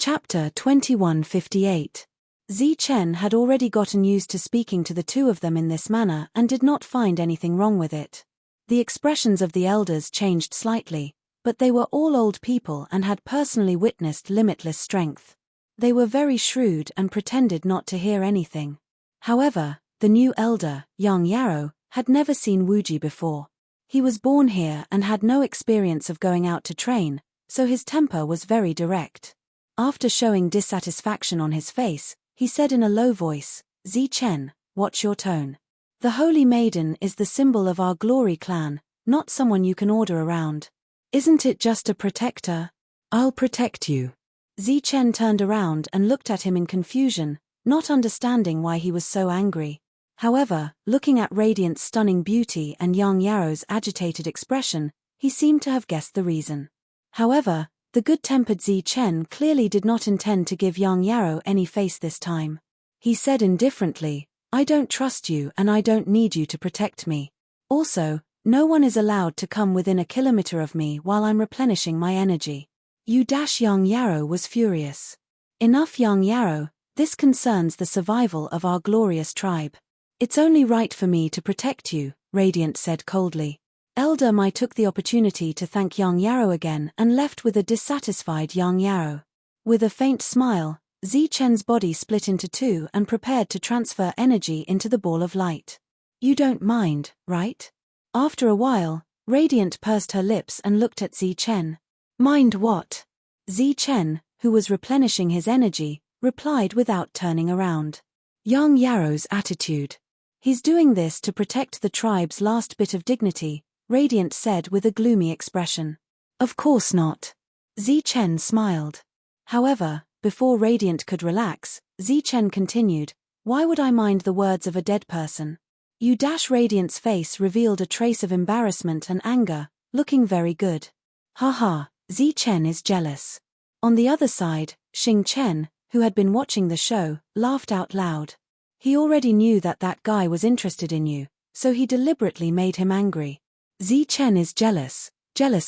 Chapter 2158. Chen had already gotten used to speaking to the two of them in this manner and did not find anything wrong with it. The expressions of the elders changed slightly, but they were all old people and had personally witnessed limitless strength. They were very shrewd and pretended not to hear anything. However, the new elder, young Yarrow, had never seen Wuji before. He was born here and had no experience of going out to train, so his temper was very direct. After showing dissatisfaction on his face, he said in a low voice, Chen, watch your tone. The Holy Maiden is the symbol of our Glory clan, not someone you can order around. Isn't it just a protector? I'll protect you. Chen turned around and looked at him in confusion, not understanding why he was so angry. However, looking at Radiant's stunning beauty and young Yarrow's agitated expression, he seemed to have guessed the reason. However, the good-tempered Chen clearly did not intend to give young Yarrow any face this time. He said indifferently, I don't trust you and I don't need you to protect me. Also, no one is allowed to come within a kilometer of me while I'm replenishing my energy. Young Yarrow was furious. Enough, young Yarrow, this concerns the survival of our glorious tribe. It's only right for me to protect you, Radiant said coldly. Elder Mai took the opportunity to thank young Yarrow again and left with a dissatisfied young Yarrow. With a faint smile, Chen's body split into two and prepared to transfer energy into the ball of light. You don't mind, right? After a while, Radiant pursed her lips and looked at Chen. Mind what? Chen, who was replenishing his energy, replied without turning around. Young Yarrow's attitude. He's doing this to protect the tribe's last bit of dignity, Radiant said with a gloomy expression. Of course not. Chen smiled. However, before Radiant could relax, Chen continued, why would I mind the words of a dead person? Radiant's face revealed a trace of embarrassment and anger, looking very good. Haha, Chen is jealous. On the other side, Chen, who had been watching the show, laughed out loud. He already knew that that guy was interested in you, so he deliberately made him angry. Chen is jealous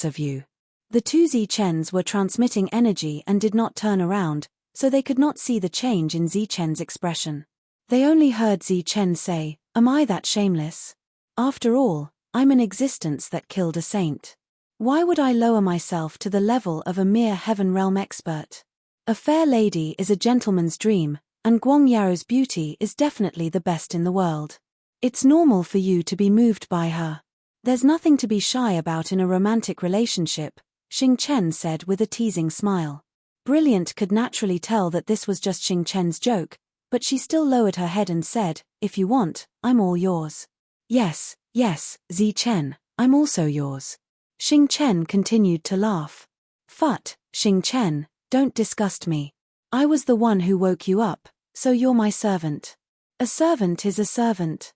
of you. The two Chens were transmitting energy and did not turn around, so they could not see the change in Chen's expression. They only heard Chen say, am I that shameless? After all, I'm an existence that killed a saint. Why would I lower myself to the level of a mere heaven realm expert? A fair lady is a gentleman's dream, and Guang Yarrow's beauty is definitely the best in the world. It's normal for you to be moved by her. There's nothing to be shy about in a romantic relationship, Chen said with a teasing smile. Brilliant could naturally tell that this was just Chen's joke, but she still lowered her head and said, if you want, I'm all yours. Yes, Chen, I'm also yours. Chen continued to laugh. Phut, Chen, don't disgust me. I was the one who woke you up, so you're my servant. A servant is a servant.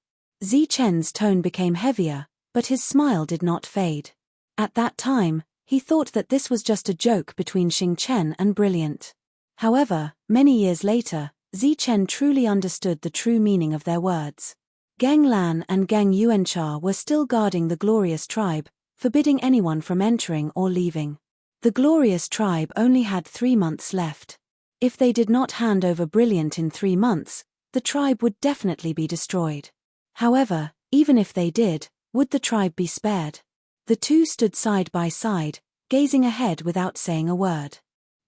Chen's tone became heavier, but his smile did not fade. At that time, he thought that this was just a joke between Chen and Brilliant. However, many years later, Chen truly understood the true meaning of their words. Gang Lan and Gang Yuancha were still guarding the glorious tribe, forbidding anyone from entering or leaving. The glorious tribe only had 3 months left. If they did not hand over Brilliant in 3 months, the tribe would definitely be destroyed. However, even if they did, would the tribe be spared? The two stood side by side, gazing ahead without saying a word.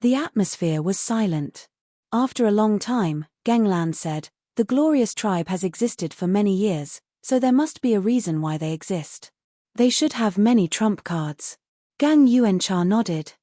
The atmosphere was silent. After a long time, Ganglan said, the glorious tribe has existed for many years, so there must be a reason why they exist. They should have many trump cards. Gang Yuancha nodded.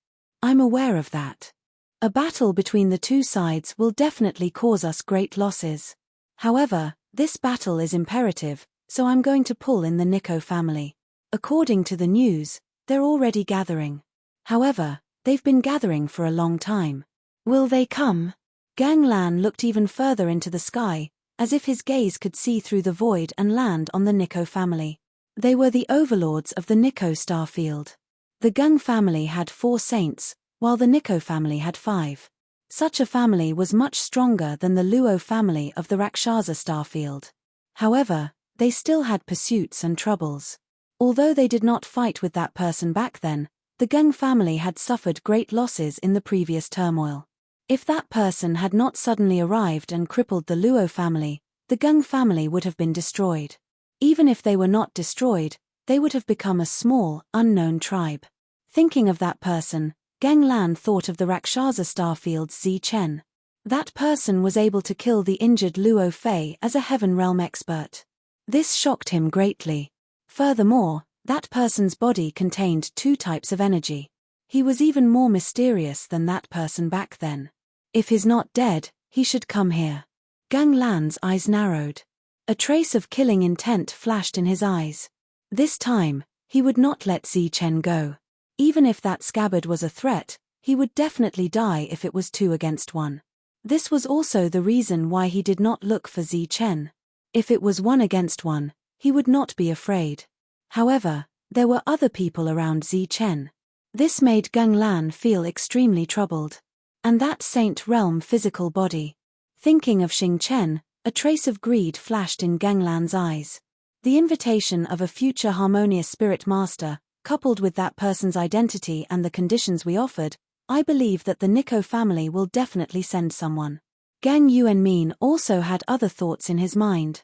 I'm aware of that. A battle between the two sides will definitely cause us great losses. However, this battle is imperative, so I'm going to pull in the Nico family. According to the news, they're already gathering. However, they've been gathering for a long time. Will they come? Gang Lan looked even further into the sky, as if his gaze could see through the void and land on the Nico family. They were the overlords of the Nico starfield. The Gung family had 4 saints, while the Nico family had 5. Such a family was much stronger than the Luo family of the Rakshasa starfield. However, they still had pursuits and troubles. Although they did not fight with that person back then, the Gung family had suffered great losses in the previous turmoil. If that person had not suddenly arrived and crippled the Luo family, the Gung family would have been destroyed. Even if they were not destroyed, they would have become a small, unknown tribe. Thinking of that person, Geng Lan thought of the Rakshasa Starfield's Zi Chen. That person was able to kill the injured Luo Fei as a Heaven Realm expert. This shocked him greatly. Furthermore, that person's body contained 2 types of energy. He was even more mysterious than that person back then. If he's not dead, he should come here. Geng Lan's eyes narrowed. A trace of killing intent flashed in his eyes. This time, he would not let Zi Chen go. Even if that scabbard was a threat, he would definitely die if it was 2 against 1. This was also the reason why he did not look for Zi Chen. If it was 1 against 1, he would not be afraid. However, there were other people around Zi Chen. This made Geng Lan feel extremely troubled. And that Saint Realm physical body. Thinking of Xing Chen, a trace of greed flashed in Geng Lan's eyes. The invitation of a future harmonious spirit master, coupled with that person's identity and the conditions we offered, I believe that the Nico family will definitely send someone. Geng Yuanmin also had other thoughts in his mind.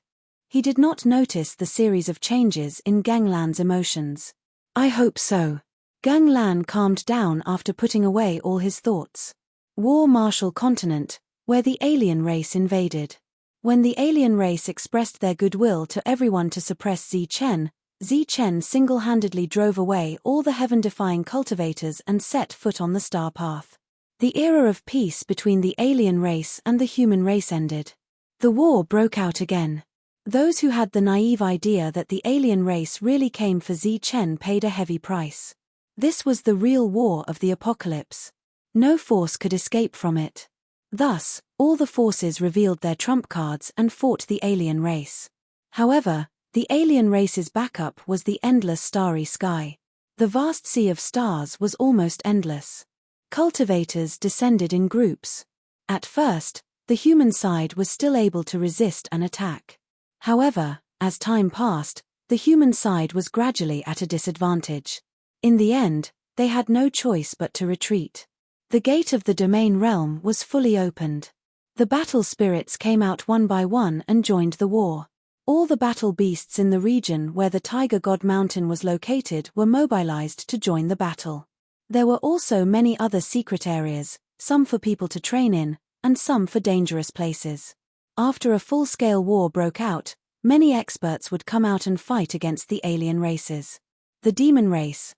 He did not notice the series of changes in Geng Lan's emotions. I hope so. Geng Lan calmed down after putting away all his thoughts. War Marshal Continent, where the alien race invaded. When the alien race expressed their goodwill to everyone to suppress Zi Chen single-handedly drove away all the heaven-defying cultivators and set foot on the star path. The era of peace between the alien race and the human race ended. The war broke out again. Those who had the naive idea that the alien race really came for Zi Chen paid a heavy price. This was the real war of the apocalypse. No force could escape from it. Thus, all the forces revealed their trump cards and fought the alien race. However, the alien race's backup was the endless starry sky. The vast sea of stars was almost endless. Cultivators descended in groups. At first, the human side was still able to resist an attack. However, as time passed, the human side was gradually at a disadvantage. In the end, they had no choice but to retreat. The gate of the domain realm was fully opened. The battle spirits came out one by one and joined the war. All the battle beasts in the region where the Tiger God Mountain was located were mobilized to join the battle. There were also many other secret areas, some for people to train in, and some for dangerous places. After a full-scale war broke out, many experts would come out and fight against the alien races. The demon race,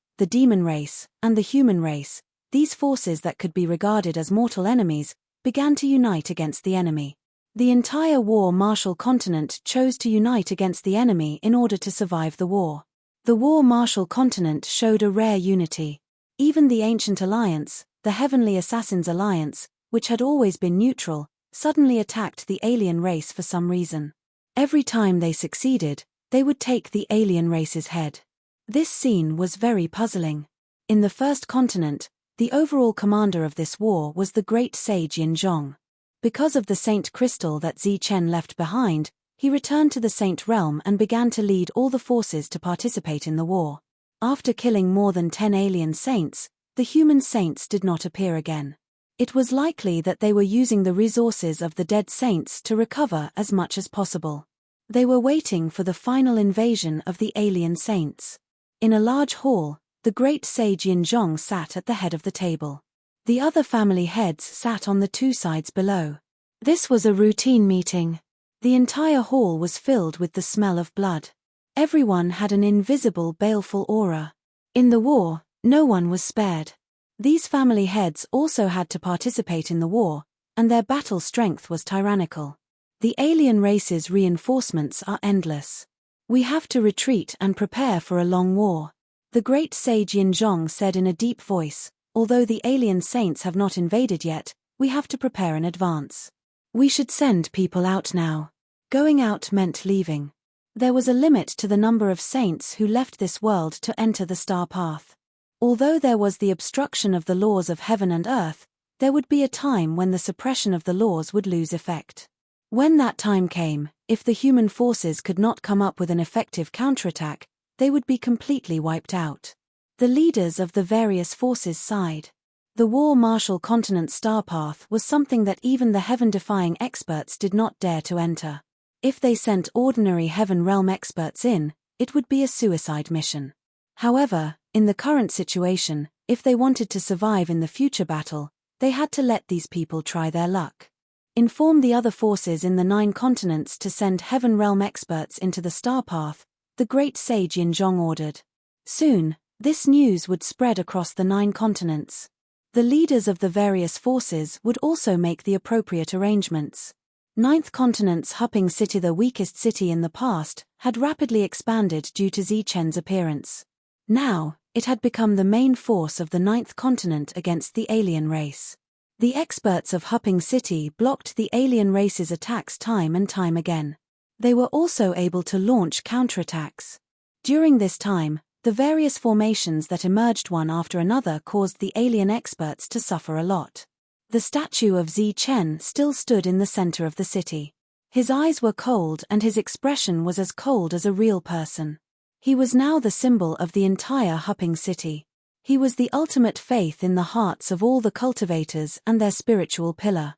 and the human race, these forces that could be regarded as mortal enemies, began to unite against the enemy. The entire War Marshal Continent chose to unite against the enemy in order to survive the war. The War Marshal Continent showed a rare unity. Even the Ancient Alliance, the Heavenly Assassins Alliance, which had always been neutral, suddenly attacked the alien race for some reason. Every time they succeeded, they would take the alien race's head. This scene was very puzzling. In the First Continent, the overall commander of this war was the great sage Yin Zhong. Because of the Saint Crystal that Zi Chen left behind, he returned to the Saint Realm and began to lead all the forces to participate in the war. After killing more than 10 alien saints, the human saints did not appear again. It was likely that they were using the resources of the dead saints to recover as much as possible. They were waiting for the final invasion of the alien saints. In a large hall, the great sage Yin Zhong sat at the head of the table. The other family heads sat on the 2 sides below. This was a routine meeting. The entire hall was filled with the smell of blood. Everyone had an invisible baleful aura. In the war, no one was spared. These family heads also had to participate in the war, and their battle strength was tyrannical. The alien race's reinforcements are endless. We have to retreat and prepare for a long war. The great sage Yin Zhong said in a deep voice, although the alien saints have not invaded yet, we have to prepare in advance. We should send people out now. Going out meant leaving. There was a limit to the number of saints who left this world to enter the star path. Although there was the obstruction of the laws of heaven and earth, there would be a time when the suppression of the laws would lose effect. When that time came, if the human forces could not come up with an effective counterattack, they would be completely wiped out. The leaders of the various forces sighed. The war-martial continent star path was something that even the heaven-defying experts did not dare to enter. If they sent ordinary heaven realm experts in, it would be a suicide mission. However, in the current situation, if they wanted to survive in the future battle, they had to let these people try their luck. Inform the other forces in the 9 continents to send heaven realm experts into the star path, the great sage Yinzhong ordered. Soon, this news would spread across the 9 continents. The leaders of the various forces would also make the appropriate arrangements. 9th continent's Hupping City, the weakest city in the past, had rapidly expanded due to Zichen's appearance. Now, it had become the main force of the 9th continent against the alien race. The experts of Hupping City blocked the alien race's attacks time and time again. They were also able to launch counterattacks. During this time, the various formations that emerged one after another caused the alien experts to suffer a lot. The statue of Zichen still stood in the center of the city. His eyes were cold and his expression was as cold as a real person. He was now the symbol of the entire Hupping City. He was the ultimate faith in the hearts of all the cultivators and their spiritual pillar.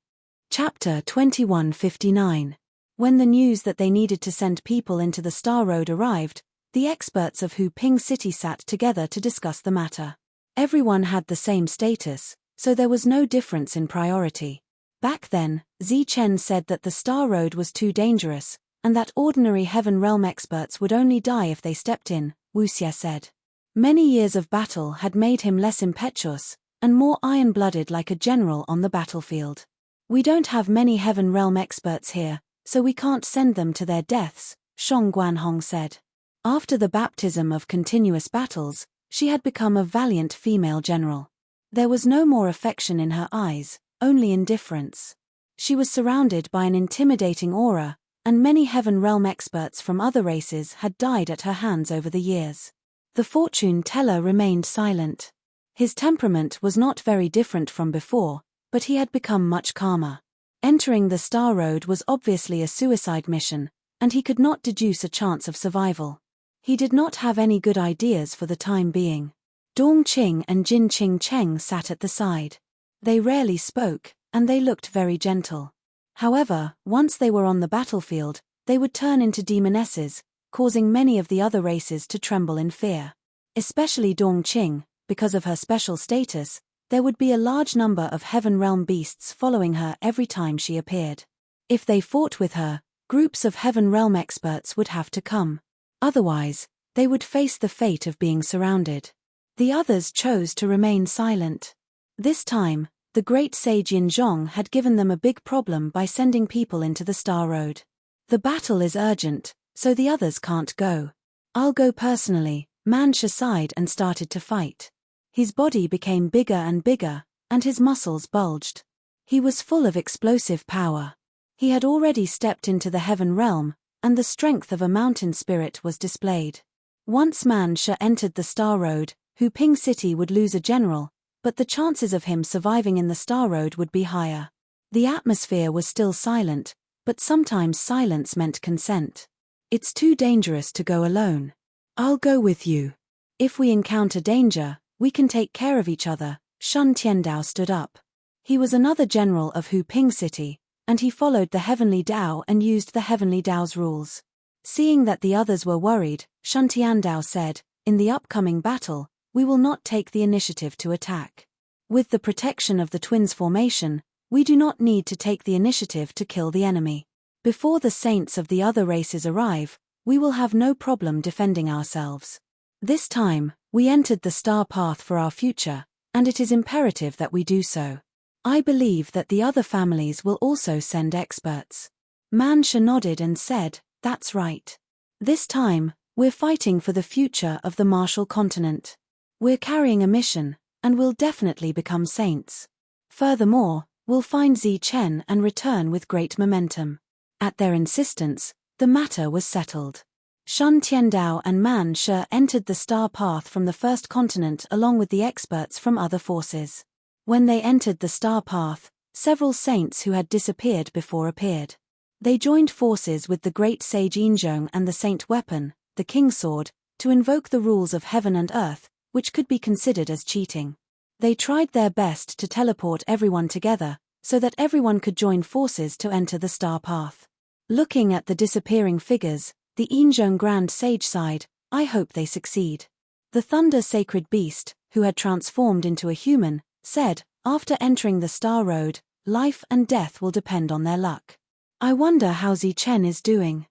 Chapter 2159. When the news that they needed to send people into the Star Road arrived, the experts of Huaping City sat together to discuss the matter. Everyone had the same status, so there was no difference in priority. Back then, Zichen said that the Star Road was too dangerous, and that ordinary Heaven Realm experts would only die if they stepped in, Wuxia said. Many years of battle had made him less impetuous, and more iron-blooded like a general on the battlefield. We don't have many Heaven Realm experts here, so we can't send them to their deaths, Shong Guanhong said. After the baptism of continuous battles, she had become a valiant female general. There was no more affection in her eyes, only indifference. She was surrounded by an intimidating aura, and many Heaven Realm experts from other races had died at her hands over the years. The fortune teller remained silent. His temperament was not very different from before, but he had become much calmer. Entering the Star Road was obviously a suicide mission, and he could not deduce a chance of survival. He did not have any good ideas for the time being. Dong Qing and Jin Qing Cheng sat at the side. They rarely spoke, and they looked very gentle. However, once they were on the battlefield, they would turn into demonesses, causing many of the other races to tremble in fear. Especially Dong Qing, because of her special status, there would be a large number of Heaven Realm beasts following her every time she appeared. If they fought with her, groups of Heaven Realm experts would have to come. Otherwise, they would face the fate of being surrounded. The others chose to remain silent. This time, the great sage Yinzhong had given them a big problem by sending people into the Star Road. The battle is urgent, so the others can't go. I'll go personally, Man Shi sighed and started to fight. His body became bigger and bigger, and his muscles bulged. He was full of explosive power. He had already stepped into the Heaven Realm, and the strength of a mountain spirit was displayed. Once Man Shi entered the Star Road, Huaping City would lose a general, but the chances of him surviving in the Star Road would be higher. The atmosphere was still silent, but sometimes silence meant consent. It's too dangerous to go alone. I'll go with you. If we encounter danger, we can take care of each other. Shun Tiandao stood up. He was another general of Huaping City, and he followed the Heavenly Dao and used the Heavenly Dao's rules. Seeing that the others were worried, Shun Tiandao said, "In the upcoming battle, we will not take the initiative to attack. With the protection of the twins formation, we do not need to take the initiative to kill the enemy. Before the saints of the other races arrive, we will have no problem defending ourselves. This time, we entered the star path for our future, and it is imperative that we do so. I believe that the other families will also send experts." Man Shi nodded and said, "That's right. This time, we're fighting for the future of the martial continent. We're carrying a mission, and we'll definitely become saints. Furthermore, we'll find Zichen and return with great momentum." At their insistence, the matter was settled. Shun Tiandao and Man Shi entered the star path from the first continent along with the experts from other forces. When they entered the star path, several saints who had disappeared before appeared. They joined forces with the great sage Yinzhong and the saint weapon, the King's Sword, to invoke the rules of heaven and earth, which could be considered as cheating. They tried their best to teleport everyone together, so that everyone could join forces to enter the star path. Looking at the disappearing figures, the Inzhong Grand Sage sighed, "I hope they succeed." The Thunder Sacred Beast, who had transformed into a human, said, after entering the Star Road, "Life and death will depend on their luck. I wonder how Zichen is doing.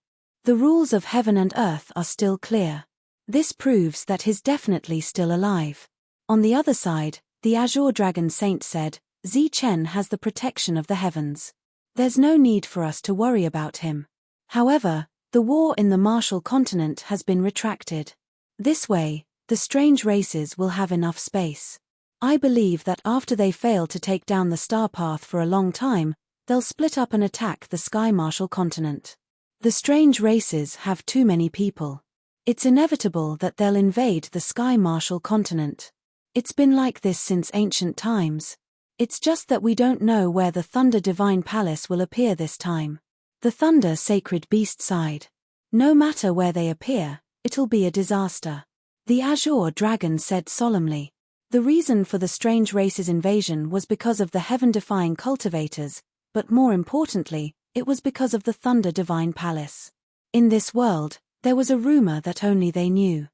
The rules of heaven and earth are still clear. This proves that he's definitely still alive." On the other side, the Azure Dragon Saint said, "Zichen has the protection of the heavens. There's no need for us to worry about him. However, the war in the Martial Continent has been retracted. This way, the strange races will have enough space. I believe that after they fail to take down the star path for a long time, they'll split up and attack the Sky Martial Continent. The strange races have too many people. It's inevitable that they'll invade the Sky Martial Continent. It's been like this since ancient times. It's just that we don't know where the Thunder Divine Palace will appear this time." The Thunder Sacred Beast sighed. "No matter where they appear, it'll be a disaster." The Azure Dragon said solemnly. The reason for the strange race's invasion was because of the heaven-defying cultivators, but more importantly, it was because of the Thunder Divine Palace. In this world, there was a rumor that only they knew.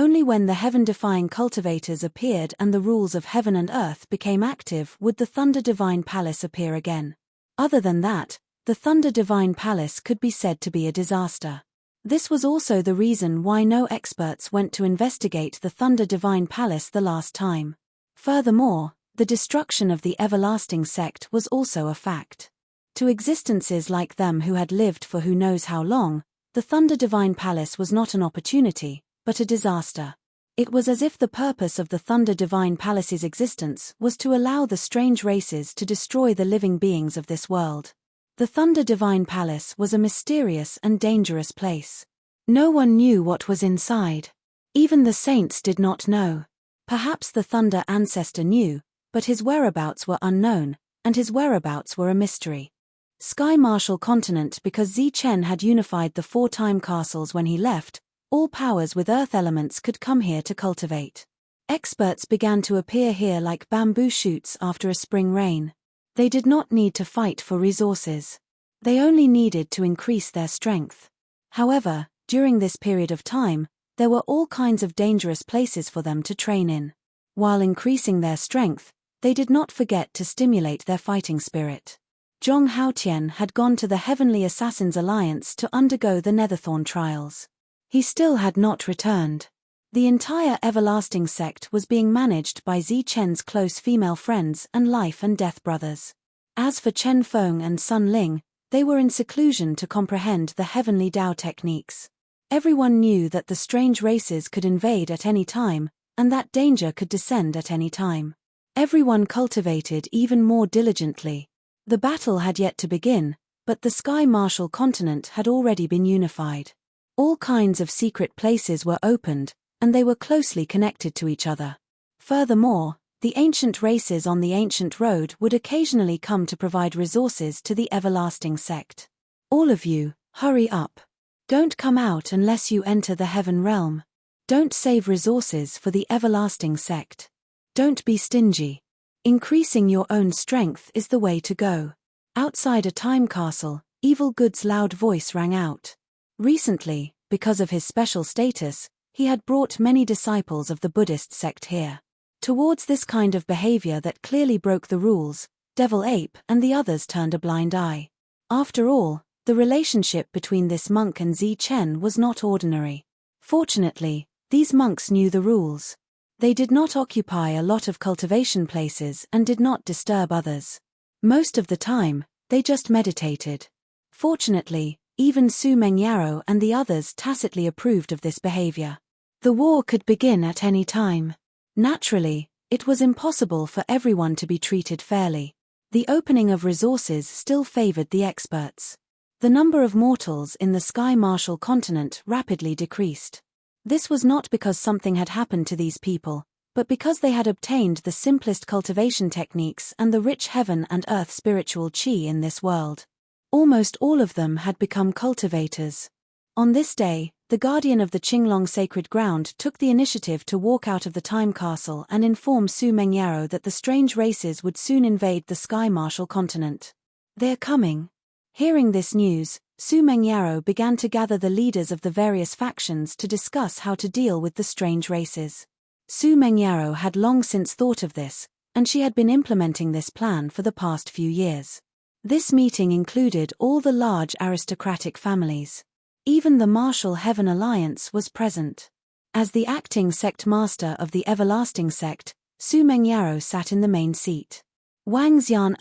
Only when the heaven-defying cultivators appeared and the rules of heaven and earth became active would the Thunder Divine Palace appear again. Other than that, the Thunder Divine Palace could be said to be a disaster. This was also the reason why no experts went to investigate the Thunder Divine Palace the last time. Furthermore, the destruction of the Everlasting Sect was also a fact. To existences like them who had lived for who knows how long, the Thunder Divine Palace was not an opportunity, but a disaster. It was as if the purpose of the Thunder Divine Palace's existence was to allow the strange races to destroy the living beings of this world. The Thunder Divine Palace was a mysterious and dangerous place. No one knew what was inside. Even the saints did not know. Perhaps the Thunder Ancestor knew, but his whereabouts were unknown, and his whereabouts were a mystery. Sky Martial Continent. Because Zichen had unified the 4 time castles when he left, all powers with earth elements could come here to cultivate. Experts began to appear here like bamboo shoots after a spring rain. They did not need to fight for resources. They only needed to increase their strength. However, during this period of time, there were all kinds of dangerous places for them to train in. While increasing their strength, they did not forget to stimulate their fighting spirit. Zhong Haotian had gone to the Heavenly Assassins Alliance to undergo the Netherthorn trials. He still had not returned. The entire Everlasting Sect was being managed by Zichen's close female friends and life and death brothers. As for Chen Feng and Sun Ling, they were in seclusion to comprehend the heavenly Dao techniques. Everyone knew that the strange races could invade at any time, and that danger could descend at any time. Everyone cultivated even more diligently. The battle had yet to begin, but the Sky Martial Continent had already been unified. All kinds of secret places were opened, and they were closely connected to each other. Furthermore, the ancient races on the ancient road would occasionally come to provide resources to the Everlasting Sect. "All of you, hurry up. Don't come out unless you enter the Heaven Realm. Don't save resources for the Everlasting Sect. Don't be stingy. Increasing your own strength is the way to go." Outside a time castle, Evil Good's loud voice rang out. Recently, because of his special status, he had brought many disciples of the Buddhist sect here. Towards this kind of behavior that clearly broke the rules, Devil Ape and the others turned a blind eye. After all, the relationship between this monk and Zichen was not ordinary. Fortunately, these monks knew the rules. They did not occupy a lot of cultivation places and did not disturb others. Most of the time, they just meditated. Fortunately, even Su Mengyaro and the others tacitly approved of this behavior. The war could begin at any time. Naturally, it was impossible for everyone to be treated fairly. The opening of resources still favored the experts. The number of mortals in the Sky Martial Continent rapidly decreased. This was not because something had happened to these people, but because they had obtained the simplest cultivation techniques and the rich heaven and earth spiritual qi in this world. Almost all of them had become cultivators. On this day, the guardian of the Qinglong sacred ground took the initiative to walk out of the time castle and inform Su Mengyaro that the strange races would soon invade the Sky Martial continent. "They're coming." Hearing this news, Su Mengyaro began to gather the leaders of the various factions to discuss how to deal with the strange races. Su Mengyaro had long since thought of this, and she had been implementing this plan for the past few years. This meeting included all the large aristocratic families. Even the Martial Heaven Alliance was present. As the acting sect master of the Everlasting Sect, Su Mengyaro sat in the main seat. Wang Xian,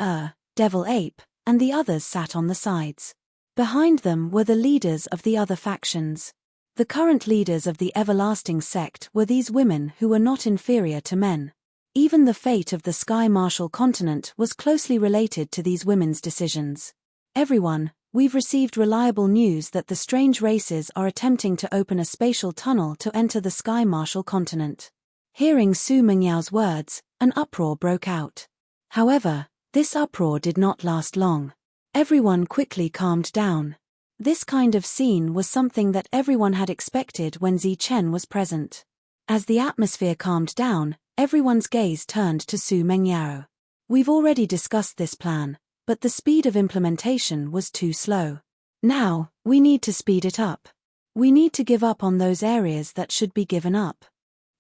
Devil Ape, and the others sat on the sides. Behind them were the leaders of the other factions. The current leaders of the Everlasting Sect were these women who were not inferior to men. Even the fate of the Sky Martial continent was closely related to these women's decisions. "Everyone, we've received reliable news that the strange races are attempting to open a spatial tunnel to enter the Sky Martial continent." Hearing Su Mengyao's words, an uproar broke out. However, this uproar did not last long. Everyone quickly calmed down. This kind of scene was something that everyone had expected when Zi Chen was present. As the atmosphere calmed down, everyone's gaze turned to Su Mengyaro. "We've already discussed this plan, but the speed of implementation was too slow. Now, we need to speed it up. We need to give up on those areas that should be given up.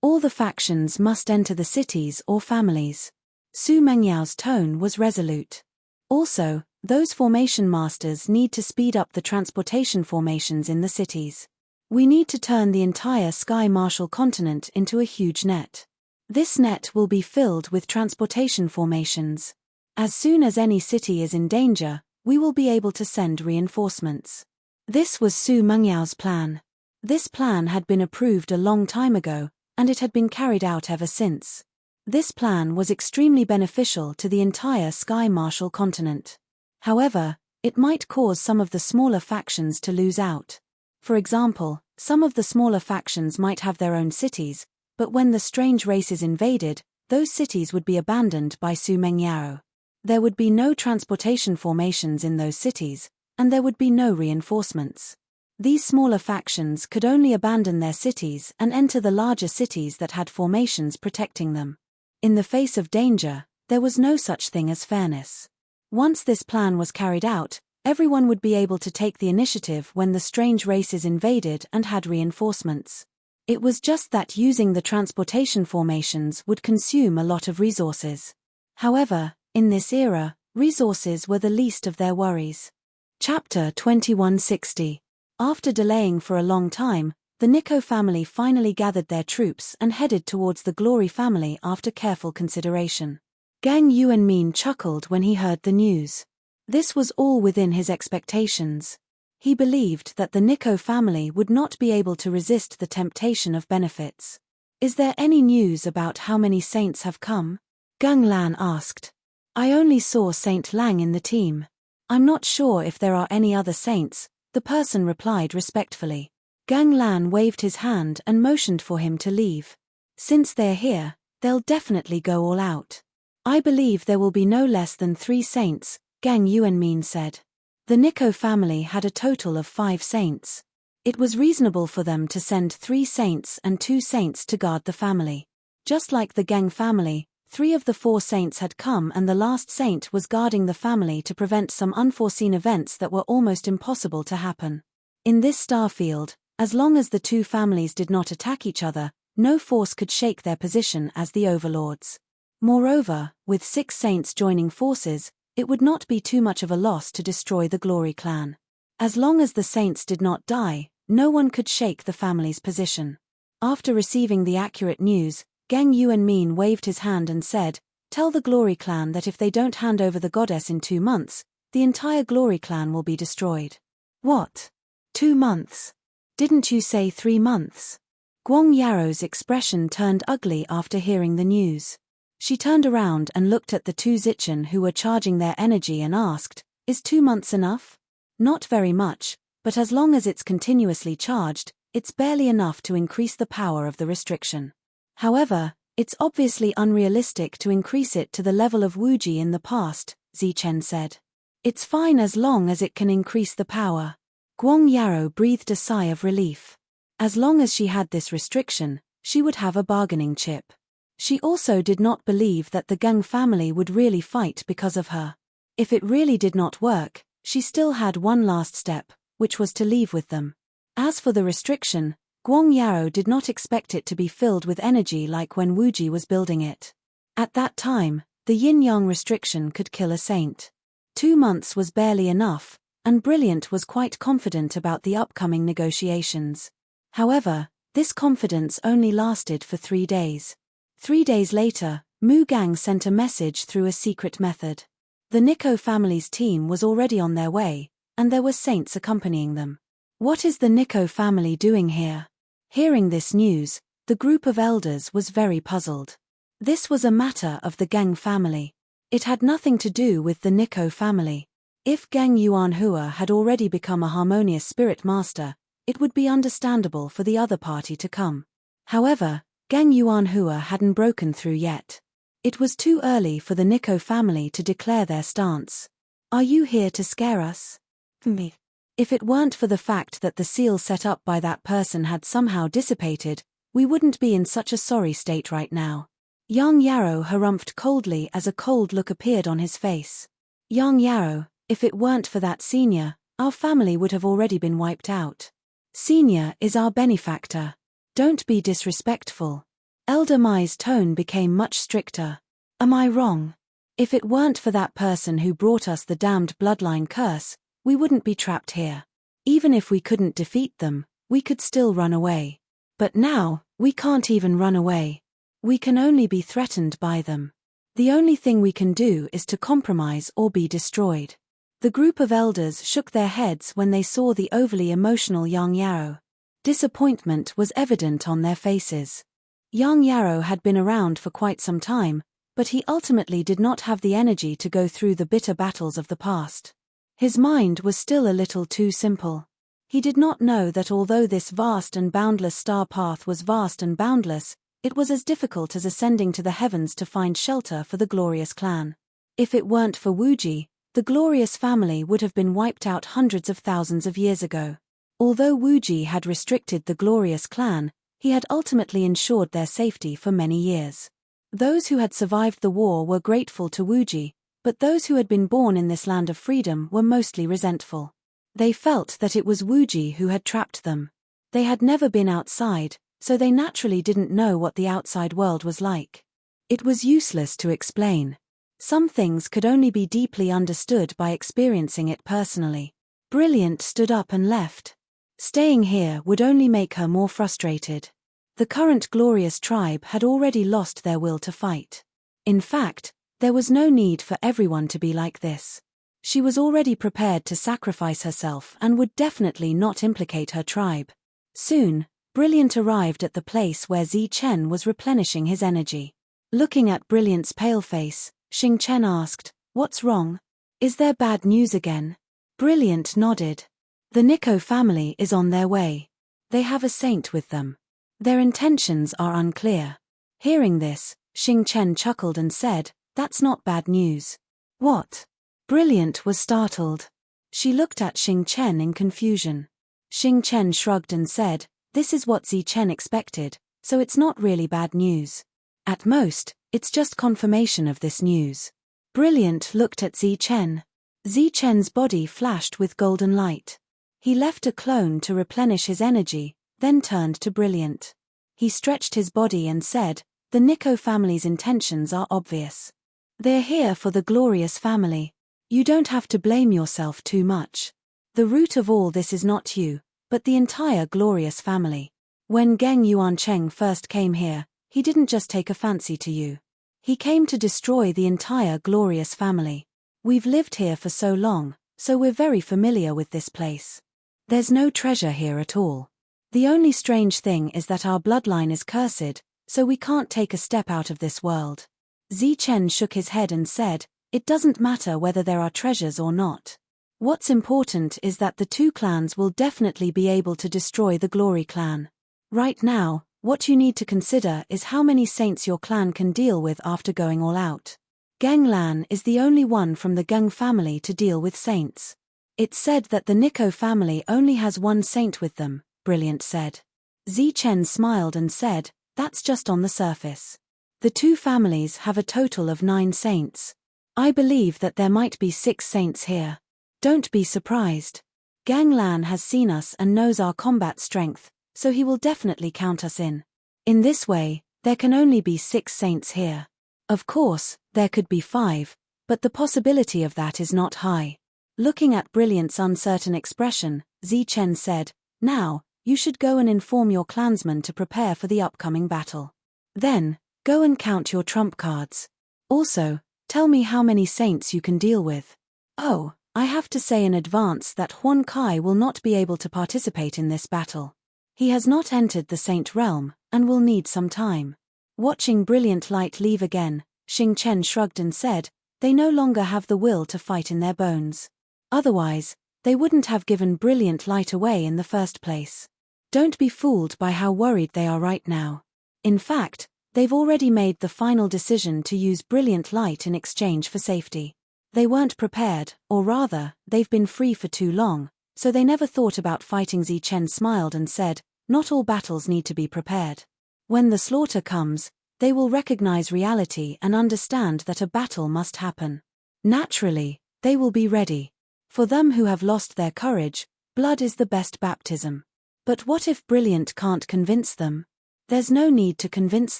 All the factions must enter the cities or families." Su Mengyao's tone was resolute. "Also, those formation masters need to speed up the transportation formations in the cities. We need to turn the entire Sky Martial continent into a huge net. This net will be filled with transportation formations. As soon as any city is in danger, we will be able to send reinforcements." This was Su Mengyao's plan. This plan had been approved a long time ago, and it had been carried out ever since. This plan was extremely beneficial to the entire Sky Martial continent. However, it might cause some of the smaller factions to lose out. For example, some of the smaller factions might have their own cities, but when the strange races invaded, those cities would be abandoned by Su Mengyaro. There would be no transportation formations in those cities, and there would be no reinforcements. These smaller factions could only abandon their cities and enter the larger cities that had formations protecting them. In the face of danger, there was no such thing as fairness. Once this plan was carried out, everyone would be able to take the initiative when the strange races invaded and had reinforcements. It was just that using the transportation formations would consume a lot of resources. However, in this era, resources were the least of their worries. Chapter 2160. After delaying for a long time, the Nikko family finally gathered their troops and headed towards the Glory family after careful consideration. Gang Yuanmin chuckled when he heard the news. This was all within his expectations. He believed that the Nikko family would not be able to resist the temptation of benefits. "Is there any news about how many saints have come?" Gang Lan asked. "I only saw Saint Lang in the team. I'm not sure if there are any other saints," the person replied respectfully. Gang Lan waved his hand and motioned for him to leave. "Since they're here, they'll definitely go all out. I believe there will be no less than 3 saints, Gang Yuanmin said. The Nikko family had a total of 5 saints. It was reasonable for them to send 3 saints and 2 saints to guard the family. Just like the Gang family, 3 of the 4 saints had come and the last saint was guarding the family to prevent some unforeseen events that were almost impossible to happen. In this star field, as long as the 2 families did not attack each other, no force could shake their position as the overlords. Moreover, with 6 saints joining forces, it would not be too much of a loss to destroy the Glory clan. As long as the saints did not die, no one could shake the family's position. After receiving the accurate news, Gang Yuanmin waved his hand and said, "Tell the Glory clan that if they don't hand over the goddess in 2 months, the entire Glory clan will be destroyed." "What? 2 months? Didn't you say 3 months?" Guang Yaro's expression turned ugly after hearing the news. She turned around and looked at the 2 Zichen who were charging their energy and asked, "Is 2 months enough?" "Not very much, but as long as it's continuously charged, it's barely enough to increase the power of the restriction. However, it's obviously unrealistic to increase it to the level of Wuji in the past," Zichen said. "It's fine as long as it can increase the power." Guang Yaro breathed a sigh of relief. As long as she had this restriction, she would have a bargaining chip. She also did not believe that the Gang family would really fight because of her. If it really did not work, she still had one last step, which was to leave with them. As for the restriction, Guang Yao did not expect it to be filled with energy like when Wuji was building it. At that time, the yin-yang restriction could kill a saint. 2 months was barely enough, and Brilliant was quite confident about the upcoming negotiations. However, this confidence only lasted for 3 days. 3 days later, Mu Gang sent a message through a secret method. The Nico family's team was already on their way, and there were saints accompanying them. What is the Nico family doing here? Hearing this news, the group of elders was very puzzled. This was a matter of the Gang family. It had nothing to do with the Nico family. If Gang Yuanhua had already become a harmonious spirit master, it would be understandable for the other party to come. However, Gang Yuanhua hadn't broken through yet. It was too early for the Nico family to declare their stance. Are you here to scare us? Me. If it weren't for the fact that the seal set up by that person had somehow dissipated, we wouldn't be in such a sorry state right now. Yang Yarrow harumphed coldly as a cold look appeared on his face. Yang Yarrow, if it weren't for that senior, our family would have already been wiped out. Senior is our benefactor. Don't be disrespectful. Elder Mai's tone became much stricter. Am I wrong? If it weren't for that person who brought us the damned bloodline curse, we wouldn't be trapped here. Even if we couldn't defeat them, we could still run away. But now, we can't even run away. We can only be threatened by them. The only thing we can do is to compromise or be destroyed. The group of elders shook their heads when they saw the overly emotional Yang Yarrow. Disappointment was evident on their faces. Yang Yarrow had been around for quite some time, but he ultimately did not have the energy to go through the bitter battles of the past. His mind was still a little too simple. He did not know that although this vast and boundless star path was vast and boundless, it was as difficult as ascending to the heavens to find shelter for the glorious clan. If it weren't for Wuji, the glorious family would have been wiped out hundreds of thousands of years ago. Although Wuji had restricted the glorious clan, he had ultimately ensured their safety for many years. Those who had survived the war were grateful to Wuji, but those who had been born in this land of freedom were mostly resentful. They felt that it was Wuji who had trapped them. They had never been outside, so they naturally didn't know what the outside world was like. It was useless to explain. Some things could only be deeply understood by experiencing it personally. Brilliant stood up and left. Staying here would only make her more frustrated. The current glorious tribe had already lost their will to fight. In fact, there was no need for everyone to be like this. She was already prepared to sacrifice herself and would definitely not implicate her tribe. Soon, Brilliant arrived at the place where Zi Chen was replenishing his energy. Looking at Brilliant's pale face, Xing Chen asked, "What's wrong? Is there bad news again?" Brilliant nodded. The Nico family is on their way. They have a saint with them. Their intentions are unclear. Hearing this, Xing Chen chuckled and said, "That's not bad news." "What?" Brilliant was startled. She looked at Xing Chen in confusion. Xing Chen shrugged and said, "This is what Zi Chen expected, so it's not really bad news. At most, it's just confirmation of this news." Brilliant looked at Zi Chen. Zi Chen's body flashed with golden light. He left a clone to replenish his energy, then turned to Brilliant. He stretched his body and said, "The Nico family's intentions are obvious. They're here for the glorious family. You don't have to blame yourself too much. The root of all this is not you, but the entire glorious family. When Geng Yuancheng first came here, he didn't just take a fancy to you. He came to destroy the entire glorious family. We've lived here for so long, so we're very familiar with this place. There's no treasure here at all. The only strange thing is that our bloodline is cursed, so we can't take a step out of this world." Zi Chen shook his head and said, "It doesn't matter whether there are treasures or not. What's important is that the two clans will definitely be able to destroy the Glory clan. Right now, what you need to consider is how many saints your clan can deal with after going all out. Geng Lan is the only one from the Geng family to deal with saints. It's said that the Nico family only has one saint with them," Brilliant said. Chen smiled and said, "That's just on the surface. The two families have a total of 9 saints. I believe that there might be 6 saints here. Don't be surprised. Gang Lan has seen us and knows our combat strength, so he will definitely count us in. In this way, there can only be 6 saints here. Of course, there could be 5, but the possibility of that is not high." Looking at Brilliant's uncertain expression, Chen said, "Now, you should go and inform your clansmen to prepare for the upcoming battle. Then, go and count your trump cards. Also, tell me how many saints you can deal with. Oh, I have to say in advance that Huan Kai will not be able to participate in this battle. He has not entered the Saint Realm, and will need some time." Watching Brilliant Light leave again, Xing Chen shrugged and said, "They no longer have the will to fight in their bones. Otherwise, they wouldn't have given Brilliant Light away in the first place. Don't be fooled by how worried they are right now. In fact, they've already made the final decision to use Brilliant Light in exchange for safety. They weren't prepared, or rather, they've been free for too long, so they never thought about fighting." Chen smiled and said, "Not all battles need to be prepared. When the slaughter comes, they will recognize reality and understand that a battle must happen. Naturally, they will be ready. For them who have lost their courage, blood is the best baptism. But what if Brilliant can't convince them? There's no need to convince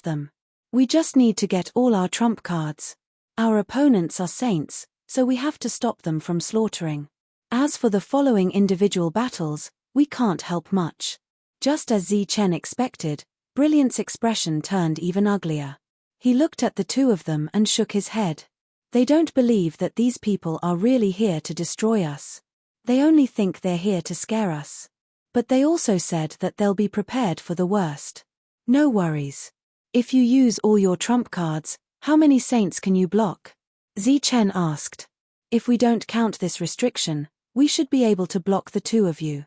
them. We just need to get all our trump cards. Our opponents are saints, so we have to stop them from slaughtering. As for the following individual battles, we can't help much." Just as Chen expected, Brilliant's expression turned even uglier. He looked at the two of them and shook his head. "They don't believe that these people are really here to destroy us. They only think they're here to scare us. But they also said that they'll be prepared for the worst. No worries. If you use all your trump cards, how many saints can you block?" Chen asked. "If we don't count this restriction, we should be able to block the two of you."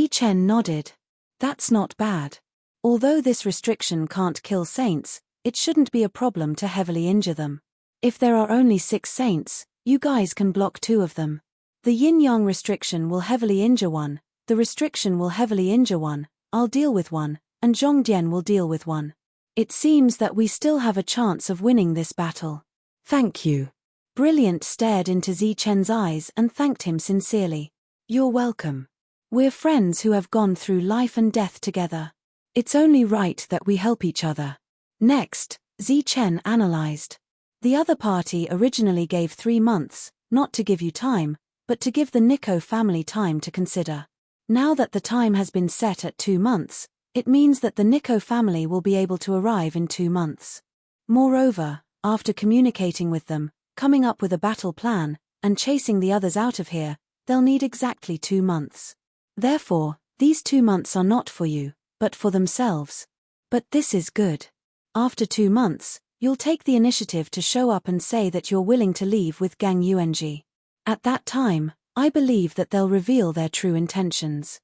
Chen nodded. "That's not bad. Although this restriction can't kill saints, it shouldn't be a problem to heavily injure them. If there are only 6 saints, you guys can block 2 of them. The yin-yang restriction will heavily injure one, the restriction will heavily injure one, I'll deal with one, and Zhongdian will deal with one. It seems that we still have a chance of winning this battle." "Thank you." Brilliant stared into Chen's eyes and thanked him sincerely. "You're welcome. We're friends who have gone through life and death together. It's only right that we help each other." Next, Chen analyzed. The other party originally gave 3 months, not to give you time, but to give the Nico family time to consider. Now that the time has been set at 2 months, it means that the Nico family will be able to arrive in 2 months. Moreover, after communicating with them, coming up with a battle plan, and chasing the others out of here, they'll need exactly 2 months. Therefore, these 2 months are not for you, but for themselves. But this is good. After 2 months, you'll take the initiative to show up and say that you're willing to leave with Gang Yuanji. At that time, I believe that they'll reveal their true intentions.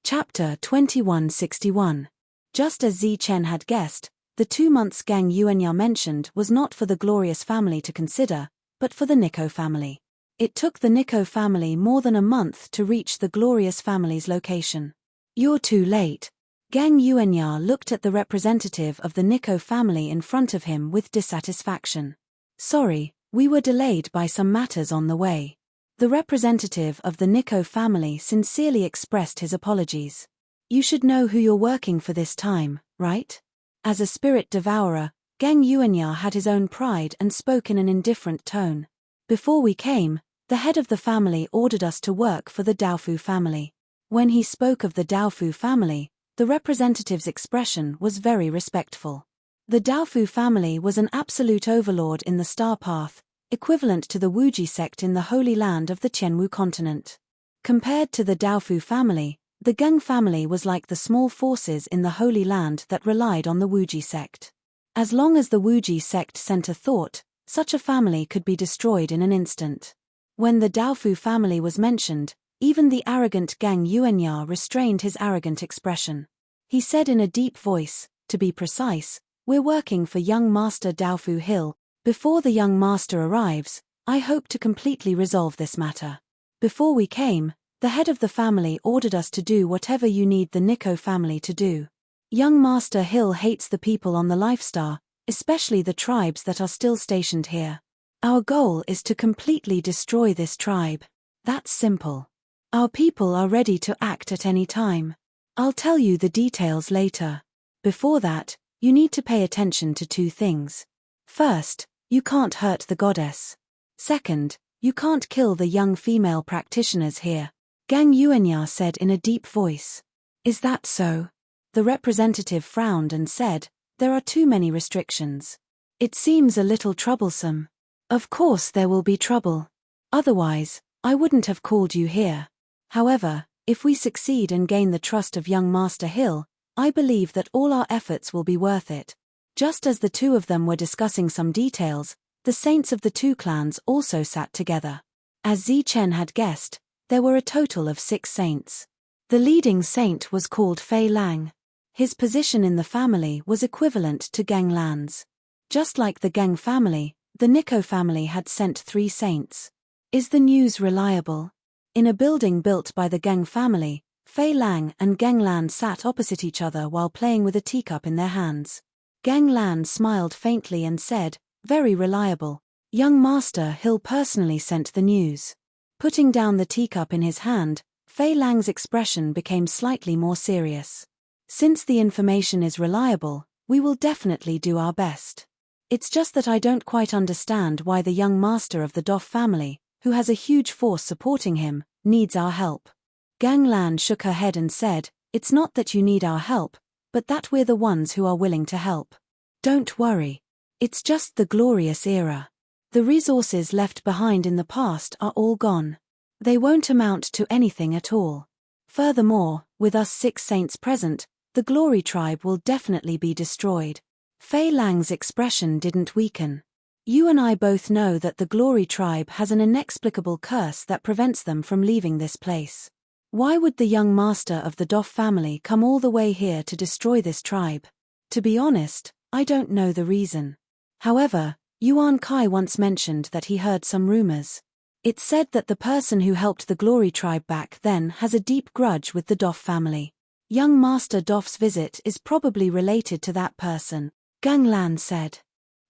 Chapter 2161. Just as Chen had guessed, the 2 months Gang Yuanya mentioned was not for the Glorious family to consider, but for the Nico family. It took the Nico family more than a month to reach the Glorious family's location. "You're too late." Gang Yuanya looked at the representative of the Nico family in front of him with dissatisfaction. "Sorry, we were delayed by some matters on the way." The representative of the Nico family sincerely expressed his apologies. "You should know who you're working for this time, right?" As a spirit devourer, Gang Yuanya had his own pride and spoke in an indifferent tone. "Before we came, the head of the family ordered us to work for the Daofu family." When he spoke of the Daofu family, the representative's expression was very respectful. The Daofu family was an absolute overlord in the Star Path, equivalent to the Wuji sect in the Holy Land of the Qianwu continent. Compared to the Daofu family, the Geng family was like the small forces in the Holy Land that relied on the Wuji sect. As long as the Wuji sect sent a thought, such a family could be destroyed in an instant. When the Daofu family was mentioned, even the arrogant Gang Yuanya restrained his arrogant expression. He said in a deep voice, "To be precise, we're working for young Master Daofu Hill. Before the young master arrives, I hope to completely resolve this matter. Before we came, the head of the family ordered us to do whatever you need the Nico family to do. Young Master Hill hates the people on the Lifestar, especially the tribes that are still stationed here. Our goal is to completely destroy this tribe. That's simple. Our people are ready to act at any time. I'll tell you the details later. Before that, you need to pay attention to 2 things. First, you can't hurt the goddess. Second, you can't kill the young female practitioners here. Gang Yuanya said in a deep voice. Is that so? The representative frowned and said, there are too many restrictions. It seems a little troublesome. Of course there will be trouble. Otherwise, I wouldn't have called you here. However, if we succeed and gain the trust of young Master Hill, I believe that all our efforts will be worth it. Just as the 2 of them were discussing some details, the saints of the 2 clans also sat together. As Zichen had guessed, there were a total of 6 saints. The leading saint was called Fei Lang. His position in the family was equivalent to Geng Lan's. Just like the Geng family, the Nico family had sent 3 saints. Is the news reliable? In a building built by the Geng family, Fei Lang and Geng Lan sat opposite each other while playing with a teacup in their hands. Geng Lan smiled faintly and said, very reliable. Young Master Hill personally sent the news. Putting down the teacup in his hand, Fei Lang's expression became slightly more serious. Since the information is reliable, we will definitely do our best. It's just that I don't quite understand why the young master of the Doff family, who has a huge force supporting him, needs our help. Gang Lan shook her head and said, it's not that you need our help, but that we're the ones who are willing to help. Don't worry. It's just the glorious era. The resources left behind in the past are all gone. They won't amount to anything at all. Furthermore, with us 6 saints present, the Glory tribe will definitely be destroyed. Fei Lang's expression didn't weaken. You and I both know that the Glory tribe has an inexplicable curse that prevents them from leaving this place. Why would the young master of the Doff family come all the way here to destroy this tribe? To be honest, I don't know the reason. However, Yuan Kai once mentioned that he heard some rumors. It's said that the person who helped the Glory tribe back then has a deep grudge with the Doff family. Young Master Doff's visit is probably related to that person, Gang Lan said.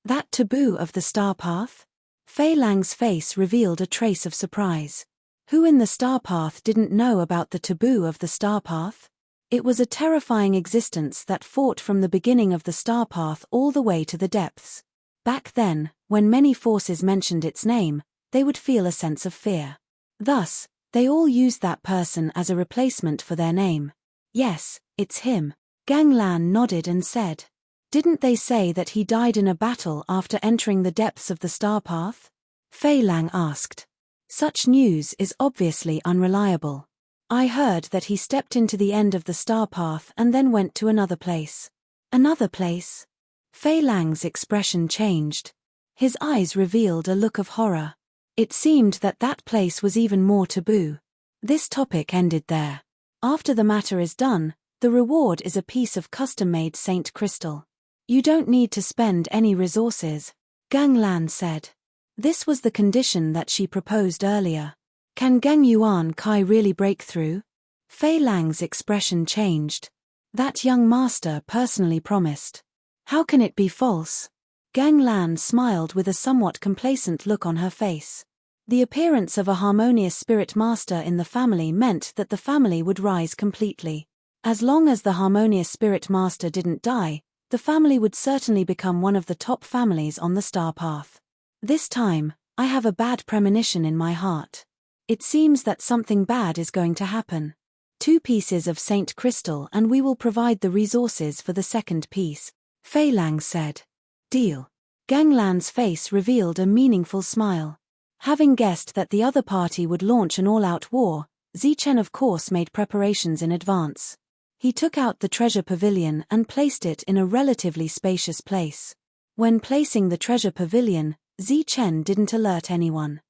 That taboo of the Star Path? Fei Lang's face revealed a trace of surprise. Who in the Star Path didn't know about the taboo of the Star Path? It was a terrifying existence that fought from the beginning of the Star Path all the way to the depths. Back then, when many forces mentioned its name, they would feel a sense of fear. Thus, they all used that person as a replacement for their name. Yes, it's him. Gang Lan nodded and said. Didn't they say that he died in a battle after entering the depths of the Star Path? Fei Lang asked. Such news is obviously unreliable. I heard that he stepped into the end of the Star Path and then went to another place. Another place? Fei Lang's expression changed. His eyes revealed a look of horror. It seemed that that place was even more taboo. This topic ended there. After the matter is done, the reward is a piece of custom-made Saint Crystal. You don't need to spend any resources, Gang Lan said. This was the condition that she proposed earlier. Can Gang Yuan Kai really break through? Fei Lang's expression changed. That young master personally promised. How can it be false? Gang Lan smiled with a somewhat complacent look on her face. The appearance of a harmonious spirit master in the family meant that the family would rise completely. As long as the harmonious spirit master didn't die, the family would certainly become one of the top families on the Star Path. This time, I have a bad premonition in my heart. It seems that something bad is going to happen. 2 pieces of Saint Crystal and we will provide the resources for the second piece, Fei Lang said. Deal. Gang Lan's face revealed a meaningful smile. Having guessed that the other party would launch an all-out war, Zichen of course made preparations in advance. He took out the treasure pavilion and placed it in a relatively spacious place. When placing the treasure pavilion, Zichen didn't alert anyone.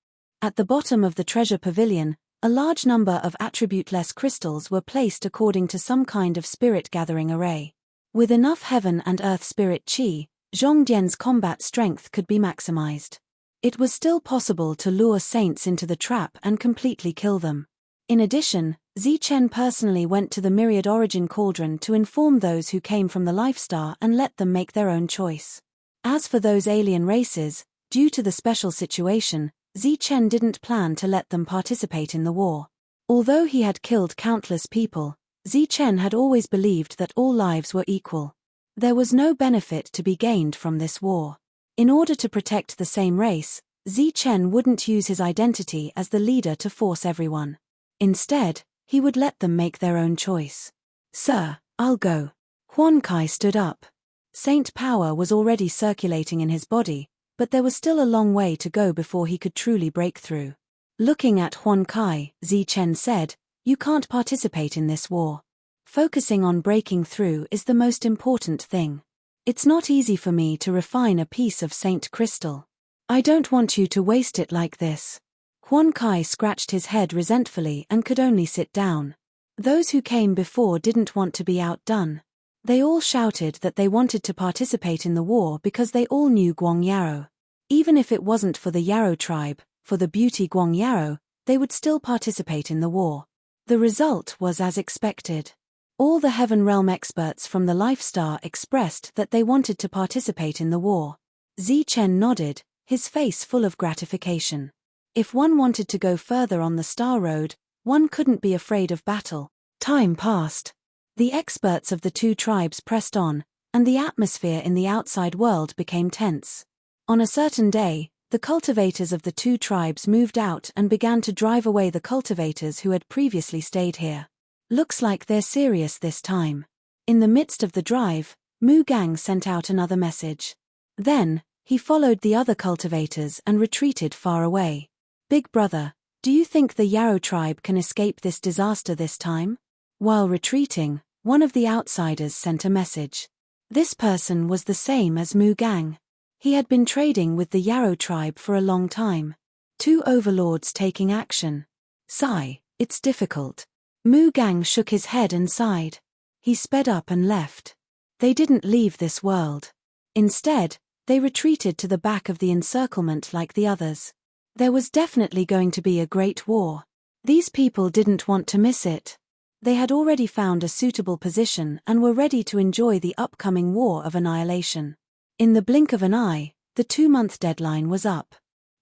At the bottom of the treasure pavilion, a large number of attribute-less crystals were placed according to some kind of spirit-gathering array. With enough heaven and earth spirit chi, Zhongdian's combat strength could be maximized. It was still possible to lure saints into the trap and completely kill them. In addition, Chen personally went to the Myriad Origin Cauldron to inform those who came from the Life Star and let them make their own choice. As for those alien races, due to the special situation, Chen didn't plan to let them participate in the war. Although he had killed countless people, Chen had always believed that all lives were equal. There was no benefit to be gained from this war. In order to protect the same race, Chen wouldn't use his identity as the leader to force everyone. Instead, he would let them make their own choice. "Sir, I'll go." Huan Kai stood up. Saint power was already circulating in his body, but there was still a long way to go before he could truly break through. Looking at Huan Kai, Chen said, "You can't participate in this war. Focusing on breaking through is the most important thing. It's not easy for me to refine a piece of Saint crystal. I don't want you to waste it like this." Huan Kai scratched his head resentfully and could only sit down. Those who came before didn't want to be outdone. They all shouted that they wanted to participate in the war because they all knew Guang Yarrow. Even if it wasn't for the Yarrow tribe, for the beauty Guang Yarrow, they would still participate in the war. The result was as expected. All the Heaven Realm experts from the Life Star expressed that they wanted to participate in the war. Chen nodded, his face full of gratification. If one wanted to go further on the Star Road, one couldn't be afraid of battle. Time passed. The experts of the two tribes pressed on, and the atmosphere in the outside world became tense. On a certain day, the cultivators of the two tribes moved out and began to drive away the cultivators who had previously stayed here. "Looks like they're serious this time." In the midst of the drive, Mu Gang sent out another message. Then, he followed the other cultivators and retreated far away. "Big brother, do you think the Yarrow tribe can escape this disaster this time?" While retreating, one of the outsiders sent a message. This person was the same as Mu Gang. He had been trading with the Yarrow tribe for a long time. Two overlords taking action. Sigh, it's difficult. Mu Gang shook his head and sighed. He sped up and left. They didn't leave this world. Instead, they retreated to the back of the encirclement like the others. There was definitely going to be a great war. These people didn't want to miss it. They had already found a suitable position and were ready to enjoy the upcoming war of annihilation. In the blink of an eye, the 2-month deadline was up.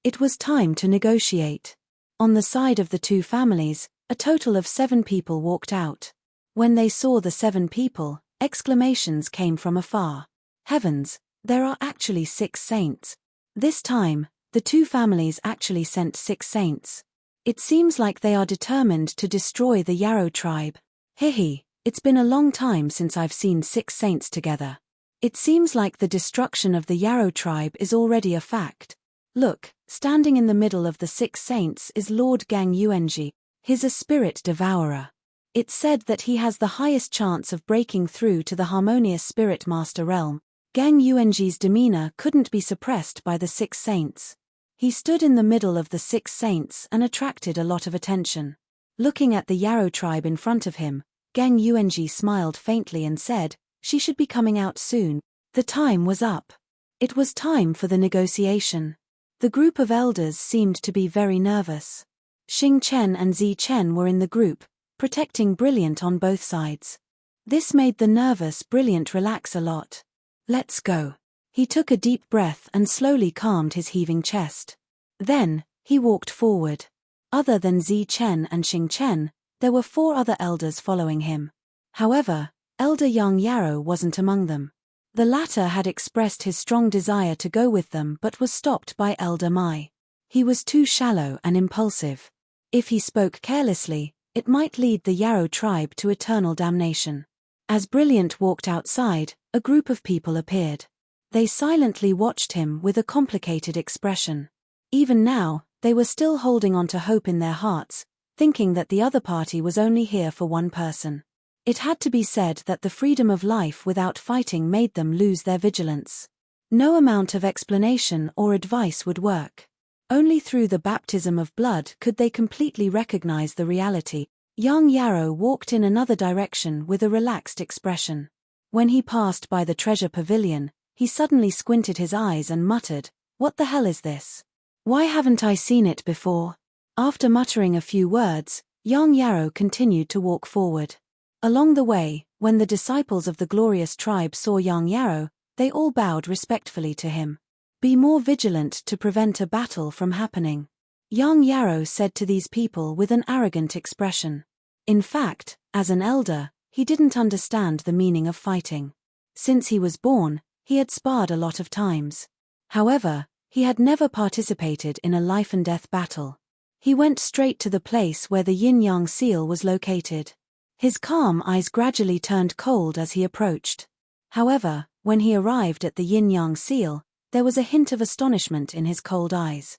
It was time to negotiate. On the side of the two families, a total of 7 people walked out. When they saw the 7 people, exclamations came from afar. Heavens, there are actually 6 saints. This time, the two families actually sent 6 saints. It seems like they are determined to destroy the Yarrow tribe. Hihi, it's been a long time since I've seen 6 saints together. It seems like the destruction of the Yarrow tribe is already a fact. Look, standing in the middle of the 6 saints is Lord Gang Yuanji. He's a spirit devourer. It's said that he has the highest chance of breaking through to the harmonious spirit master realm. Gang Yuanji's demeanor couldn't be suppressed by the 6 saints. He stood in the middle of the 6 saints and attracted a lot of attention. Looking at the Yarrow tribe in front of him, Gang Yuanji smiled faintly and said, "She should be coming out soon." The time was up. It was time for the negotiation. The group of elders seemed to be very nervous. Xing Chen and Chen were in the group, protecting Brilliant on both sides. This made the nervous Brilliant relax a lot. "Let's go." He took a deep breath and slowly calmed his heaving chest. Then, he walked forward. Other than Chen and Xing Chen, there were 4 other elders following him. However, Elder Young Yarrow wasn't among them. The latter had expressed his strong desire to go with them but was stopped by Elder Mai. He was too shallow and impulsive. If he spoke carelessly, it might lead the Yarrow tribe to eternal damnation. As Brilliant walked outside, a group of people appeared. They silently watched him with a complicated expression. Even now, they were still holding on to hope in their hearts, thinking that the other party was only here for one person. It had to be said that the freedom of life without fighting made them lose their vigilance. No amount of explanation or advice would work. Only through the baptism of blood could they completely recognize the reality. Young Yarrow walked in another direction with a relaxed expression. When he passed by the treasure pavilion, he suddenly squinted his eyes and muttered, "What the hell is this? Why haven't I seen it before?" After muttering a few words, Yang Yarrow continued to walk forward. Along the way, when the disciples of the glorious tribe saw Yang Yarrow, they all bowed respectfully to him. Be more vigilant to prevent a battle from happening, Yang Yarrow said to these people with an arrogant expression. In fact, as an elder, he didn't understand the meaning of fighting. Since he was born, he had sparred a lot of times. However, he had never participated in a life-and-death battle. He went straight to the place where the yin-yang seal was located. His calm eyes gradually turned cold as he approached. However, when he arrived at the yin-yang seal, there was a hint of astonishment in his cold eyes.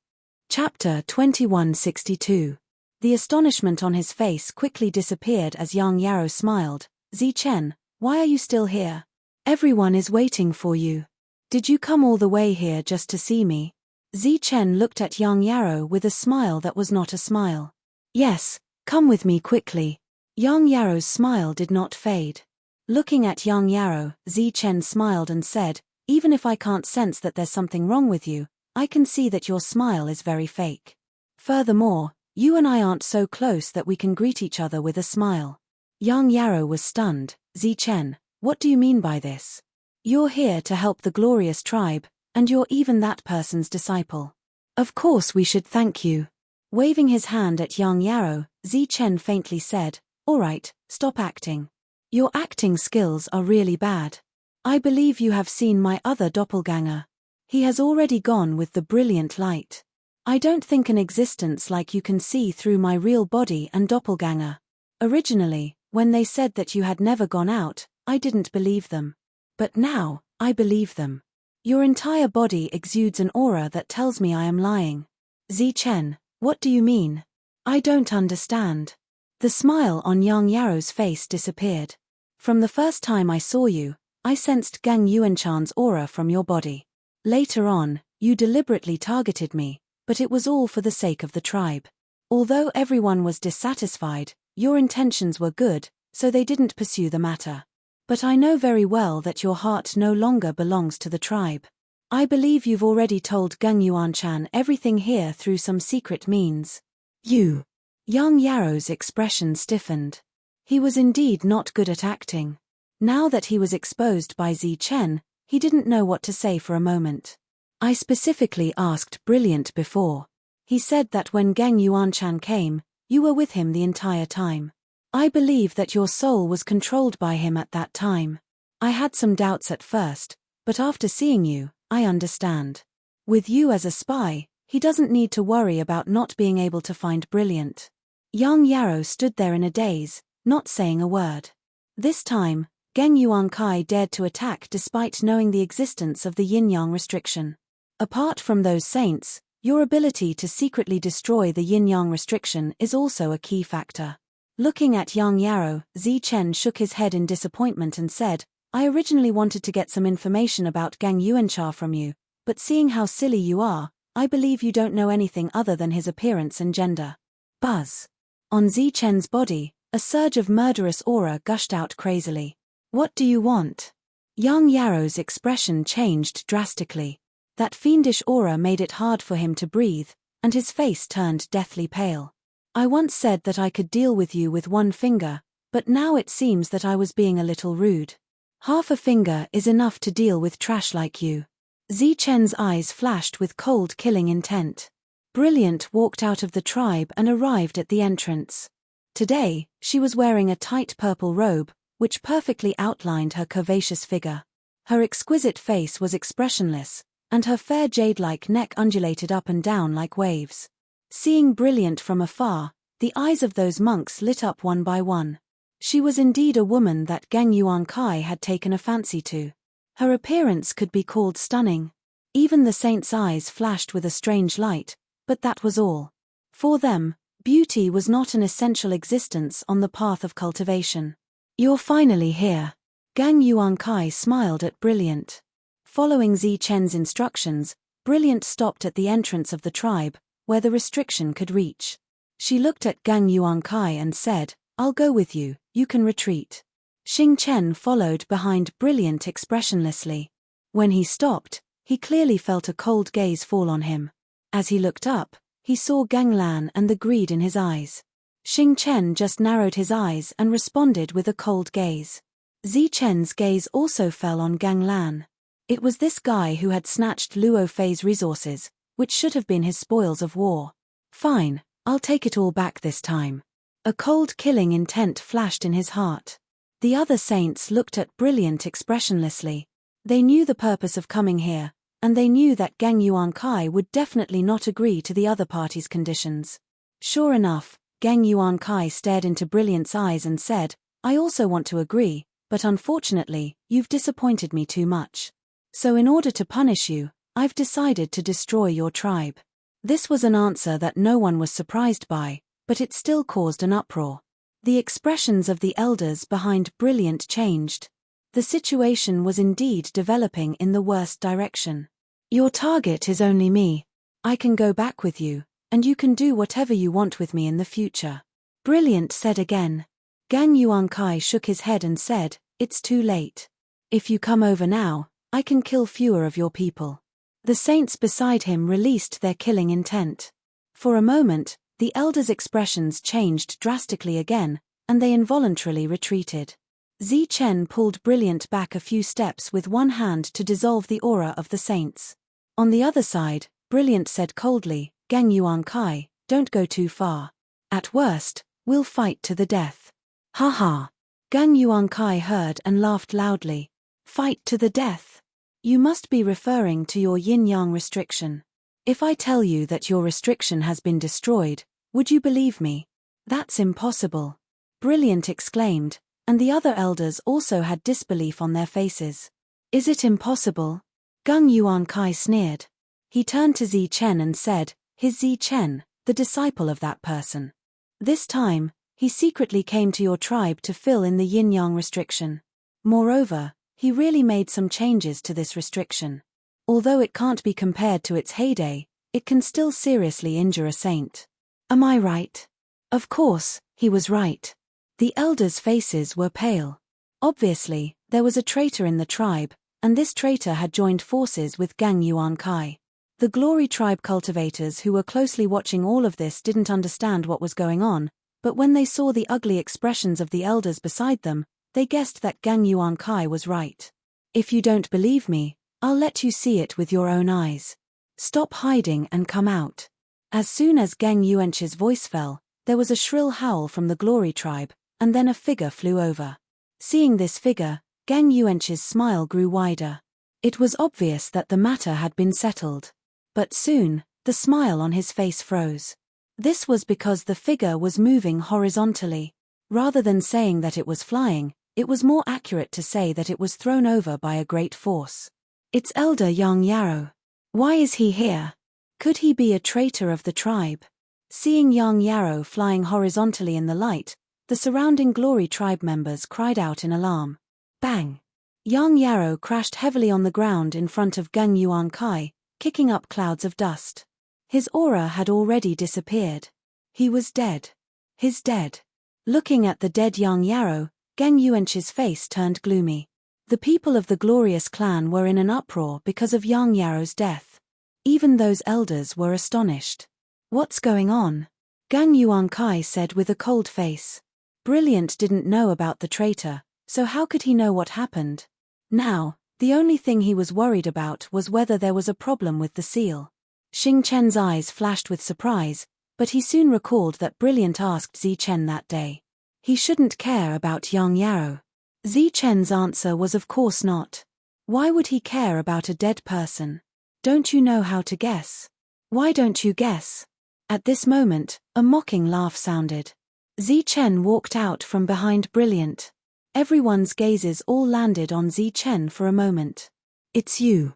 Chapter 2162. The astonishment on his face quickly disappeared as Yang Yarrow smiled. Zichen, why are you still here? Everyone is waiting for you. Did you come all the way here just to see me? Zichen looked at Yang Yarrow with a smile that was not a smile. Yes, come with me quickly. Yang Yarrow's smile did not fade. Looking at Yang Yarrow, Zichen smiled and said, even if I can't sense that there's something wrong with you, I can see that your smile is very fake. Furthermore, you and I aren't so close that we can greet each other with a smile. Yang Yarrow was stunned. Zichen, what do you mean by this? You're here to help the glorious tribe, and you're even that person's disciple. Of course we should thank you. Waving his hand at Yang Yarrow, Zichen faintly said, all right, stop acting. Your acting skills are really bad. I believe you have seen my other doppelganger. He has already gone with the brilliant light. I don't think an existence like you can see through my real body and doppelganger. Originally, when they said that you had never gone out, I didn't believe them. But now, I believe them. Your entire body exudes an aura that tells me I am lying. Zichen, what do you mean? I don't understand. The smile on Yang Yarrow's face disappeared. From the first time I saw you, I sensed Gang Yuanchan's aura from your body. Later on, you deliberately targeted me, but it was all for the sake of the tribe. Although everyone was dissatisfied, your intentions were good, so they didn't pursue the matter. But I know very well that your heart no longer belongs to the tribe. I believe you've already told Gang Yuanchan everything here through some secret means. You. Yang Yarrow's expression stiffened. He was indeed not good at acting. Now that he was exposed by Zichen, he didn't know what to say for a moment. I specifically asked Brilliant before. He said that when Gang Yuanchan came, you were with him the entire time. I believe that your soul was controlled by him at that time. I had some doubts at first, but after seeing you, I understand. With you as a spy, he doesn't need to worry about not being able to find Brilliant. Yang Yarrow stood there in a daze, not saying a word. This time, Geng Yuankai dared to attack despite knowing the existence of the yin-yang restriction. Apart from those saints, your ability to secretly destroy the yin-yang restriction is also a key factor. Looking at Yang Yarrow, Zichen shook his head in disappointment and said, I originally wanted to get some information about Gang Yuancha from you, but seeing how silly you are, I believe you don't know anything other than his appearance and gender. Buzz. On Zichen's body, a surge of murderous aura gushed out crazily. What do you want? Yang Yarrow's expression changed drastically. That fiendish aura made it hard for him to breathe, and his face turned deathly pale. I once said that I could deal with you with one finger, but now it seems that I was being a little rude. Half a finger is enough to deal with trash like you. Zichen's eyes flashed with cold killing intent. Brilliant walked out of the tribe and arrived at the entrance. Today, she was wearing a tight purple robe, which perfectly outlined her curvaceous figure. Her exquisite face was expressionless, and her fair jade-like neck undulated up and down like waves. Seeing Brilliant from afar, the eyes of those monks lit up one by one. She was indeed a woman that Geng Yuankai had taken a fancy to. Her appearance could be called stunning. Even the saint's eyes flashed with a strange light, but that was all. For them, beauty was not an essential existence on the path of cultivation. You're finally here. Gang Yuankai smiled at Brilliant. Following Zichen's instructions, Brilliant stopped at the entrance of the tribe, where the restriction could reach. She looked at Gang Yuankai and said, I'll go with you, you can retreat. Xing Chen followed behind Brilliant expressionlessly. When he stopped, he clearly felt a cold gaze fall on him. As he looked up, he saw Gang Lan and the greed in his eyes. Xing Chen just narrowed his eyes and responded with a cold gaze. Zi Chen's gaze also fell on Gang Lan. It was this guy who had snatched Luo Fei's resources, which should have been his spoils of war. Fine, I'll take it all back this time. A cold killing intent flashed in his heart. The other saints looked at Brilliant expressionlessly. They knew the purpose of coming here, and they knew that Gang Yuankai would definitely not agree to the other party's conditions. Sure enough, Gang Yuankai stared into Brilliant's eyes and said, I also want to agree, but unfortunately, you've disappointed me too much. So in order to punish you, I've decided to destroy your tribe. This was an answer that no one was surprised by, but it still caused an uproar. The expressions of the elders behind Brilliant changed. The situation was indeed developing in the worst direction. Your target is only me. I can go back with you, and you can do whatever you want with me in the future. Brilliant said again. Gang Yuankai shook his head and said, it's too late. If you come over now, I can kill fewer of your people. The saints beside him released their killing intent. For a moment, the elders' expressions changed drastically again, and they involuntarily retreated. Zi Chen pulled Brilliant back a few steps with one hand to dissolve the aura of the saints. On the other side, Brilliant said coldly, Gang Yuankai, don't go too far. At worst, we'll fight to the death. Ha ha. Gang Yuankai heard and laughed loudly. Fight to the death. You must be referring to your yin-yang restriction. If I tell you that your restriction has been destroyed, would you believe me? That's impossible. Brilliant exclaimed, and the other elders also had disbelief on their faces. Is it impossible? Gang Yuankai sneered. He turned to Zi Chen and said, Here's Zi Chen, the disciple of that person. This time, he secretly came to your tribe to fill in the yin-yang restriction. Moreover, he really made some changes to this restriction. Although it can't be compared to its heyday, it can still seriously injure a saint. Am I right? Of course, he was right. The elders' faces were pale. Obviously, there was a traitor in the tribe, and this traitor had joined forces with Gang Yuankai. The Glory Tribe cultivators who were closely watching all of this didn't understand what was going on, but when they saw the ugly expressions of the elders beside them, they guessed that Gang Yuankai was right. If you don't believe me, I'll let you see it with your own eyes. Stop hiding and come out. As soon as Gang Yuanchi's voice fell, there was a shrill howl from the Glory Tribe, and then a figure flew over. Seeing this figure, Gang Yuanchi's smile grew wider. It was obvious that the matter had been settled. But soon, the smile on his face froze. This was because the figure was moving horizontally. Rather than saying that it was flying, it was more accurate to say that it was thrown over by a great force. It's Elder Yang Yarrow. Why is he here? Could he be a traitor of the tribe? Seeing Yang Yarrow flying horizontally in the light, the surrounding Glory Tribe members cried out in alarm. Bang! Yang Yarrow crashed heavily on the ground in front of Gang Yuankai, kicking up clouds of dust. His aura had already disappeared. He was dead. He's dead. Looking at the dead Yang Yarrow, Gang Yuanchi's face turned gloomy. The people of the Glorious Clan were in an uproar because of Yang Yarrow's death. Even those elders were astonished. What's going on? Gang Yuankai said with a cold face. Brilliant didn't know about the traitor, so how could he know what happened? Now, the only thing he was worried about was whether there was a problem with the seal. Xing Chen's eyes flashed with surprise, but he soon recalled that Brilliant asked Zi Chen that day. He shouldn't care about Yang Yarrow. Zi Chen's answer was of course not. Why would he care about a dead person? Don't you know how to guess? Why don't you guess? At this moment, a mocking laugh sounded. Zi Chen walked out from behind Brilliant. Everyone's gazes all landed on Zi Chen for a moment. It's you,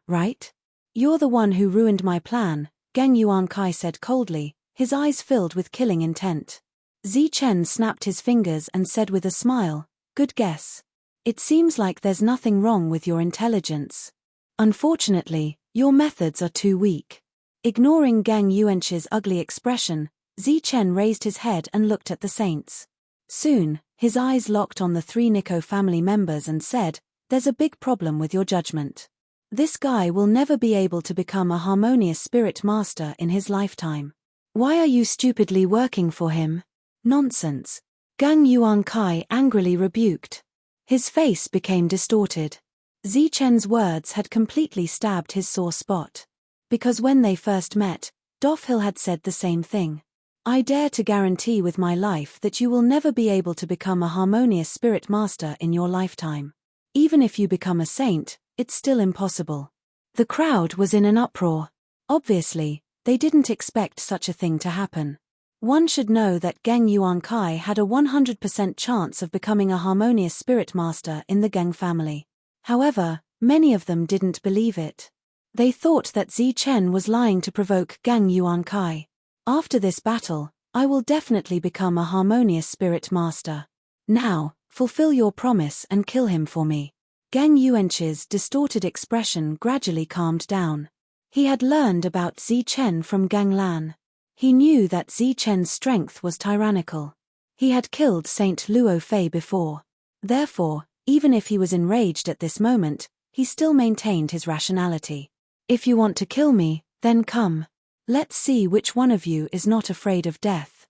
right? You're the one who ruined my plan, Gang Yuankai said coldly, his eyes filled with killing intent. Zi Chen snapped his fingers and said with a smile, good guess. It seems like there's nothing wrong with your intelligence. Unfortunately, your methods are too weak. Ignoring Gang Yuanchi's ugly expression, Zi Chen raised his head and looked at the saints. Soon, his eyes locked on the three Nico family members and said, there's a big problem with your judgment. This guy will never be able to become a harmonious spirit master in his lifetime. Why are you stupidly working for him? Nonsense. Gang Yuankai angrily rebuked. His face became distorted. Zichen's words had completely stabbed his sore spot. Because when they first met, Dofil had said the same thing. I dare to guarantee with my life that you will never be able to become a harmonious spirit master in your lifetime. Even if you become a saint, it's still impossible. The crowd was in an uproar. Obviously, they didn't expect such a thing to happen. One should know that Geng Yuankai had a 100% chance of becoming a harmonious spirit master in the Geng family. However, many of them didn't believe it. They thought that Zichen was lying to provoke Geng Yuankai. After this battle, I will definitely become a harmonious spirit master. Now, fulfill your promise and kill him for me. Geng Yuanchi's distorted expression gradually calmed down. He had learned about Zichen from Gang Lan. He knew that Zichen's strength was tyrannical. He had killed Saint Luo Fei before. Therefore, even if he was enraged at this moment, he still maintained his rationality. If you want to kill me, then come. Let's see which one of you is not afraid of death.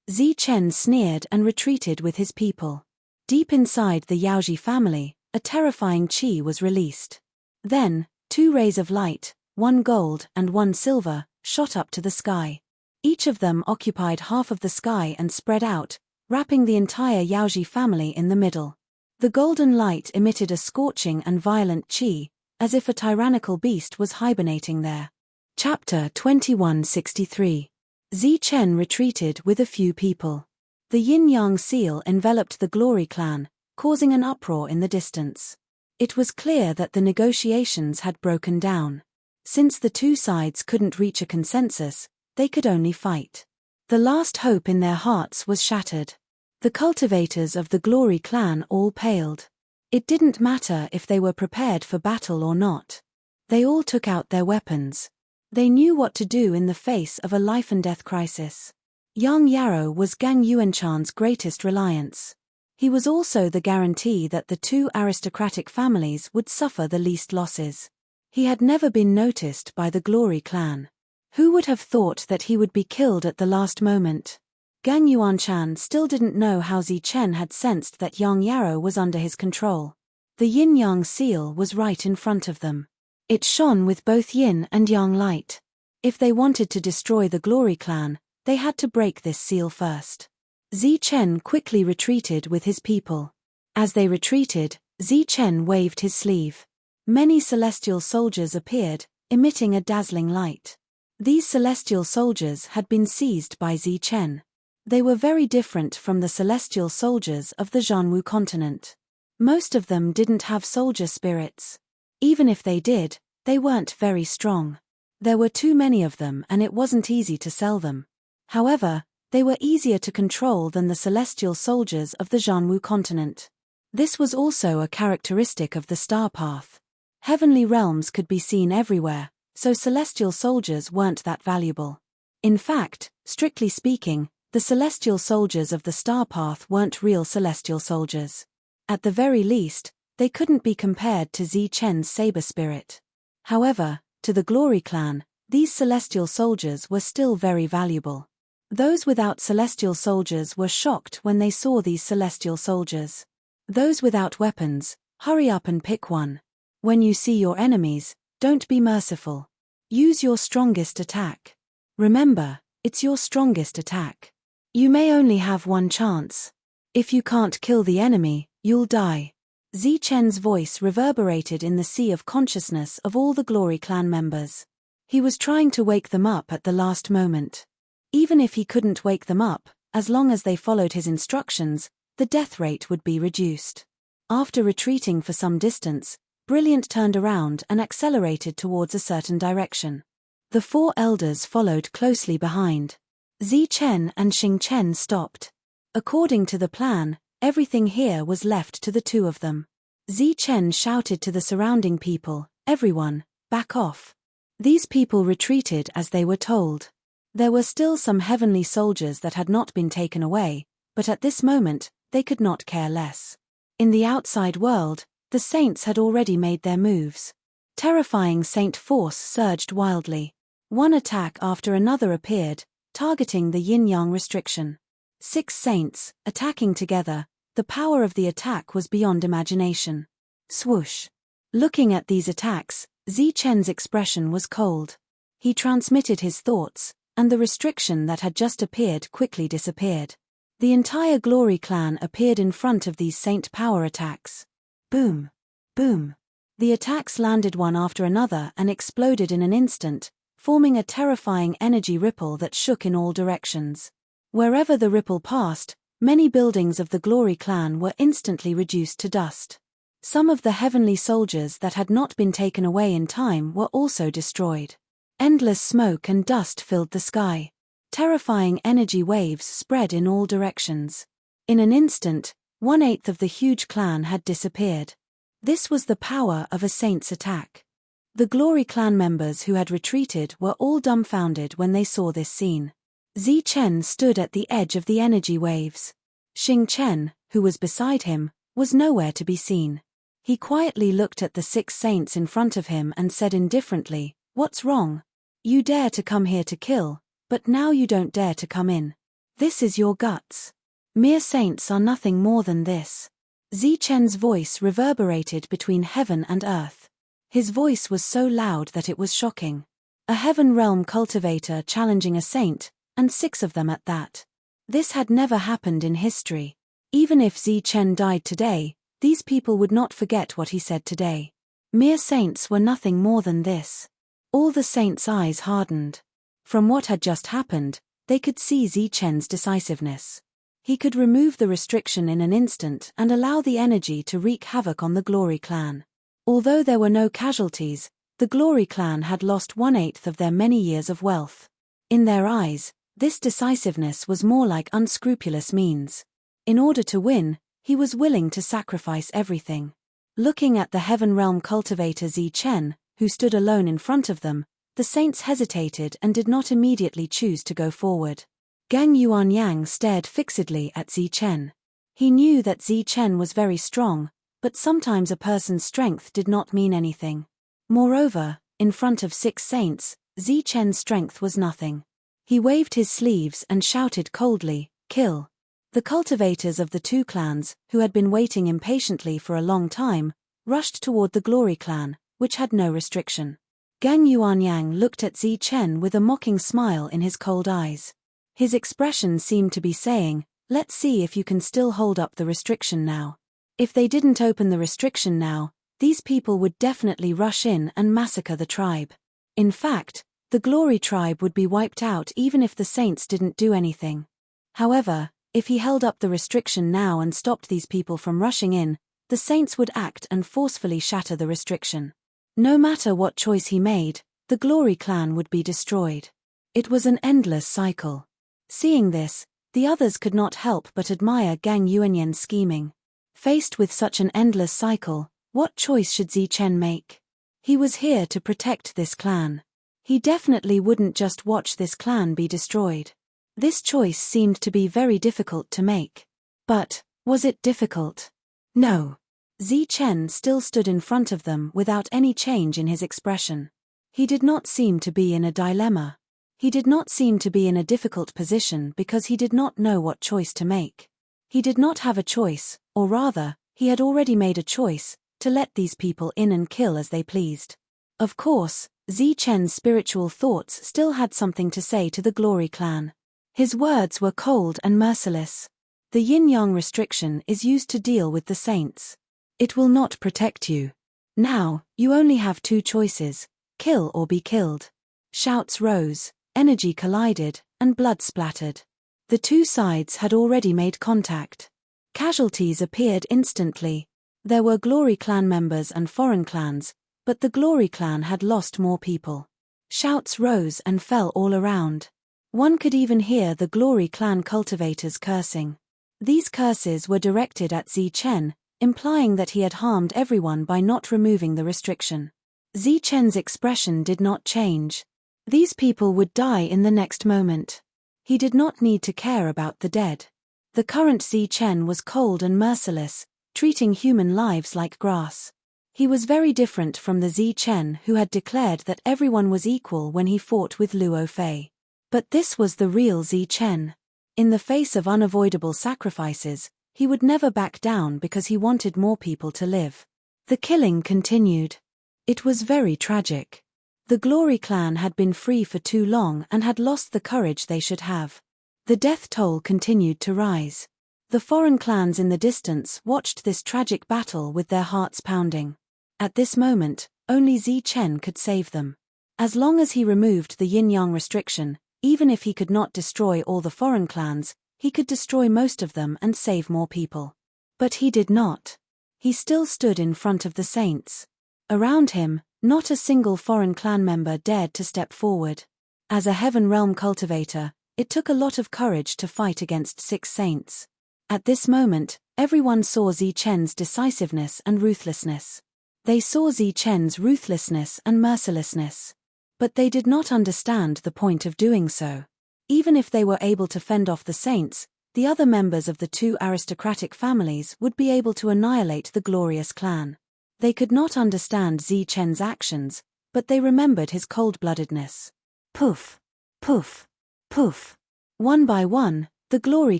Zichen sneered and retreated with his people. Deep inside the Yaoji family, a terrifying qi was released. Then, 2 rays of light, 1 gold and 1 silver, shot up to the sky. Each of them occupied half of the sky and spread out, wrapping the entire Yaoji family in the middle. The golden light emitted a scorching and violent qi, as if a tyrannical beast was hibernating there. Chapter 2163. Zichen retreated with a few people. The yin-yang seal enveloped the Glory clan, causing an uproar in the distance. It was clear that the negotiations had broken down. Since the two sides couldn't reach a consensus, they could only fight. The last hope in their hearts was shattered. The cultivators of the Glory clan all paled. It didn't matter if they were prepared for battle or not. They all took out their weapons. They knew what to do in the face of a life-and-death crisis. Yang Yarrow was Gang Yuanchan's greatest reliance. He was also the guarantee that the 2 aristocratic families would suffer the least losses. He had never been noticed by the Glory clan. Who would have thought that he would be killed at the last moment? Gang Yuanchan still didn't know how Zichen had sensed that Yang Yarrow was under his control. The yin-yang seal was right in front of them. It shone with both yin and yang light. If they wanted to destroy the Glory clan, they had to break this seal first. Zichen quickly retreated with his people. As they retreated, Zichen waved his sleeve. Many celestial soldiers appeared, emitting a dazzling light. These celestial soldiers had been seized by Zichen. They were very different from the celestial soldiers of the Zhanwu continent. Most of them didn't have soldier spirits. Even if they did, they weren't very strong. There were too many of them and it wasn't easy to sell them. However, they were easier to control than the celestial soldiers of the Zhanwu continent. This was also a characteristic of the star path. Heavenly realms could be seen everywhere, so celestial soldiers weren't that valuable. In fact, strictly speaking, the celestial soldiers of the star path weren't real celestial soldiers. At the very least, they couldn't be compared to Zichen's saber spirit. However, to the Glory clan, these celestial soldiers were still very valuable. Those without celestial soldiers were shocked when they saw these celestial soldiers. Those without weapons, hurry up and pick one. When you see your enemies, don't be merciful. Use your strongest attack. Remember, it's your strongest attack. You may only have one chance. If you can't kill the enemy, you'll die. Zichen's voice reverberated in the sea of consciousness of all the Glory clan members. He was trying to wake them up at the last moment. Even if he couldn't wake them up, as long as they followed his instructions, the death rate would be reduced. After retreating for some distance, Brilliant turned around and accelerated towards a certain direction. The 4 elders followed closely behind. Zichen and Xingchen stopped. According to the plan, everything here was left to the 2 of them. Zichen shouted to the surrounding people, "Everyone, back off." These people retreated as they were told. There were still some heavenly soldiers that had not been taken away, but at this moment, they could not care less. In the outside world, the saints had already made their moves. Terrifying saint force surged wildly. One attack after another appeared, targeting the yin-yang restriction. 6 saints, attacking together, the power of the attack was beyond imagination. Swoosh. Looking at these attacks, Zichen's expression was cold. He transmitted his thoughts, and the restriction that had just appeared quickly disappeared. The entire Glory clan appeared in front of these saint power attacks. Boom. Boom. The attacks landed one after another and exploded in an instant, forming a terrifying energy ripple that shook in all directions. Wherever the ripple passed, many buildings of the Glory clan were instantly reduced to dust. Some of the heavenly soldiers that had not been taken away in time were also destroyed. Endless smoke and dust filled the sky. Terrifying energy waves spread in all directions. In an instant, 1/8 of the huge clan had disappeared. This was the power of a saint's attack. The Glory clan members who had retreated were all dumbfounded when they saw this scene. Zichen stood at the edge of the energy waves. Xing Chen, who was beside him, was nowhere to be seen. He quietly looked at the 6 saints in front of him and said indifferently, "What's wrong? You dare to come here to kill, but now you don't dare to come in. This is your guts. Mere saints are nothing more than this." Zichen's voice reverberated between heaven and earth. His voice was so loud that it was shocking. A heaven realm cultivator challenging a saint, and 6 of them at that. This had never happened in history. Even if Zichen died today, these people would not forget what he said today. Mere saints were nothing more than this. All the saints' eyes hardened. From what had just happened, they could see Zichen's decisiveness. He could remove the restriction in an instant and allow the energy to wreak havoc on the Glory clan. Although there were no casualties, the Glory clan had lost 1/8 of their many years of wealth. In their eyes, this decisiveness was more like unscrupulous means. In order to win, he was willing to sacrifice everything. Looking at the heaven realm cultivator Zichen, who stood alone in front of them, the saints hesitated and did not immediately choose to go forward. Gang Yuanyang stared fixedly at Zichen. He knew that Zichen was very strong, but sometimes a person's strength did not mean anything. Moreover, in front of 6 saints, Zichen's strength was nothing. He waved his sleeves and shouted coldly, "Kill." The cultivators of the 2 clans, who had been waiting impatiently for a long time, rushed toward the Glory clan, which had no restriction. Gang Yuanyang looked at Zichen with a mocking smile in his cold eyes. His expression seemed to be saying, "Let's see if you can still hold up the restriction now." If they didn't open the restriction now, these people would definitely rush in and massacre the tribe. In fact, the Glory tribe would be wiped out even if the saints didn't do anything. However, if he held up the restriction now and stopped these people from rushing in, the saints would act and forcefully shatter the restriction. No matter what choice he made, the Glory clan would be destroyed. It was an endless cycle. Seeing this, the others could not help but admire Gang Yuanyan's scheming. Faced with such an endless cycle, what choice should Zichen make? He was here to protect this clan. He definitely wouldn't just watch this clan be destroyed. This choice seemed to be very difficult to make. But, was it difficult? No. Zichen still stood in front of them without any change in his expression. He did not seem to be in a dilemma. He did not seem to be in a difficult position because he did not know what choice to make. He did not have a choice, or rather, he had already made a choice, to let these people in and kill as they pleased. Of course, Zichen's spiritual thoughts still had something to say to the Glory clan. His words were cold and merciless. The yin-yang restriction is used to deal with the saints. It will not protect you. Now, you only have 2 choices, kill or be killed. Shouts rose, energy collided, and blood splattered. The 2 sides had already made contact. Casualties appeared instantly. There were Glory clan members and foreign clans, but the Glory clan had lost more people. Shouts rose and fell all around. One could even hear the Glory clan cultivators cursing. These curses were directed at Zichen, implying that he had harmed everyone by not removing the restriction. Zichen's expression did not change. These people would die in the next moment. He did not need to care about the dead. The current Zichen was cold and merciless, treating human lives like grass. He was very different from the Zichen who had declared that everyone was equal when he fought with Luo Fei. But this was the real Zi Chen. In the face of unavoidable sacrifices, he would never back down because he wanted more people to live. The killing continued. It was very tragic. The Glory clan had been free for too long and had lost the courage they should have. The death toll continued to rise. The foreign clans in the distance watched this tragic battle with their hearts pounding. At this moment, only Zi Chen could save them. As long as he removed the yin-yang restriction, even if he could not destroy all the foreign clans, he could destroy most of them and save more people. But he did not. He still stood in front of the saints. Around him, not a single foreign clan member dared to step forward. As a Heaven Realm cultivator, it took a lot of courage to fight against 6 saints. At this moment, everyone saw Zi Chen's decisiveness and ruthlessness. They saw Zi Chen's ruthlessness and mercilessness. But they did not understand the point of doing so. Even if they were able to fend off the saints, the other members of the 2 aristocratic families would be able to annihilate the glorious clan. They could not understand Zi Chen's actions, but they remembered his cold-bloodedness. Poof! Poof! Poof! One by one, the Glory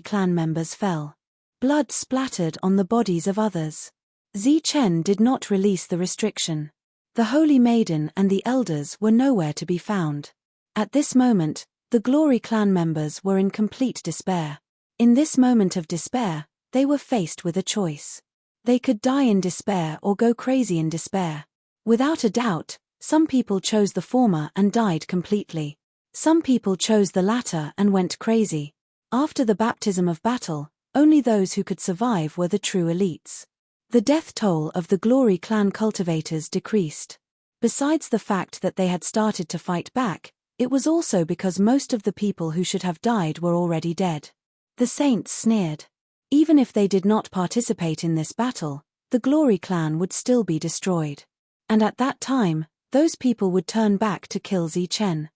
clan members fell. Blood splattered on the bodies of others. Zi Chen did not release the restriction. The Holy Maiden and the elders were nowhere to be found. At this moment, the Glory clan members were in complete despair. In this moment of despair, they were faced with a choice. They could die in despair or go crazy in despair. Without a doubt, some people chose the former and died completely. Some people chose the latter and went crazy. After the baptism of battle, only those who could survive were the true elites. The death toll of the Glory clan cultivators decreased. Besides the fact that they had started to fight back, it was also because most of the people who should have died were already dead. The saints sneered. Even if they did not participate in this battle, the Glory clan would still be destroyed. And at that time, those people would turn back to kill Zi Chen.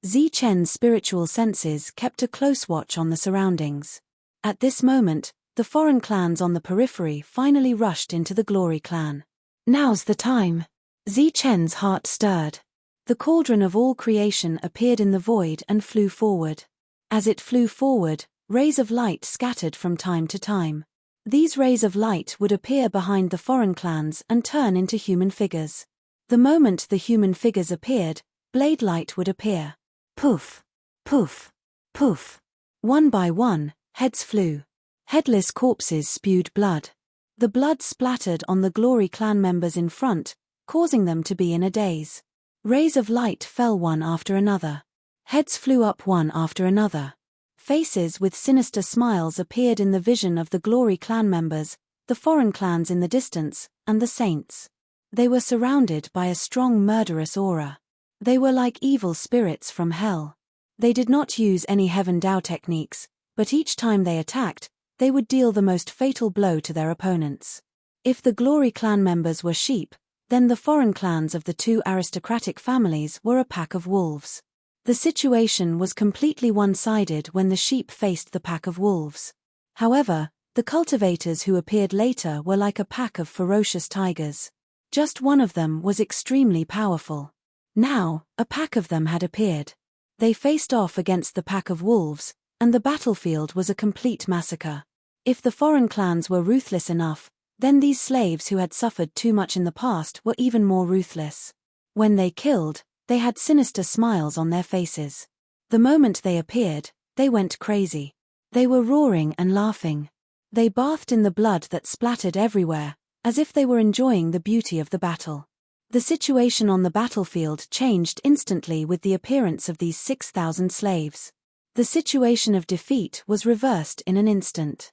Zi Chen's spiritual senses kept a close watch on the surroundings. At this moment, the foreign clans on the periphery finally rushed into the Glory clan. Now's the time. Zi Chen's heart stirred. The cauldron of all creation appeared in the void and flew forward. As it flew forward, rays of light scattered from time to time. These rays of light would appear behind the foreign clans and turn into human figures. The moment the human figures appeared, blade light would appear. Poof! Poof! Poof! One by one, heads flew. Headless corpses spewed blood. The blood splattered on the Glory clan members in front, causing them to be in a daze. Rays of light fell one after another. Heads flew up one after another. Faces with sinister smiles appeared in the vision of the Glory clan members, the foreign clans in the distance, and the saints. They were surrounded by a strong murderous aura. They were like evil spirits from hell. They did not use any Heaven Dao techniques, but each time they attacked, they would deal the most fatal blow to their opponents. If the Glory clan members were sheep, then the foreign clans of the 2 aristocratic families were a pack of wolves. The situation was completely one-sided when the sheep faced the pack of wolves. However, the cultivators who appeared later were like a pack of ferocious tigers. Just one of them was extremely powerful. Now, a pack of them had appeared. They faced off against the pack of wolves, and the battlefield was a complete massacre. If the foreign clans were ruthless enough, then these slaves who had suffered too much in the past were even more ruthless. When they killed, they had sinister smiles on their faces. The moment they appeared, they went crazy. They were roaring and laughing. They bathed in the blood that splattered everywhere, as if they were enjoying the beauty of the battle. The situation on the battlefield changed instantly with the appearance of these 6,000 slaves. The situation of defeat was reversed in an instant.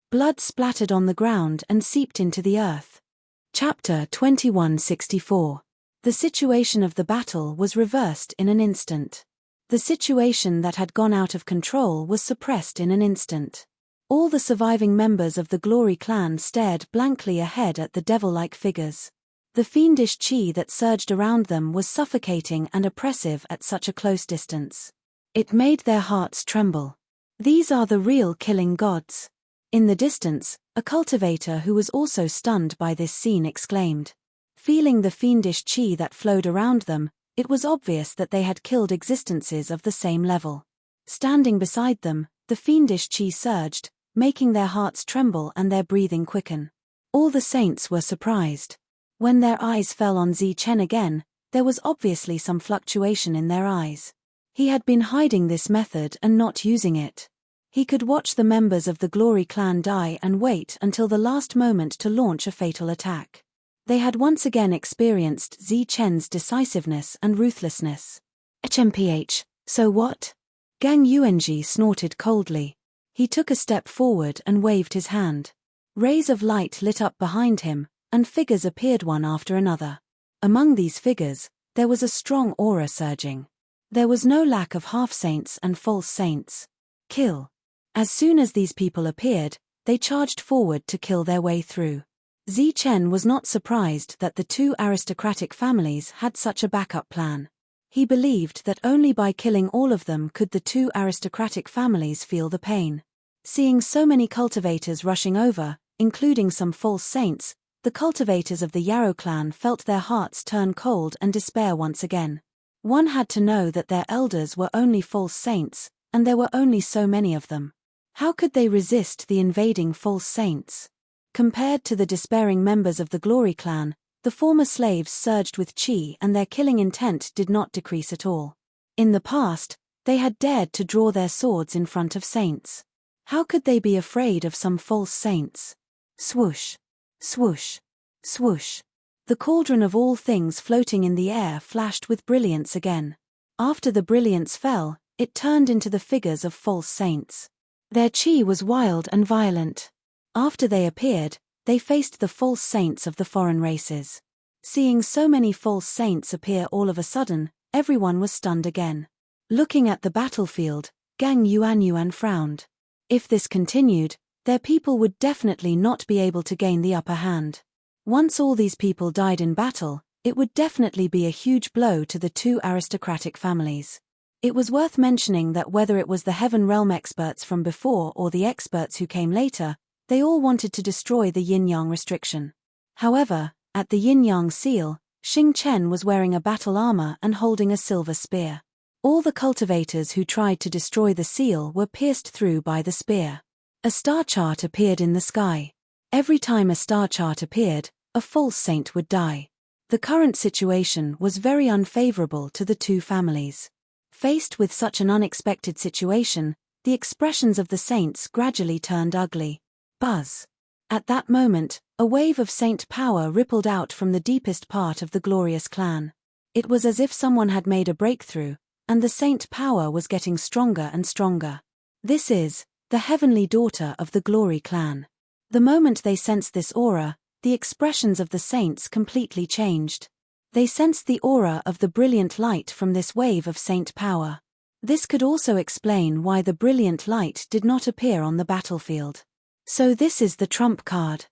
Blood splattered on the ground and seeped into the earth. Chapter 2164. The situation of the battle was reversed in an instant. The situation that had gone out of control was suppressed in an instant. All the surviving members of the Glory clan stared blankly ahead at the devil-like figures. The fiendish chi that surged around them was suffocating and oppressive at such a close distance. It made their hearts tremble. These are the real killing gods. In the distance, a cultivator who was also stunned by this scene exclaimed. Feeling the fiendish chi that flowed around them, it was obvious that they had killed existences of the same level. Standing beside them, the fiendish qi surged, making their hearts tremble and their breathing quicken. All the saints were surprised. When their eyes fell on Zichen again, there was obviously some fluctuation in their eyes. He had been hiding this method and not using it. He could watch the members of the Glory clan die and wait until the last moment to launch a fatal attack. They had once again experienced Zichen's decisiveness and ruthlessness. HMPH, so what? Gang Yuanji snorted coldly. He took a step forward and waved his hand. Rays of light lit up behind him, and figures appeared one after another. Among these figures, there was a strong aura surging. There was no lack of half-saints and false saints. Kill. As soon as these people appeared, they charged forward to kill their way through. Zichen was not surprised that the two aristocratic families had such a backup plan. He believed that only by killing all of them could the two aristocratic families feel the pain. Seeing so many cultivators rushing over, including some false saints, the cultivators of the Yarrow clan felt their hearts turn cold and despair once again. One had to know that their elders were only false saints, and there were only so many of them. How could they resist the invading false saints? Compared to the despairing members of the Glory clan, the former slaves surged with chi and their killing intent did not decrease at all. In the past, they had dared to draw their swords in front of saints. How could they be afraid of some false saints? Swoosh. Swoosh. Swoosh. The cauldron of all things floating in the air flashed with brilliance again. After the brilliance fell, it turned into the figures of false saints. Their chi was wild and violent. After they appeared, they faced the false saints of the foreign races. Seeing so many false saints appear all of a sudden, everyone was stunned again. Looking at the battlefield, Gang Yuanyuan frowned. If this continued, their people would definitely not be able to gain the upper hand. Once all these people died in battle, it would definitely be a huge blow to the two aristocratic families. It was worth mentioning that whether it was the Heaven Realm experts from before or the experts who came later, they all wanted to destroy the yin-yang restriction. However, at the yin-yang seal, Xing Chen was wearing a battle armor and holding a silver spear. All the cultivators who tried to destroy the seal were pierced through by the spear. A star chart appeared in the sky. Every time a star chart appeared, a false saint would die. The current situation was very unfavorable to the two families. Faced with such an unexpected situation, the expressions of the saints gradually turned ugly. Buzz. At that moment, a wave of saint power rippled out from the deepest part of the glorious clan. It was as if someone had made a breakthrough, and the saint power was getting stronger and stronger. This is the heavenly daughter of the Glory clan. The moment they sensed this aura, the expressions of the saints completely changed. They sensed the aura of the brilliant light from this wave of saint power. This could also explain why the brilliant light did not appear on the battlefield. So this is the trump card.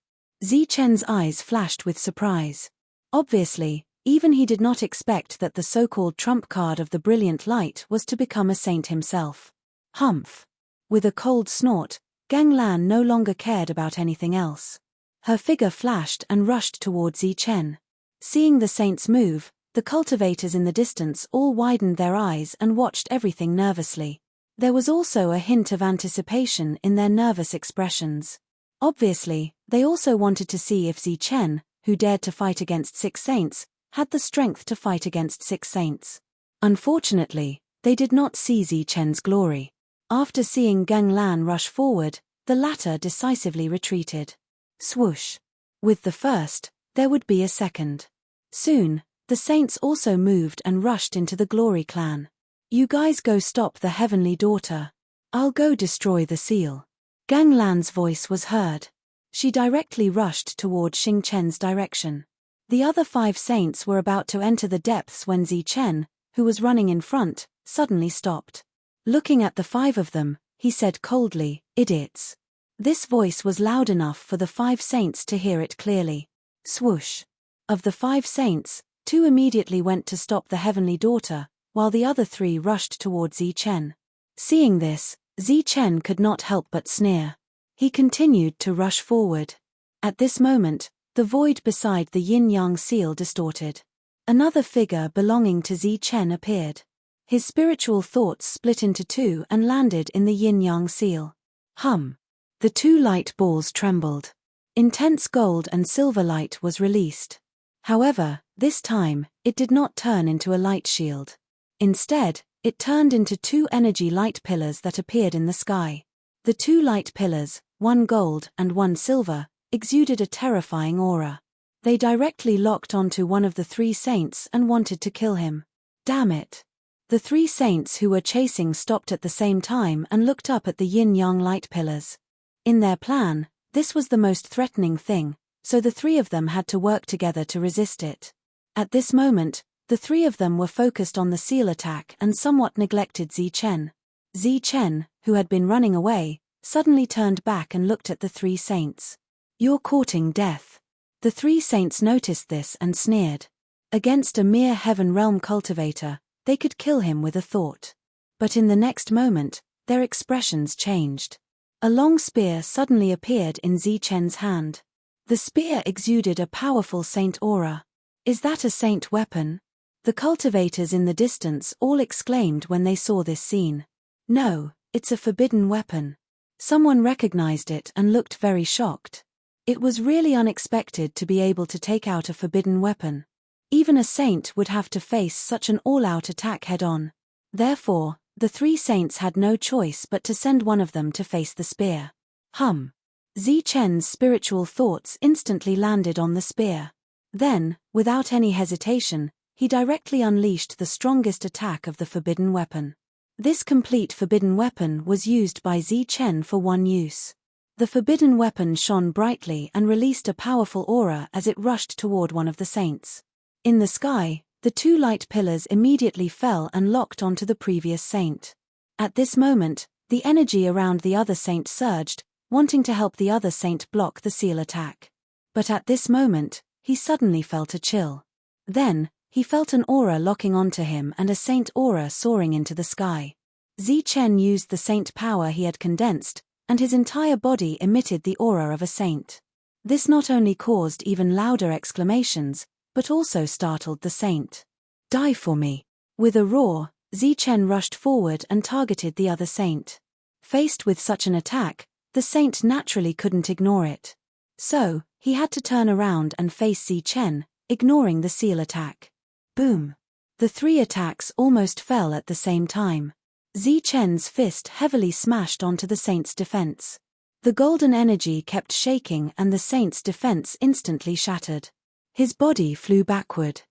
Zichen's eyes flashed with surprise. Obviously, even he did not expect that the so-called trump card of the brilliant light was to become a saint himself. Humph. With a cold snort, Gang Lan no longer cared about anything else. Her figure flashed and rushed toward Zichen. Seeing the saints move, the cultivators in the distance all widened their eyes and watched everything nervously. There was also a hint of anticipation in their nervous expressions. Obviously, they also wanted to see if Zichen, who dared to fight against 6 saints, had the strength to fight against 6 saints. Unfortunately, they did not see Zichen's glory. After seeing Gang Lan rush forward, the latter decisively retreated. Swoosh. With the first, there would be a second. Soon, the saints also moved and rushed into the Glory clan. You guys go stop the heavenly daughter. I'll go destroy the seal. Gang Lan's voice was heard. She directly rushed toward Xing Chen's direction. The other 5 saints were about to enter the depths when Zichen, who was running in front, suddenly stopped. Looking at the 5 of them, he said coldly, "Idiots." This voice was loud enough for the 5 saints to hear it clearly. Swoosh. Of the 5 saints, 2 immediately went to stop the heavenly daughter, while the other 3 rushed towards Zichen. Seeing this, Zichen could not help but sneer. He continued to rush forward. At this moment, the void beside the yin-yang seal distorted. Another figure belonging to Zichen appeared. His spiritual thoughts split into two and landed in the yin-yang seal. Hum. The two light balls trembled. Intense gold and silver light was released. However, this time, it did not turn into a light shield. Instead, it turned into two energy light pillars that appeared in the sky. The two light pillars, one gold and one silver, exuded a terrifying aura. They directly locked onto one of the three saints and wanted to kill him. Damn it. The three saints who were chasing stopped at the same time and looked up at the yin-yang light pillars. In their plan, this was the most threatening thing, so the three of them had to work together to resist it. At this moment, the three of them were focused on the seal attack and somewhat neglected Zichen. Zichen, who had been running away, suddenly turned back and looked at the three saints. "You're courting death." The three saints noticed this and sneered. Against a mere heaven realm cultivator, they could kill him with a thought. But in the next moment, their expressions changed. A long spear suddenly appeared in Zichen's hand. The spear exuded a powerful saint aura. "Is that a saint weapon?" The cultivators in the distance all exclaimed when they saw this scene. "No, it's a forbidden weapon." Someone recognized it and looked very shocked. It was really unexpected to be able to take out a forbidden weapon. Even a saint would have to face such an all-out attack head-on. Therefore, the three saints had no choice but to send one of them to face the spear. Hum. Zichen's spiritual thoughts instantly landed on the spear. Then, without any hesitation, he directly unleashed the strongest attack of the forbidden weapon. This complete forbidden weapon was used by Zichen for one use. The forbidden weapon shone brightly and released a powerful aura as it rushed toward one of the saints. In the sky, the two light pillars immediately fell and locked onto the previous saint. At this moment, the energy around the other saint surged, wanting to help the other saint block the seal attack. But at this moment, he suddenly felt a chill. Then, he felt an aura locking onto him and a saint aura soaring into the sky. Zichen used the saint power he had condensed, and his entire body emitted the aura of a saint. This not only caused even louder exclamations, but also startled the saint. "Die for me." With a roar, Zichen rushed forward and targeted the other saint. Faced with such an attack, the saint naturally couldn't ignore it. So, he had to turn around and face Zichen, ignoring the seal attack. Boom! The three attacks almost fell at the same time. Zichen's fist heavily smashed onto the saint's defense. The golden energy kept shaking and the saint's defense instantly shattered. His body flew backward.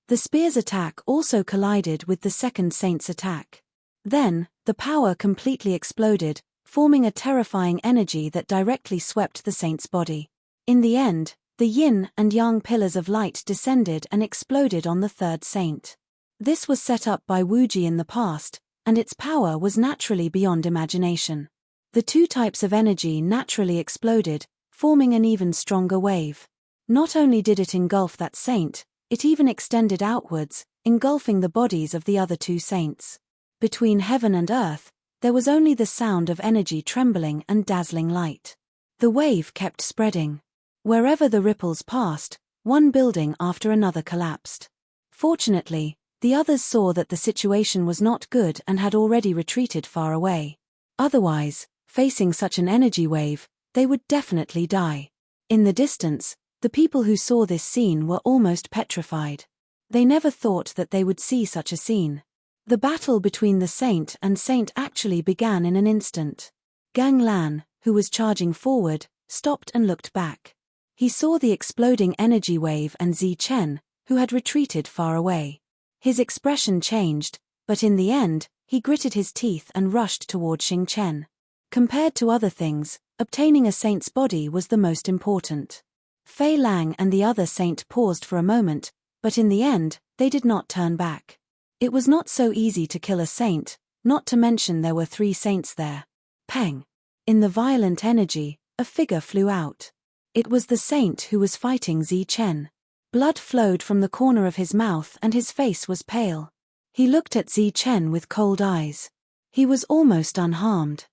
The spear's attack also collided with the second saint's attack. Then, the power completely exploded, forming a terrifying energy that directly swept the saint's body. In the end, the yin and yang pillars of light descended and exploded on the third saint. This was set up by Wuji in the past, and its power was naturally beyond imagination. The two types of energy naturally exploded, forming an even stronger wave. Not only did it engulf that saint, it even extended outwards, engulfing the bodies of the other two saints. Between heaven and earth, there was only the sound of energy trembling and dazzling light. The wave kept spreading. Wherever the ripples passed, one building after another collapsed. Fortunately, the others saw that the situation was not good and had already retreated far away. Otherwise, facing such an energy wave, they would definitely die. In the distance, the people who saw this scene were almost petrified. They never thought that they would see such a scene. The battle between the saint and saint actually began in an instant. Gang Lan, who was charging forward, stopped and looked back. He saw the exploding energy wave and Zichen, who had retreated far away. His expression changed, but in the end, he gritted his teeth and rushed toward Xingchen. Compared to other things, obtaining a saint's body was the most important. Fei Lang and the other saint paused for a moment, but in the end, they did not turn back. It was not so easy to kill a saint, not to mention there were 3 saints there. Peng! In the violent energy, a figure flew out. It was the saint who was fighting Zichen. Blood flowed from the corner of his mouth and his face was pale. He looked at Zichen with cold eyes. He was almost unharmed.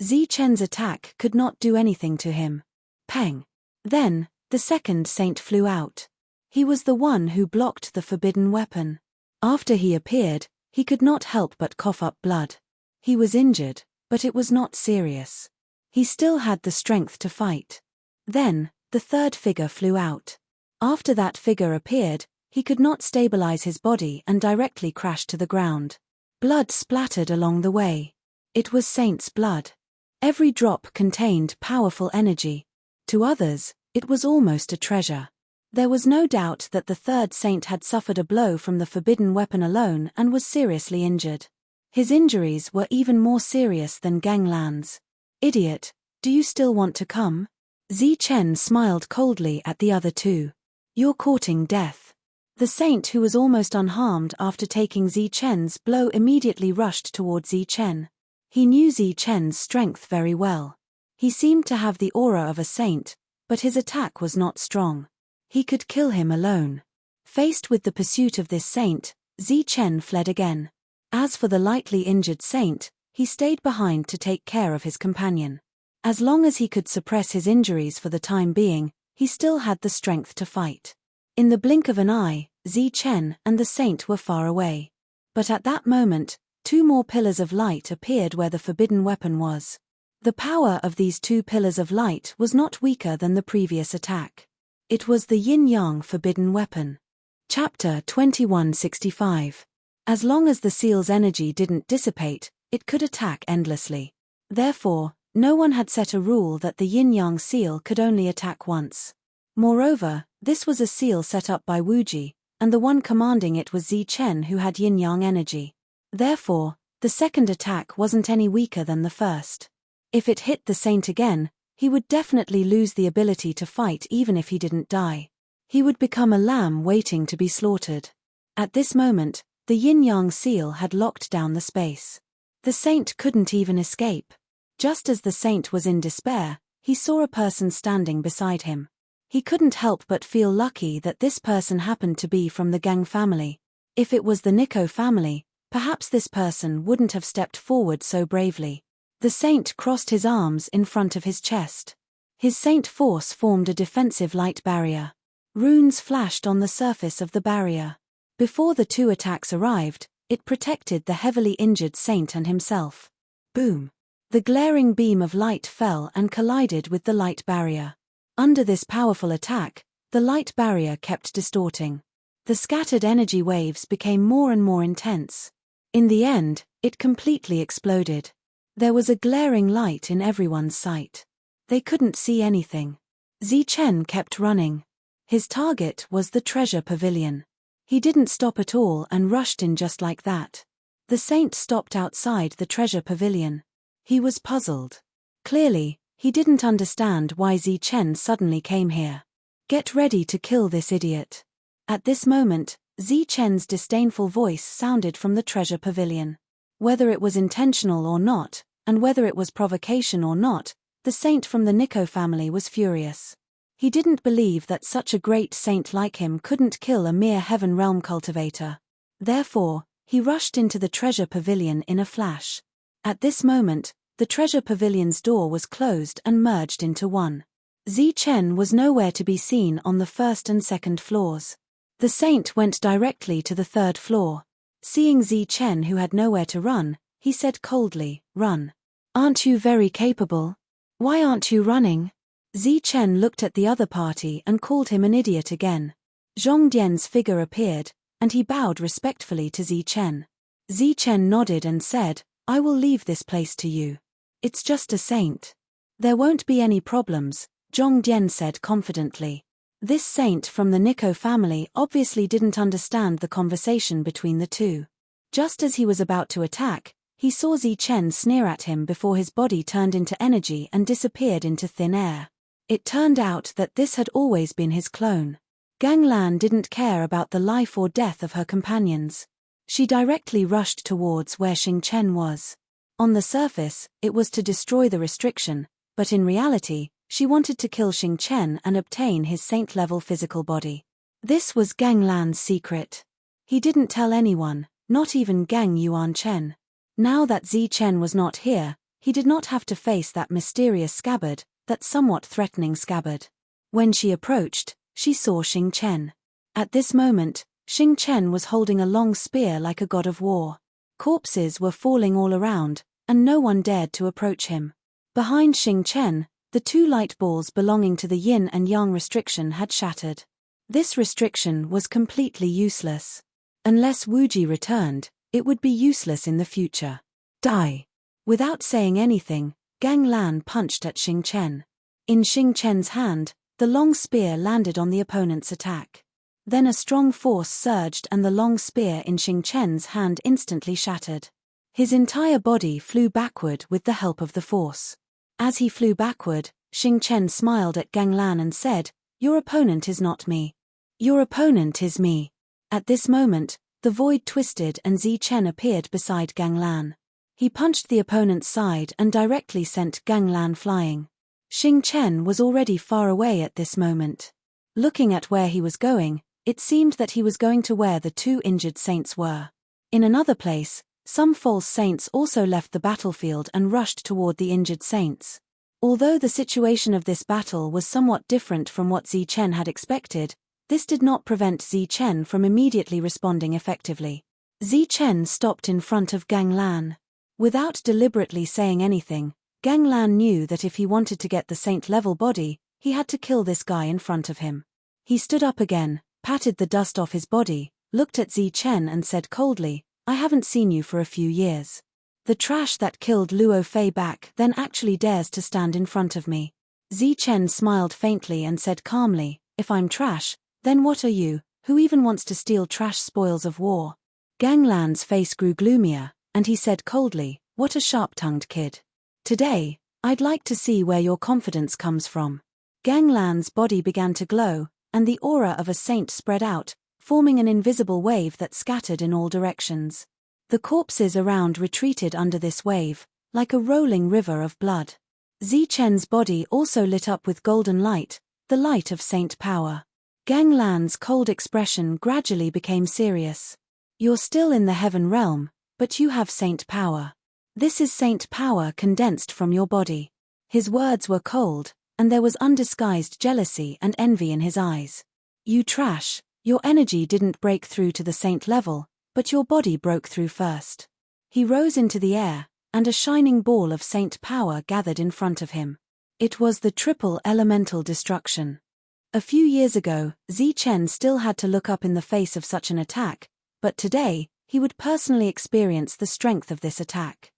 Zichen's attack could not do anything to him. Peng! Then, the second saint flew out. He was the one who blocked the forbidden weapon. After he appeared, He could not help but cough up blood. He was injured, but it was not serious. He still had the strength to fight. Then, the third figure flew out. After that figure appeared, he could not stabilize his body and directly crashed to the ground. Blood splattered along the way. It was Saint's blood. Every drop contained powerful energy. To others, it was almost a treasure. There was no doubt that the third Saint had suffered a blow from the forbidden weapon alone and was seriously injured. His injuries were even more serious than Ganglan's. "Idiot, do you still want to come?" Zichen smiled coldly at the other two. "You're courting death." The Saint, who was almost unharmed after taking Zichen's blow, immediately rushed toward Zichen. He knew Zichen's strength very well. He seemed to have the aura of a saint, but his attack was not strong. He could kill him alone. Faced with the pursuit of this saint, Zichen fled again. As for the lightly injured saint, he stayed behind to take care of his companion. As long as he could suppress his injuries for the time being, he still had the strength to fight. In the blink of an eye, Zichen and the saint were far away. But at that moment, two more pillars of light appeared where the forbidden weapon was. The power of these two pillars of light was not weaker than the previous attack. It was the yin-yang forbidden weapon. Chapter 2165. As long as the seal's energy didn't dissipate, it could attack endlessly. Therefore, no one had set a rule that the yin-yang seal could only attack once. Moreover, this was a seal set up by Wuji, and the one commanding it was Zichen, who had yin-yang energy. Therefore, the second attack wasn't any weaker than the first. If it hit the saint again, he would definitely lose the ability to fight even if he didn't die. He would become a lamb waiting to be slaughtered. At this moment, the yin-yang seal had locked down the space. The saint couldn't even escape. Just as the saint was in despair, he saw a person standing beside him. He couldn't help but feel lucky that this person happened to be from the Gang family. If it was the Nico family, perhaps this person wouldn't have stepped forward so bravely. The saint crossed his arms in front of his chest. His saint force formed a defensive light barrier. Runes flashed on the surface of the barrier. Before the two attacks arrived, it protected the heavily injured saint and himself. Boom! The glaring beam of light fell and collided with the light barrier. Under this powerful attack, the light barrier kept distorting. The scattered energy waves became more and more intense. In the end, it completely exploded. There was a glaring light in everyone's sight. They couldn't see anything. Zichen kept running. His target was the treasure pavilion. He didn't stop at all and rushed in just like that. The saint stopped outside the treasure pavilion. He was puzzled. Clearly, he didn't understand why Zichen suddenly came here. "Get ready to kill this idiot." At this moment, Zichen's disdainful voice sounded from the treasure pavilion. Whether it was intentional or not, and whether it was provocation or not, the saint from the Nico family was furious. He didn't believe that such a great saint like him couldn't kill a mere heaven realm cultivator. Therefore, he rushed into the treasure pavilion in a flash. At this moment, the treasure pavilion's door was closed and merged into one. Zichen was nowhere to be seen on the first and second floors. The saint went directly to the third floor. Seeing Zichen, who had nowhere to run, he said coldly, "Run. Aren't you very capable? Why aren't you running?" Zichen looked at the other party and called him an idiot again. Zhongdian's figure appeared, and he bowed respectfully to Zichen. Zichen nodded and said, "I will leave this place to you. It's just a saint. There won't be any problems," Zhongdian said confidently. This saint from the Nico family obviously didn't understand the conversation between the two. Just as he was about to attack, he saw Zichen sneer at him before his body turned into energy and disappeared into thin air. It turned out that this had always been his clone. Ganglan didn't care about the life or death of her companions. She directly rushed towards where Xingchen was. On the surface, it was to destroy the restriction, but in reality, she wanted to kill Xingchen and obtain his saint-level physical body. This was Ganglan's secret. He didn't tell anyone, not even Gang Yuanchen. Now that Zichen was not here, he did not have to face that mysterious scabbard, that somewhat threatening scabbard. When she approached, she saw Xingchen. At this moment, Xing Chen was holding a long spear like a god of war. Corpses were falling all around, and no one dared to approach him. Behind Xing Chen, the two light balls belonging to the yin and yang restriction had shattered. This restriction was completely useless. Unless Wuji returned, it would be useless in the future. Die! Without saying anything, Gang Lan punched at Xing Chen. In Xing Chen's hand, the long spear landed on the opponent's attack. Then a strong force surged and the long spear in Xing Chen's hand instantly shattered. His entire body flew backward with the help of the force. As he flew backward, Xing Chen smiled at Gang Lan and said, "Your opponent is not me. Your opponent is me." At this moment, the void twisted and Zi Chen appeared beside Gang Lan. He punched the opponent's side and directly sent Gang Lan flying. Xing Chen was already far away at this moment. Looking at where he was going, it seemed that he was going to where the two injured saints were. In another place, some false saints also left the battlefield and rushed toward the injured saints. Although the situation of this battle was somewhat different from what Zi Chen had expected, this did not prevent Zi Chen from immediately responding effectively. Zi Chen stopped in front of Gang Lan. Without deliberately saying anything, Gang Lan knew that if he wanted to get the saint-level body, he had to kill this guy in front of him. He stood up again, patted the dust off his body, looked at Zi Chen and said coldly, "I haven't seen you for a few years. The trash that killed Luo Fei back then actually dares to stand in front of me." Zi Chen smiled faintly and said calmly, "If I'm trash, then what are you, who even wants to steal trash spoils of war?" Gang Lan's face grew gloomier, and he said coldly, "What a sharp-tongued kid. Today, I'd like to see where your confidence comes from." Gang Lan's body began to glow, and the aura of a saint spread out, forming an invisible wave that scattered in all directions. The corpses around retreated under this wave, like a rolling river of blood. Zi Chen's body also lit up with golden light, the light of saint power. Gang Lan's cold expression gradually became serious. "You're still in the heaven realm, but you have saint power. This is saint power condensed from your body." His words were cold, and there was undisguised jealousy and envy in his eyes. "You trash, your energy didn't break through to the saint level, but your body broke through first." He rose into the air, and a shining ball of saint power gathered in front of him. It was the triple elemental destruction. A few years ago, Zi Chen still had to look up in the face of such an attack, but today, he would personally experience the strength of this attack.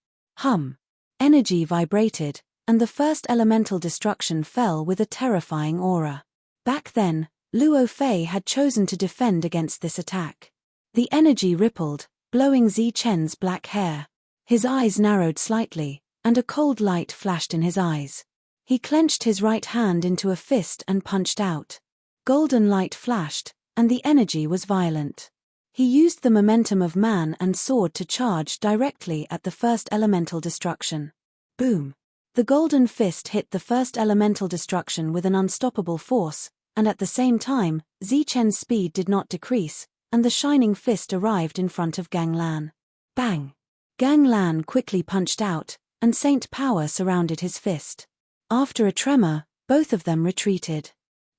Energy vibrated, and the first elemental destruction fell with a terrifying aura. Back then, Luo Fei had chosen to defend against this attack. The energy rippled, blowing Zi Chen's black hair. His eyes narrowed slightly, and a cold light flashed in his eyes. He clenched his right hand into a fist and punched out. Golden light flashed, and the energy was violent. He used the momentum of man and sword to charge directly at the first elemental destruction. Boom! The golden fist hit the first elemental destruction with an unstoppable force, and at the same time, Zi Chen's speed did not decrease, and the shining fist arrived in front of Gang Lan. Bang! Gang Lan quickly punched out, and saint power surrounded his fist. After a tremor, both of them retreated.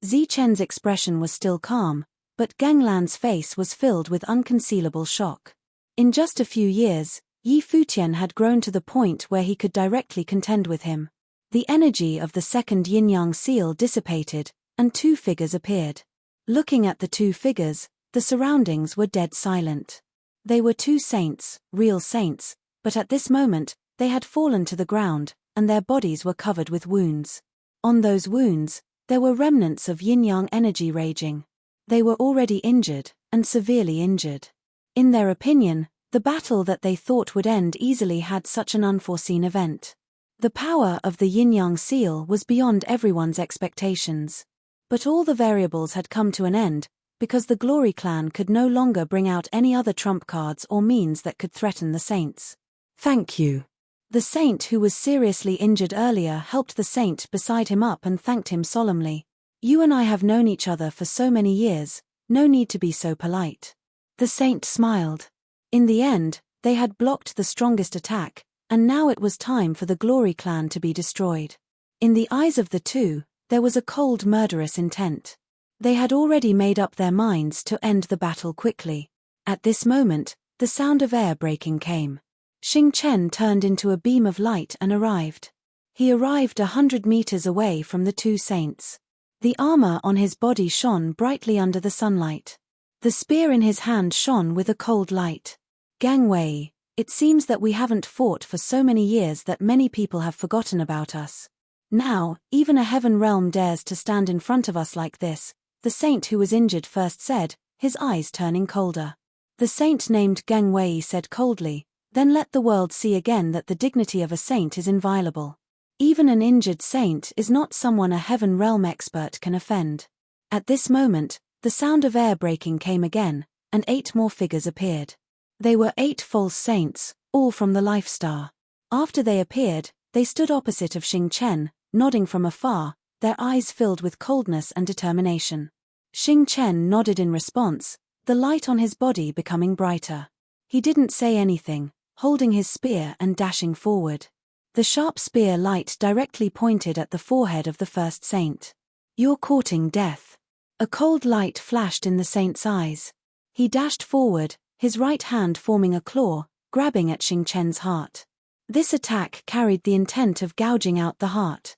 Zi Chen's expression was still calm, but Gang Lan's face was filled with unconcealable shock. In just a few years, Yi Futian had grown to the point where he could directly contend with him. The energy of the second yin-yang seal dissipated, and two figures appeared. Looking at the two figures, the surroundings were dead silent. They were two saints, real saints, but at this moment, they had fallen to the ground, and their bodies were covered with wounds. On those wounds, there were remnants of yin-yang energy raging. They were already injured, and severely injured. In their opinion, the battle that they thought would end easily had such an unforeseen event. The power of the yin-yang seal was beyond everyone's expectations. But all the variables had come to an end, because the Glory Clan could no longer bring out any other trump cards or means that could threaten the saints. "Thank you." The saint who was seriously injured earlier helped the saint beside him up and thanked him solemnly. "You and I have known each other for so many years, no need to be so polite." The saint smiled. In the end, they had blocked the strongest attack, and now it was time for the Glory Clan to be destroyed. In the eyes of the two, there was a cold murderous intent. They had already made up their minds to end the battle quickly. At this moment, the sound of air breaking came. Xing Chen turned into a beam of light and arrived. He arrived 100 meters away from the two saints. The armor on his body shone brightly under the sunlight. The spear in his hand shone with a cold light. Gang Wei, it seems that we haven't fought for so many years that many people have forgotten about us. Now, even a heaven realm dares to stand in front of us like this, the saint who was injured first said, his eyes turning colder. The saint named Gang Wei said coldly, then let the world see again that the dignity of a saint is inviolable. Even an injured saint is not someone a heaven realm expert can offend. At this moment, the sound of air breaking came again, and 8 more figures appeared. They were 8 false saints, all from the Life Star. After they appeared, they stood opposite of Xing Chen, nodding from afar, their eyes filled with coldness and determination. Xing Chen nodded in response, the light on his body becoming brighter. He didn't say anything, holding his spear and dashing forward. The sharp spear light directly pointed at the forehead of the first saint. "You're courting death." A cold light flashed in the saint's eyes. He dashed forward, his right hand forming a claw, grabbing at Xing Chen's heart. This attack carried the intent of gouging out the heart.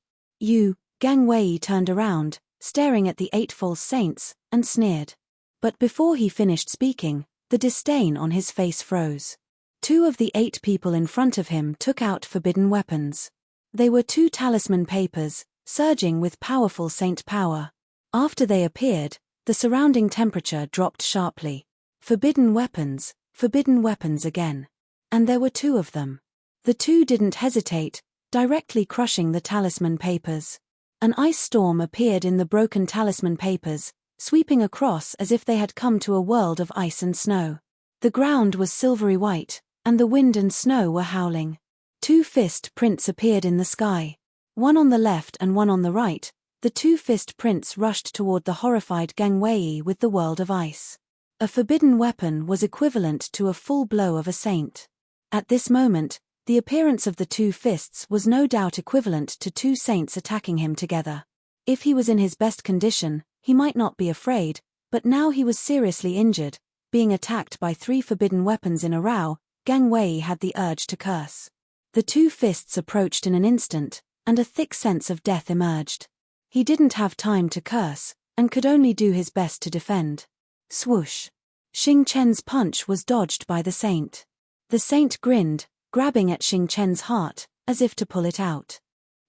Gang Wei turned around, staring at the 8 false saints, and sneered. But before he finished speaking, the disdain on his face froze. 2 of the 8 people in front of him took out forbidden weapons. They were 2 talisman papers, surging with powerful saint power. After they appeared, the surrounding temperature dropped sharply. Forbidden weapons again. And there were 2 of them. The 2 didn't hesitate, directly crushing the talisman papers. An ice storm appeared in the broken talisman papers, sweeping across as if they had come to a world of ice and snow. The ground was silvery white, and the wind and snow were howling. 2 fist prints appeared in the sky. One on the left and one on the right. The 2 fist prints rushed toward the horrified Gang Wei with the world of ice. A forbidden weapon was equivalent to a full blow of a saint. At this moment, the appearance of the 2 fists was no doubt equivalent to 2 saints attacking him together. If he was in his best condition, he might not be afraid, but now he was seriously injured, being attacked by 3 forbidden weapons in a row. Gang Wei had the urge to curse. The 2 fists approached in an instant, and a thick sense of death emerged. He didn't have time to curse, and could only do his best to defend. Swoosh! Xing Chen's punch was dodged by the saint. The saint grinned, grabbing at Xing Chen's heart, as if to pull it out.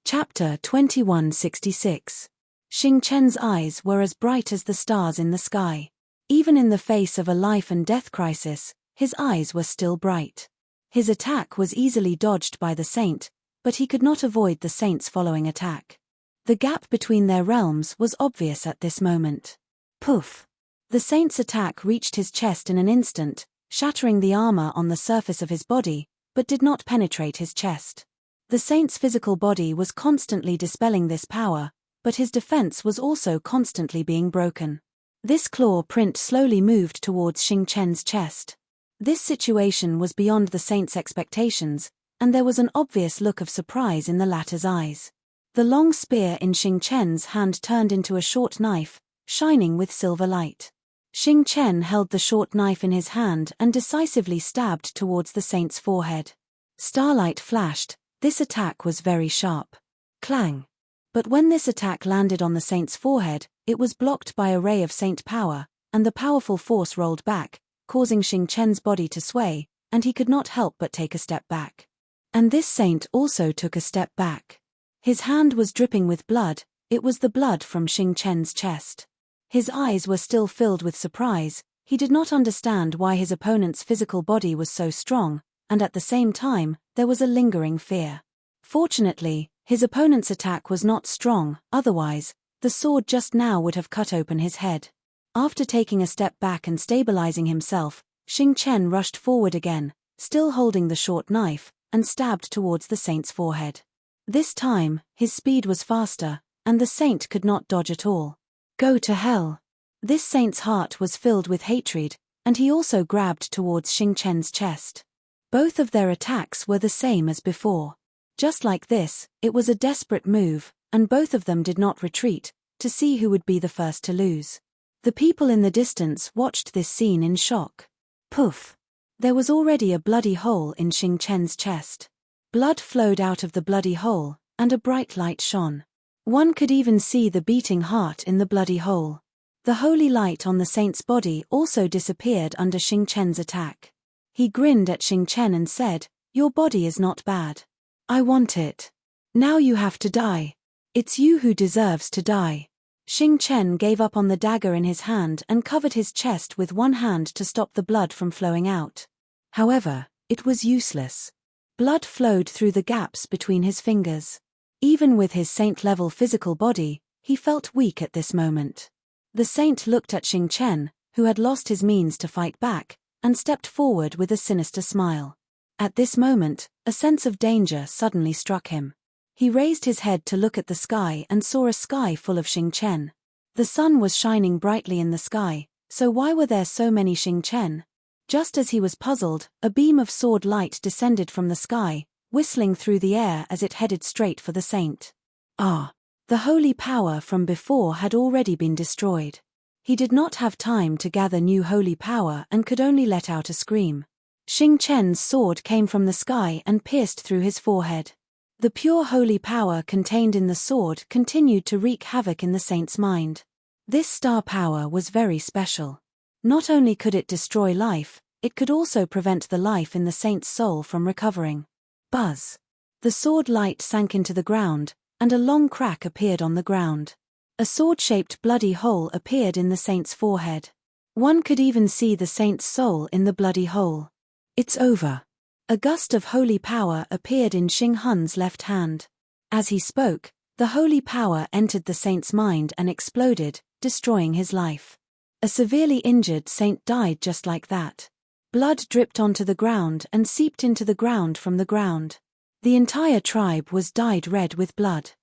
Chapter 2166. Xing Chen's eyes were as bright as the stars in the sky. Even in the face of a life and death crisis, his eyes were still bright. His attack was easily dodged by the saint, but he could not avoid the saint's following attack. The gap between their realms was obvious at this moment. Poof! The saint's attack reached his chest in an instant, shattering the armor on the surface of his body, but did not penetrate his chest. The saint's physical body was constantly dispelling this power, but his defense was also constantly being broken. This claw print slowly moved towards Xing Chen's chest. This situation was beyond the saint's expectations, and there was an obvious look of surprise in the latter's eyes. The long spear in Xing Chen's hand turned into a short knife, shining with silver light. Xing Chen held the short knife in his hand and decisively stabbed towards the saint's forehead. Starlight flashed. This attack was very sharp. Clang! But when this attack landed on the saint's forehead, it was blocked by a ray of saint power, and the powerful force rolled back, causing Xing Chen's body to sway, and he could not help but take a step back. And this saint also took a step back. His hand was dripping with blood. It was the blood from Xing Chen's chest. His eyes were still filled with surprise. He did not understand why his opponent's physical body was so strong, and at the same time, there was a lingering fear. Fortunately, his opponent's attack was not strong, otherwise, the sword just now would have cut open his head. After taking a step back and stabilizing himself, Xing Chen rushed forward again, still holding the short knife, and stabbed towards the saint's forehead. This time, his speed was faster, and the saint could not dodge at all. Go to hell! This saint's heart was filled with hatred, and he also grabbed towards Xing Chen's chest. Both of their attacks were the same as before. Just like this, it was a desperate move, and both of them did not retreat, to see who would be the first to lose. The people in the distance watched this scene in shock. Poof! There was already a bloody hole in Xing Chen's chest. Blood flowed out of the bloody hole, and a bright light shone. One could even see the beating heart in the bloody hole. The holy light on the saint's body also disappeared under Xing Chen's attack. He grinned at Xing Chen and said, "Your body is not bad. I want it. Now you have to die. It's you who deserves to die." Xing Chen gave up on the dagger in his hand and covered his chest with one hand to stop the blood from flowing out. However, it was useless. Blood flowed through the gaps between his fingers. Even with his saint-level physical body, he felt weak at this moment. The saint looked at Xing Chen, who had lost his means to fight back, and stepped forward with a sinister smile. At this moment, a sense of danger suddenly struck him. He raised his head to look at the sky and saw a sky full of Xing Chen. The sun was shining brightly in the sky, so why were there so many Xing Chen? Just as he was puzzled, a beam of sword light descended from the sky, whistling through the air as it headed straight for the saint. Ah! The holy power from before had already been destroyed. He did not have time to gather new holy power and could only let out a scream. Xing Chen's sword came from the sky and pierced through his forehead. The pure holy power contained in the sword continued to wreak havoc in the saint's mind. This star power was very special. Not only could it destroy life, it could also prevent the life in the saint's soul from recovering. Buzz! The sword light sank into the ground, and a long crack appeared on the ground. A sword-shaped bloody hole appeared in the saint's forehead. One could even see the saint's soul in the bloody hole. It's over. A gust of holy power appeared in Xing Hun's left hand. As he spoke, the holy power entered the saint's mind and exploded, destroying his life. A severely injured saint died just like that. Blood dripped onto the ground and seeped into the ground from the ground. The entire tribe was dyed red with blood.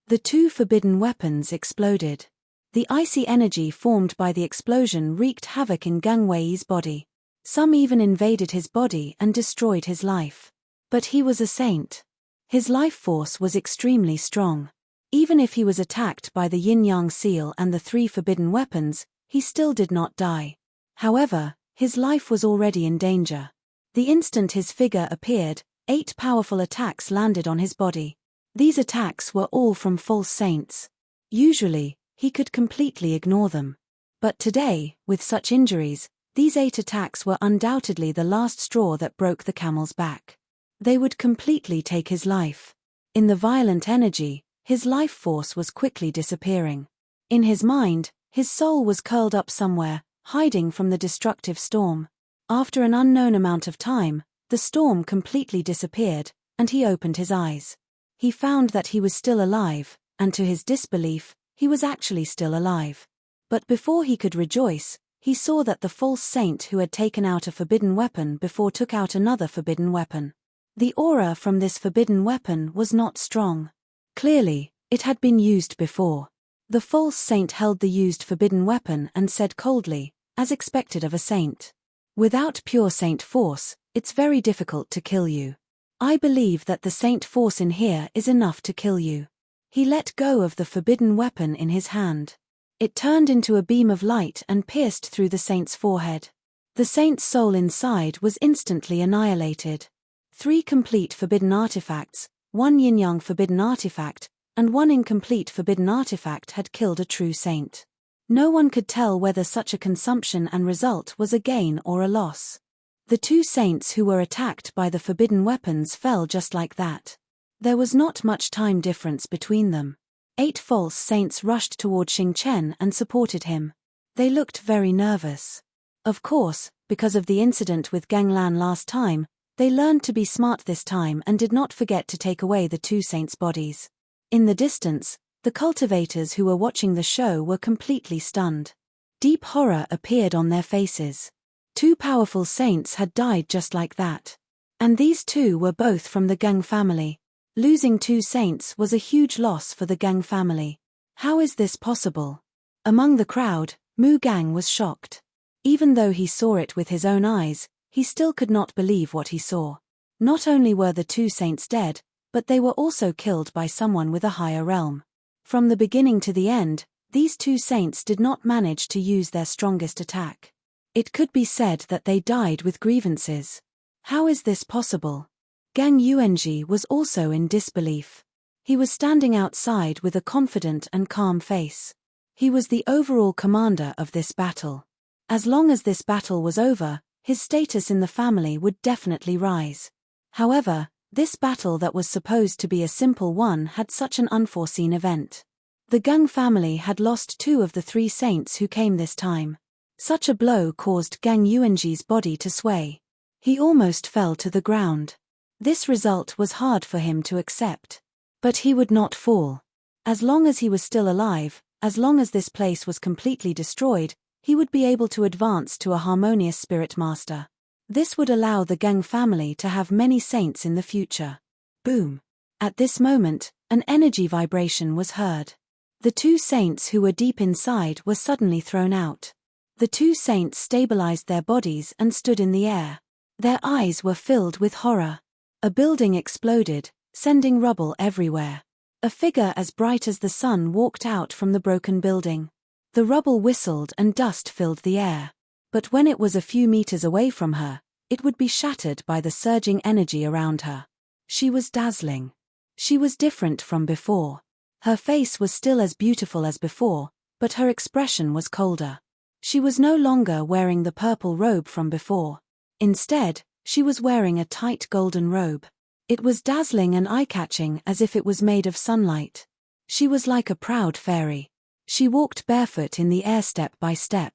The two forbidden weapons exploded. The icy energy formed by the explosion wreaked havoc in Gang Wei's body. Some even invaded his body and destroyed his life. But he was a saint. His life force was extremely strong. Even if he was attacked by the yin-yang seal and the three forbidden weapons, he still did not die. However, his life was already in danger. The instant his figure appeared, 8 powerful attacks landed on his body. These attacks were all from false saints. Usually, he could completely ignore them. But today, with such injuries, these 8 attacks were undoubtedly the last straw that broke the camel's back. They would completely take his life. In the violent energy, his life force was quickly disappearing. In his mind, his soul was curled up somewhere, hiding from the destructive storm. After an unknown amount of time, the storm completely disappeared, and he opened his eyes. He found that he was still alive, and to his disbelief, he was actually still alive. But before he could rejoice, he saw that the false saint who had taken out a forbidden weapon before took out another forbidden weapon. The aura from this forbidden weapon was not strong. Clearly, it had been used before. The false saint held the used forbidden weapon and said coldly, as expected of a saint, "Without pure saint force, it's very difficult to kill you. I believe that the saint force in here is enough to kill you." He let go of the forbidden weapon in his hand. It turned into a beam of light and pierced through the saint's forehead. The saint's soul inside was instantly annihilated. 3 complete forbidden artifacts, 1 yin-yang forbidden artifact, and 1 incomplete forbidden artifact had killed a true saint. No one could tell whether such a consumption and result was a gain or a loss. The 2 saints who were attacked by the forbidden weapons fell just like that. There was not much time difference between them. 8 false saints rushed toward Xing Chen and supported him. They looked very nervous. Of course, because of the incident with Ganglan last time, they learned to be smart this time and did not forget to take away the 2 saints' bodies. In the distance, the cultivators who were watching the show were completely stunned. Deep horror appeared on their faces. 2 powerful saints had died just like that. And these 2 were both from the Gang family. Losing 2 saints was a huge loss for the Gang family. How is this possible? Among the crowd, Mu Gang was shocked. Even though he saw it with his own eyes, he still could not believe what he saw. Not only were the 2 saints dead, but they were also killed by someone with a higher realm. From the beginning to the end, these two saints did not manage to use their strongest attack. It could be said that they died with grievances. How is this possible? Gang Yuanji was also in disbelief. He was standing outside with a confident and calm face. He was the overall commander of this battle. As long as this battle was over, his status in the family would definitely rise. However, this battle that was supposed to be a simple one had such an unforeseen event. The Gang family had lost 2 of the 3 saints who came this time. Such a blow caused Gang Yuanji's body to sway. He almost fell to the ground. This result was hard for him to accept. But he would not fall. As long as he was still alive, as long as this place was completely destroyed, he would be able to advance to a harmonious spirit master. This would allow the Gang family to have many saints in the future. Boom! At this moment, an energy vibration was heard. The 2 saints who were deep inside were suddenly thrown out. The 2 saints stabilized their bodies and stood in the air. Their eyes were filled with horror. A building exploded, sending rubble everywhere. A figure as bright as the sun walked out from the broken building. The rubble whistled and dust filled the air. But when it was a few meters away from her, it would be shattered by the surging energy around her. She was dazzling. She was different from before. Her face was still as beautiful as before, but her expression was colder. She was no longer wearing the purple robe from before. Instead, she was wearing a tight golden robe. It was dazzling and eye-catching as if it was made of sunlight. She was like a proud fairy. She walked barefoot in the air step by step.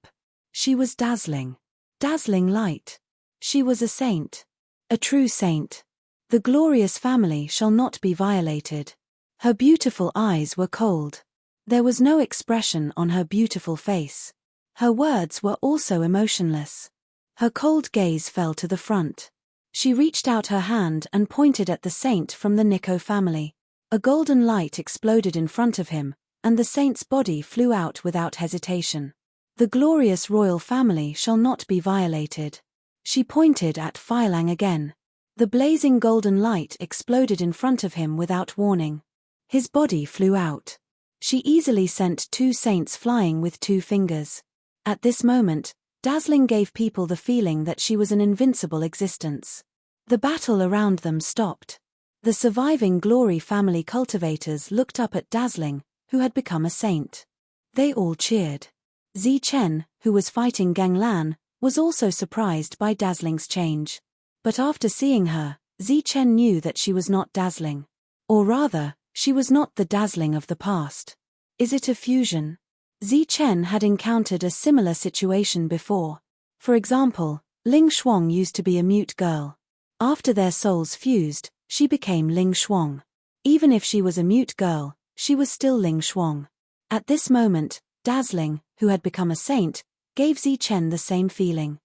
She was dazzling. Dazzling light. She was a saint. A true saint. The glorious family shall not be violated. Her beautiful eyes were cold. There was no expression on her beautiful face. Her words were also emotionless. Her cold gaze fell to the front. She reached out her hand and pointed at the saint from the Nico family. A golden light exploded in front of him, and the saint's body flew out without hesitation. The glorious royal family shall not be violated. She pointed at Lang again. The blazing golden light exploded in front of him without warning. His body flew out. She easily sent 2 saints flying with 2 fingers. At this moment, dazzling gave people the feeling that she was an invincible existence. The battle around them stopped. The surviving Glory family cultivators looked up at Dazzling, who had become a saint. They all cheered. Zi Chen, who was fighting Gang Lan, was also surprised by Dazzling's change. But after seeing her, Zi Chen knew that she was not Dazzling. Or rather, she was not the Dazzling of the past. Is it a fusion? Zi Chen had encountered a similar situation before. For example, Ling Shuang used to be a mute girl. After their souls fused, she became Ling Shuang. Even if she was a mute girl, she was still Ling Shuang. At this moment, Dazzling, who had become a saint, gave Zi Chen the same feeling.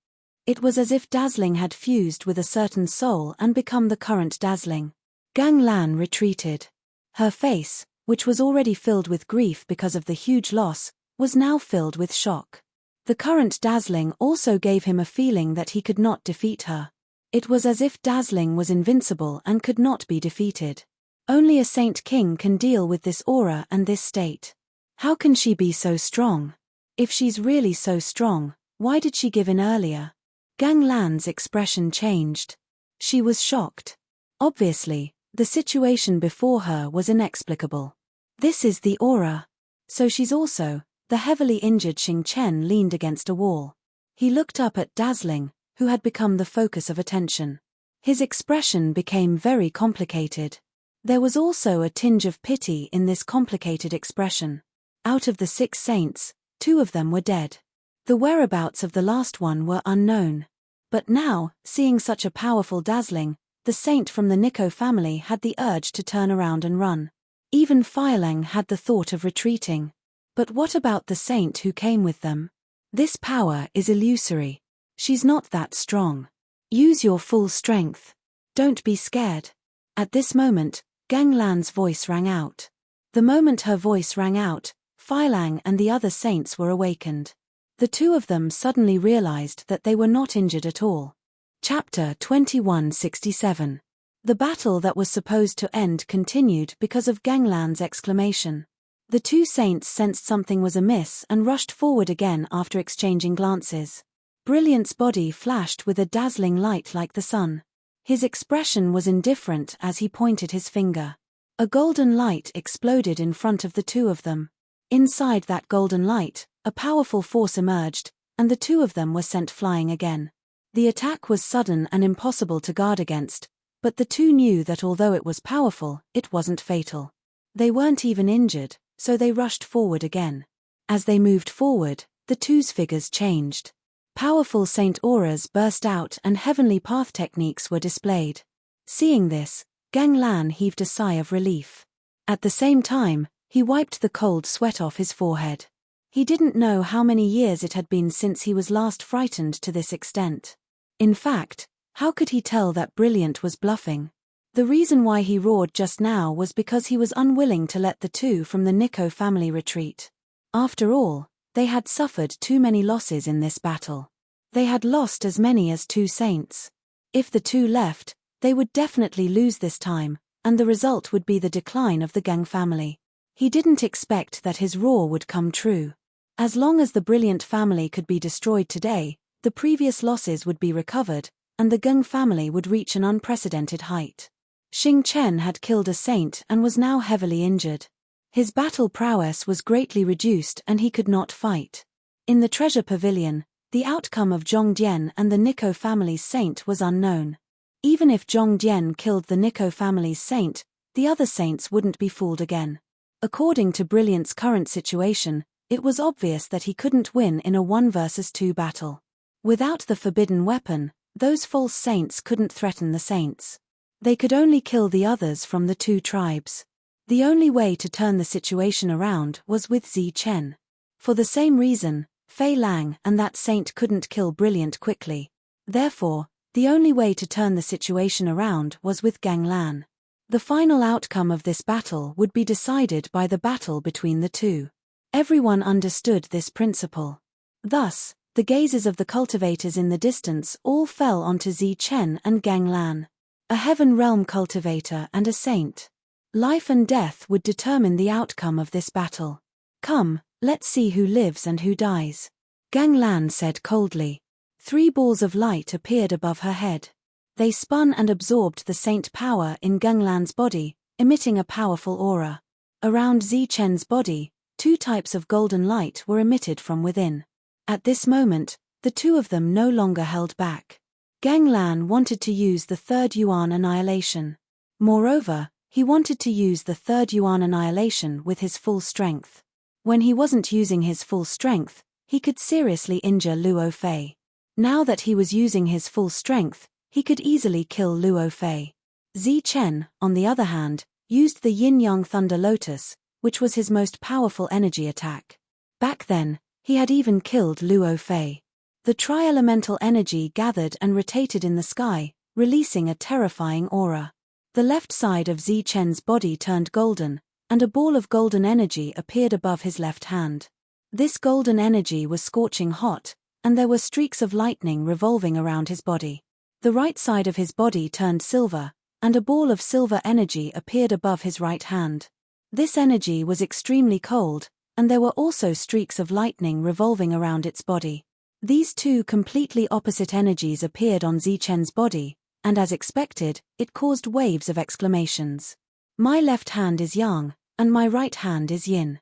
It was as if Dazzling had fused with a certain soul and become the current Dazzling. Gang Lan retreated. Her face, which was already filled with grief because of the huge loss, was now filled with shock. The current Dazzling also gave him a feeling that he could not defeat her. It was as if Dazzling was invincible and could not be defeated. Only a Saint King can deal with this aura and this state. How can she be so strong? If she's really so strong, why did she give in earlier? Gang Lan's expression changed. She was shocked. Obviously, the situation before her was inexplicable. This is the aura. So she's also. The heavily injured Xing Chen leaned against a wall. He looked up at Dazzling, who had become the focus of attention. His expression became very complicated. There was also a tinge of pity in this complicated expression. Out of the 6 saints, 2 of them were dead. The whereabouts of the last one were unknown. But now, seeing such a powerful Dazzling, the saint from the Nico family had the urge to turn around and run. Even Lang had the thought of retreating. But what about the saint who came with them? This power is illusory. She's not that strong. Use your full strength. Don't be scared. At this moment, Gang Lan's voice rang out. The moment her voice rang out, Lang and the other saints were awakened. The 2 of them suddenly realized that they were not injured at all. Chapter 2167. The battle that was supposed to end continued because of Gang Lan's exclamation. The two saints sensed something was amiss and rushed forward again after exchanging glances. Brilliant's body flashed with a dazzling light like the sun. His expression was indifferent as he pointed his finger. A golden light exploded in front of the two of them. Inside that golden light, a powerful force emerged, and the two of them were sent flying again. The attack was sudden and impossible to guard against, but the two knew that although it was powerful, it wasn't fatal. They weren't even injured, so they rushed forward again. As they moved forward, the two's figures changed. Powerful saint auras burst out and heavenly path techniques were displayed. Seeing this, Ganglan heaved a sigh of relief. At the same time, he wiped the cold sweat off his forehead. He didn't know how many years it had been since he was last frightened to this extent. In fact, how could he tell that Brilliant was bluffing? The reason why he roared just now was because he was unwilling to let the two from the Nico family retreat. After all, they had suffered too many losses in this battle. They had lost as many as two saints. If the two left, they would definitely lose this time, and the result would be the decline of the Gang family. He didn't expect that his roar would come true. As long as the Brilliant family could be destroyed today, the previous losses would be recovered, and the Gang family would reach an unprecedented height. Xing Chen had killed a saint and was now heavily injured. His battle prowess was greatly reduced and he could not fight. In the treasure pavilion, the outcome of Zhongdian and the Nico family's saint was unknown. Even if Zhongdian killed the Nico family's saint, the other saints wouldn't be fooled again. According to Brilliant's current situation, it was obvious that he couldn't win in a 1 versus 2 battle. Without the forbidden weapon, those false saints couldn't threaten the saints. They could only kill the others from the two tribes. The only way to turn the situation around was with Zi Chen. For the same reason, Fei Lang and that saint couldn't kill Brilliant quickly. Therefore, the only way to turn the situation around was with Gang Lan. The final outcome of this battle would be decided by the battle between the two. Everyone understood this principle. Thus, the gazes of the cultivators in the distance all fell onto Zi Chen and Gang Lan. A heaven realm cultivator and a saint. Life and death would determine the outcome of this battle. Come, let's see who lives and who dies. Gang Lan said coldly. 3 balls of light appeared above her head. They spun and absorbed the saint power in Gang Lan's body, emitting a powerful aura. Around Zi Chen's body, 2 types of golden light were emitted from within. At this moment, the two of them no longer held back. Gang Lan wanted to use the 3rd Yuan Annihilation. Moreover, he wanted to use the 3rd Yuan Annihilation with his full strength. When he wasn't using his full strength, he could seriously injure Luo Fei. Now that he was using his full strength, he could easily kill Luo Fei. Zi Chen, on the other hand, used the Yin-Yang Thunder Lotus, which was his most powerful energy attack. Back then, he had even killed Luo Fei. The tri-elemental energy gathered and rotated in the sky, releasing a terrifying aura. The left side of Zi Chen's body turned golden, and a ball of golden energy appeared above his left hand. This golden energy was scorching hot, and there were streaks of lightning revolving around his body. The right side of his body turned silver, and a ball of silver energy appeared above his right hand. This energy was extremely cold, and there were also streaks of lightning revolving around its body. These two completely opposite energies appeared on Zi Chen's body, and as expected, it caused waves of exclamations. My left hand is yang, and my right hand is yin.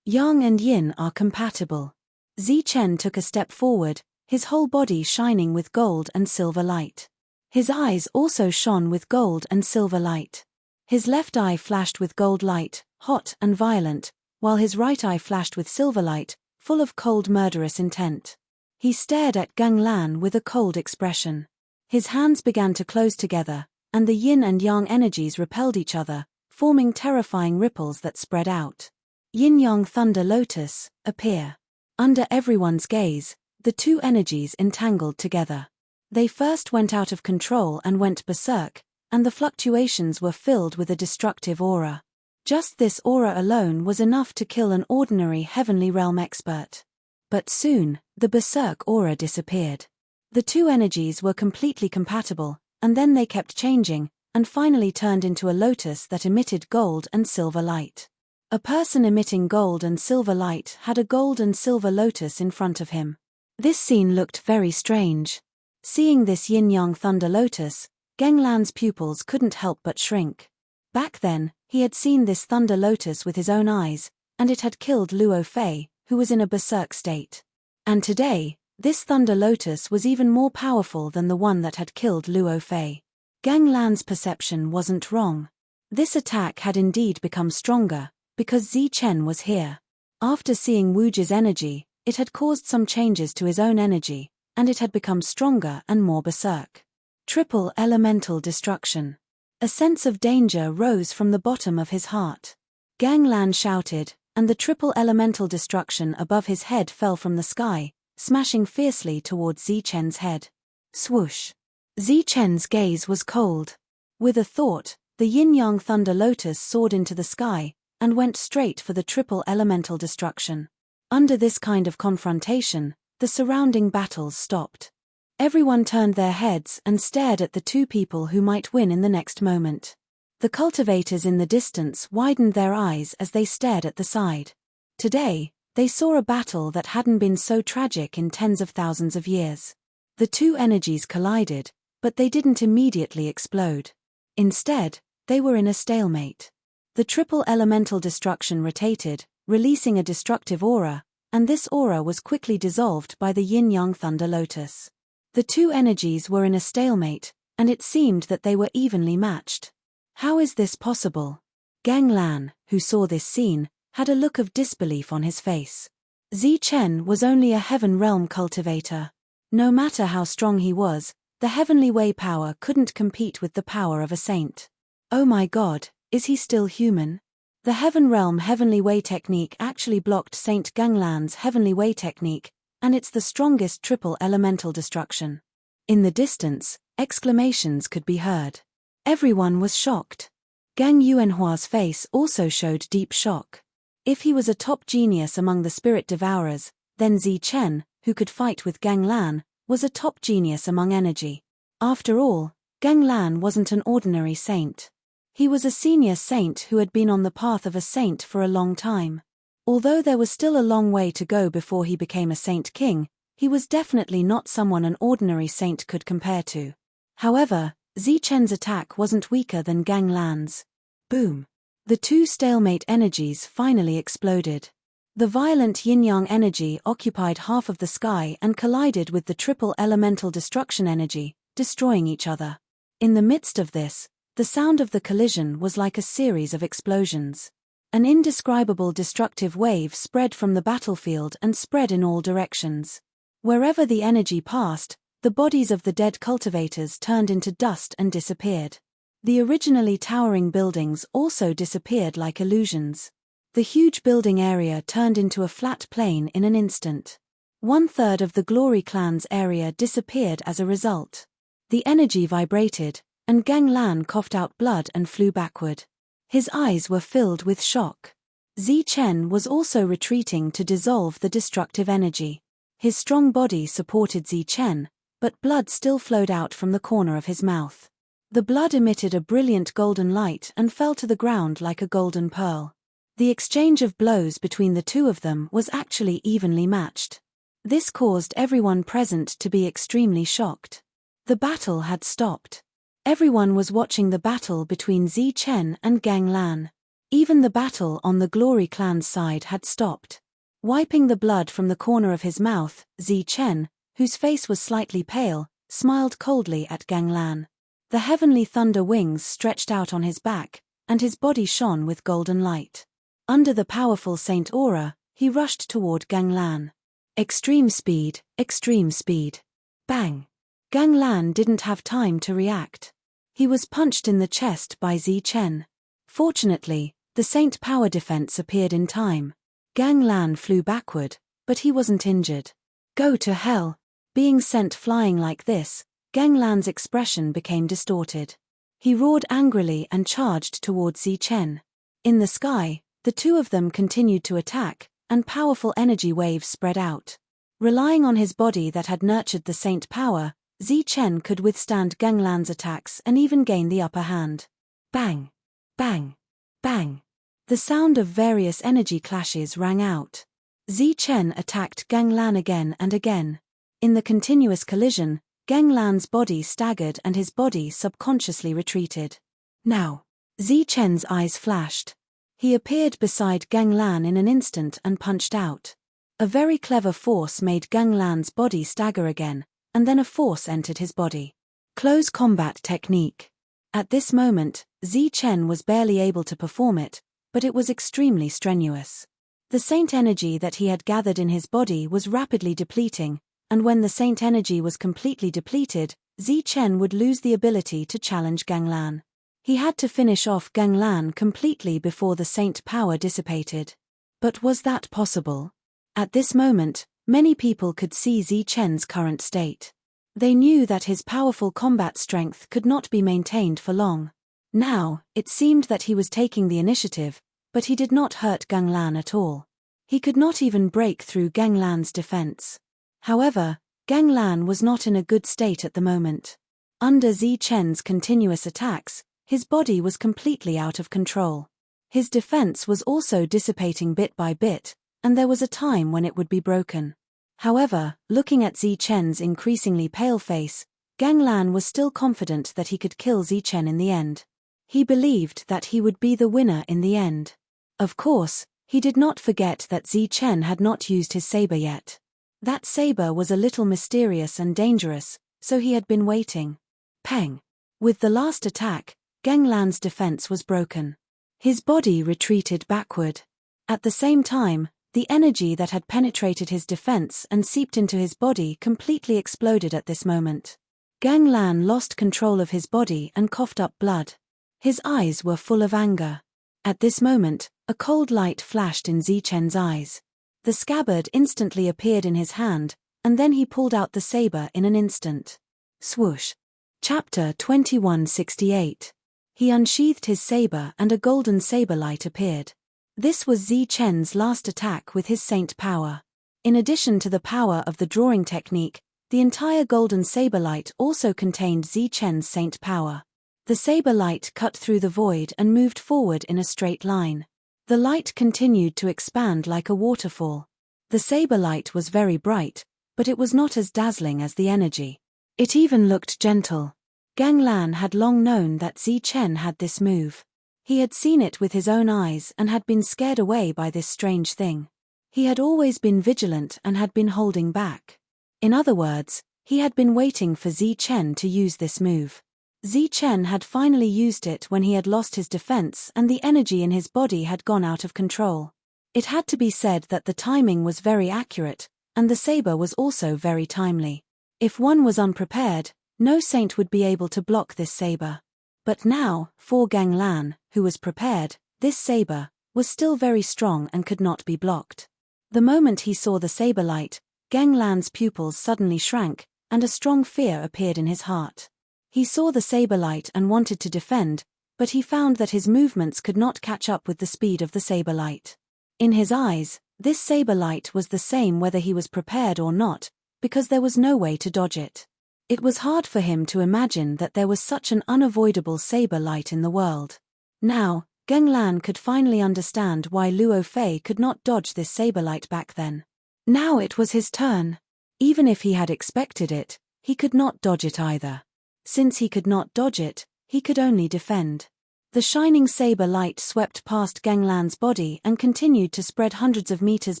Yang and yin are compatible. Zi Chen took a step forward, his whole body shining with gold and silver light. His eyes also shone with gold and silver light. His left eye flashed with gold light, hot and violent, while his right eye flashed with silver light, full of cold murderous intent. He stared at Gang Lan with a cold expression. His hands began to close together, and the yin and yang energies repelled each other, forming terrifying ripples that spread out. Yin-Yang Thunder Lotus, appear. Under everyone's gaze, the two energies entangled together. They first went out of control and went berserk, and the fluctuations were filled with a destructive aura. Just this aura alone was enough to kill an ordinary heavenly realm expert. But soon, the berserk aura disappeared. The two energies were completely compatible, and then they kept changing, and finally turned into a lotus that emitted gold and silver light. A person emitting gold and silver light had a gold and silver lotus in front of him. This scene looked very strange. Seeing this yin-yang thunder lotus, Ganglan's pupils couldn't help but shrink. Back then, he had seen this thunder lotus with his own eyes, and it had killed Luo Fei, who was in a berserk state. And today, this thunder lotus was even more powerful than the one that had killed Luo Fei. Ganglan's perception wasn't wrong. This attack had indeed become stronger, because Zichen was here. After seeing Wuji's energy, it had caused some changes to his own energy, and it had become stronger and more berserk. Triple elemental destruction. A sense of danger rose from the bottom of his heart. Ganglan shouted, and the triple elemental destruction above his head fell from the sky, smashing fiercely towards Zichen's head. Swoosh. Zichen's gaze was cold. With a thought, the yin-yang thunder lotus soared into the sky, and went straight for the triple elemental destruction. Under this kind of confrontation, the surrounding battles stopped. Everyone turned their heads and stared at the two people who might win in the next moment. The cultivators in the distance widened their eyes as they stared at the side. Today, they saw a battle that hadn't been so tragic in tens of thousands of years. The two energies collided, but they didn't immediately explode. Instead, they were in a stalemate. The triple elemental destruction rotated, releasing a destructive aura, and this aura was quickly dissolved by the yin-yang thunder lotus. The two energies were in a stalemate, and it seemed that they were evenly matched. How is this possible? Ganglan, who saw this scene, had a look of disbelief on his face. Zichen was only a heaven realm cultivator. No matter how strong he was, the heavenly way power couldn't compete with the power of a saint. Oh my god, is he still human? The heaven realm heavenly way technique actually blocked Saint Ganglan's heavenly way technique, and it's the strongest triple elemental destruction. In the distance, exclamations could be heard. Everyone was shocked. Gang Yuanhua's face also showed deep shock. If he was a top genius among the spirit devourers, then Zichen, who could fight with Ganglan, was a top genius among energy. After all, Ganglan wasn't an ordinary saint. He was a senior saint who had been on the path of a saint for a long time. Although there was still a long way to go before he became a saint king, he was definitely not someone an ordinary saint could compare to. However, Zichen's attack wasn't weaker than Ganglan's. Boom. The two stalemate energies finally exploded. The violent yin-yang energy occupied half of the sky and collided with the triple elemental destruction energy, destroying each other. In the midst of this, the sound of the collision was like a series of explosions. An indescribable destructive wave spread from the battlefield and spread in all directions. Wherever the energy passed, the bodies of the dead cultivators turned into dust and disappeared. The originally towering buildings also disappeared like illusions. The huge building area turned into a flat plain in an instant. 1/3 of the Glory Clan's area disappeared as a result. The energy vibrated, and Ganglan coughed out blood and flew backward. His eyes were filled with shock. Zichen was also retreating to dissolve the destructive energy. His strong body supported Zichen, but blood still flowed out from the corner of his mouth. The blood emitted a brilliant golden light and fell to the ground like a golden pearl. The exchange of blows between the two of them was actually evenly matched. This caused everyone present to be extremely shocked. The battle had stopped. Everyone was watching the battle between Zichen and Ganglan. Even the battle on the Glory Clan's side had stopped. Wiping the blood from the corner of his mouth, Zichen, whose face was slightly pale, smiled coldly at Ganglan. The heavenly thunder wings stretched out on his back, and his body shone with golden light. Under the powerful saint aura, he rushed toward Ganglan. Extreme speed, extreme speed. Bang! Ganglan didn't have time to react. He was punched in the chest by Zichen. Fortunately, the saint power defense appeared in time. Ganglan flew backward, but he wasn't injured. Go to hell! Being sent flying like this, Ganglan's expression became distorted. He roared angrily and charged towards Zichen. In the sky, the two of them continued to attack, and powerful energy waves spread out. Relying on his body that had nurtured the saint power, Zichen could withstand Ganglan's attacks and even gain the upper hand. Bang! Bang! Bang! The sound of various energy clashes rang out. Zi Chen attacked Gang Lan again and again. In the continuous collision, Gang Lan's body staggered and his body subconsciously retreated. Now, Zi Chen's eyes flashed. He appeared beside Gang Lan in an instant and punched out. A very clever force made Gang Lan's body stagger again, and then a force entered his body. Close combat technique. At this moment, Zi Chen was barely able to perform it, but it was extremely strenuous. The saint energy that he had gathered in his body was rapidly depleting, and when the saint energy was completely depleted, Zi Chen would lose the ability to challenge Gang Lan. He had to finish off Gang Lan completely before the saint power dissipated. But was that possible? At this moment, many people could see Zi Chen's current state. They knew that his powerful combat strength could not be maintained for long. Now, it seemed that he was taking the initiative, but he did not hurt Gang Lan at all. He could not even break through Gang Lan's defense. However, Gang Lan was not in a good state at the moment. Under Zi Chen's continuous attacks, his body was completely out of control. His defense was also dissipating bit by bit, and there was a time when it would be broken. However, looking at Zi Chen's increasingly pale face, Gang Lan was still confident that he could kill Zi Chen in the end. He believed that he would be the winner in the end. Of course, he did not forget that Zi Chen had not used his saber yet. That saber was a little mysterious and dangerous, so he had been waiting. Peng! With the last attack, Gang Lan's defense was broken. His body retreated backward. At the same time, the energy that had penetrated his defense and seeped into his body completely exploded at this moment. Gang Lan lost control of his body and coughed up blood. His eyes were full of anger. At this moment, a cold light flashed in Zi Chen's eyes. The scabbard instantly appeared in his hand, and then he pulled out the saber in an instant. Swoosh. Chapter 2168. He unsheathed his saber and a golden saber light appeared. This was Zi Chen's last attack with his saint power. In addition to the power of the drawing technique, the entire golden saber light also contained Zi Chen's saint power. The saber light cut through the void and moved forward in a straight line. The light continued to expand like a waterfall. The saber light was very bright, but it was not as dazzling as the energy. It even looked gentle. Gang Lan had long known that Zi Chen had this move. He had seen it with his own eyes and had been scared away by this strange thing. He had always been vigilant and had been holding back. In other words, he had been waiting for Zi Chen to use this move. Zi Chen had finally used it when he had lost his defense and the energy in his body had gone out of control. It had to be said that the timing was very accurate, and the saber was also very timely. If one was unprepared, no saint would be able to block this saber. But now, for Gang Lan, who was prepared, this saber was still very strong and could not be blocked. The moment he saw the saber light, Gang Lan's pupils suddenly shrank, and a strong fear appeared in his heart. He saw the saber light and wanted to defend, but he found that his movements could not catch up with the speed of the saber light. In his eyes, this saber light was the same whether he was prepared or not, because there was no way to dodge it. It was hard for him to imagine that there was such an unavoidable saber light in the world. Now, Gang Lan could finally understand why Luo Fei could not dodge this saber light back then. Now it was his turn. Even if he had expected it, he could not dodge it either. Since he could not dodge it, he could only defend. The shining saber light swept past Gang Lan's body and continued to spread hundreds of meters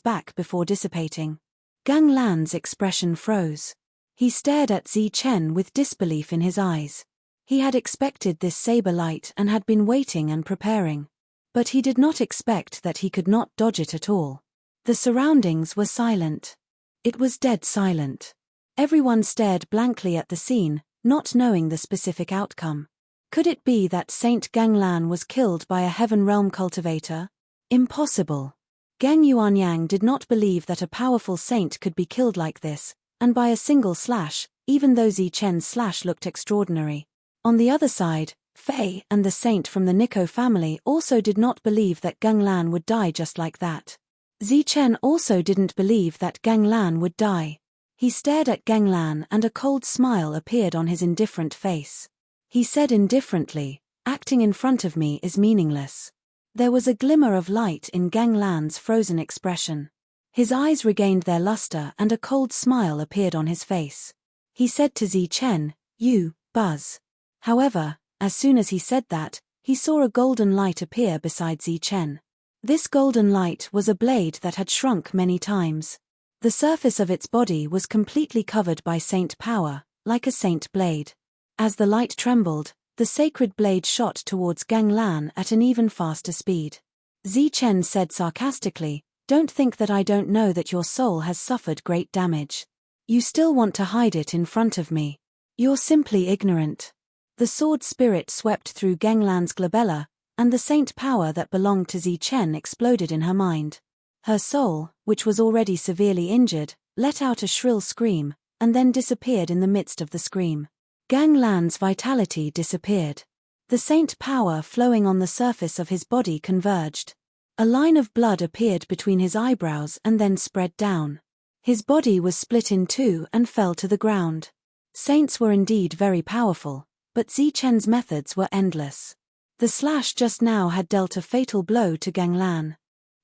back before dissipating. Gang Lan's expression froze. He stared at Zi Chen with disbelief in his eyes. He had expected this saber light and had been waiting and preparing. But he did not expect that he could not dodge it at all. The surroundings were silent. It was dead silent. Everyone stared blankly at the scene, not knowing the specific outcome. Could it be that Saint Gang Lan was killed by a Heaven Realm cultivator? Impossible. Geng Yuanyang did not believe that a powerful saint could be killed like this, and by a single slash, even though Zi Chen's slash looked extraordinary. On the other side, Fei and the saint from the Nico family also did not believe that Gang Lan would die just like that. Zi Chen also didn't believe that Gang Lan would die. He stared at Gang Lan and a cold smile appeared on his indifferent face. He said indifferently, "Acting in front of me is meaningless." There was a glimmer of light in Ganglan's frozen expression. His eyes regained their luster and a cold smile appeared on his face. He said to Zichen, "You, Buzz." However, as soon as he said that, he saw a golden light appear beside Zichen. This golden light was a blade that had shrunk many times. The surface of its body was completely covered by saint power, like a saint blade. As the light trembled, the sacred blade shot towards Ganglan at an even faster speed. Zichen said sarcastically, "Don't think that I don't know that your soul has suffered great damage. You still want to hide it in front of me. You're simply ignorant." The sword spirit swept through Ganglan's glabella, and the saint power that belonged to Zichen exploded in her mind. Her soul, which was already severely injured, let out a shrill scream, and then disappeared in the midst of the scream. Ganglan's vitality disappeared. The saint power flowing on the surface of his body converged. A line of blood appeared between his eyebrows and then spread down. His body was split in two and fell to the ground. Saints were indeed very powerful, but Zichen's methods were endless. The slash just now had dealt a fatal blow to Ganglan.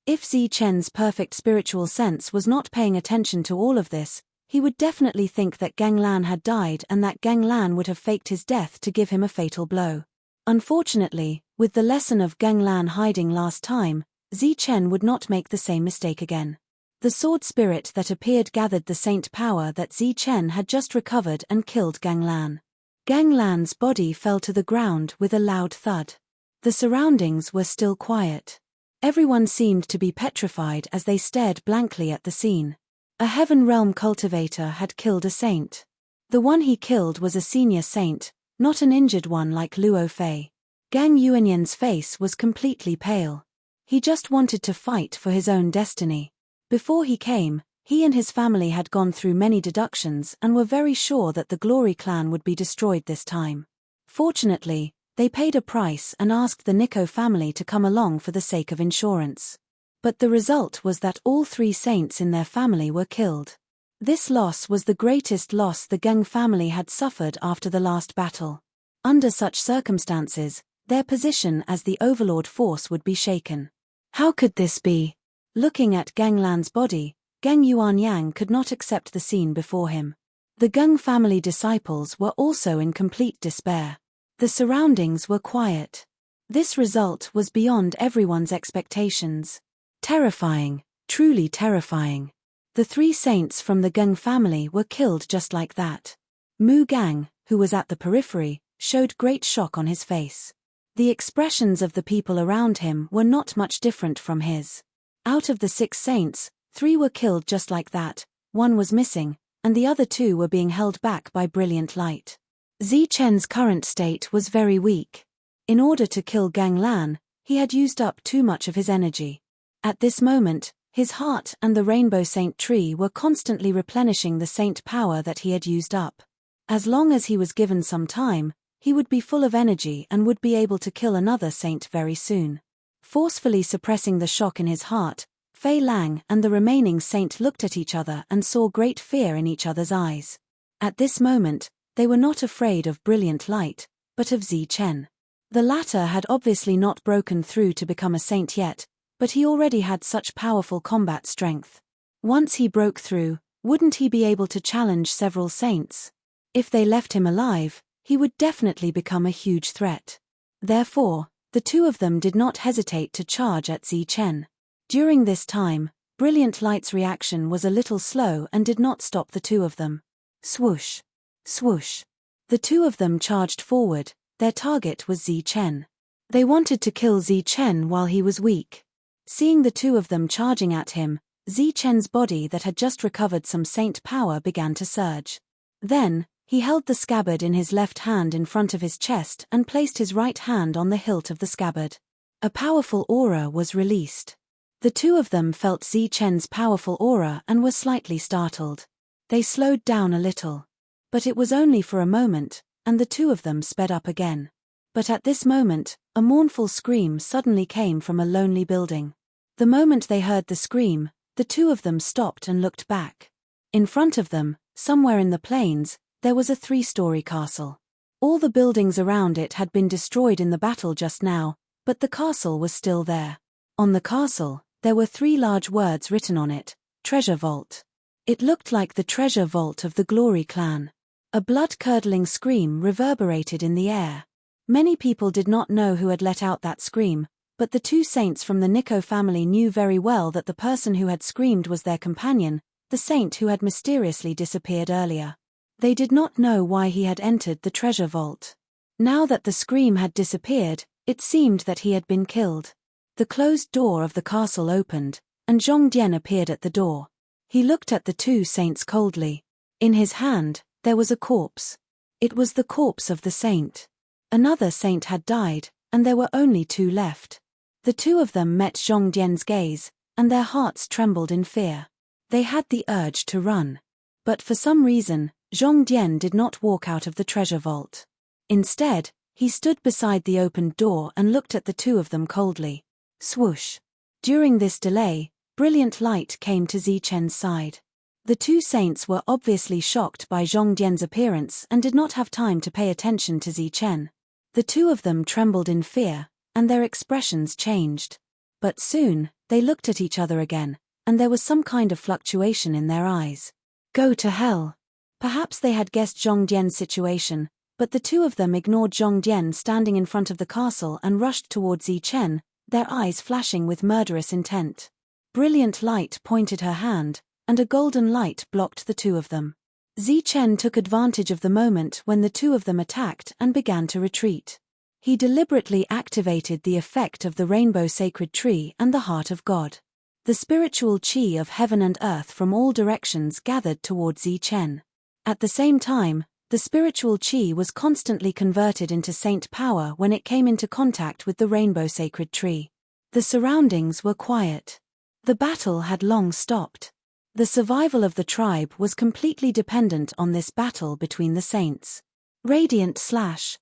If Zichen's perfect spiritual sense was not paying attention to all of this, he would definitely think that Ganglan had died and that Ganglan would have faked his death to give him a fatal blow. Unfortunately, with the lesson of Ganglan hiding last time, Zichen would not make the same mistake again. The sword spirit that appeared gathered the saint power that Zichen had just recovered and killed Ganglan. Ganglan's body fell to the ground with a loud thud. The surroundings were still quiet. Everyone seemed to be petrified as they stared blankly at the scene. A heaven realm cultivator had killed a saint. The one he killed was a senior saint, not an injured one like Luo Fei. Gang Yuanyan's face was completely pale. He just wanted to fight for his own destiny. Before he came, he and his family had gone through many deductions and were very sure that the Glory clan would be destroyed this time. Fortunately, they paid a price and asked the Nico family to come along for the sake of insurance. But the result was that all three saints in their family were killed. This loss was the greatest loss the Geng family had suffered after the last battle. Under such circumstances, their position as the overlord force would be shaken. How could this be? Looking at Ganglan's body, Geng Yuanyang could not accept the scene before him. The Geng family disciples were also in complete despair. The surroundings were quiet. This result was beyond everyone's expectations. Terrifying, truly terrifying. The three saints from the Geng family were killed just like that. Mu Gang, who was at the periphery, showed great shock on his face. The expressions of the people around him were not much different from his. Out of the 6 saints, 3 were killed just like that, 1 was missing, and the other 2 were being held back by brilliant light. Zichen's current state was very weak. In order to kill Ganglan, he had used up too much of his energy. At this moment, his heart and the Rainbow Saint tree were constantly replenishing the saint power that he had used up. As long as he was given some time, he would be full of energy and would be able to kill another saint very soon. Forcefully suppressing the shock in his heart, Fei Lang and the remaining saint looked at each other and saw great fear in each other's eyes. At this moment, they were not afraid of brilliant light, but of Zichen. The latter had obviously not broken through to become a saint yet, but he already had such powerful combat strength. Once he broke through, wouldn't he be able to challenge several saints? If they left him alive, he would definitely become a huge threat. Therefore, the two of them did not hesitate to charge at Zichen. During this time, Brilliant Light's reaction was a little slow and did not stop the two of them. Swoosh! Swoosh! The two of them charged forward. Their target was Zichen. They wanted to kill Zichen while he was weak. Seeing the two of them charging at him, Zichen's body that had just recovered some saint power began to surge. Then, he held the scabbard in his left hand in front of his chest and placed his right hand on the hilt of the scabbard. A powerful aura was released. The two of them felt Zichen's powerful aura and were slightly startled. They slowed down a little. But it was only for a moment, and the two of them sped up again. But at this moment, a mournful scream suddenly came from a lonely building. The moment they heard the scream, the two of them stopped and looked back. In front of them, somewhere in the plains, there was a 3-story castle. All the buildings around it had been destroyed in the battle just now, But the castle was still there. On the castle, there were 3 large words written on it: Treasure Vault. It looked like the treasure vault of the Glory clan. A blood-curdling scream reverberated in the air. Many people did not know who had let out that scream, but the 2 saints from the Nico family knew very well that the person who had screamed was their companion, the saint who had mysteriously disappeared earlier. They did not know why he had entered the treasure vault. Now that the scream had disappeared, it seemed that he had been killed. The closed door of the castle opened, and Zhongdian appeared at the door. He looked at the 2 saints coldly. In his hand, there was a corpse. It was the corpse of the saint. Another saint had died, and there were only 2 left. The 2 of them met Zhongdian's gaze, and their hearts trembled in fear. They had the urge to run. But for some reason, Zhongdian did not walk out of the treasure vault. Instead, he stood beside the opened door and looked at the 2 of them coldly. Swoosh. During this delay, brilliant light came to Zichen's side. The 2 saints were obviously shocked by Zhongdian's appearance and did not have time to pay attention to Zichen. The 2 of them trembled in fear, and their expressions changed. But soon, they looked at each other again, and there was some kind of fluctuation in their eyes. Go to hell. Perhaps they had guessed Zhongdian's situation, but the 2 of them ignored Zhongdian standing in front of the castle and rushed towards Zichen, their eyes flashing with murderous intent. Brilliant light pointed her hand, and a golden light blocked the 2 of them. Zichen took advantage of the moment when the 2 of them attacked and began to retreat. He deliberately activated the effect of the rainbow sacred tree and the heart of God. The spiritual chi of heaven and earth from all directions gathered towards Zichen. At the same time, the spiritual chi was constantly converted into saint power when it came into contact with the rainbow sacred tree. The surroundings were quiet. The battle had long stopped. The survival of the tribe was completely dependent on this battle between the saints. Radiant slash.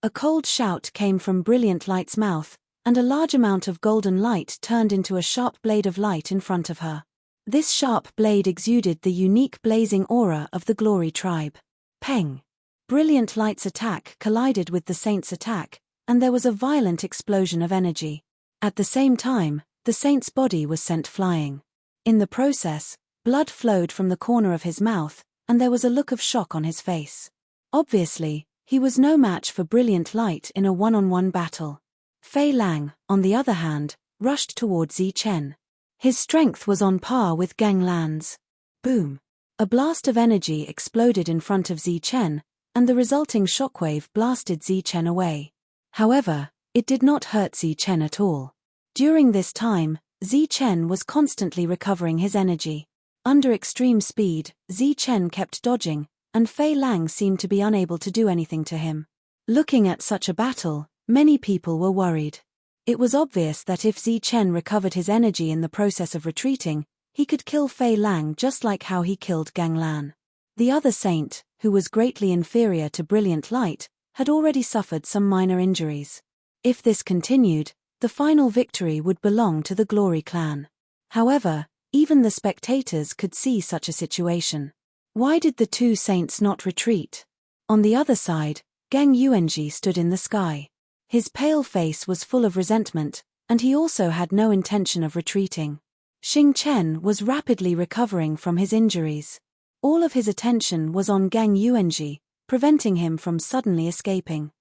A cold shout came from Brilliant Light's mouth, and a large amount of golden light turned into a sharp blade of light in front of her. This sharp blade exuded the unique blazing aura of the Glory tribe. Peng! Brilliant Light's attack collided with the saint's attack, and there was a violent explosion of energy. At the same time, the saint's body was sent flying. In the process, blood flowed from the corner of his mouth, and there was a look of shock on his face. Obviously, he was no match for Brilliant Light in a one-on-one battle. Fei Lang, on the other hand, rushed towards Zichen. His strength was on par with Gang Lan's. Boom! A blast of energy exploded in front of Zichen, and the resulting shockwave blasted Zichen away. However, it did not hurt Zichen at all. During this time, Zichen was constantly recovering his energy. Under extreme speed, Zichen kept dodging, and Fei Lang seemed to be unable to do anything to him. Looking at such a battle, many people were worried. It was obvious that if Zichen recovered his energy in the process of retreating, he could kill Fei Lang just like how he killed Gang Lan. The other saint, who was greatly inferior to Brilliant Light, had already suffered some minor injuries. If this continued, the final victory would belong to the Glory clan. However, even the spectators could see such a situation. Why did the 2 saints not retreat? On the other side, Gang Yuanji stood in the sky. His pale face was full of resentment, and he also had no intention of retreating. Xing Chen was rapidly recovering from his injuries. All of his attention was on Gang Yuanji, preventing him from suddenly escaping.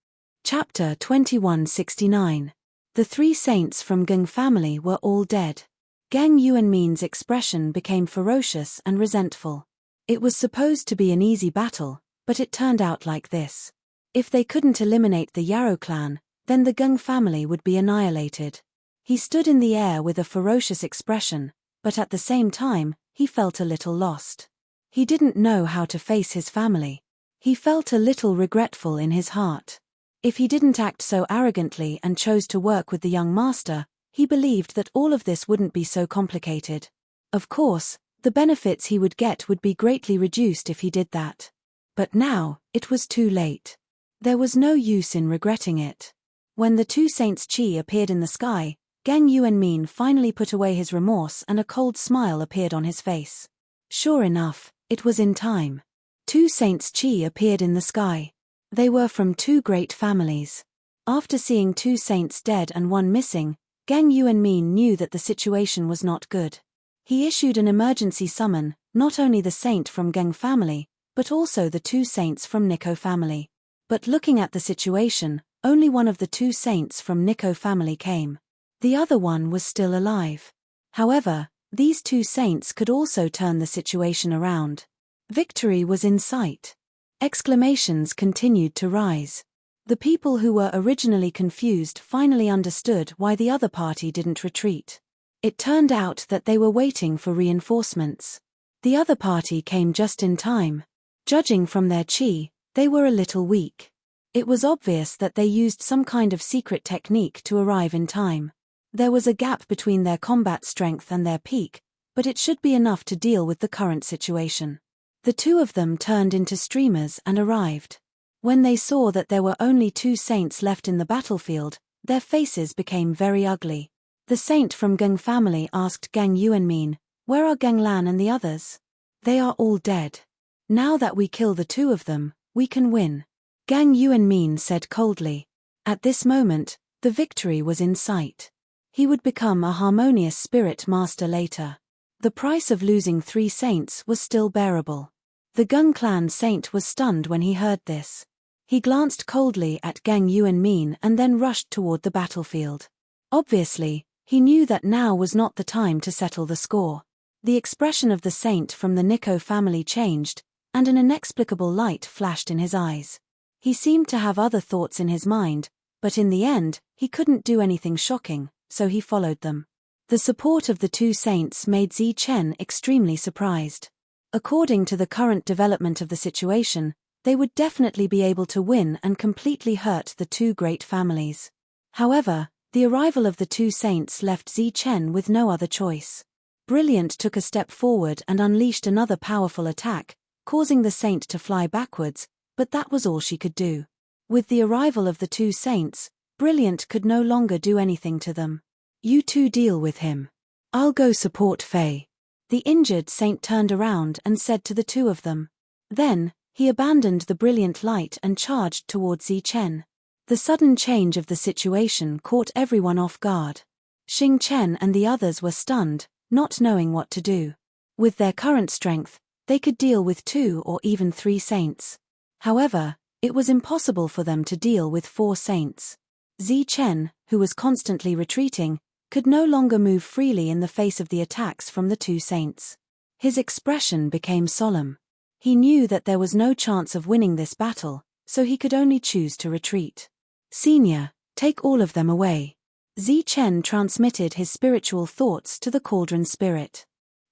Chapter 2169. The 3 saints from Gang family were all dead. Gang Yuanmin's expression became ferocious and resentful. It was supposed to be an easy battle, but it turned out like this. If they couldn't eliminate the Yarrow clan, then the Gang family would be annihilated. He stood in the air with a ferocious expression, but at the same time, he felt a little lost. He didn't know how to face his family. He felt a little regretful in his heart. If he didn't act so arrogantly and chose to work with the young master, he believed that all of this wouldn't be so complicated. Of course, the benefits he would get would be greatly reduced if he did that. But now, it was too late. There was no use in regretting it. When the 2 saints' chi appeared in the sky, Gang Yuanmin finally put away his remorse and a cold smile appeared on his face. Sure enough, it was in time. 2 saints' chi appeared in the sky. They were from 2 great families. After seeing 2 saints dead and 1 missing, Geng Yuanmin knew that the situation was not good. He issued an emergency summon, not only the saint from Geng family, but also the 2 saints from Nico family. But looking at the situation, only one of the 2 saints from Nico family came. The other one was still alive. However, these 2 saints could also turn the situation around. Victory was in sight. Exclamations continued to rise. The people who were originally confused finally understood why the other party didn't retreat. It turned out that they were waiting for reinforcements. The other party came just in time. Judging from their chi, they were a little weak. It was obvious that they used some kind of secret technique to arrive in time. There was a gap between their combat strength and their peak, but it should be enough to deal with the current situation. The 2 of them turned into streamers and arrived. When they saw that there were only 2 saints left in the battlefield, their faces became very ugly. The saint from Geng family asked Geng Yuanmin, "Where are Geng Lan and the others?" "They are all dead. Now that we kill the 2 of them, we can win," Geng Yuanmin said coldly. At this moment, the victory was in sight. He would become a harmonious spirit master later. The price of losing 3 saints was still bearable. The Geng clan saint was stunned when he heard this. He glanced coldly at Geng Yuanmin and then rushed toward the battlefield. Obviously, he knew that now was not the time to settle the score. The expression of the saint from the Nico family changed, and an inexplicable light flashed in his eyes. He seemed to have other thoughts in his mind, but in the end, he couldn't do anything shocking, so he followed them. The support of the 2 saints made Zi Chen extremely surprised. According to the current development of the situation, they would definitely be able to win and completely hurt the 2 great families. However, the arrival of the 2 saints left Zi Chen with no other choice. Brilliant took a step forward and unleashed another powerful attack, causing the saint to fly backwards, but that was all she could do. With the arrival of the 2 saints, Brilliant could no longer do anything to them. "You 2 deal with him. I'll go support Faye." The injured saint turned around and said to the 2 of them. Then, he abandoned the brilliant light and charged towards Zi Chen. The sudden change of the situation caught everyone off guard. Xing Chen and the others were stunned, not knowing what to do. With their current strength, they could deal with 2 or even 3 saints. However, it was impossible for them to deal with 4 saints. Zi Chen, who was constantly retreating, could no longer move freely in the face of the attacks from the 2 saints. His expression became solemn. He knew that there was no chance of winning this battle, so he could only choose to retreat. "Senior, take all of them away." Zi Chen transmitted his spiritual thoughts to the cauldron spirit.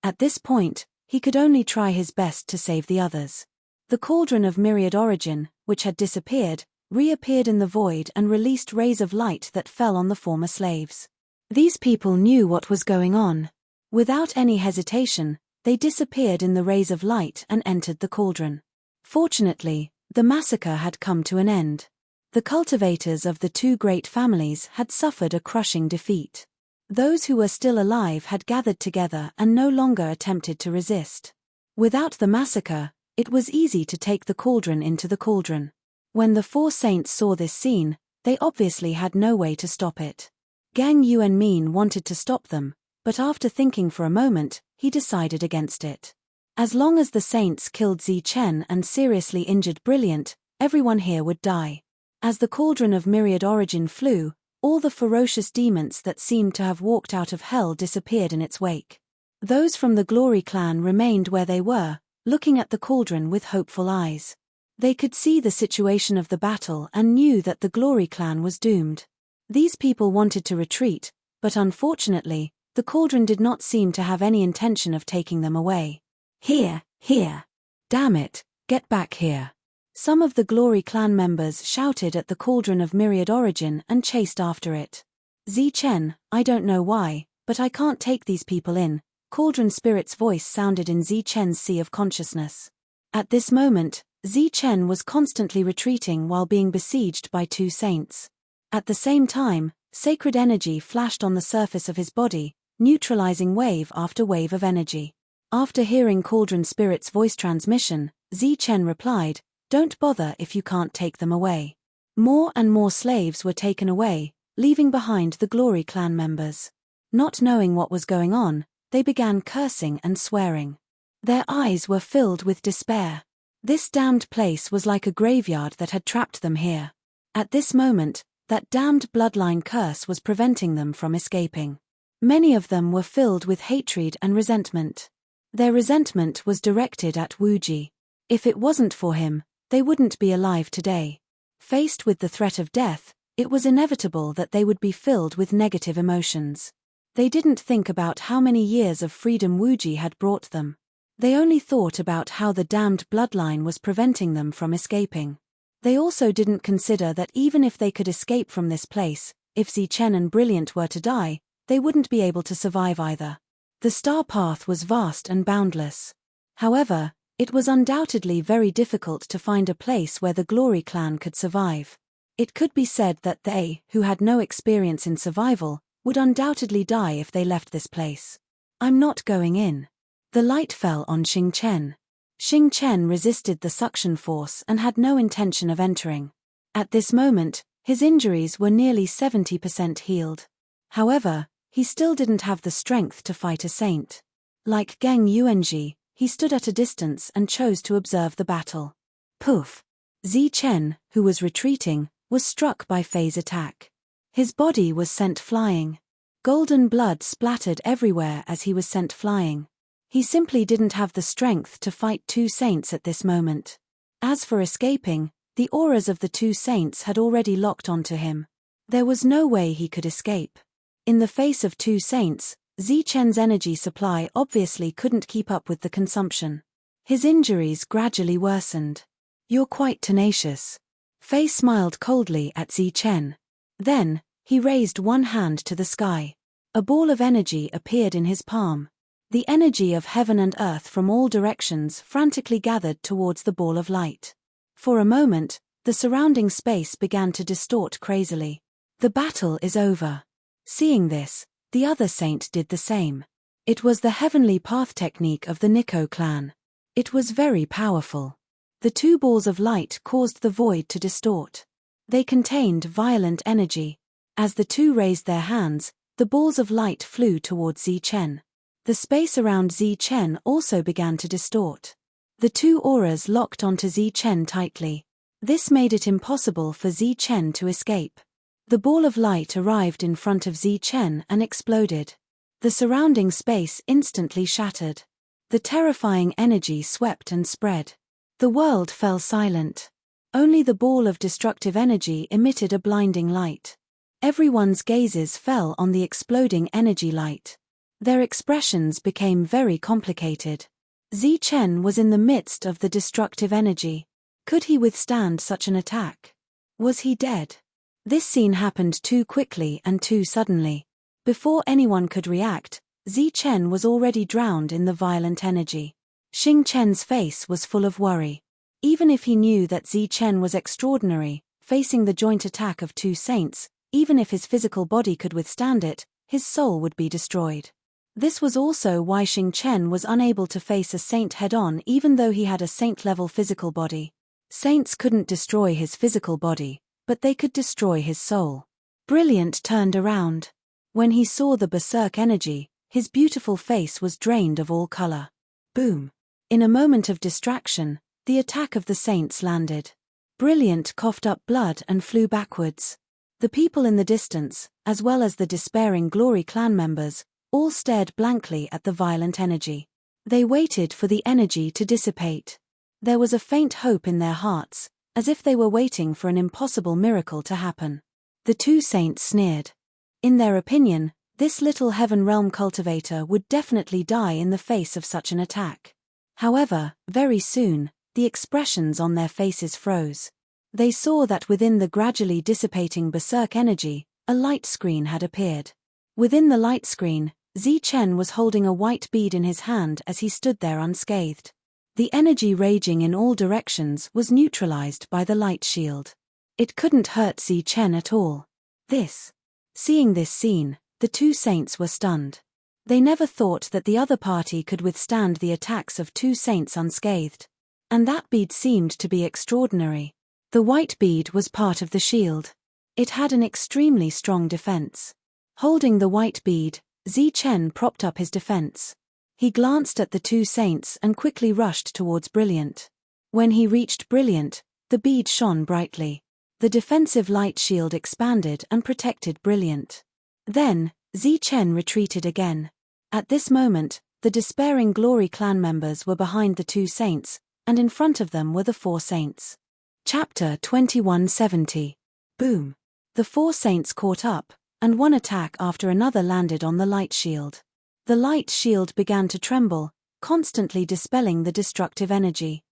At this point, he could only try his best to save the others. The cauldron of myriad origin, which had disappeared, reappeared in the void and released rays of light that fell on the former slaves. These people knew what was going on. Without any hesitation, they disappeared in the rays of light and entered the cauldron. Fortunately, the massacre had come to an end. The cultivators of the 2 great families had suffered a crushing defeat. Those who were still alive had gathered together and no longer attempted to resist. Without the massacre, it was easy to take the cauldron into the cauldron. When the 4 saints saw this scene, they obviously had no way to stop it. Geng Yuanmin wanted to stop them, but after thinking for a moment, he decided against it. As long as the saints killed Zi Chen and seriously injured Brilliant, everyone here would die. As the cauldron of myriad origin flew, all the ferocious demons that seemed to have walked out of hell disappeared in its wake. Those from the Glory clan remained where they were, looking at the cauldron with hopeful eyes. They could see the situation of the battle and knew that the Glory clan was doomed. These people wanted to retreat, but unfortunately, the cauldron did not seem to have any intention of taking them away. "Here, here! Damn it, get back here!" Some of the Glory clan members shouted at the cauldron of myriad origin and chased after it. "Zi Chen, I don't know why, but I can't take these people in," Cauldron Spirit's voice sounded in Zi Chen's sea of consciousness. At this moment, Zi Chen was constantly retreating while being besieged by 2 saints. At the same time, sacred energy flashed on the surface of his body, neutralizing wave after wave of energy. After hearing Cauldron Spirit's voice transmission, Zi Chen replied, "Don't bother if you can't take them away. More and more slaves were taken away, leaving behind the Glory clan members. Not knowing what was going on, they began cursing and swearing. Their eyes were filled with despair. This damned place was like a graveyard that had trapped them here. At this moment, that damned bloodline curse was preventing them from escaping. Many of them were filled with hatred and resentment. Their resentment was directed at Wuji. If it wasn't for him, they wouldn't be alive today. Faced with the threat of death, it was inevitable that they would be filled with negative emotions. They didn't think about how many years of freedom Wuji had brought them. They only thought about how the damned bloodline was preventing them from escaping. They also didn't consider that even if they could escape from this place, if Zichen and Brilliant were to die, they wouldn't be able to survive either. The star path was vast and boundless. However, it was undoubtedly very difficult to find a place where the Glory clan could survive. It could be said that they, who had no experience in survival, would undoubtedly die if they left this place. I'm not going in. The light fell on Xing Chen. Xing Chen resisted the suction force and had no intention of entering. At this moment, his injuries were nearly 70% healed. However, he still didn't have the strength to fight a saint. Like Geng Yuanji, he stood at a distance and chose to observe the battle. Poof! Zichen, who was retreating, was struck by Fei's attack. His body was sent flying. Golden blood splattered everywhere as he was sent flying. He simply didn't have the strength to fight two saints at this moment. As for escaping, the auras of the two saints had already locked onto him. There was no way he could escape. In the face of two saints, Zichen's energy supply obviously couldn't keep up with the consumption. His injuries gradually worsened. You're quite tenacious. Fei smiled coldly at Zichen. Then, he raised one hand to the sky. A ball of energy appeared in his palm. The energy of heaven and earth from all directions frantically gathered towards the ball of light. For a moment, the surrounding space began to distort crazily. The battle is over. Seeing this, the other saint did the same. It was the heavenly path technique of the Nico clan. It was very powerful. The two balls of light caused the void to distort. They contained violent energy. As the two raised their hands, the balls of light flew towards Zichen. The space around Zichen also began to distort. The two auras locked onto Zichen tightly. This made it impossible for Zichen to escape. The ball of light arrived in front of Zichen and exploded. The surrounding space instantly shattered. The terrifying energy swept and spread. The world fell silent. Only the ball of destructive energy emitted a blinding light. Everyone's gazes fell on the exploding energy light. Their expressions became very complicated. Zichen was in the midst of the destructive energy. Could he withstand such an attack? Was he dead? This scene happened too quickly and too suddenly. Before anyone could react, Zichen was already drowned in the violent energy. Xing Chen's face was full of worry. Even if he knew that Zichen was extraordinary, facing the joint attack of two saints, even if his physical body could withstand it, his soul would be destroyed. This was also why Xing Chen was unable to face a saint head-on even though he had a saint-level physical body. Saints couldn't destroy his physical body, but they could destroy his soul. Brilliant turned around. When he saw the berserk energy, his beautiful face was drained of all color. Boom! In a moment of distraction, the attack of the saints landed. Brilliant coughed up blood and flew backwards. The people in the distance, as well as the despairing Glory clan members, all stared blankly at the violent energy. They waited for the energy to dissipate. There was a faint hope in their hearts, as if they were waiting for an impossible miracle to happen. The two saints sneered. In their opinion, this little heaven realm cultivator would definitely die in the face of such an attack. However, very soon, the expressions on their faces froze. They saw that within the gradually dissipating berserk energy, a light screen had appeared. Within the light screen, Zichen was holding a white bead in his hand as he stood there unscathed. The energy raging in all directions was neutralized by the light shield. It couldn't hurt Zichen at all. Seeing this scene, the two saints were stunned. They never thought that the other party could withstand the attacks of two saints unscathed. And that bead seemed to be extraordinary. The white bead was part of the shield. It had an extremely strong defense. Holding the white bead, Chen propped up his defense. He glanced at the two saints and quickly rushed towards Brilliant. When he reached Brilliant, the bead shone brightly. The defensive light shield expanded and protected Brilliant. Then, Chen retreated again. At this moment, the despairing Glory clan members were behind the two saints, and in front of them were the four saints. Chapter 2170. Boom. The four saints caught up, and one attack after another landed on the light shield. The light shield began to tremble, constantly dispelling the destructive energy.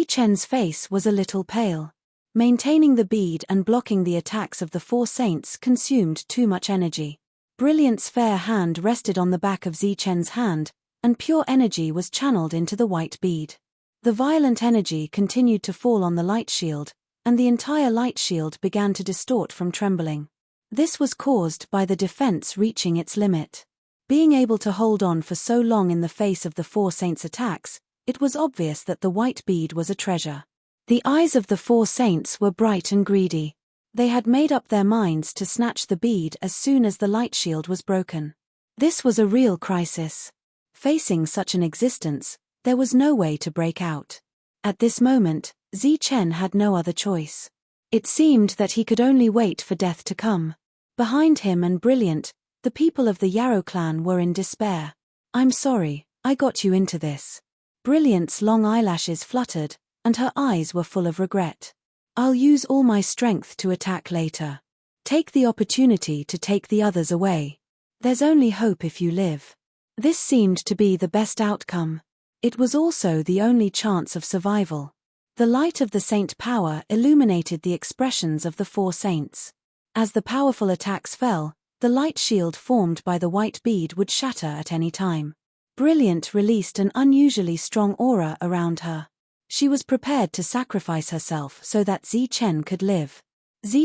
Chen's face was a little pale. Maintaining the bead and blocking the attacks of the four saints consumed too much energy. Brilliant's fair hand rested on the back of Chen's hand, and pure energy was channeled into the white bead. The violent energy continued to fall on the light shield, and the entire light shield began to distort from trembling. This was caused by the defense reaching its limit. Being able to hold on for so long in the face of the four saints' attacks, it was obvious that the white bead was a treasure. The eyes of the four saints were bright and greedy. They had made up their minds to snatch the bead as soon as the light shield was broken. This was a real crisis. Facing such an existence, there was no way to break out. At this moment, Chen had no other choice. It seemed that he could only wait for death to come. Behind him and Brilliant, the people of the Yarrow clan were in despair. "I'm sorry, I got you into this." Brilliant's long eyelashes fluttered, and her eyes were full of regret. "I'll use all my strength to attack later. Take the opportunity to take the others away. There's only hope if you live." This seemed to be the best outcome. It was also the only chance of survival. The light of the saint power illuminated the expressions of the four saints. As the powerful attacks fell, the light shield formed by the white bead would shatter at any time. Brilliant released an unusually strong aura around her. She was prepared to sacrifice herself so that Chen could live.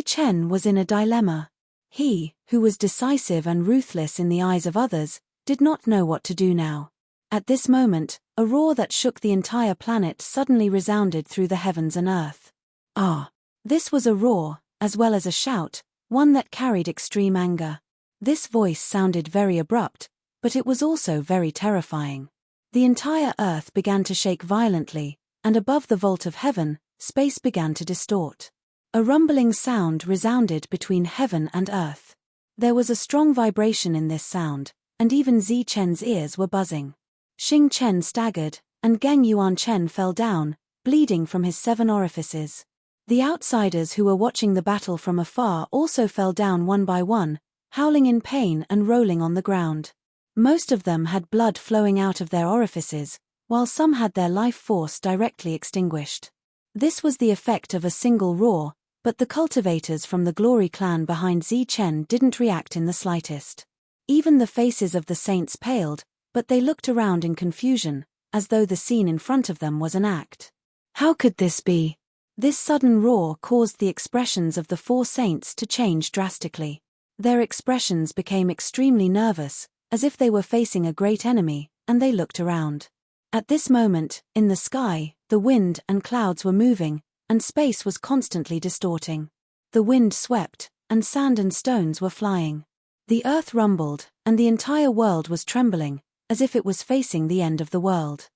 Chen was in a dilemma. He, who was decisive and ruthless in the eyes of others, did not know what to do now. At this moment, a roar that shook the entire planet suddenly resounded through the heavens and earth. Ah! This was a roar, as well as a shout, one that carried extreme anger. This voice sounded very abrupt, but it was also very terrifying. The entire earth began to shake violently, and above the vault of heaven, space began to distort. A rumbling sound resounded between heaven and earth. There was a strong vibration in this sound, and even Chen's ears were buzzing. Xing Chen staggered, and Geng Yuan Chen fell down, bleeding from his 7 orifices. The outsiders who were watching the battle from afar also fell down one by one, howling in pain and rolling on the ground. Most of them had blood flowing out of their orifices, while some had their life force directly extinguished. This was the effect of a single roar, but the cultivators from the Glory clan behind Chen didn't react in the slightest. Even the faces of the saints paled, but they looked around in confusion, as though the scene in front of them was an act. How could this be? This sudden roar caused the expressions of the four saints to change drastically. Their expressions became extremely nervous, as if they were facing a great enemy, and they looked around. At this moment, in the sky, the wind and clouds were moving, and space was constantly distorting. The wind swept, and sand and stones were flying. The earth rumbled, and the entire world was trembling, as if it was facing the end of the world.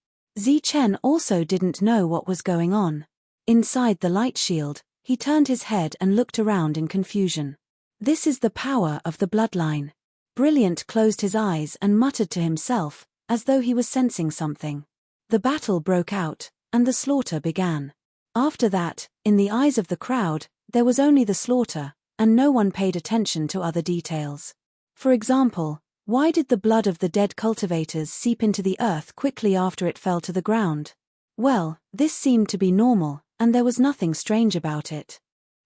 Chen also didn't know what was going on. Inside the light shield, he turned his head and looked around in confusion. This is the power of the bloodline. Brilliant closed his eyes and muttered to himself, as though he was sensing something. The battle broke out, and the slaughter began. After that, in the eyes of the crowd, there was only the slaughter, and no one paid attention to other details. For example, why did the blood of the dead cultivators seep into the earth quickly after it fell to the ground? Well, this seemed to be normal, and there was nothing strange about it.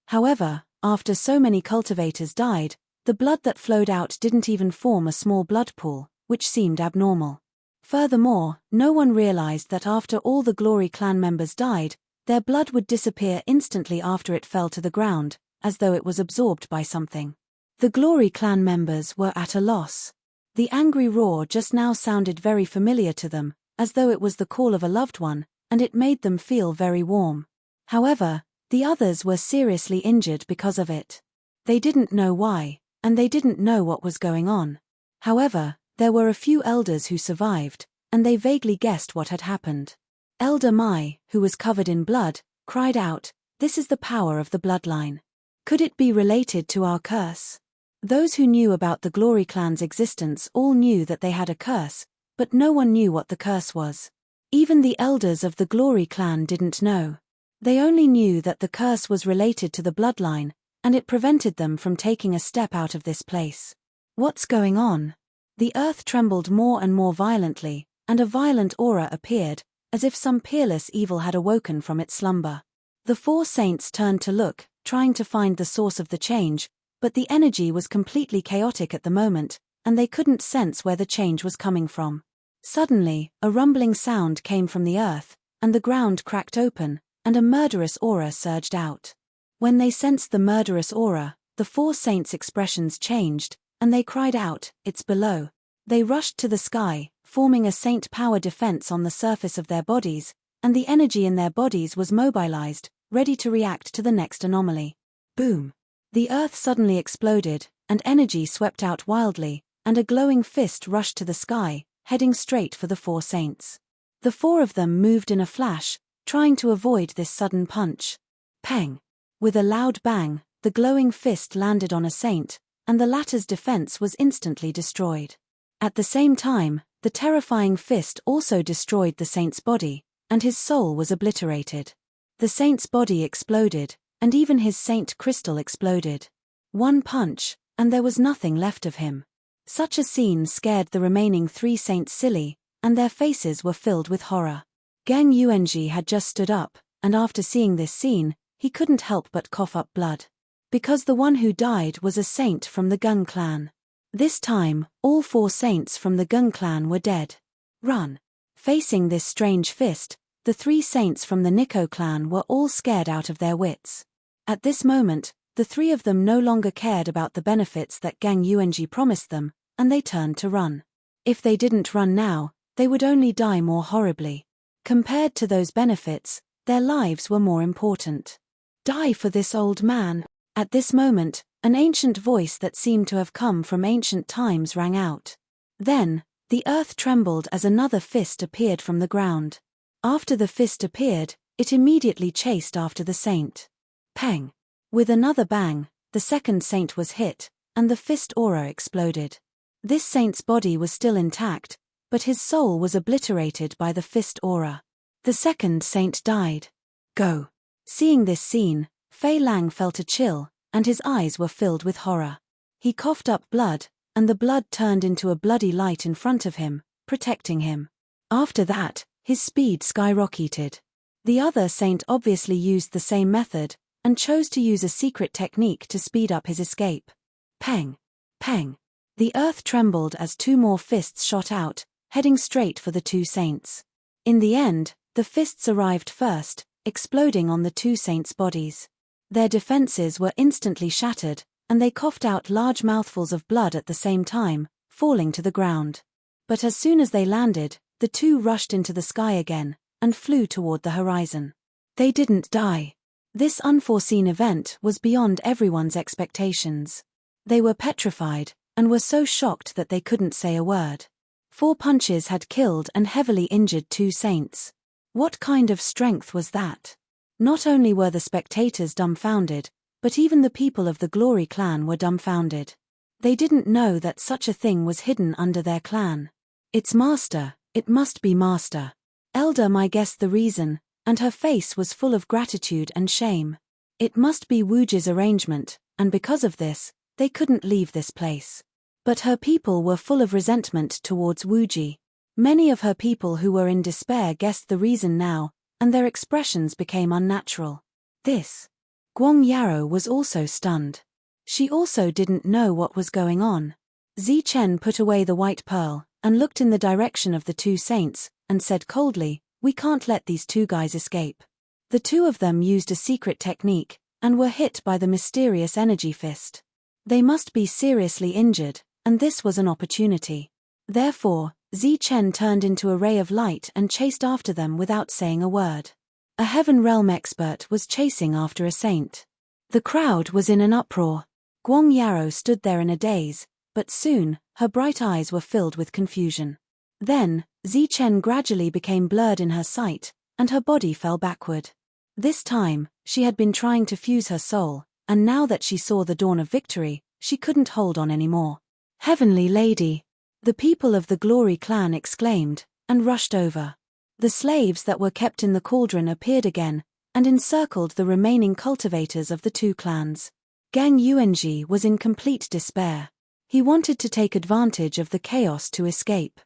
However, after so many cultivators died, the blood that flowed out didn't even form a small blood pool, which seemed abnormal. Furthermore, no one realized that after all the Glory clan members died, their blood would disappear instantly after it fell to the ground, as though it was absorbed by something. The Glory clan members were at a loss. The angry roar just now sounded very familiar to them, as though it was the call of a loved one, and it made them feel very warm. However, The others were seriously injured because of it. They didn't know why, and they didn't know what was going on. However, there were a few elders who survived, and they vaguely guessed what had happened. Elder Mai, who was covered in blood, cried out, "This is the power of the bloodline. Could it be related to our curse?" Those who knew about the Glory clan's existence all knew that they had a curse, but no one knew what the curse was. Even the elders of the Glory clan didn't know. They only knew that the curse was related to the bloodline, and it prevented them from taking a step out of this place. What's going on? The earth trembled more and more violently, and a violent aura appeared, as if some peerless evil had awoken from its slumber. The four saints turned to look, trying to find the source of the change, but the energy was completely chaotic at the moment, and they couldn't sense where the change was coming from. Suddenly, a rumbling sound came from the earth, and the ground cracked open, and a murderous aura surged out. When they sensed the murderous aura, the four saints' expressions changed, and they cried out, "It's below." They rushed to the sky, forming a saint power defense on the surface of their bodies, and the energy in their bodies was mobilized, ready to react to the next anomaly. Boom! The earth suddenly exploded, and energy swept out wildly, and a glowing fist rushed to the sky, heading straight for the four saints. The four of them moved in a flash, trying to avoid this sudden punch. Pang! With a loud bang, the glowing fist landed on a saint, and the latter's defense was instantly destroyed. At the same time, the terrifying fist also destroyed the saint's body, and his soul was obliterated. The saint's body exploded, and even his saint crystal exploded. One punch, and there was nothing left of him. Such a scene scared the remaining three saints silly, and their faces were filled with horror. Gang Yuanji had just stood up, and after seeing this scene, he couldn't help but cough up blood. Because the one who died was a saint from the Gung clan. This time, all four saints from the Gung clan were dead. Run! Facing this strange fist, the three saints from the Nikko clan were all scared out of their wits. At this moment, the three of them no longer cared about the benefits that Gang Yuanji promised them, and they turned to run. If they didn't run now, they would only die more horribly. Compared to those benefits, their lives were more important. Die for this old man. At this moment, an ancient voice that seemed to have come from ancient times rang out. Then, the earth trembled as another fist appeared from the ground. After the fist appeared, it immediately chased after the saint. Pang! With another bang, the second saint was hit, and the fist aura exploded. This saint's body was still intact, but his soul was obliterated by the fist aura. The second saint died. Go! Seeing this scene, Fei Lang felt a chill, and his eyes were filled with horror. He coughed up blood, and the blood turned into a bloody light in front of him, protecting him. After that, his speed skyrocketed. The other saint obviously used the same method, and chose to use a secret technique to speed up his escape. Pang! Pang! The earth trembled as two more fists shot out, heading straight for the two saints. In the end, the fists arrived first, exploding on the two saints' bodies. Their defenses were instantly shattered, and they coughed out large mouthfuls of blood at the same time, falling to the ground. But as soon as they landed, the two rushed into the sky again, and flew toward the horizon. They didn't die. This unforeseen event was beyond everyone's expectations. They were petrified, and were so shocked that they couldn't say a word. 4 punches had killed and heavily injured 2 saints. What kind of strength was that? Not only were the spectators dumbfounded, but even the people of the Glory clan were dumbfounded. They didn't know that such a thing was hidden under their clan. It's Master, it must be Master. Elder Mai guessed the reason, and her face was full of gratitude and shame. It must be Wuji's arrangement, and because of this, they couldn't leave this place. But her people were full of resentment towards Wuji. Many of her people who were in despair guessed the reason now, and their expressions became unnatural. Guang Yarrow was also stunned. She also didn't know what was going on. Zi Chen put away the white pearl, and looked in the direction of the 2 saints, and said coldly, "We can't let these 2 guys escape." The 2 of them used a secret technique, and were hit by the mysterious energy fist. They must be seriously injured, and this was an opportunity. Therefore, Zi Chen turned into a ray of light and chased after them without saying a word. A Heaven Realm expert was chasing after a saint. The crowd was in an uproar. Guang Yarrow stood there in a daze, but soon, her bright eyes were filled with confusion. Then, Zichen gradually became blurred in her sight, and her body fell backward. This time, she had been trying to fuse her soul, and now that she saw the dawn of victory, she couldn't hold on anymore. "Heavenly Lady!" the people of the Glory clan exclaimed, and rushed over. The slaves that were kept in the cauldron appeared again, and encircled the remaining cultivators of the two clans. Gang Yuanji was in complete despair. He wanted to take advantage of the chaos to escape.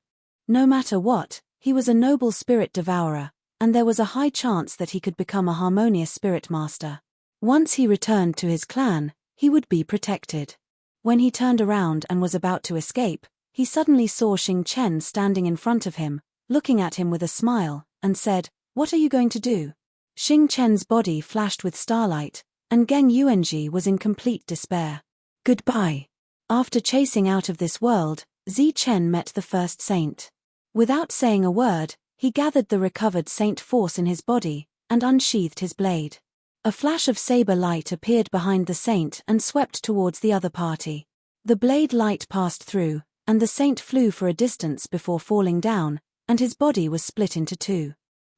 No matter what, he was a noble spirit devourer, and there was a high chance that he could become a harmonious spirit master. Once he returned to his clan, he would be protected. When he turned around and was about to escape, he suddenly saw Xing Chen standing in front of him, looking at him with a smile, and said, "What are you going to do?" Xing Chen's body flashed with starlight, and Geng Yuanji was in complete despair. "Goodbye." After chasing out of this world, Zi Chen met the first saint. Without saying a word, he gathered the recovered saint force in his body, and unsheathed his blade. A flash of saber light appeared behind the saint and swept towards the other party. The blade light passed through, and the saint flew for a distance before falling down, and his body was split into two.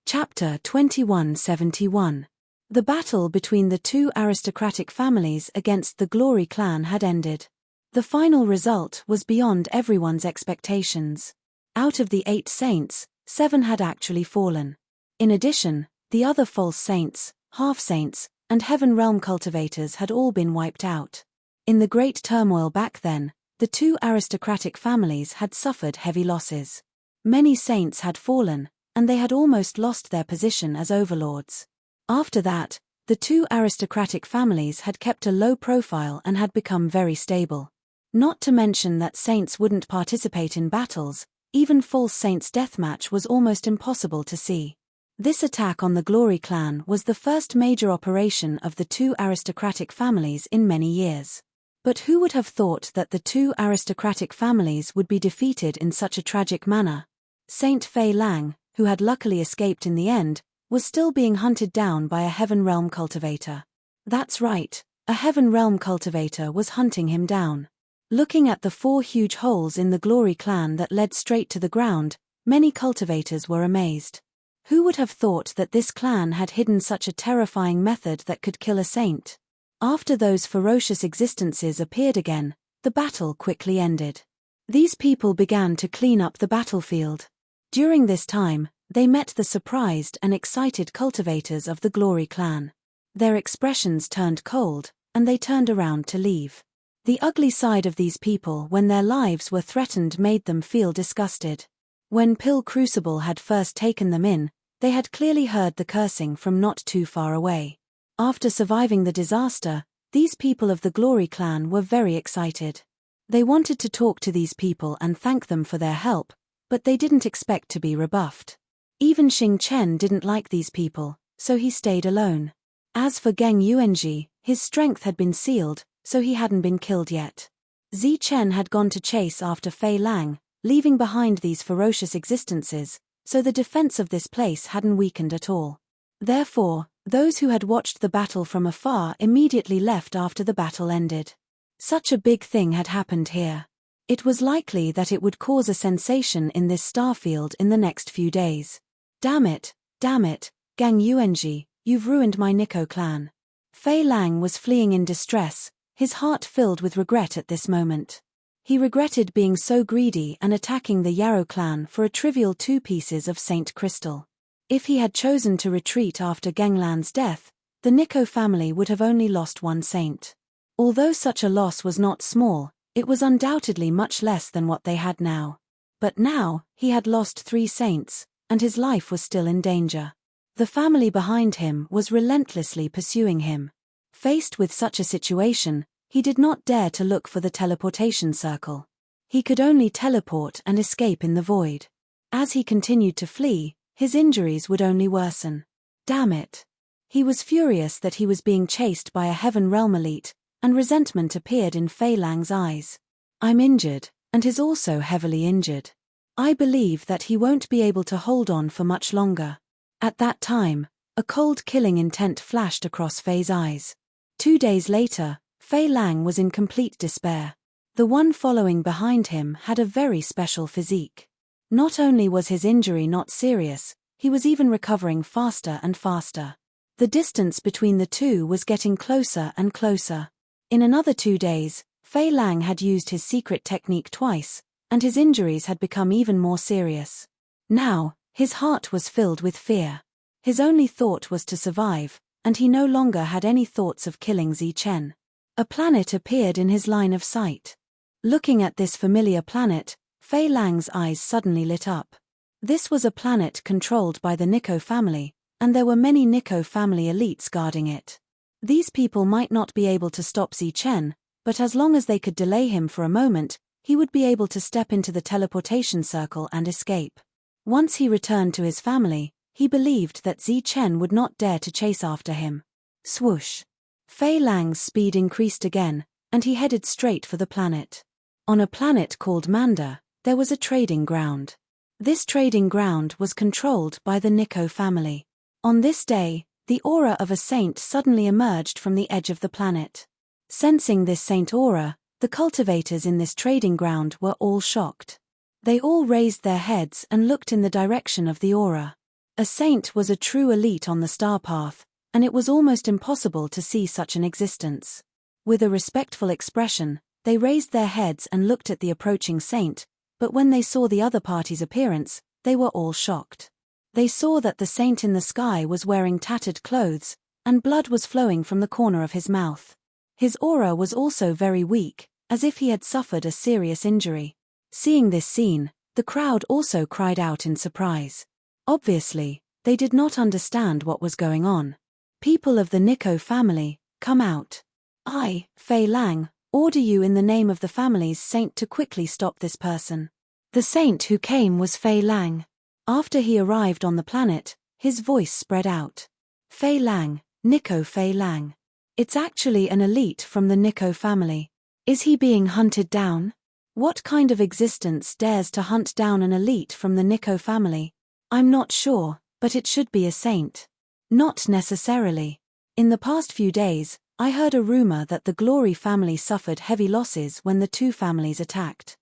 Chapter 2171. The battle between the two aristocratic families against the Glory clan had ended. The final result was beyond everyone's expectations. Out of the 8 saints, 7 had actually fallen. In addition, the other false saints, half-saints, and Heaven Realm cultivators had all been wiped out. In the great turmoil back then, the two aristocratic families had suffered heavy losses. Many saints had fallen, and they had almost lost their position as overlords. After that, the two aristocratic families had kept a low profile and had become very stable. Not to mention that saints wouldn't participate in battles, even false saints' deathmatch was almost impossible to see. This attack on the Glory clan was the first major operation of the two aristocratic families in many years. But who would have thought that the two aristocratic families would be defeated in such a tragic manner? Saint Fei Lang, who had luckily escaped in the end, was still being hunted down by a Heaven Realm cultivator. That's right, a Heaven Realm cultivator was hunting him down. Looking at the 4 huge holes in the Glory clan that led straight to the ground, many cultivators were amazed. Who would have thought that this clan had hidden such a terrifying method that could kill a saint? After those ferocious existences appeared again, the battle quickly ended. These people began to clean up the battlefield. During this time, they met the surprised and excited cultivators of the Glory clan. Their expressions turned cold, and they turned around to leave. The ugly side of these people when their lives were threatened made them feel disgusted. When Pill Crucible had first taken them in, they had clearly heard the cursing from not too far away. After surviving the disaster, these people of the Glory clan were very excited. They wanted to talk to these people and thank them for their help, but they didn't expect to be rebuffed. Even Xing Chen didn't like these people, so he stayed alone. As for Geng Yuanji, his strength had been sealed, so he hadn't been killed yet. Zi Chen had gone to chase after Fei Lang, leaving behind these ferocious existences, so the defense of this place hadn't weakened at all. Therefore, those who had watched the battle from afar immediately left after the battle ended. Such a big thing had happened here. It was likely that it would cause a sensation in this starfield in the next few days. Damn it, Gang Yuanji, you've ruined my Nico clan. Fei Lang was fleeing in distress, his heart filled with regret at this moment. He regretted being so greedy and attacking the Yarrow clan for a trivial 2 pieces of Saint Crystal. If he had chosen to retreat after Genglan's death, the Nico family would have only lost 1 saint. Although such a loss was not small, it was undoubtedly much less than what they had now. But now, he had lost 3 saints, and his life was still in danger. The family behind him was relentlessly pursuing him. Faced with such a situation, he did not dare to look for the teleportation circle. He could only teleport and escape in the void. As he continued to flee, his injuries would only worsen. Damn it. He was furious that he was being chased by a Heaven Realm elite, and resentment appeared in Fei Lang's eyes. I'm injured, and he's also heavily injured. I believe that he won't be able to hold on for much longer. At that time, A cold killing intent flashed across Fei's eyes. 2 days later, Fei Lang was in complete despair. The one following behind him had a very special physique. Not only was his injury not serious, he was even recovering faster and faster. The distance between the two was getting closer and closer. In another 2 days, Fei Lang had used his secret technique twice, and his injuries had become even more serious. Now, his heart was filled with fear. His only thought was to survive, and he no longer had any thoughts of killing Zi Chen. A planet appeared in his line of sight. Looking at this familiar planet, Fei Lang's eyes suddenly lit up. This was a planet controlled by the Nico family, and there were many Nico family elites guarding it. These people might not be able to stop Zi Chen, but as long as they could delay him for a moment, he would be able to step into the teleportation circle and escape. Once he returned to his family, he believed that Zi Chen would not dare to chase after him. Swoosh! Fei Lang's speed increased again, and he headed straight for the planet. On a planet called Manda, there was a trading ground. This trading ground was controlled by the Nico family. On this day, the aura of a saint suddenly emerged from the edge of the planet. Sensing this saint aura, the cultivators in this trading ground were all shocked. They all raised their heads and looked in the direction of the aura. A saint was a true elite on the star path, and it was almost impossible to see such an existence. With a respectful expression, they raised their heads and looked at the approaching saint, but when they saw the other party's appearance, they were all shocked. They saw that the saint in the sky was wearing tattered clothes, and blood was flowing from the corner of his mouth. His aura was also very weak, as if he had suffered a serious injury. Seeing this scene, the crowd also cried out in surprise. Obviously, they did not understand what was going on. People of the Nico family, come out. I, Fei Lang, order you in the name of the family's saint to quickly stop this person. The saint who came was Fei Lang. After he arrived on the planet, his voice spread out. Fei Lang, Nico Fei Lang. It's actually an elite from the Nico family. Is he being hunted down? What kind of existence dares to hunt down an elite from the Nico family? I'm not sure, but it should be a saint. Not necessarily. In the past few days, I heard a rumor that the Glory family suffered heavy losses when the two families attacked.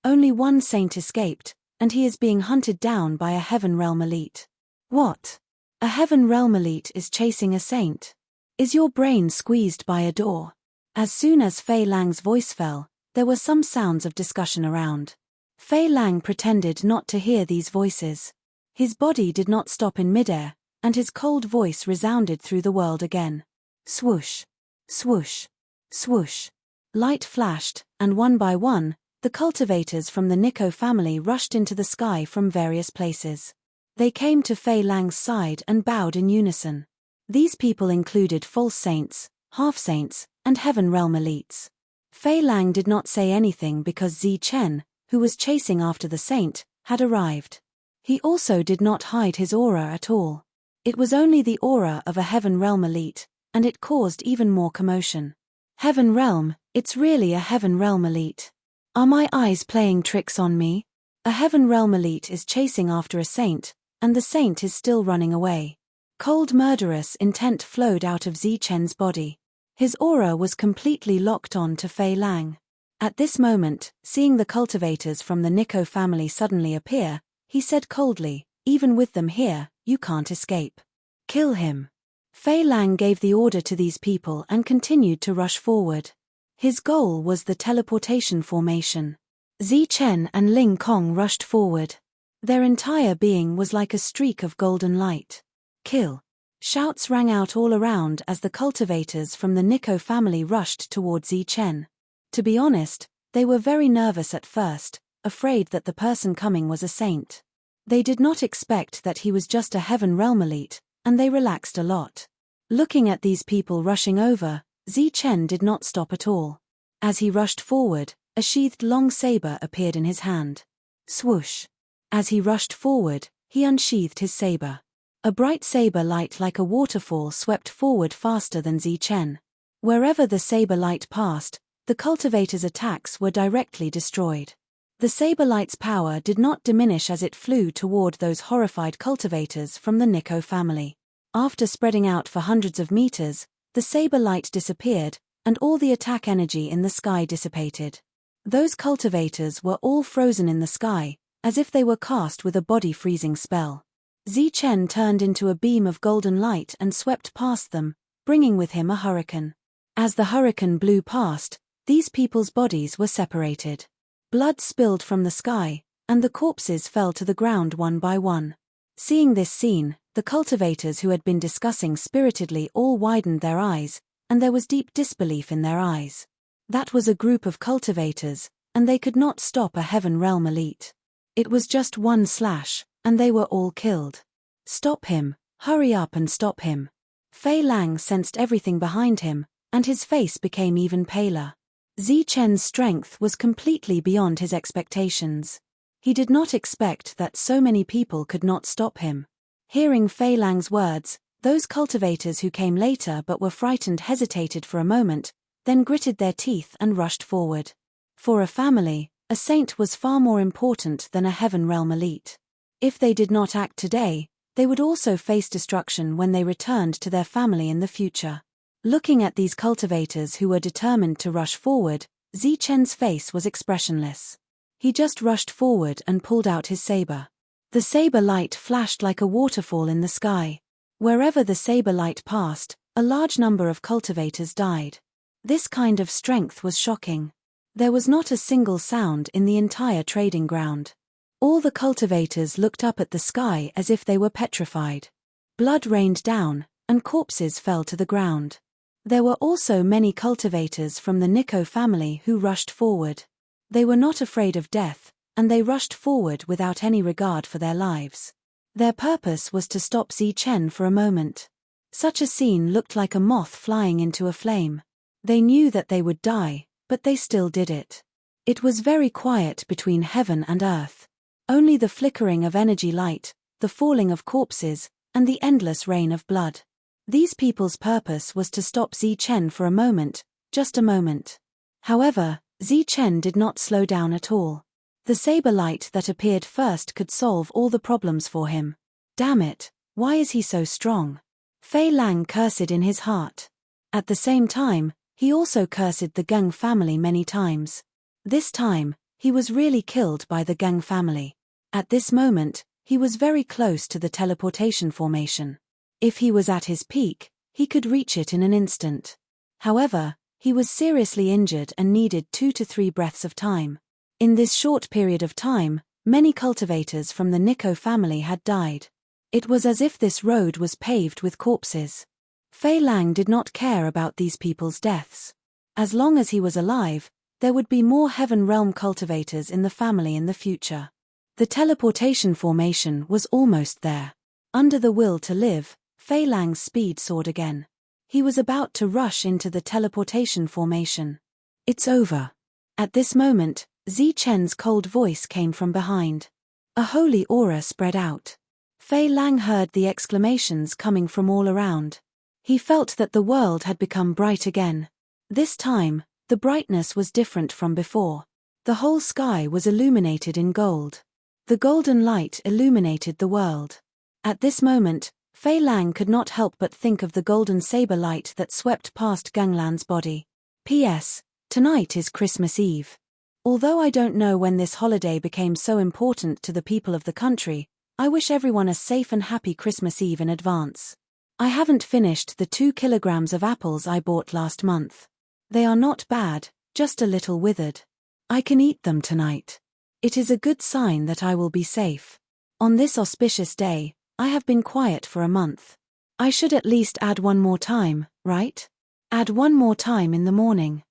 Only one saint escaped, and he is being hunted down by a Heaven Realm elite. What? A Heaven Realm elite is chasing a saint? Is your brain squeezed by a door? As soon as Fei Lang's voice fell, there were some sounds of discussion around. Fei Lang pretended not to hear these voices. His body did not stop in midair, and his cold voice resounded through the world again. Swoosh! Swoosh! Swoosh! Light flashed, and one by one, the cultivators from the Nico family rushed into the sky from various places. They came to Fei Lang's side and bowed in unison. These people included false saints, half-saints, and Heaven Realm elites. Fei Lang did not say anything because Zi Chen, who was chasing after the saint, had arrived. He also did not hide his aura at all. It was only the aura of a Heaven Realm elite, and it caused even more commotion. Heaven Realm, it's really a Heaven Realm elite. Are my eyes playing tricks on me? A Heaven Realm elite is chasing after a saint, and the saint is still running away. Cold murderous intent flowed out of Zi Chen's body. His aura was completely locked on to Fei Lang. At this moment, seeing the cultivators from the Nico family suddenly appear, he said coldly, even with them here, you can't escape. Kill him. Fei Lang gave the order to these people and continued to rush forward. His goal was the teleportation formation. Zi Chen and Ling Kong rushed forward. Their entire being was like a streak of golden light. Kill. Shouts rang out all around as the cultivators from the Nico family rushed towards Zi Chen. To be honest, they were very nervous at first, afraid that the person coming was a saint. They did not expect that he was just a Heaven Realm elite, and they relaxed a lot. Looking at these people rushing over, Zi Chen did not stop at all. As he rushed forward, a sheathed long saber appeared in his hand. Swoosh! As he rushed forward, he unsheathed his saber. A bright saber light like a waterfall swept forward faster than Zi Chen. Wherever the saber light passed, the cultivators' attacks were directly destroyed. The saber light's power did not diminish as it flew toward those horrified cultivators from the Nico family. After spreading out for hundreds of meters, the saber light disappeared, and all the attack energy in the sky dissipated. Those cultivators were all frozen in the sky, as if they were cast with a body-freezing spell. Zichen turned into a beam of golden light and swept past them, bringing with him a hurricane. As the hurricane blew past, these people's bodies were separated. Blood spilled from the sky, and the corpses fell to the ground one by one. Seeing this scene, the cultivators who had been discussing spiritedly all widened their eyes, and there was deep disbelief in their eyes. That was a group of cultivators, and they could not stop a Heaven Realm elite. It was just one slash, and they were all killed. Stop him, hurry up and stop him. Fei Lang sensed everything behind him, and his face became even paler. Zichen's strength was completely beyond his expectations. He did not expect that so many people could not stop him. Hearing Fei Lang's words, those cultivators who came later but were frightened hesitated for a moment, then gritted their teeth and rushed forward. For a family, a saint was far more important than a Heaven Realm elite. If they did not act today, they would also face destruction when they returned to their family in the future. Looking at these cultivators who were determined to rush forward, Zichen's face was expressionless. He just rushed forward and pulled out his saber. The saber light flashed like a waterfall in the sky. Wherever the saber light passed, a large number of cultivators died. This kind of strength was shocking. There was not a single sound in the entire trading ground. All the cultivators looked up at the sky as if they were petrified. Blood rained down, and corpses fell to the ground. There were also many cultivators from the Nico family who rushed forward. They were not afraid of death, and they rushed forward without any regard for their lives. Their purpose was to stop Zichen for a moment. Such a scene looked like a moth flying into a flame. They knew that they would die, but they still did it. It was very quiet between heaven and earth. Only the flickering of energy light, the falling of corpses, and the endless rain of blood. These people's purpose was to stop Zichen for a moment, just a moment. However, Zichen did not slow down at all. The saber light that appeared first could solve all the problems for him. Damn it, why is he so strong? Fei Lang cursed in his heart. At the same time, he also cursed the Geng family many times. This time, he was really killed by the Geng family. At this moment, he was very close to the teleportation formation. If he was at his peak, he could reach it in an instant. However, he was seriously injured and needed 2 to 3 breaths of time. In this short period of time, many cultivators from the Nico family had died. It was as if this road was paved with corpses. Fei Lang did not care about these people's deaths. As long as he was alive, there would be more Heaven Realm cultivators in the family in the future. The teleportation formation was almost there. Under the will to live, Fei Lang's speed soared again. He was about to rush into the teleportation formation. It's over. At this moment, Zichen's cold voice came from behind. A holy aura spread out. Fei Lang heard the exclamations coming from all around. He felt that the world had become bright again. This time, the brightness was different from before. The whole sky was illuminated in gold. The golden light illuminated the world. At this moment, Fei Lang could not help but think of the golden saber light that swept past Ganglan's body. P.S. Tonight is Christmas Eve. Although I don't know when this holiday became so important to the people of the country, I wish everyone a safe and happy Christmas Eve in advance. I haven't finished the 2 kilograms of apples I bought last month. They are not bad, just a little withered. I can eat them tonight. It is a good sign that I will be safe. On this auspicious day, I have been quiet for a month. I should at least add one more time, right? Add one more time in the morning.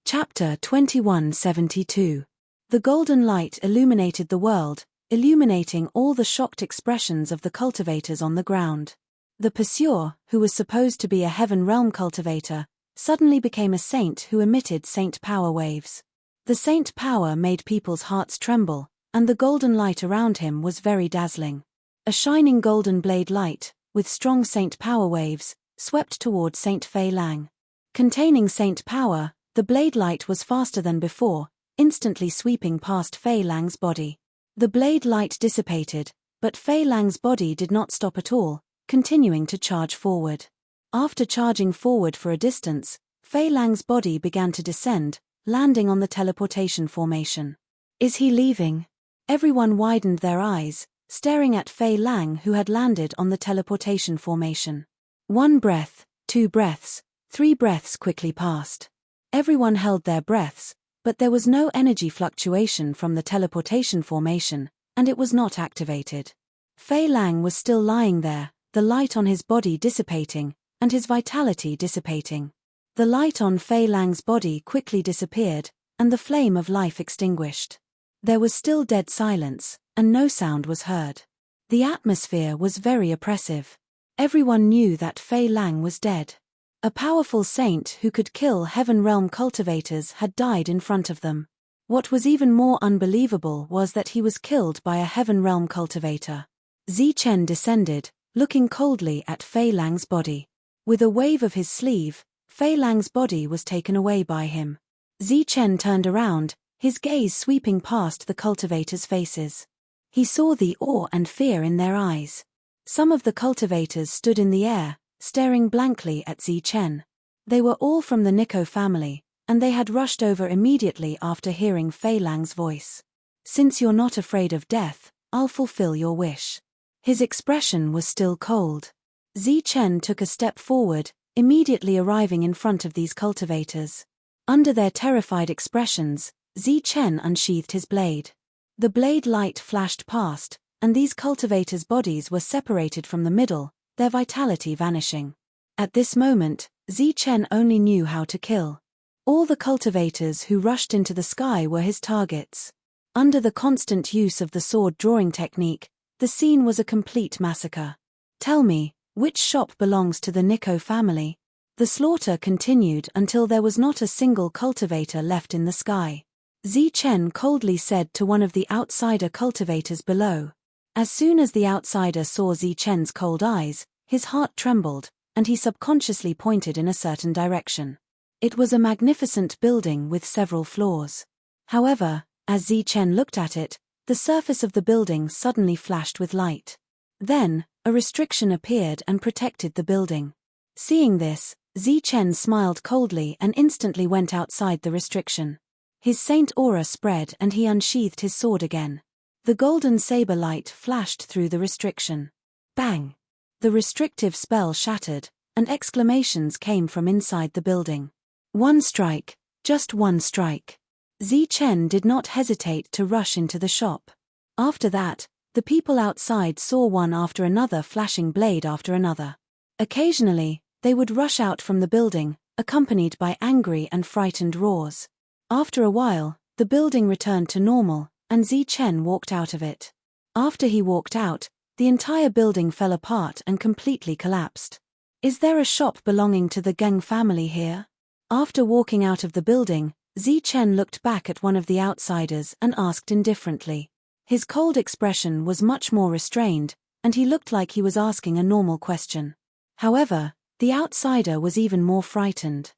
Chapter 2172. The golden light illuminated the world, illuminating all the shocked expressions of the cultivators on the ground. The pursuer, who was supposed to be a Heaven Realm cultivator, suddenly became a saint who emitted saint power waves. The saint power made people's hearts tremble, and the golden light around him was very dazzling. A shining golden blade light, with strong saint power waves, swept toward Saint Fei Lang. Containing saint power, the blade light was faster than before, instantly sweeping past Fei Lang's body. The blade light dissipated, but Fei Lang's body did not stop at all, continuing to charge forward. After charging forward for a distance, Fei Lang's body began to descend, landing on the teleportation formation. Is he leaving? Everyone widened their eyes, staring at Fei Lang, who had landed on the teleportation formation. 1 breath, 2 breaths, 3 breaths quickly passed. Everyone held their breaths, but there was no energy fluctuation from the teleportation formation, and it was not activated. Fei Lang was still lying there, the light on his body dissipating, and his vitality dissipating. The light on Fei Lang's body quickly disappeared, and the flame of life extinguished. There was still dead silence, and no sound was heard. The atmosphere was very oppressive. Everyone knew that Fei Lang was dead. A powerful saint who could kill Heaven Realm cultivators had died in front of them. What was even more unbelievable was that he was killed by a Heaven Realm cultivator. Zichen descended, looking coldly at Fei Lang's body. With a wave of his sleeve, Fei Lang's body was taken away by him. Zichen turned around, his gaze sweeping past the cultivators' faces. He saw the awe and fear in their eyes. Some of the cultivators stood in the air, staring blankly at Zichen. They were all from the Nico family, and they had rushed over immediately after hearing Fei Lang's voice. Since you're not afraid of death, I'll fulfill your wish. His expression was still cold. Zichen took a step forward, immediately arriving in front of these cultivators. Under their terrified expressions, Zichen unsheathed his blade. The blade light flashed past, and these cultivators' bodies were separated from the middle, their vitality vanishing. At this moment, Zichen only knew how to kill. All the cultivators who rushed into the sky were his targets. Under the constant use of the sword drawing technique, the scene was a complete massacre. Tell me, which shop belongs to the Nico family? The slaughter continued until there was not a single cultivator left in the sky. Zichen coldly said to one of the outsider cultivators below. As soon as the outsider saw Zichen's cold eyes, his heart trembled, and he subconsciously pointed in a certain direction. It was a magnificent building with several floors. However, as Zichen looked at it, the surface of the building suddenly flashed with light. Then, a restriction appeared and protected the building. Seeing this, Zichen smiled coldly and instantly went outside the restriction. His saint aura spread and he unsheathed his sword again. The golden saber light flashed through the restriction. Bang! The restrictive spell shattered, and exclamations came from inside the building. 1 strike, just 1 strike. Zichen did not hesitate to rush into the shop. After that, the people outside saw one after another flashing blade after another. Occasionally, they would rush out from the building, accompanied by angry and frightened roars. After a while, the building returned to normal, and Zichen walked out of it. After he walked out, the entire building fell apart and completely collapsed. Is there a shop belonging to the Geng family here? After walking out of the building, Zichen looked back at one of the outsiders and asked indifferently. His cold expression was much more restrained, and he looked like he was asking a normal question. However, the outsider was even more frightened.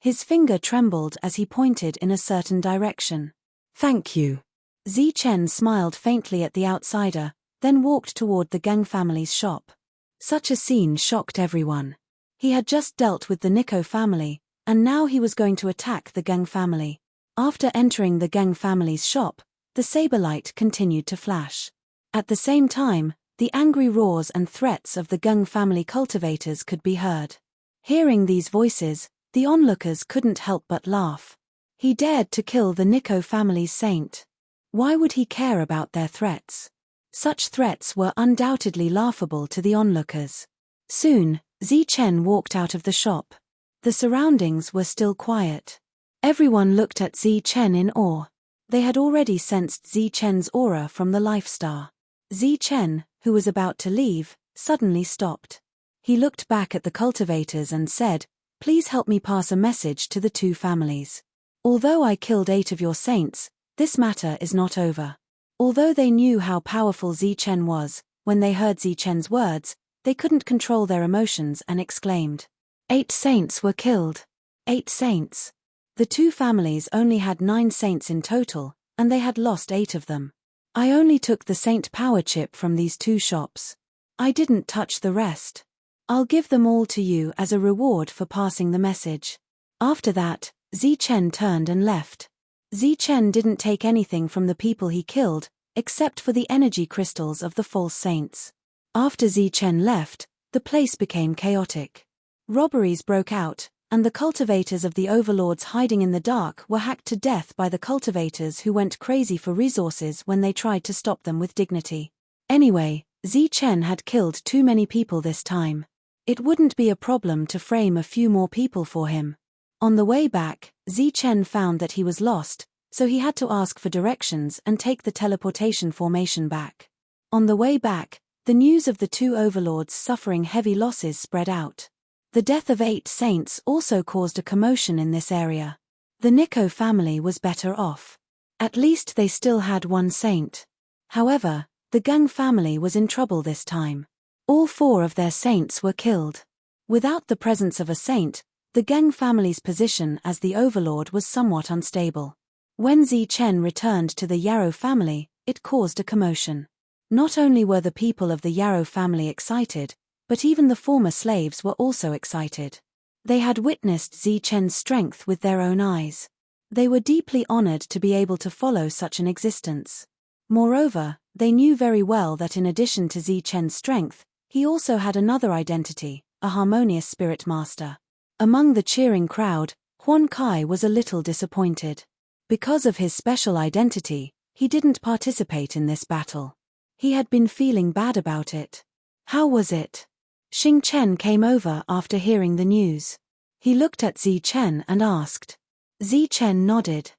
His finger trembled as he pointed in a certain direction. Thank you. Zichen smiled faintly at the outsider, then walked toward the Geng family's shop. Such a scene shocked everyone. He had just dealt with the Nico family, and now he was going to attack the Geng family. After entering the Geng family's shop, the saber light continued to flash. At the same time, the angry roars and threats of the Geng family cultivators could be heard. Hearing these voices, the onlookers couldn't help but laugh. He dared to kill the Nico family's saint. Why would he care about their threats? Such threats were undoubtedly laughable to the onlookers. Soon, Zichen walked out of the shop. The surroundings were still quiet. Everyone looked at Zichen in awe. They had already sensed Zichen's aura from the life star. Zichen, who was about to leave, suddenly stopped. He looked back at the cultivators and said, "Please help me pass a message to the 2 families. Although I killed 8 of your saints, this matter is not over." Although they knew how powerful Zichen was, when they heard Zichen's words, they couldn't control their emotions and exclaimed, 8 saints were killed. 8 saints. The 2 families only had 9 saints in total, and they had lost 8 of them. I only took the saint power chip from these 2 shops. I didn't touch the rest. I'll give them all to you as a reward for passing the message. After that, Zichen turned and left. Zichen didn't take anything from the people he killed, except for the energy crystals of the false saints. After Zichen left, the place became chaotic. Robberies broke out, and the cultivators of the overlords hiding in the dark were hacked to death by the cultivators who went crazy for resources when they tried to stop them with dignity. Anyway, Zichen had killed too many people this time. It wouldn't be a problem to frame a few more people for him. On the way back, Zichen found that he was lost, so he had to ask for directions and take the teleportation formation back. On the way back, the news of the two overlords suffering heavy losses spread out. The death of 8 saints also caused a commotion in this area. The Nico family was better off. At least they still had 1 saint. However, the Gang family was in trouble this time. All 4 of their saints were killed. Without the presence of a saint, the Gang family's position as the overlord was somewhat unstable. When Zichen returned to the Yarrow family, it caused a commotion. Not only were the people of the Yarrow family excited, but even the former slaves were also excited. They had witnessed Zichen's strength with their own eyes. They were deeply honored to be able to follow such an existence. Moreover, they knew very well that in addition to Zichen's strength, he also had another identity, a harmonious spirit master. Among the cheering crowd, Huan Kai was a little disappointed. Because of his special identity, he didn't participate in this battle. He had been feeling bad about it. How was it? Xing Chen came over after hearing the news. He looked at Zichen and asked. Zichen nodded.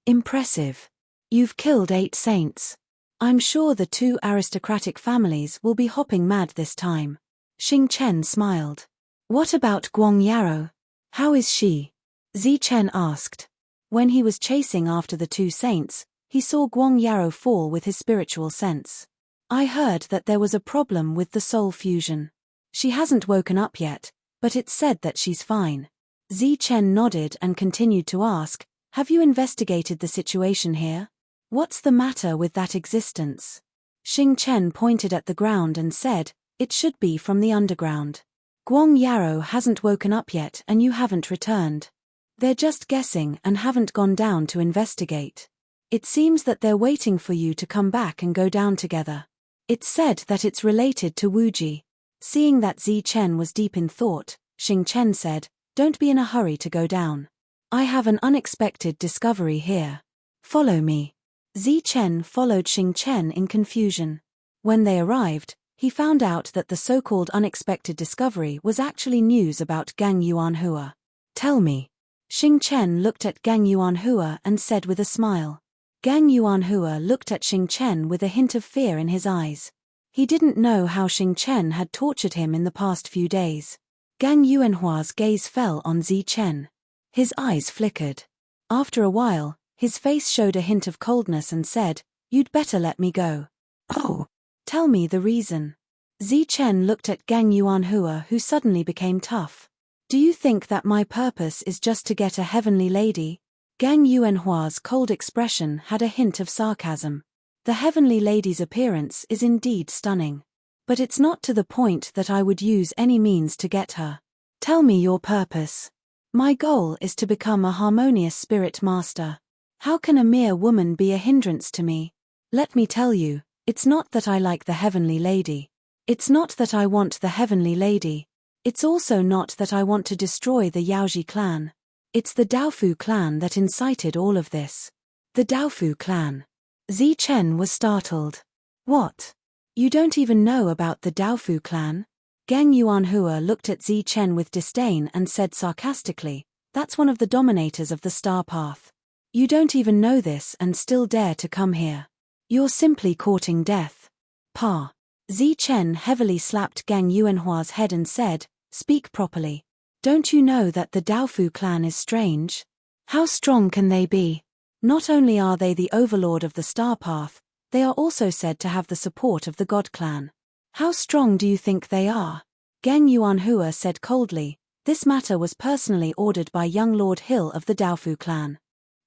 Impressive. You've killed 8 saints. I'm sure the 2 aristocratic families will be hopping mad this time. Xing Chen smiled. What about Guang Yarrow? How is she? Zichen asked. When he was chasing after the 2 saints, he saw Guang Yarrow fall with his spiritual sense. I heard that there was a problem with the soul fusion. She hasn't woken up yet, but it's said that she's fine. Zichen nodded and continued to ask, have you investigated the situation here? What's the matter with that existence? Xing Chen pointed at the ground and said, it should be from the underground. Guang Yarrow hasn't woken up yet and you haven't returned. They're just guessing and haven't gone down to investigate. It seems that they're waiting for you to come back and go down together. It's said that it's related to Wuji. Seeing that Zichen was deep in thought, Xing Chen said, don't be in a hurry to go down. I have an unexpected discovery here. Follow me. Zichen followed Xing Chen in confusion. When they arrived, he found out that the so-called unexpected discovery was actually news about Gang Yuanhua. Tell me. Xing Chen looked at Gang Yuanhua and said with a smile. Gang Yuanhua looked at Xing Chen with a hint of fear in his eyes. He didn't know how Xing Chen had tortured him in the past few days. Gang Yuanhua's gaze fell on Zichen. His eyes flickered. After a while, his face showed a hint of coldness and said, you'd better let me go. Oh. Tell me the reason. Zichen looked at Gang Yuanhua, who suddenly became tough. Do you think that my purpose is just to get a heavenly lady? Gang Yuanhua's cold expression had a hint of sarcasm. The heavenly lady's appearance is indeed stunning. But it's not to the point that I would use any means to get her. Tell me your purpose. My goal is to become a harmonious spirit master. How can a mere woman be a hindrance to me? Let me tell you, it's not that I like the heavenly lady. It's not that I want the heavenly lady. It's also not that I want to destroy the Yaoji clan. It's the Daofu clan that incited all of this. The Daofu clan. Zichen was startled. What? You don't even know about the Daofu clan? Gang Yuanhua looked at Zichen with disdain and said sarcastically, that's one of the dominators of the Star Path. You don't even know this and still dare to come here. You're simply courting death. Pa. Zichen heavily slapped Gang Yuanhua's head and said, speak properly. Don't you know that the Daofu clan is strange? How strong can they be? Not only are they the overlord of the Star Path, they are also said to have the support of the God clan. How strong do you think they are? Gang Yuanhua said coldly, this matter was personally ordered by young Lord Hill of the Daofu clan.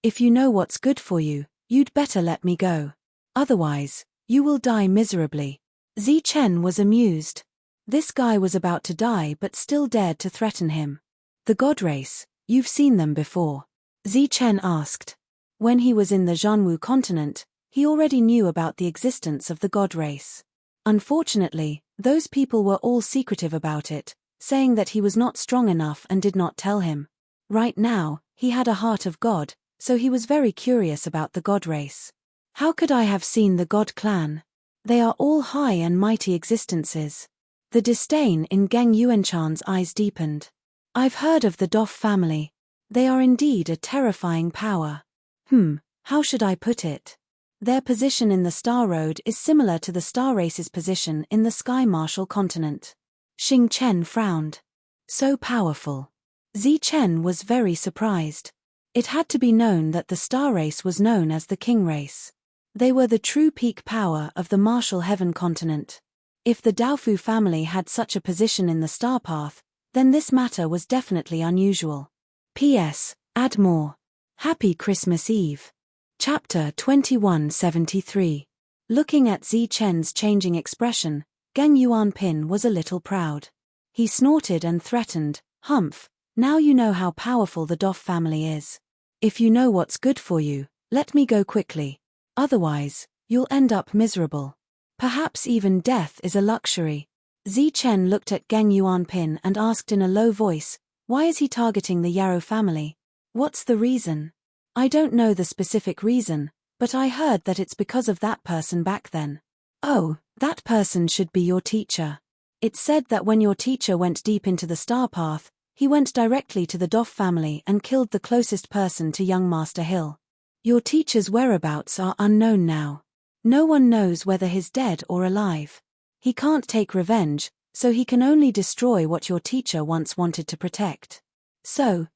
If you know what's good for you, you'd better let me go. Otherwise, you will die miserably. Zichen was amused. This guy was about to die but still dared to threaten him. The god race, you've seen them before? Zichen asked. When he was in the Zhanwu continent, he already knew about the existence of the god race. Unfortunately, those people were all secretive about it, saying that he was not strong enough and did not tell him. Right now, he had a heart of God, so he was very curious about the god race. How could I have seen the god clan? They are all high and mighty existences. The disdain in Geng Yuanchan's eyes deepened. I've heard of the Doff family. They are indeed a terrifying power. How should I put it? Their position in the Star Road is similar to the Star Race's position in the Sky Marshal continent. Xing Chen frowned. So powerful. Zichen was very surprised. It had to be known that the Star Race was known as the King Race. They were the true peak power of the Martial Heaven continent. If the Daofu family had such a position in the star path, then this matter was definitely unusual. P.S. Add more. Happy Christmas Eve. Chapter 2173. Looking at Zichen's changing expression, Geng Yuanpin was a little proud. He snorted and threatened, "Humph, now you know how powerful the Doff family is. If you know what's good for you, let me go quickly. Otherwise, you'll end up miserable. Perhaps even death is a luxury." Zichen looked at Geng Yuanpin and asked in a low voice, "Why is he targeting the Yarrow family? What's the reason?" "I don't know the specific reason, but I heard that it's because of that person back then." "Oh, that person should be your teacher. It's said that when your teacher went deep into the star path, he went directly to the Doff family and killed the closest person to young Master Hill. Your teacher's whereabouts are unknown now. No one knows whether he's dead or alive. He can't take revenge, so he can only destroy what your teacher once wanted to protect." "So,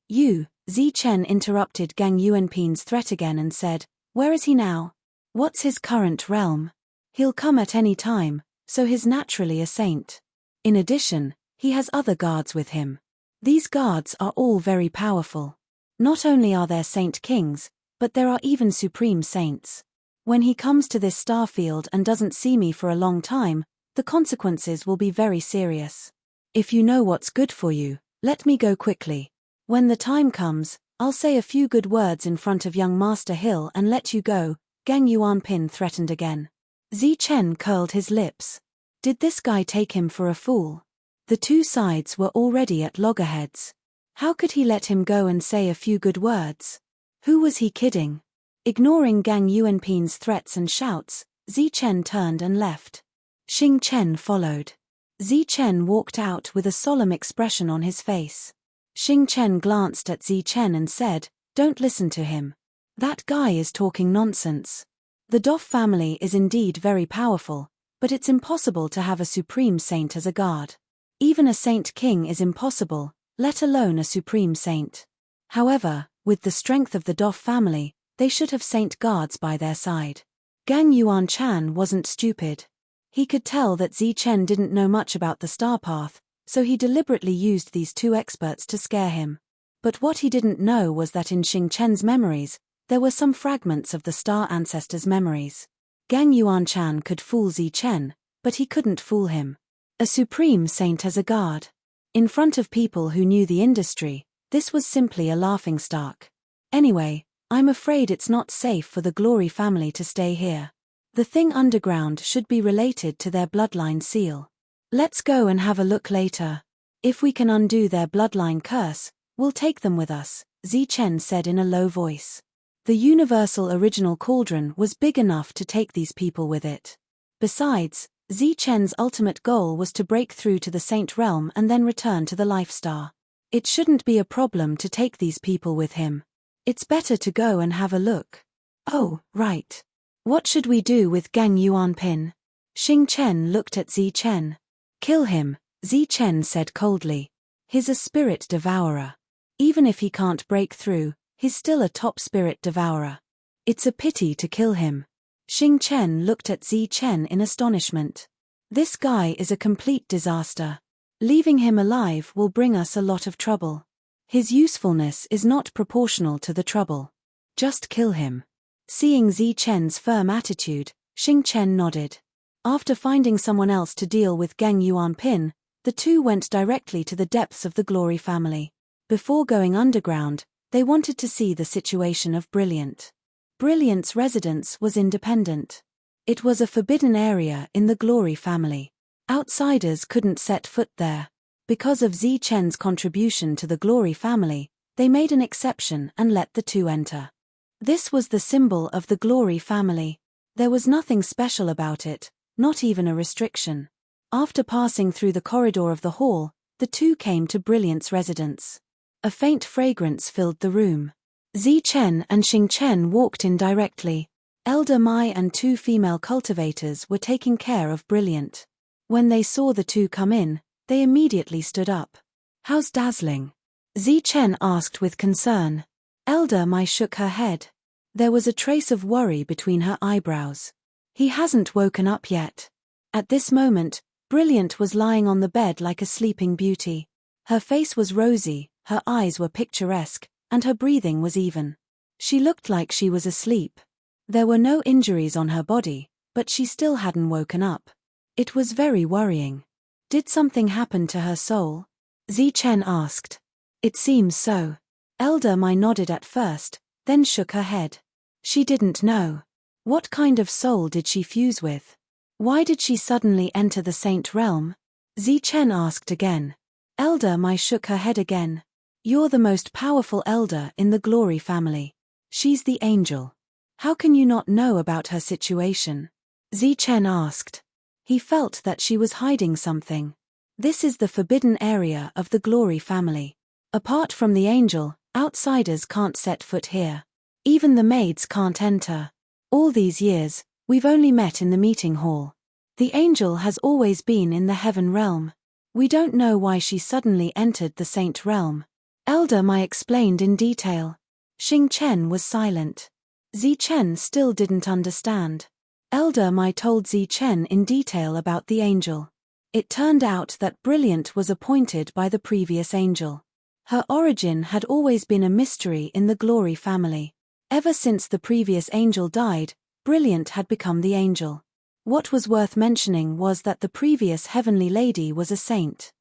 Zichen interrupted Geng Yuanpin's threat again and said, "Where is he now? What's his current realm? He'll come at any time, so he's naturally a saint. In addition, he has other guards with him. These guards are all very powerful. Not only are there saint kings, but there are even supreme saints. When he comes to this star field and doesn't see me for a long time, the consequences will be very serious. If you know what's good for you, let me go quickly. When the time comes, I'll say a few good words in front of young Master Hill and let you go," Geng Yuanpin threatened again. Zichen curled his lips. Did this guy take him for a fool? The two sides were already at loggerheads. How could he let him go and say a few good words? Who was he kidding? Ignoring Geng Yuanpin's threats and shouts, Zichen turned and left. Xing Chen followed. Zichen walked out with a solemn expression on his face. Xing Chen glanced at Zichen and said, "Don't listen to him. That guy is talking nonsense. The Doff family is indeed very powerful, but it's impossible to have a supreme saint as a guard. Even a saint king is impossible, let alone a supreme saint. However, with the strength of the Doff family, they should have saint guards by their side." Geng Yuanchan wasn't stupid. He could tell that Zichen didn't know much about the star path, so he deliberately used these two experts to scare him. But what he didn't know was that in Xing Chen's memories, there were some fragments of the star ancestors' memories. Geng Yuanchan could fool Zichen, but he couldn't fool him. A supreme saint as a guard. In front of people who knew the industry, this was simply a laughingstock. Anyway, I'm afraid it's not safe for the Glory family to stay here. The thing underground should be related to their bloodline seal. Let's go and have a look later. If we can undo their bloodline curse, we'll take them with us, Zichen said in a low voice. The universal original cauldron was big enough to take these people with it. Besides, Zichen's ultimate goal was to break through to the Saint Realm and then return to the Life Star. It shouldn't be a problem to take these people with him. It's better to go and have a look. Oh, right. What should we do with Geng Yuanpin? Xing Chen looked at Zichen. Kill him, Zichen said coldly. He's a spirit devourer. Even if he can't break through, he's still a top spirit devourer. It's a pity to kill him. Xing Chen looked at Zichen in astonishment. This guy is a complete disaster. Leaving him alive will bring us a lot of trouble. His usefulness is not proportional to the trouble. Just kill him. Seeing Zichen's firm attitude, Xing Chen nodded. After finding someone else to deal with Geng Yuanpin, The two went directly to the depths of the Glory family. Before going underground, they wanted to see the situation of Brilliant. Brilliant's residence was independent. It was a forbidden area in the Glory family. Outsiders couldn't set foot there. Because of Zi Chen's contribution to the Glory family, they made an exception and let the two enter. This was the symbol of the Glory family. There was nothing special about it, not even a restriction. After passing through the corridor of the hall, the two came to Brilliant's residence. A faint fragrance filled the room. Zi Chen and Xing Chen walked in directly. Elder Mai and two female cultivators were taking care of Brilliant. When they saw the two come in, they immediately stood up. "How's Dazzling?" Zi Chen asked with concern. Elder Mai shook her head. There was a trace of worry between her eyebrows. "He hasn't woken up yet." At this moment, Brilliant was lying on the bed like a sleeping beauty. Her face was rosy, her eyes were picturesque, and her breathing was even. She looked like she was asleep. There were no injuries on her body, but she still hadn't woken up. It was very worrying. Did something happen to her soul? Zi Chen asked. It seems so. Elder Mai nodded at first, then shook her head. She didn't know. What kind of soul did she fuse with? Why did she suddenly enter the Saint realm? Zi Chen asked again. Elder Mai shook her head again. You're the most powerful elder in the Glory family. She's the angel. How can you not know about her situation? Zi Chen asked. He felt that she was hiding something. This is the forbidden area of the Glory family. Apart from the angel, outsiders can't set foot here. Even the maids can't enter. All these years, we've only met in the meeting hall. The angel has always been in the heaven realm. We don't know why she suddenly entered the saint realm. Elder Mai explained in detail. Xing Chen was silent. Zi Chen still didn't understand. Elder Mai told Zi Chen in detail about the angel. It turned out that Brilliant was appointed by the previous angel. Her origin had always been a mystery in the Glory family. Ever since the previous angel died, Brilliant had become the angel. What was worth mentioning was that the previous heavenly lady was a saint.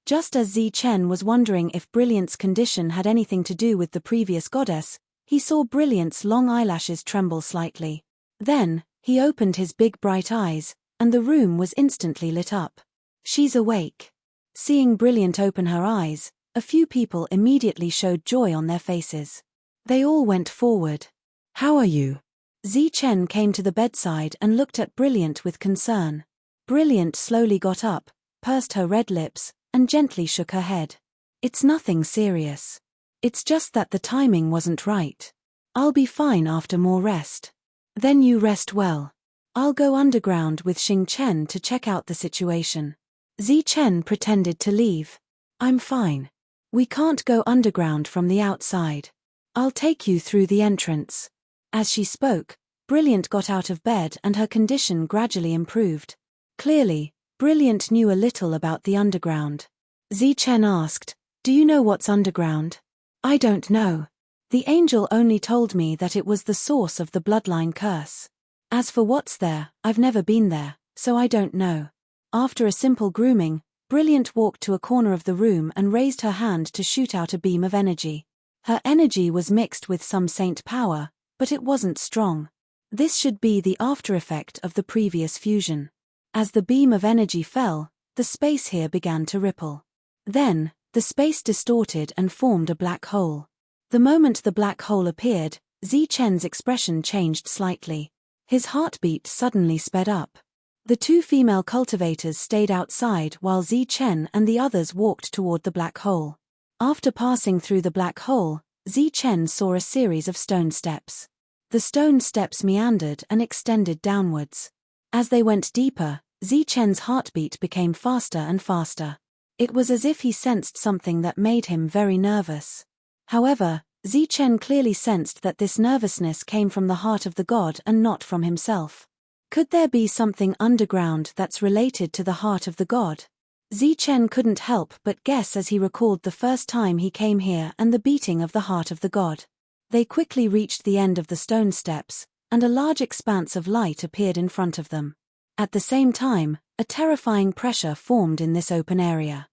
Just as Zi Chen was wondering if Brilliant's condition had anything to do with the previous goddess, he saw Brilliant's long eyelashes tremble slightly. Then, he opened his big bright eyes, and the room was instantly lit up. She's awake. Seeing Brilliant open her eyes, a few people immediately showed joy on their faces. They all went forward. How are you? Zi Chen came to the bedside and looked at Brilliant with concern. Brilliant slowly got up, pursed her red lips, and gently shook her head. It's nothing serious. It's just that the timing wasn't right. I'll be fine after more rest. Then you rest well. I'll go underground with Xing Chen to check out the situation. Zi Chen pretended to leave. I'm fine. We can't go underground from the outside. I'll take you through the entrance. As she spoke, Brilliant got out of bed and her condition gradually improved. Clearly, Brilliant knew a little about the underground. Zi Chen asked, Do you know what's underground? I don't know. The angel only told me that it was the source of the bloodline curse. As for what's there, I've never been there, so I don't know. After a simple grooming, Brilliant walked to a corner of the room and raised her hand to shoot out a beam of energy. Her energy was mixed with some saint power, but it wasn't strong. This should be the after-effect of the previous fusion. As the beam of energy fell, the space here began to ripple. Then, the space distorted and formed a black hole. The moment the black hole appeared, Zi Chen's expression changed slightly. His heartbeat suddenly sped up. The two female cultivators stayed outside while Zi Chen and the others walked toward the black hole. After passing through the black hole, Zi Chen saw a series of stone steps. The stone steps meandered and extended downwards. As they went deeper, Zi Chen's heartbeat became faster and faster. It was as if he sensed something that made him very nervous. However, Zi Chen clearly sensed that this nervousness came from the heart of the god and not from himself. Could there be something underground that's related to the heart of the god? Zi Chen couldn't help but guess as he recalled the first time he came here and the beating of the heart of the god. They quickly reached the end of the stone steps, and a large expanse of light appeared in front of them. At the same time, a terrifying pressure formed in this open area.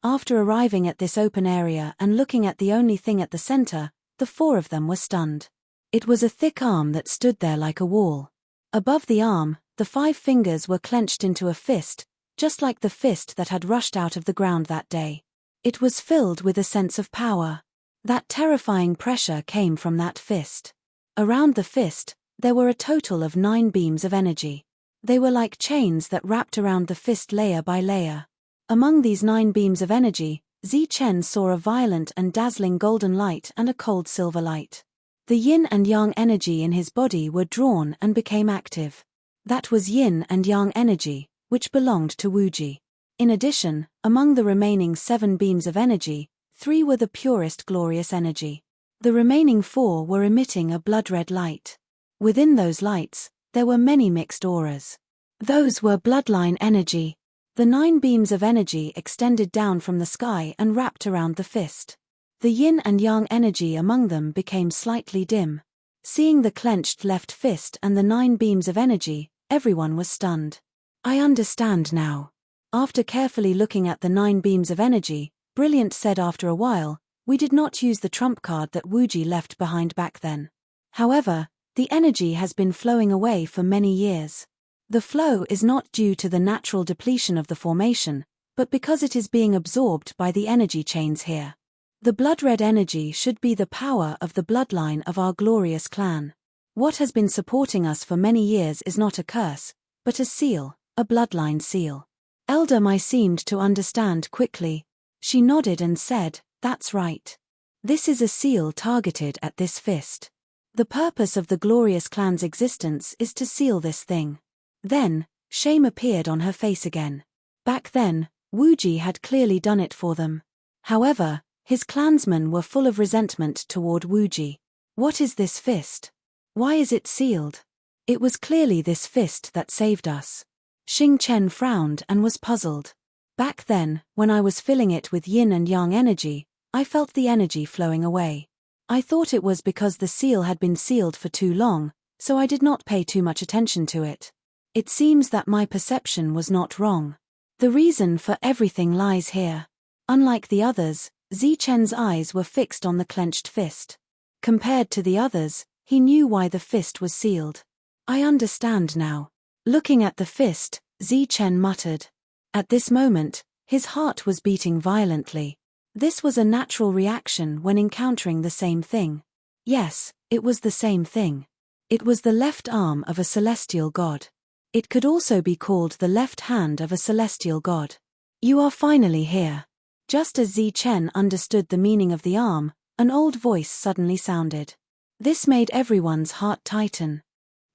After arriving at this open area and looking at the only thing at the center, the four of them were stunned. It was a thick arm that stood there like a wall. Above the arm, the 5 fingers were clenched into a fist, just like the fist that had rushed out of the ground that day. It was filled with a sense of power. That terrifying pressure came from that fist. Around the fist, there were a total of 9 beams of energy. They were like chains that wrapped around the fist layer by layer. Among these 9 beams of energy, Zichen saw a violent and dazzling golden light and a cold silver light. The yin and yang energy in his body were drawn and became active. That was yin and yang energy, which belonged to Wuji. In addition, among the remaining 7 beams of energy, 3 were the purest glorious energy. The remaining 4 were emitting a blood-red light. Within those lights, there were many mixed auras. Those were bloodline energy. The 9 beams of energy extended down from the sky and wrapped around the fist. The yin and yang energy among them became slightly dim. Seeing the clenched left fist and the 9 beams of energy, everyone was stunned. I understand now. After carefully looking at the 9 beams of energy, Brilliant said after a while, we did not use the trump card that Wuji left behind back then. However, the energy has been flowing away for many years. The flow is not due to the natural depletion of the formation, but because it is being absorbed by the energy chains here. The blood-red energy should be the power of the bloodline of our glorious clan. What has been supporting us for many years is not a curse, but a seal, a bloodline seal. Elder Mai seemed to understand quickly. She nodded and said, that's right. This is a seal targeted at this fist. The purpose of the glorious clan's existence is to seal this thing. Then, shame appeared on her face again. Back then, Wuji had clearly done it for them. However, his clansmen were full of resentment toward Wuji. What is this fist? Why is it sealed? It was clearly this fist that saved us. Xing Chen frowned and was puzzled. Back then, when I was filling it with yin and yang energy, I felt the energy flowing away. I thought it was because the seal had been sealed for too long, so I did not pay too much attention to it. It seems that my perception was not wrong. The reason for everything lies here. Unlike the others, Zichen's eyes were fixed on the clenched fist. Compared to the others, he knew why the fist was sealed. I understand now. Looking at the fist, Zichen muttered. At this moment, his heart was beating violently. This was a natural reaction when encountering the same thing. Yes, it was the same thing. It was the left arm of a celestial god. It could also be called the left hand of a celestial god. You are finally here. Just as Zichen understood the meaning of the arm, an old voice suddenly sounded. This made everyone's heart tighten.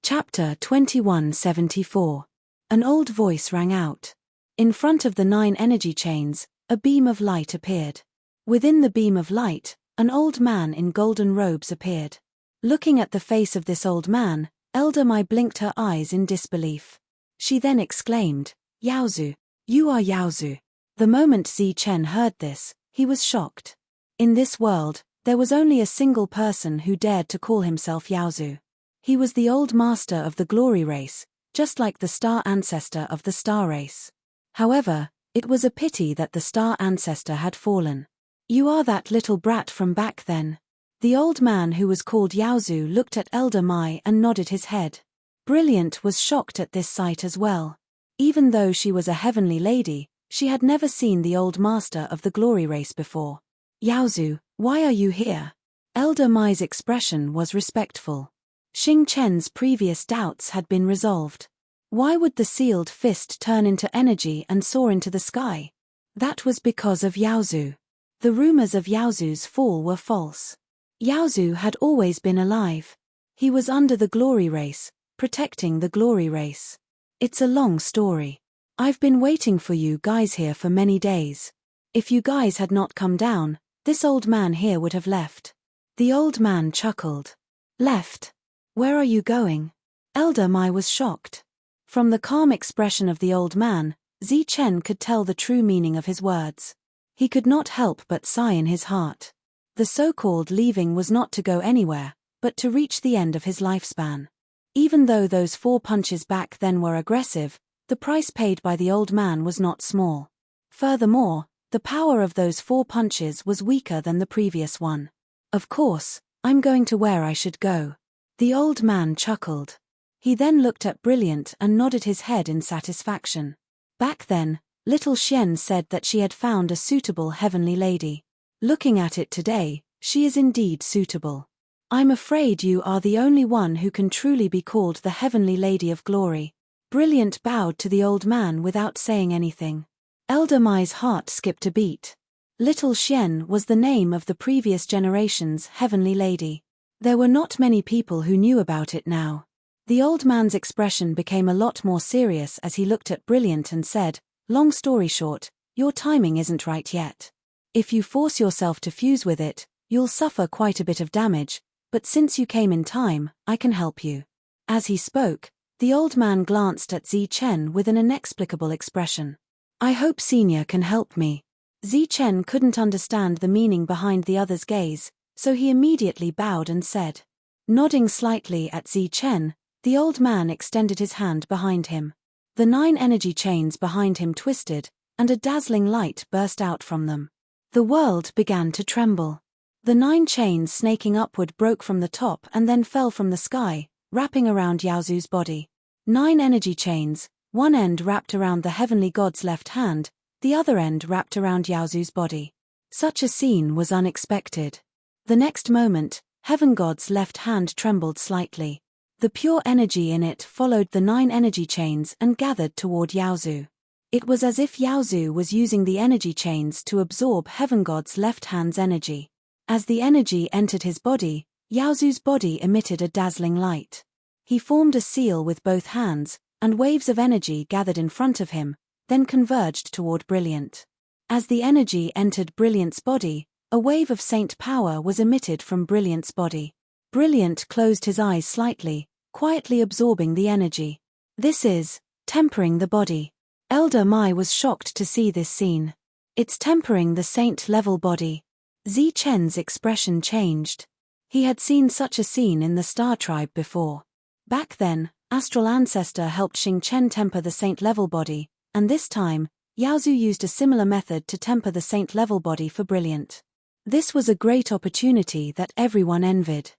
Chapter 2174. An old voice rang out. In front of the 9 energy chains, a beam of light appeared. Within the beam of light, an old man in golden robes appeared. Looking at the face of this old man, Elder Mai blinked her eyes in disbelief. She then exclaimed, Yaozu, you are Yaozu. The moment Zichen heard this, he was shocked. In this world, there was only a single person who dared to call himself Yaozu. He was the old master of the glory race, just like the star ancestor of the star race. However, it was a pity that the star ancestor had fallen. You are that little brat from back then. The old man who was called Yaozu looked at Elder Mai and nodded his head. Brilliant was shocked at this sight as well. Even though she was a heavenly lady, she had never seen the old master of the glory race before. Yaozu, why are you here? Elder Mai's expression was respectful. Xing Chen's previous doubts had been resolved. Why would the sealed fist turn into energy and soar into the sky? That was because of Yaozu. The rumors of Yaozu's fall were false. Yaozu had always been alive. He was under the glory race, protecting the glory race. It's a long story. I've been waiting for you guys here for many days. If you guys had not come down, this old man here would have left. The old man chuckled. Left? Where are you going? Elder Mai was shocked. From the calm expression of the old man, Zichen could tell the true meaning of his words. He could not help but sigh in his heart. The so-called leaving was not to go anywhere, but to reach the end of his lifespan. Even though those 4 punches back then were aggressive, the price paid by the old man was not small. Furthermore, the power of those 4 punches was weaker than the previous one. Of course, I'm going to where I should go. The old man chuckled. He then looked at Brilliant and nodded his head in satisfaction. Back then, little Xian said that she had found a suitable heavenly lady. Looking at it today, she is indeed suitable. I'm afraid you are the only one who can truly be called the heavenly lady of glory. Brilliant bowed to the old man without saying anything. Elder Mai's heart skipped a beat. Little Xian was the name of the previous generation's heavenly lady. There were not many people who knew about it now. The old man's expression became a lot more serious as he looked at Brilliant and said, "Long story short, your timing isn't right yet. If you force yourself to fuse with it, you'll suffer quite a bit of damage, but since you came in time, I can help you." As he spoke, the old man glanced at Zichen with an inexplicable expression. "I hope Senior can help me." Zichen couldn't understand the meaning behind the other's gaze, so he immediately bowed and said. Nodding slightly at Zichen, the old man extended his hand behind him. The 9 energy chains behind him twisted, and a dazzling light burst out from them. The world began to tremble. The 9 chains snaking upward broke from the top and then fell from the sky, wrapping around Yaozu's body. 9 energy chains, one end wrapped around the heavenly god's left hand, the other end wrapped around Yaozu's body. Such a scene was unexpected. The next moment, Heaven God's left hand trembled slightly. The pure energy in it followed the 9 energy chains and gathered toward Yaozu. It was as if Yaozu was using the energy chains to absorb Heaven God's left hand's energy. As the energy entered his body, Yaozu's body emitted a dazzling light. He formed a seal with both hands, and waves of energy gathered in front of him, then converged toward Brilliant. As the energy entered Brilliant's body, a wave of saint power was emitted from Brilliant's body. Brilliant closed his eyes slightly, quietly absorbing the energy. This is tempering the body. Elder Mai was shocked to see this scene. It's tempering the saint-level body. Zichen's expression changed. He had seen such a scene in the Star Tribe before. Back then, Astral Ancestor helped Xingchen temper the saint-level body, and this time, Yaozu used a similar method to temper the saint-level body for Brilliant. This was a great opportunity that everyone envied.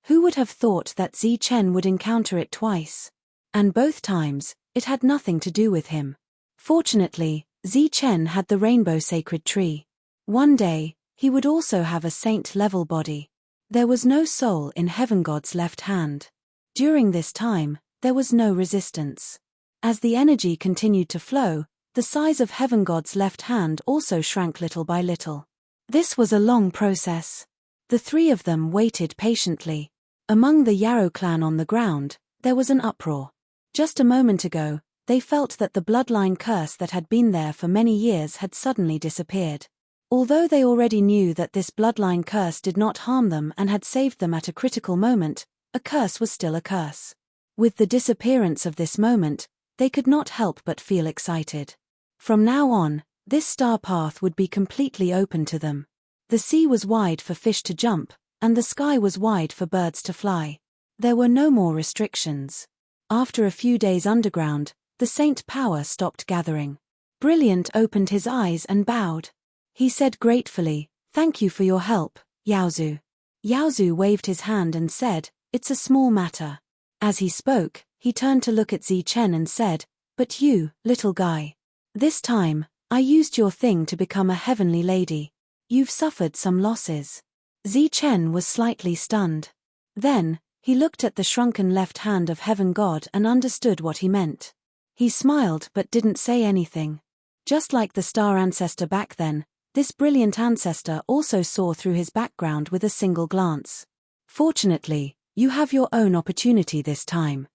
Who would have thought that Zichen would encounter it twice? And both times, it had nothing to do with him. Fortunately, Zichen had the rainbow sacred tree. One day, he would also have a saint-level body. There was no soul in Heaven God's left hand. During this time, there was no resistance. As the energy continued to flow, the size of Heaven God's left hand also shrank little by little. This was a long process. The 3 of them waited patiently. Among the Yarrow clan on the ground, there was an uproar. Just a moment ago, they felt that the bloodline curse that had been there for many years had suddenly disappeared. Although they already knew that this bloodline curse did not harm them and had saved them at a critical moment, a curse was still a curse. With the disappearance of this moment, they could not help but feel excited. From now on, this star path would be completely open to them. The sea was wide for fish to jump, and the sky was wide for birds to fly. There were no more restrictions. After a few days underground, the saint power stopped gathering. Brilliant opened his eyes and bowed. He said gratefully, "Thank you for your help, Yaozu." Yaozu waved his hand and said, "It's a small matter." As he spoke, he turned to look at Zichen and said, "But you, little guy. This time, I used your thing to become a heavenly lady. You've suffered some losses." Zichen was slightly stunned. Then, he looked at the shrunken left hand of Heaven God and understood what he meant. He smiled but didn't say anything. Just like the star ancestor back then, this brilliant ancestor also saw through his background with a single glance. "Fortunately, you have your own opportunity this time.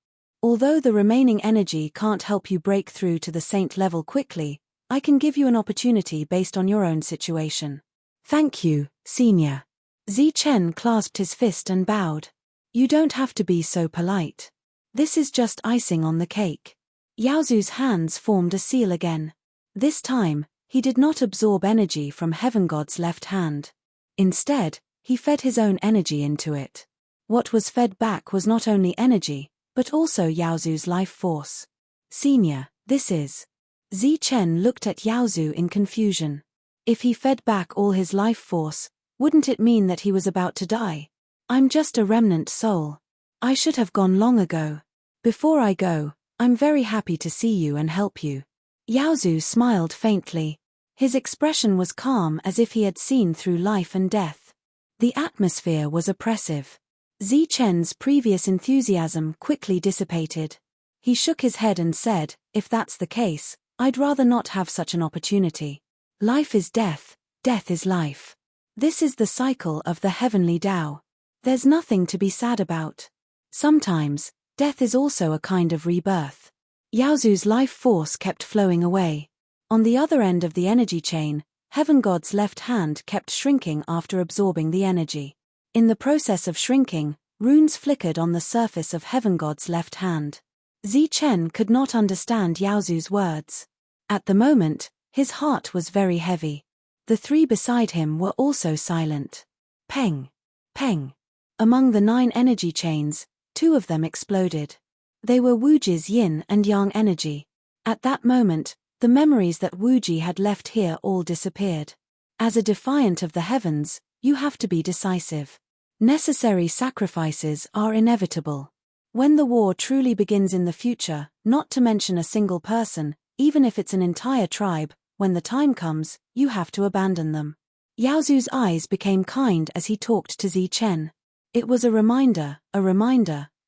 Although the remaining energy can't help you break through to the saint level quickly, I can give you an opportunity based on your own situation." "Thank you, Senior." Zichen clasped his fist and bowed. "You don't have to be so polite. This is just icing on the cake." Yaozu's hands formed a seal again. This time, he did not absorb energy from Heaven God's left hand. Instead, he fed his own energy into it. What was fed back was not only energy, but also Yaozu's life force. Senior, this is. Zi Chen looked at Yaozu in confusion. If he fed back all his life force, wouldn't it mean that he was about to die? I'm just a remnant soul. I should have gone long ago. Before I go, I'm very happy to see you and help you. Yaozu smiled faintly. His expression was calm as if he had seen through life and death. The atmosphere was oppressive. Zi Chen's previous enthusiasm quickly dissipated. He shook his head and said, if that's the case, I'd rather not have such an opportunity. Life is death, death is life. This is the cycle of the heavenly Tao. There's nothing to be sad about. Sometimes, death is also a kind of rebirth. Yaozu's life force kept flowing away. On the other end of the energy chain, Heaven God's left hand kept shrinking after absorbing the energy. In the process of shrinking, runes flickered on the surface of Heaven God's left hand. Zi Chen could not understand Yaozu's words. At the moment, his heart was very heavy. The three beside him were also silent. Peng! Peng! Among the 9 energy chains, 2 of them exploded. They were Wuji's yin and yang energy. At that moment, the memories that Wuji had left here all disappeared. As a defiant of the heavens, you have to be decisive. Necessary sacrifices are inevitable. When the war truly begins in the future, not to mention a single person, even if it's an entire tribe, when the time comes, you have to abandon them. Yaozu's eyes became kind as he talked to Zi Chen. It was a reminder,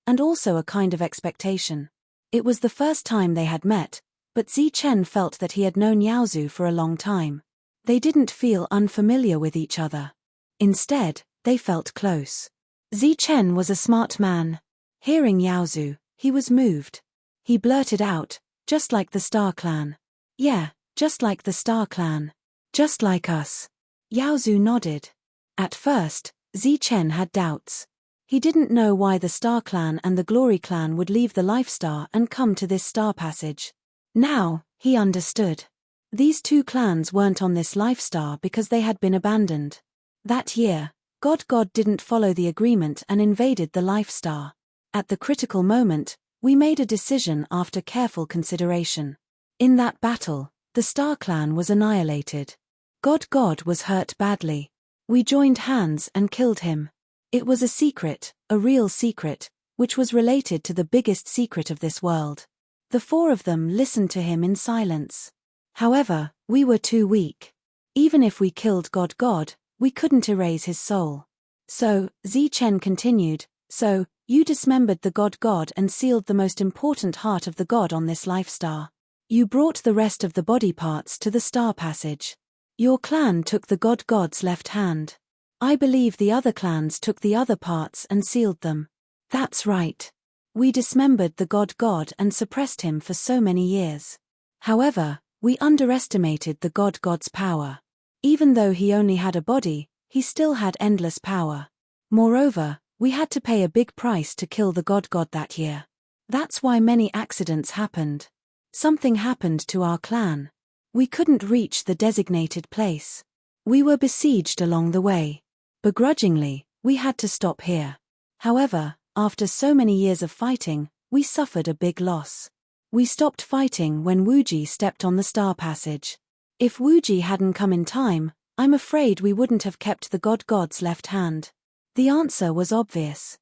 and also a kind of expectation. It was the first time they had met, but Zi Chen felt that he had known Yaozu for a long time. They didn't feel unfamiliar with each other. Instead, they felt close. Zi Chen was a smart man. Hearing Yaozu, he was moved. He blurted out, just like the Star Clan. Yeah, just like the Star Clan. Just like us. Yaozu nodded. At first, Zi Chen had doubts. He didn't know why the Star Clan and the Glory Clan would leave the Life Star and come to this star passage. Now, he understood. These 2 clans weren't on this Life Star because they had been abandoned. That year, God didn't follow the agreement and invaded the Life Star. At the critical moment, we made a decision after careful consideration. In that battle, the Star Clan was annihilated. God was hurt badly. We joined hands and killed him. It was a secret, a real secret, which was related to the biggest secret of this world. The 4 of them listened to him in silence. However, we were too weak. Even if we killed God, we couldn't erase his soul. So, Zi Chen continued, so, you dismembered the God and sealed the most important heart of the God on this Life Star. You brought the rest of the body parts to the star passage. Your clan took the God's left hand. I believe the other clans took the other parts and sealed them. That's right. We dismembered the God and suppressed him for so many years. However, we underestimated the God's power. Even though he only had a body, he still had endless power. Moreover, we had to pay a big price to kill the God that year. That's why many accidents happened. Something happened to our clan. We couldn't reach the designated place. We were besieged along the way. Begrudgingly, we had to stop here. However, after so many years of fighting, we suffered a big loss. We stopped fighting when Wuji stepped on the star passage. If Wuji hadn't come in time, I'm afraid we wouldn't have kept the God's left hand. The answer was obvious.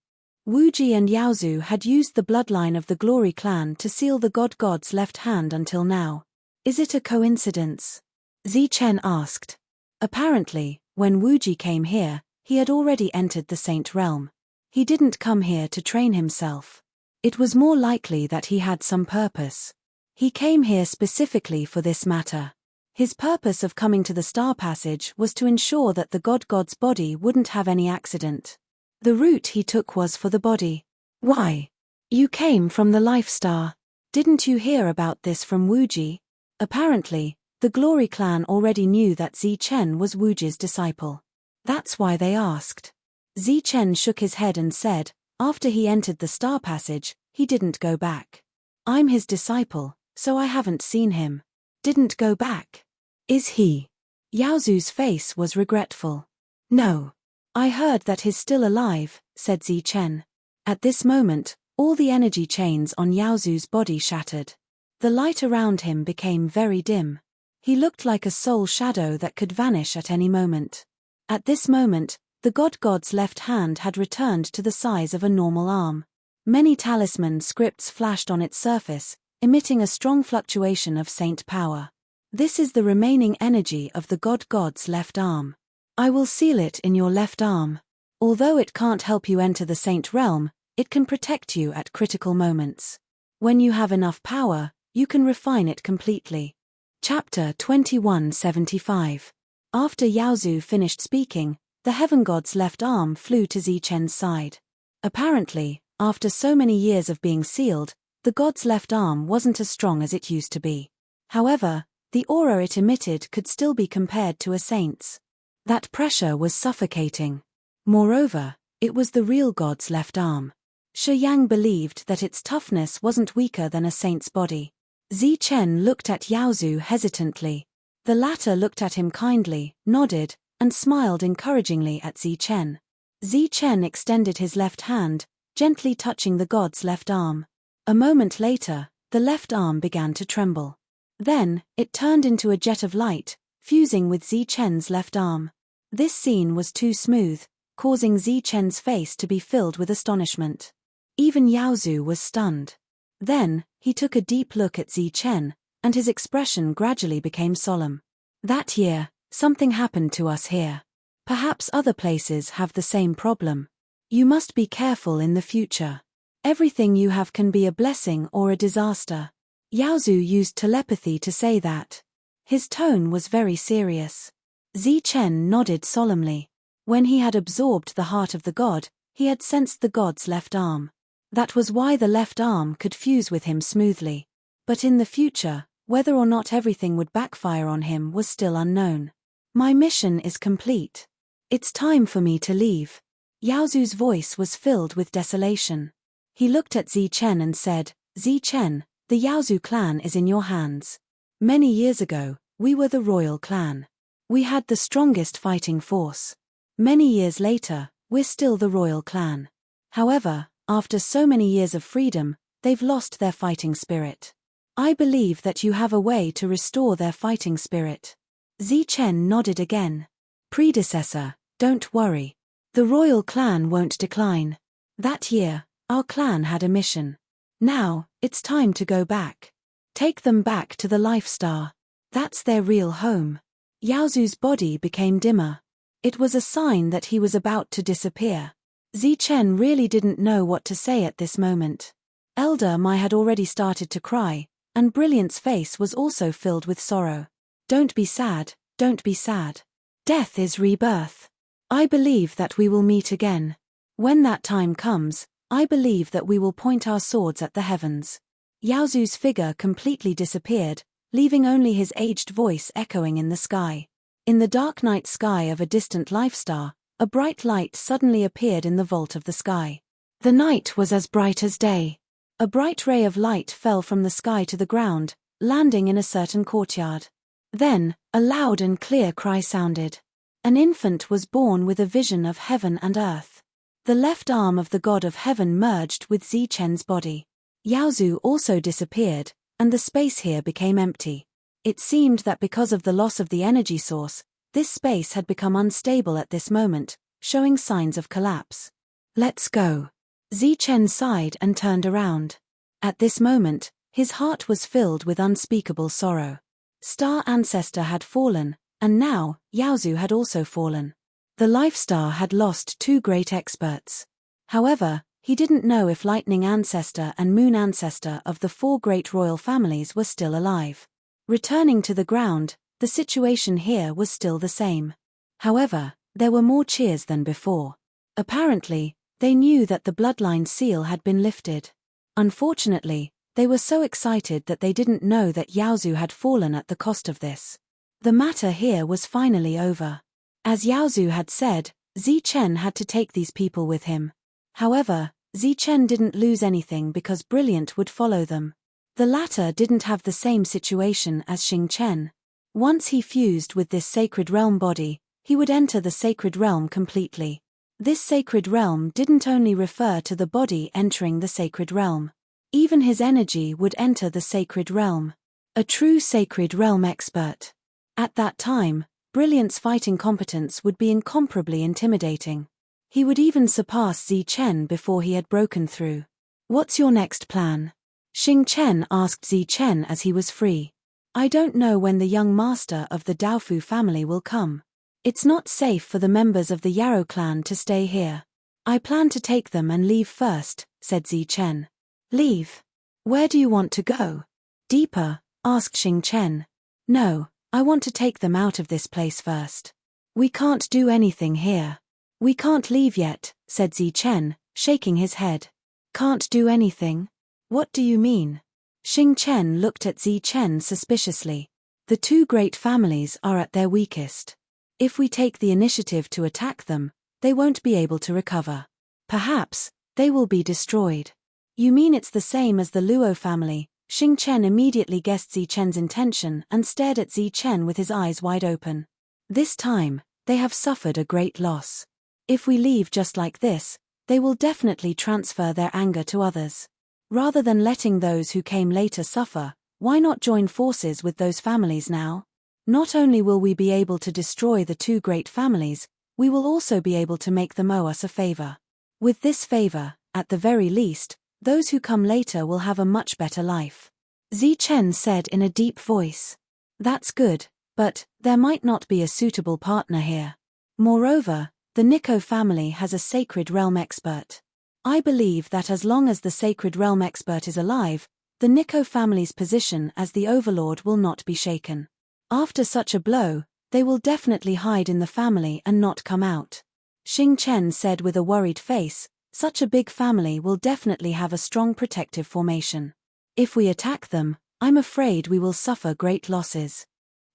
Wuji and Yaozu had used the bloodline of the Glory Clan to seal the God's left hand until now. Is it a coincidence? Zi Chen asked. Apparently, when Wuji came here, he had already entered the Saint Realm. He didn't come here to train himself. It was more likely that he had some purpose. He came here specifically for this matter. His purpose of coming to the Star Passage was to ensure that the God's body wouldn't have any accident. The route he took was for the body. Why? You came from the Life Star. Didn't you hear about this from Wuji? Apparently, the Glory Clan already knew that Zi Chen was Wuji's disciple. That's why they asked. Zi Chen shook his head and said, after he entered the Star Passage, he didn't go back. I'm his disciple, so I haven't seen him. Didn't go back. Is he? Yaozu's face was regretful. No. I heard that he's still alive, said Zi Chen. At this moment, All the energy chains on Yaozu's body shattered. The light around him became very dim. He looked like a soul shadow that could vanish at any moment. At this moment, the god's left hand had returned to the size of a normal arm. Many talisman scripts flashed on its surface, emitting a strong fluctuation of saint power. This is the remaining energy of the god's left arm. I will seal it in your left arm. Although it can't help you enter the saint realm, it can protect you at critical moments. When you have enough power, you can refine it completely. Chapter 2175. After Yaozu finished speaking, the heaven god's left arm flew to Zichen's side. Apparently, after so many years of being sealed, the god's left arm wasn't as strong as it used to be. However, the aura it emitted could still be compared to a saint's. That pressure was suffocating. Moreover, it was the real god's left arm. Shi Yang believed that its toughness wasn't weaker than a saint's body. Zichen looked at Yaozu hesitantly. The latter looked at him kindly, nodded, and smiled encouragingly at Zichen. Zichen extended his left hand, gently touching the god's left arm. A moment later, the left arm began to tremble. Then, it turned into a jet of light, fusing with Zichen's left arm. This scene was too smooth, causing Zichen's face to be filled with astonishment. Even Yaozu was stunned. Then, he took a deep look at Zichen, and his expression gradually became solemn. That year, something happened to us here. Perhaps other places have the same problem. You must be careful in the future. Everything you have can be a blessing or a disaster. Yaozu used telepathy to say that. His tone was very serious. Zichen nodded solemnly. When he had absorbed the heart of the god, he had sensed the god's left arm. That was why the left arm could fuse with him smoothly. But in the future, whether or not everything would backfire on him was still unknown. My mission is complete. It's time for me to leave. Yaozu's voice was filled with desolation. He looked at Zichen and said, Zichen, the Yaozu clan is in your hands. Many years ago, we were the royal clan. We had the strongest fighting force. Many years later, we're still the royal clan. However, after so many years of freedom, they've lost their fighting spirit. I believe that you have a way to restore their fighting spirit. Zichen nodded again. Predecessor, don't worry. The royal clan won't decline. That year, our clan had a mission. Now, it's time to go back. Take them back to the Life Star. That's their real home. Yaozu's body became dimmer. It was a sign that he was about to disappear. Zichen really didn't know what to say at this moment. Elder Mai had already started to cry, and Brilliant's face was also filled with sorrow. Don't be sad, don't be sad. Death is rebirth. I believe that we will meet again. When that time comes, I believe that we will point our swords at the heavens. Yaozu's figure completely disappeared, leaving only his aged voice echoing in the sky. In the dark night sky of a distant Life Star, a bright light suddenly appeared in the vault of the sky. The night was as bright as day. A bright ray of light fell from the sky to the ground, landing in a certain courtyard. Then, a loud and clear cry sounded. An infant was born with a vision of heaven and earth. The left arm of the god of heaven merged with Zichen's body. Yaozu also disappeared, and the space here became empty. It seemed that because of the loss of the energy source, this space had become unstable at this moment, showing signs of collapse. Let's go. Zichen sighed and turned around. At this moment, his heart was filled with unspeakable sorrow. Star Ancestor had fallen, and now, Yaozu had also fallen. The Life Star had lost two great experts. However, he didn't know if Lightning Ancestor and Moon Ancestor of the four great royal families were still alive. Returning to the ground, the situation here was still the same. However, there were more cheers than before. Apparently, they knew that the bloodline seal had been lifted. Unfortunately, they were so excited that they didn't know that Yaozu had fallen at the cost of this. The matter here was finally over. As Yaozu had said, Zichen had to take these people with him. However, Zichen didn't lose anything because Brilliant would follow them. The latter didn't have the same situation as Xingchen. Once he fused with this sacred realm body, he would enter the sacred realm completely. This sacred realm didn't only refer to the body entering the sacred realm. Even his energy would enter the sacred realm. A true sacred realm expert. At that time, Brilliant's fighting competence would be incomparably intimidating. He would even surpass Zi Chen before he had broken through. What's your next plan? Xing Chen asked Zi Chen as he was free. I don't know when the young master of the Daofu family will come. It's not safe for the members of the Yarrow clan to stay here. I plan to take them and leave first, said Zi Chen. Leave? Where do you want to go? Deeper, asked Xing Chen. No, I want to take them out of this place first. We can't do anything here. We can't leave yet, said Zi Chen, shaking his head. Can't do anything? What do you mean? Xing Chen looked at Zi Chen suspiciously. The two great families are at their weakest. If we take the initiative to attack them, they won't be able to recover. Perhaps, they will be destroyed. You mean it's the same as the Luo family? Xing Chen immediately guessed Zi Chen's intention and stared at Zi Chen with his eyes wide open. This time, they have suffered a great loss. If we leave just like this, they will definitely transfer their anger to others. Rather than letting those who came later suffer, why not join forces with those families now? Not only will we be able to destroy the two great families, we will also be able to make them owe us a favor. With this favor, at the very least, those who come later will have a much better life. Zi Chen said in a deep voice. That's good, but there might not be a suitable partner here. Moreover, the Nico family has a sacred realm expert. I believe that as long as the sacred realm expert is alive, the Nico family's position as the overlord will not be shaken. After such a blow, they will definitely hide in the family and not come out. Xing Chen said with a worried face, such a big family will definitely have a strong protective formation. If we attack them, I'm afraid we will suffer great losses.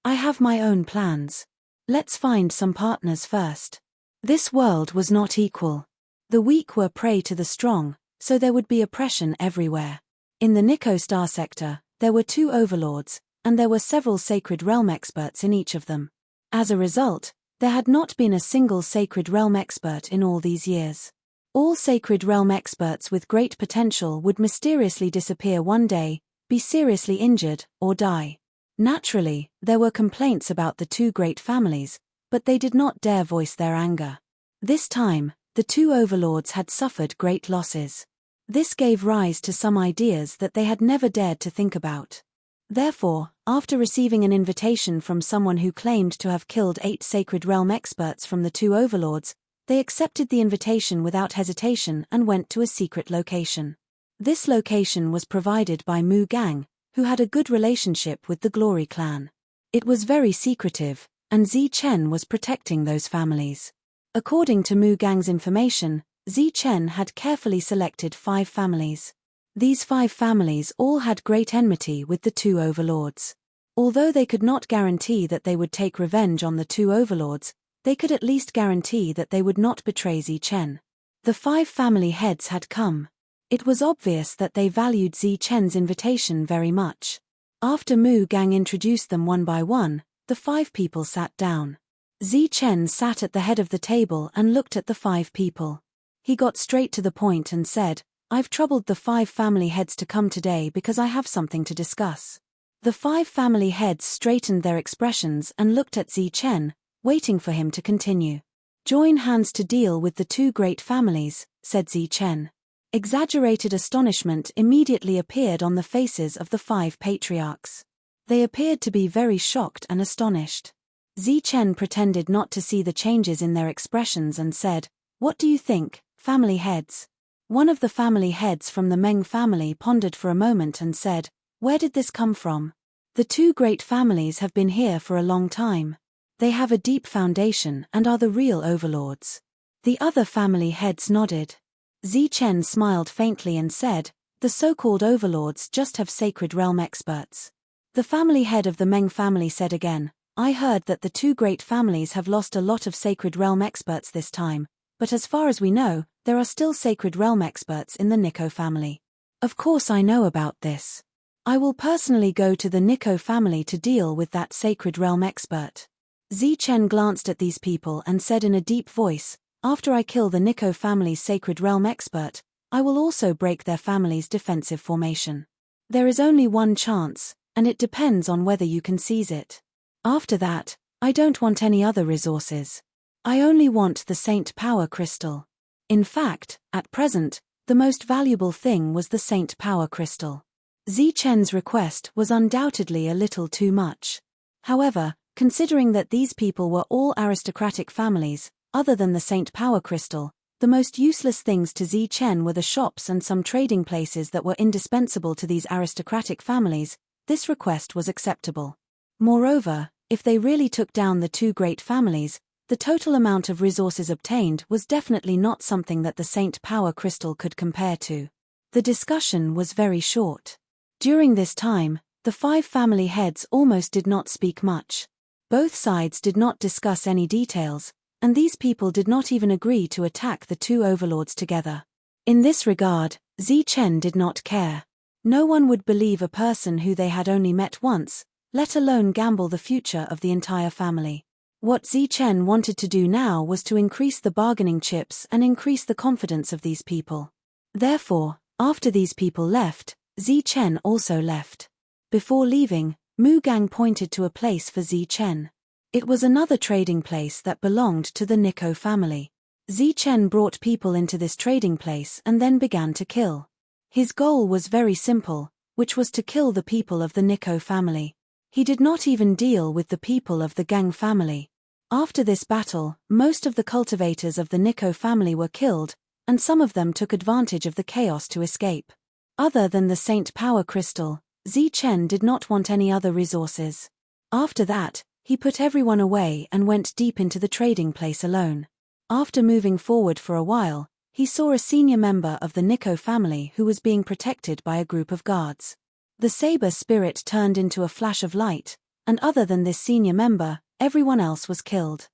I have my own plans. Let's find some partners first. This world was not equal. The weak were prey to the strong, so there would be oppression everywhere. In the Nico star sector, there were two overlords, and there were several sacred realm experts in each of them. As a result, there had not been a single sacred realm expert in all these years. All sacred realm experts with great potential would mysteriously disappear one day, be seriously injured, or die. Naturally, there were complaints about the two great families, but they did not dare voice their anger. This time, the two overlords had suffered great losses. This gave rise to some ideas that they had never dared to think about. Therefore, after receiving an invitation from someone who claimed to have killed 8 sacred realm experts from the two overlords, they accepted the invitation without hesitation and went to a secret location. This location was provided by Mu Gang, who had a good relationship with the Glory clan. It was very secretive, and Zi Chen was protecting those families. According to Mu Gang's information, Zi Chen had carefully selected 5 families. These 5 families all had great enmity with the two overlords. Although they could not guarantee that they would take revenge on the two overlords, they could at least guarantee that they would not betray Zi Chen. The 5 family heads had come. It was obvious that they valued Zi Chen's invitation very much. After Mu Gang introduced them one by one, the 5 people sat down. Zi Chen sat at the head of the table and looked at the 5 people. He got straight to the point and said, I've troubled the 5 family heads to come today because I have something to discuss. The 5 family heads straightened their expressions and looked at Zi Chen, waiting for him to continue. Join hands to deal with the two great families, said Zi Chen. Exaggerated astonishment immediately appeared on the faces of the 5 patriarchs. They appeared to be very shocked and astonished. Zi Chen pretended not to see the changes in their expressions and said, What do you think, family heads? One of the family heads from the Meng family pondered for a moment and said, Where did this come from? The two great families have been here for a long time. They have a deep foundation and are the real overlords. The other family heads nodded. Zi Chen smiled faintly and said, The so-called overlords just have sacred realm experts. The family head of the Meng family said again, I heard that the two great families have lost a lot of sacred realm experts this time, but as far as we know, there are still sacred realm experts in the Nico family. Of course I know about this. I will personally go to the Nico family to deal with that sacred realm expert. Zi Chen glanced at these people and said in a deep voice, After I kill the Nico family's Sacred Realm expert, I will also break their family's defensive formation. There is only one chance, and it depends on whether you can seize it. After that, I don't want any other resources. I only want the Saint Power Crystal. In fact, at present, the most valuable thing was the Saint Power Crystal. Zichen's request was undoubtedly a little too much. However, considering that these people were all aristocratic families, other than the Saint Power Crystal, the most useless things to Zichen were the shops and some trading places that were indispensable to these aristocratic families, this request was acceptable. Moreover, if they really took down the two great families, the total amount of resources obtained was definitely not something that the Saint Power Crystal could compare to. The discussion was very short. During this time, the 5 family heads almost did not speak much. Both sides did not discuss any details, and these people did not even agree to attack the two overlords together. In this regard, Zichen did not care. No one would believe a person who they had only met once, let alone gamble the future of the entire family. What Zichen wanted to do now was to increase the bargaining chips and increase the confidence of these people. Therefore, after these people left, Zichen also left. Before leaving, Mu Gang pointed to a place for Zichen. It was another trading place that belonged to the Nico family. Zichen brought people into this trading place and then began to kill. His goal was very simple, which was to kill the people of the Nico family. He did not even deal with the people of the Gang family. After this battle, most of the cultivators of the Nico family were killed, and some of them took advantage of the chaos to escape. Other than the Saint Power Crystal, Zichen did not want any other resources. After that, he put everyone away and went deep into the trading place alone. After moving forward for a while, he saw a senior member of the Nico family who was being protected by a group of guards. The saber spirit turned into a flash of light, and other than this senior member, everyone else was killed.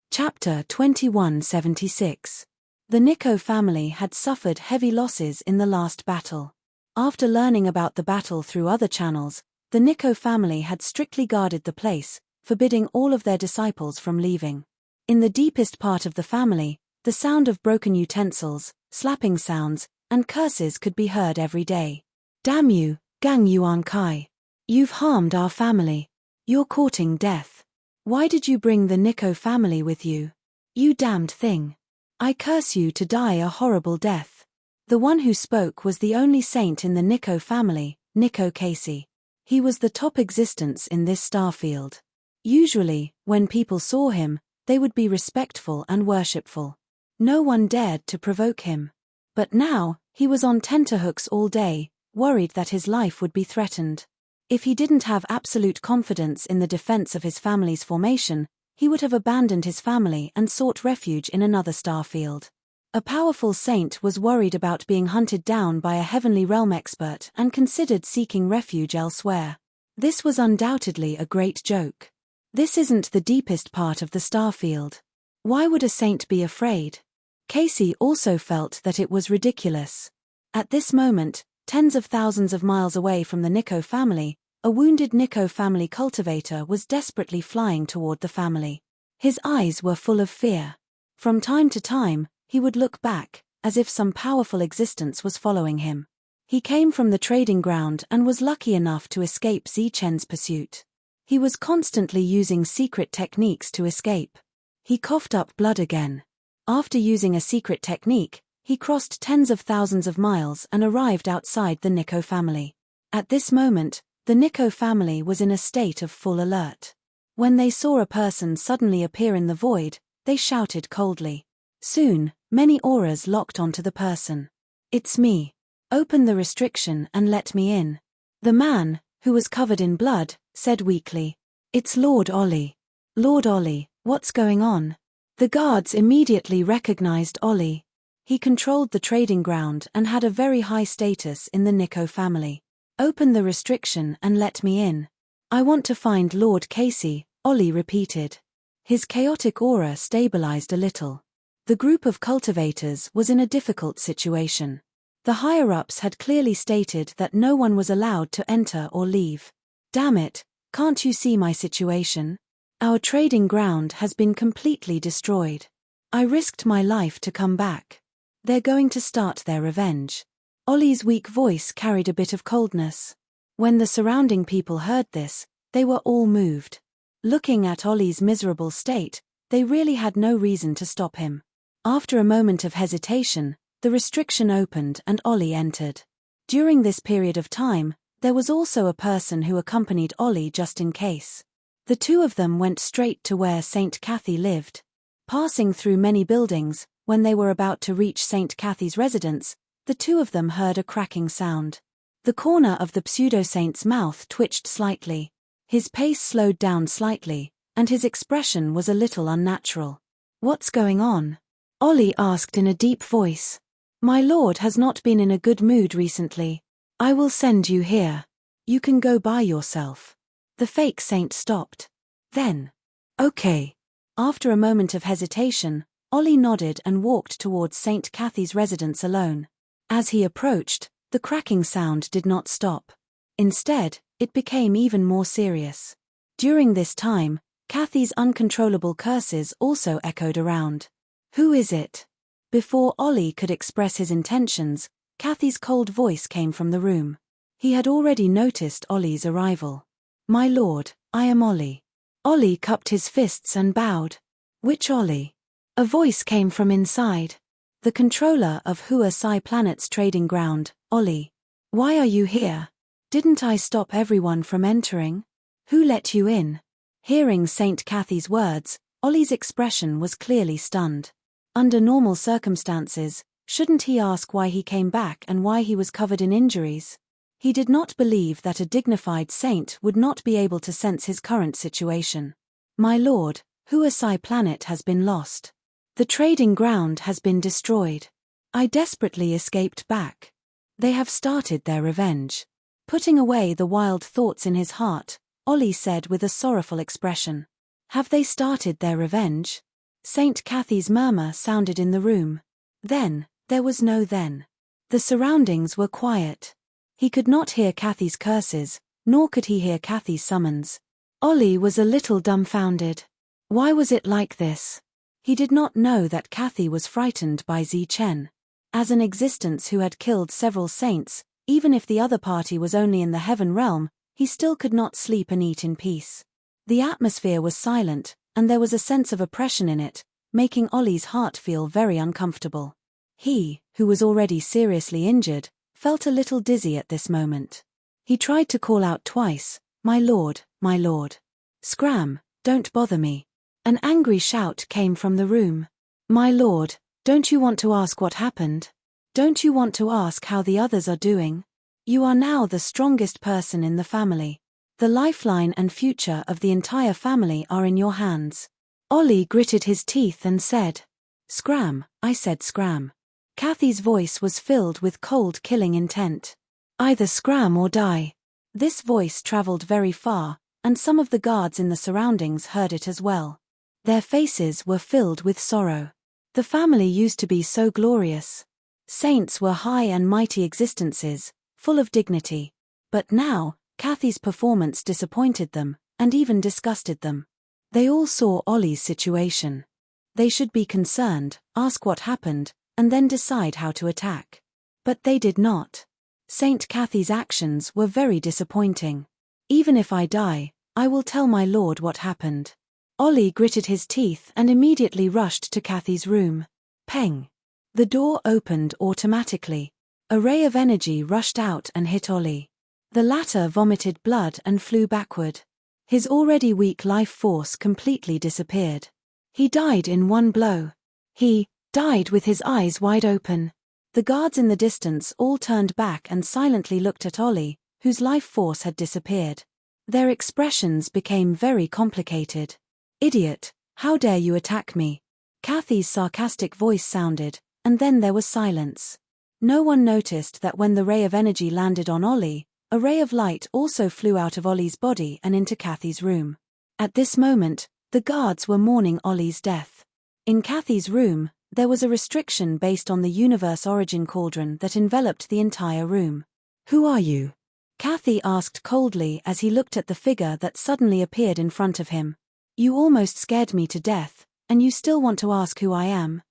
Chapter 2176. The Nico family had suffered heavy losses in the last battle. After learning about the battle through other channels, the Nico family had strictly guarded the place, forbidding all of their disciples from leaving. In the deepest part of the family, the sound of broken utensils, slapping sounds, and curses could be heard every day. Damn you, Gang Yuan Kai. You've harmed our family. You're courting death. Why did you bring the Nico family with you? You damned thing. I curse you to die a horrible death. The one who spoke was the only saint in the Nico family, Nico Casey. He was the top existence in this starfield. Usually, when people saw him, they would be respectful and worshipful. No one dared to provoke him. But now, he was on tenterhooks all day, worried that his life would be threatened. If he didn't have absolute confidence in the defense of his family's formation, he would have abandoned his family and sought refuge in another starfield. A powerful saint was worried about being hunted down by a heavenly realm expert and considered seeking refuge elsewhere. This was undoubtedly a great joke. This isn't the deepest part of the starfield. Why would a saint be afraid? Casey also felt that it was ridiculous. At this moment, tens of thousands of miles away from the Nico family, a wounded Nico family cultivator was desperately flying toward the family. His eyes were full of fear. From time to time, he would look back, as if some powerful existence was following him. He came from the trading ground and was lucky enough to escape Zichen's pursuit. He was constantly using secret techniques to escape. He coughed up blood again. After using a secret technique, he crossed tens of thousands of miles and arrived outside the Nico family. At this moment, the Nico family was in a state of full alert. When they saw a person suddenly appear in the void, they shouted coldly. Soon, many auras locked onto the person. It's me. Open the restriction and let me in. The man, who was covered in blood, said weakly. It's Lord Ollie. Lord Ollie, what's going on? The guards immediately recognized Ollie. He controlled the trading ground and had a very high status in the Nico family. Open the restriction and let me in. I want to find Lord Casey, Ollie repeated. His chaotic aura stabilized a little. The group of cultivators was in a difficult situation. The higher-ups had clearly stated that no one was allowed to enter or leave. Damn it, can't you see my situation? Our trading ground has been completely destroyed. I risked my life to come back. They're going to start their revenge. Ollie's weak voice carried a bit of coldness. When the surrounding people heard this, they were all moved. Looking at Ollie's miserable state, they really had no reason to stop him. After a moment of hesitation, the restriction opened and Ollie entered. During this period of time, there was also a person who accompanied Ollie just in case. The two of them went straight to where St. Cathy lived. Passing through many buildings, when they were about to reach St. Cathy's residence, the two of them heard a cracking sound. The corner of the pseudo-saint's mouth twitched slightly. His pace slowed down slightly, and his expression was a little unnatural. "What's going on?" Ollie asked in a deep voice. "My lord has not been in a good mood recently. I will send you here. You can go by yourself." The fake saint stopped. Then, "Okay." After a moment of hesitation, Ollie nodded and walked towards St. Cathy's residence alone. As he approached, the cracking sound did not stop. Instead, it became even more serious. During this time, Cathy's uncontrollable curses also echoed around. "Who is it?" Before Ollie could express his intentions, Cathy's cold voice came from the room. He had already noticed Ollie's arrival. "My lord, I am Ollie." Ollie cupped his fists and bowed. "Which Ollie?" A voice came from inside. "The controller of Hua Sai Planet's trading ground, Ollie. Why are you here? Didn't I stop everyone from entering? Who let you in?" Hearing St. Cathy's words, Ollie's expression was clearly stunned. Under normal circumstances, shouldn't he ask why he came back and why he was covered in injuries? He did not believe that a dignified saint would not be able to sense his current situation. "My lord, Hua Sai Planet has been lost. The trading ground has been destroyed. I desperately escaped back. They have started their revenge." Putting away the wild thoughts in his heart, Ollie said with a sorrowful expression. "Have they started their revenge?" St. Cathy's murmur sounded in the room. Then, there was no then. The surroundings were quiet. He could not hear Cathy's curses, nor could he hear Cathy's summons. Ollie was a little dumbfounded. Why was it like this? He did not know that Cathy was frightened by Zi Chen. As an existence who had killed several saints, even if the other party was only in the heaven realm, he still could not sleep and eat in peace. The atmosphere was silent, and there was a sense of oppression in it, making Ollie's heart feel very uncomfortable. He, who was already seriously injured, felt a little dizzy at this moment. He tried to call out twice, my lord, my lord. "Scram, don't bother me." An angry shout came from the room. "My lord, don't you want to ask what happened? Don't you want to ask how the others are doing? You are now the strongest person in the family. The lifeline and future of the entire family are in your hands." Ollie gritted his teeth and said, "Scram, I said scram." Cathy's voice was filled with cold killing intent. "Either scram or die." This voice traveled very far, and some of the guards in the surroundings heard it as well. Their faces were filled with sorrow. The family used to be so glorious. Saints were high and mighty existences, full of dignity. But now, Cathy's performance disappointed them, and even disgusted them. They all saw Ollie's situation. They should be concerned, ask what happened, and then decide how to attack. But they did not. St. Cathy's actions were very disappointing. "Even if I die, I will tell my lord what happened." Ollie gritted his teeth and immediately rushed to Cathy's room. Peng! The door opened automatically. A ray of energy rushed out and hit Ollie. The latter vomited blood and flew backward. His already weak life force completely disappeared. He died in one blow. He died with his eyes wide open. The guards in the distance all turned back and silently looked at Ollie, whose life force had disappeared. Their expressions became very complicated. "Idiot, how dare you attack me?" Cathy's sarcastic voice sounded, and then there was silence. No one noticed that when the ray of energy landed on Ollie, a ray of light also flew out of Ollie's body and into Cathy's room. At this moment, the guards were mourning Ollie's death. In Cathy's room, there was a restriction based on the universe origin cauldron that enveloped the entire room. "Who are you?" Cathy asked coldly as he looked at the figure that suddenly appeared in front of him. "You almost scared me to death, And you still want to ask who I am?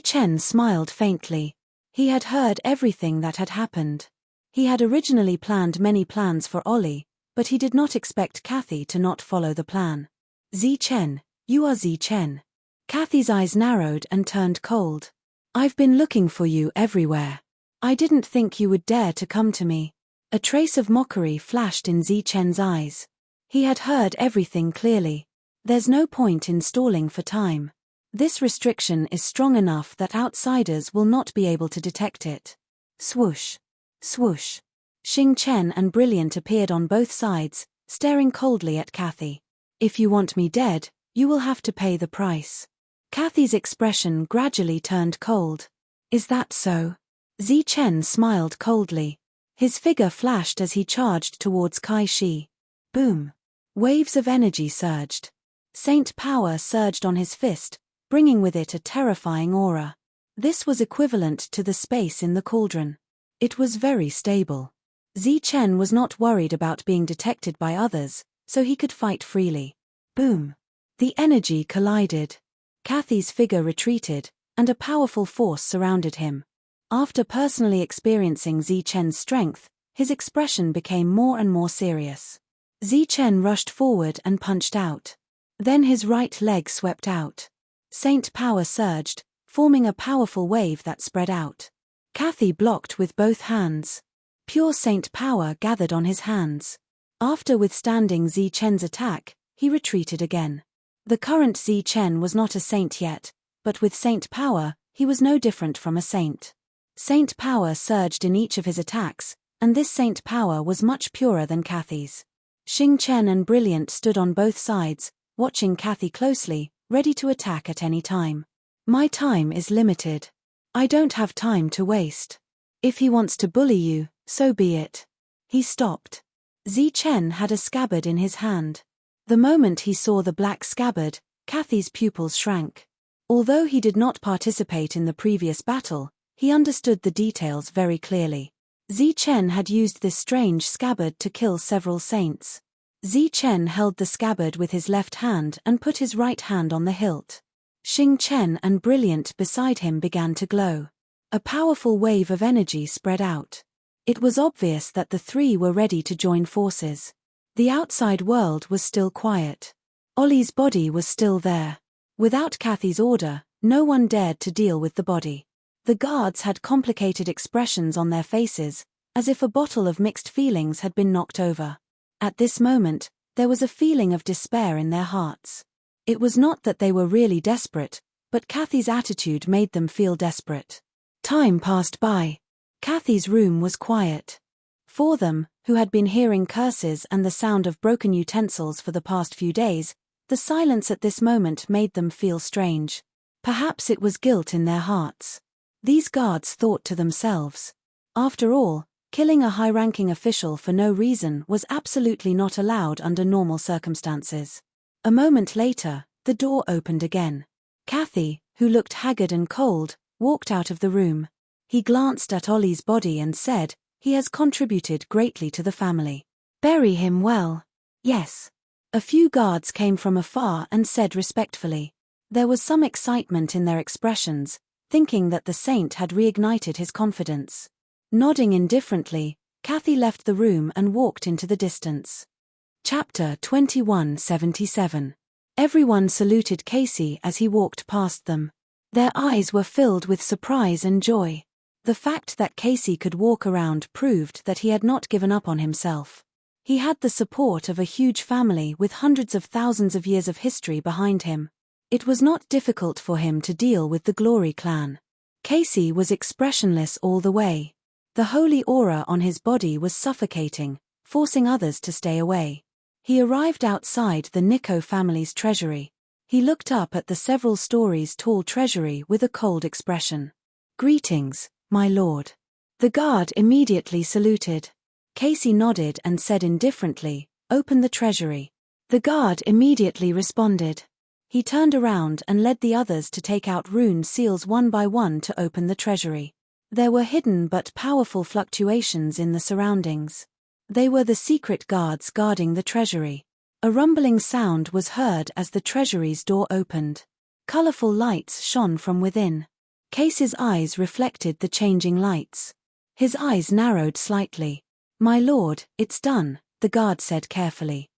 Chen smiled faintly. He had heard everything that had happened. He had originally planned many plans for Ollie, but he did not expect Kathy to not follow the plan. Chen, you are Chen. Kathy's eyes narrowed and turned cold. I've been looking for you everywhere. I didn't think you would dare to come to me. A trace of mockery flashed in Chen's eyes. He had heard everything clearly. There's no point in stalling for time. This restriction is strong enough that outsiders will not be able to detect it. Swoosh. Swoosh. Chen and Brilliant appeared on both sides, staring coldly at Kathy. If you want me dead, you will have to pay the price. Kathy's expression gradually turned cold. Is that so? Chen smiled coldly. His figure flashed as he charged towards Kai Shi. Boom. Waves of energy surged. Saint power surged on his fist, bringing with it a terrifying aura. This was equivalent to the space in the cauldron. It was very stable. Chen was not worried about being detected by others, so he could fight freely. Boom. The energy collided. Kathy's figure retreated, and a powerful force surrounded him. After personally experiencing Chen's strength, his expression became more and more serious. Chen rushed forward and punched out. Then his right leg swept out. Saint power surged, forming a powerful wave that spread out. Kathy blocked with both hands. Pure saint power gathered on his hands. After withstanding Chen's attack, he retreated again. The current Chen was not a saint yet, but with saint power, he was no different from a saint. Saint power surged in each of his attacks, and this saint power was much purer than Kathy's. Chen and Brilliant stood on both sides, watching Kathy closely, ready to attack at any time. My time is limited. I don't have time to waste. If he wants to bully you, so be it. He stopped. Chen had a scabbard in his hand. The moment he saw the black scabbard, Kathy's pupils shrank. Although he did not participate in the previous battle, he understood the details very clearly. Chen had used this strange scabbard to kill several saints. Chen held the scabbard with his left hand and put his right hand on the hilt. Chen and Brilliant beside him began to glow. A powerful wave of energy spread out. It was obvious that the three were ready to join forces. The outside world was still quiet. Ollie's body was still there. Without Kathy's order, no one dared to deal with the body. The guards had complicated expressions on their faces, as if a bottle of mixed feelings had been knocked over. At this moment, there was a feeling of despair in their hearts. It was not that they were really desperate, but Kathy's attitude made them feel desperate. Time passed by. Kathy's room was quiet. For them, who had been hearing curses and the sound of broken utensils for the past few days, the silence at this moment made them feel strange. Perhaps it was guilt in their hearts. These guards thought to themselves. After all, killing a high-ranking official for no reason was absolutely not allowed under normal circumstances. A moment later, the door opened again. Kathy, who looked haggard and cold, walked out of the room. He glanced at Ollie's body and said, "He has contributed greatly to the family. Bury him well." "Yes." A few guards came from afar and said respectfully. There was some excitement in their expressions, thinking that the saint had reignited his confidence. Nodding indifferently, Kathy left the room and walked into the distance. Chapter 2177. Everyone saluted Casey as he walked past them. Their eyes were filled with surprise and joy. The fact that Casey could walk around proved that he had not given up on himself. He had the support of a huge family with hundreds of thousands of years of history behind him. It was not difficult for him to deal with the Glory clan. Casey was expressionless all the way. The holy aura on his body was suffocating, forcing others to stay away. He arrived outside the Nico family's treasury. He looked up at the several stories tall treasury with a cold expression. "Greetings, my lord." The guard immediately saluted. Casey nodded and said indifferently, "Open the treasury." The guard immediately responded. He turned around and led the others to take out rune seals one by one to open the treasury. There were hidden but powerful fluctuations in the surroundings. They were the secret guards guarding the treasury. A rumbling sound was heard as the treasury's door opened. Colorful lights shone from within. Casey's eyes reflected the changing lights. His eyes narrowed slightly. "My lord, it's done," the guard said carefully.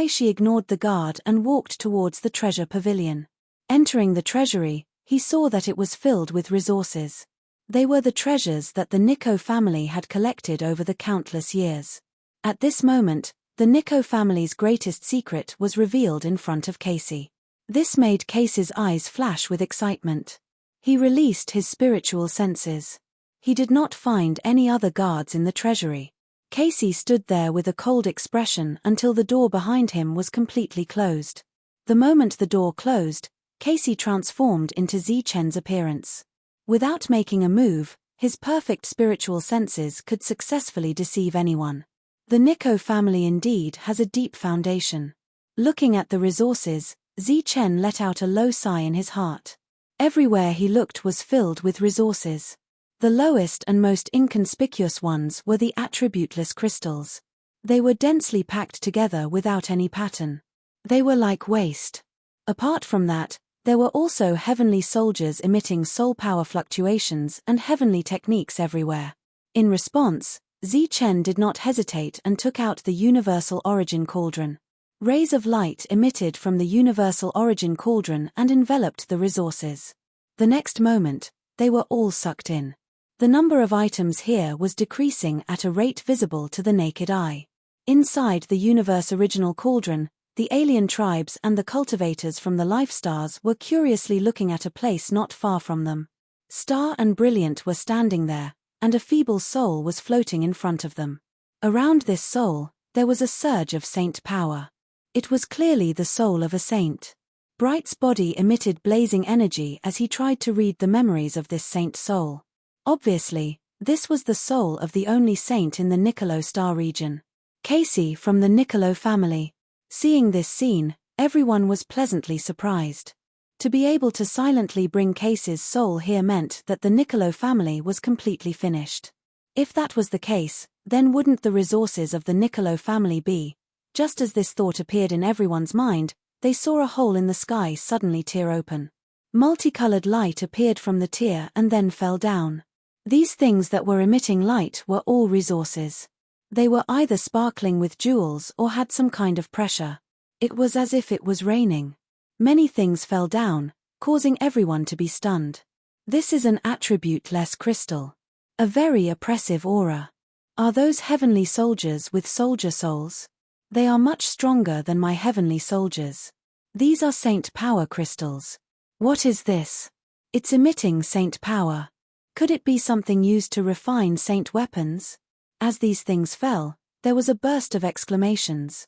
She ignored the guard and walked towards the treasure pavilion. Entering the treasury, he saw that it was filled with resources. They were the treasures that the Nico family had collected over the countless years. At this moment, the Nico family's greatest secret was revealed in front of Casey. This made Casey's eyes flash with excitement. He released his spiritual senses. He did not find any other guards in the treasury. Casey stood there with a cold expression until the door behind him was completely closed. The moment the door closed, Casey transformed into Zichen's appearance. Without making a move, his perfect spiritual senses could successfully deceive anyone. The Nico family indeed has a deep foundation. Looking at the resources, Zichen let out a low sigh in his heart. Everywhere he looked was filled with resources. The lowest and most inconspicuous ones were the attributeless crystals. They were densely packed together without any pattern. They were like waste. Apart from that, there were also heavenly soldiers emitting soul power fluctuations and heavenly techniques everywhere. In response, Zichen did not hesitate and took out the Universal Origin Cauldron. Rays of light emitted from the Universal Origin Cauldron and enveloped the resources. The next moment, they were all sucked in. The number of items here was decreasing at a rate visible to the naked eye. Inside the Universe Original Cauldron, the alien tribes and the cultivators from the Life Stars were curiously looking at a place not far from them. Star and Brilliant were standing there, and a feeble soul was floating in front of them. Around this soul, there was a surge of saint power. It was clearly the soul of a saint. Bright's body emitted blazing energy as he tried to read the memories of this saint soul. Obviously, this was the soul of the only saint in the Niccolo star region. Casey from the Niccolo family. Seeing this scene, everyone was pleasantly surprised. To be able to silently bring Casey's soul here meant that the Niccolo family was completely finished. If that was the case, then wouldn't the resources of the Niccolo family be? Just as this thought appeared in everyone's mind, they saw a hole in the sky suddenly tear open. Multicolored light appeared from the tear and then fell down. These things that were emitting light were all resources. They were either sparkling with jewels or had some kind of pressure. It was as if it was raining. Many things fell down, causing everyone to be stunned. This is an attribute-less crystal. A very oppressive aura. Are those heavenly soldiers with soldier souls? They are much stronger than my heavenly soldiers. These are saint power crystals. What is this? It's emitting saint power. Could it be something used to refine saint weapons? As these things fell, there was a burst of exclamations.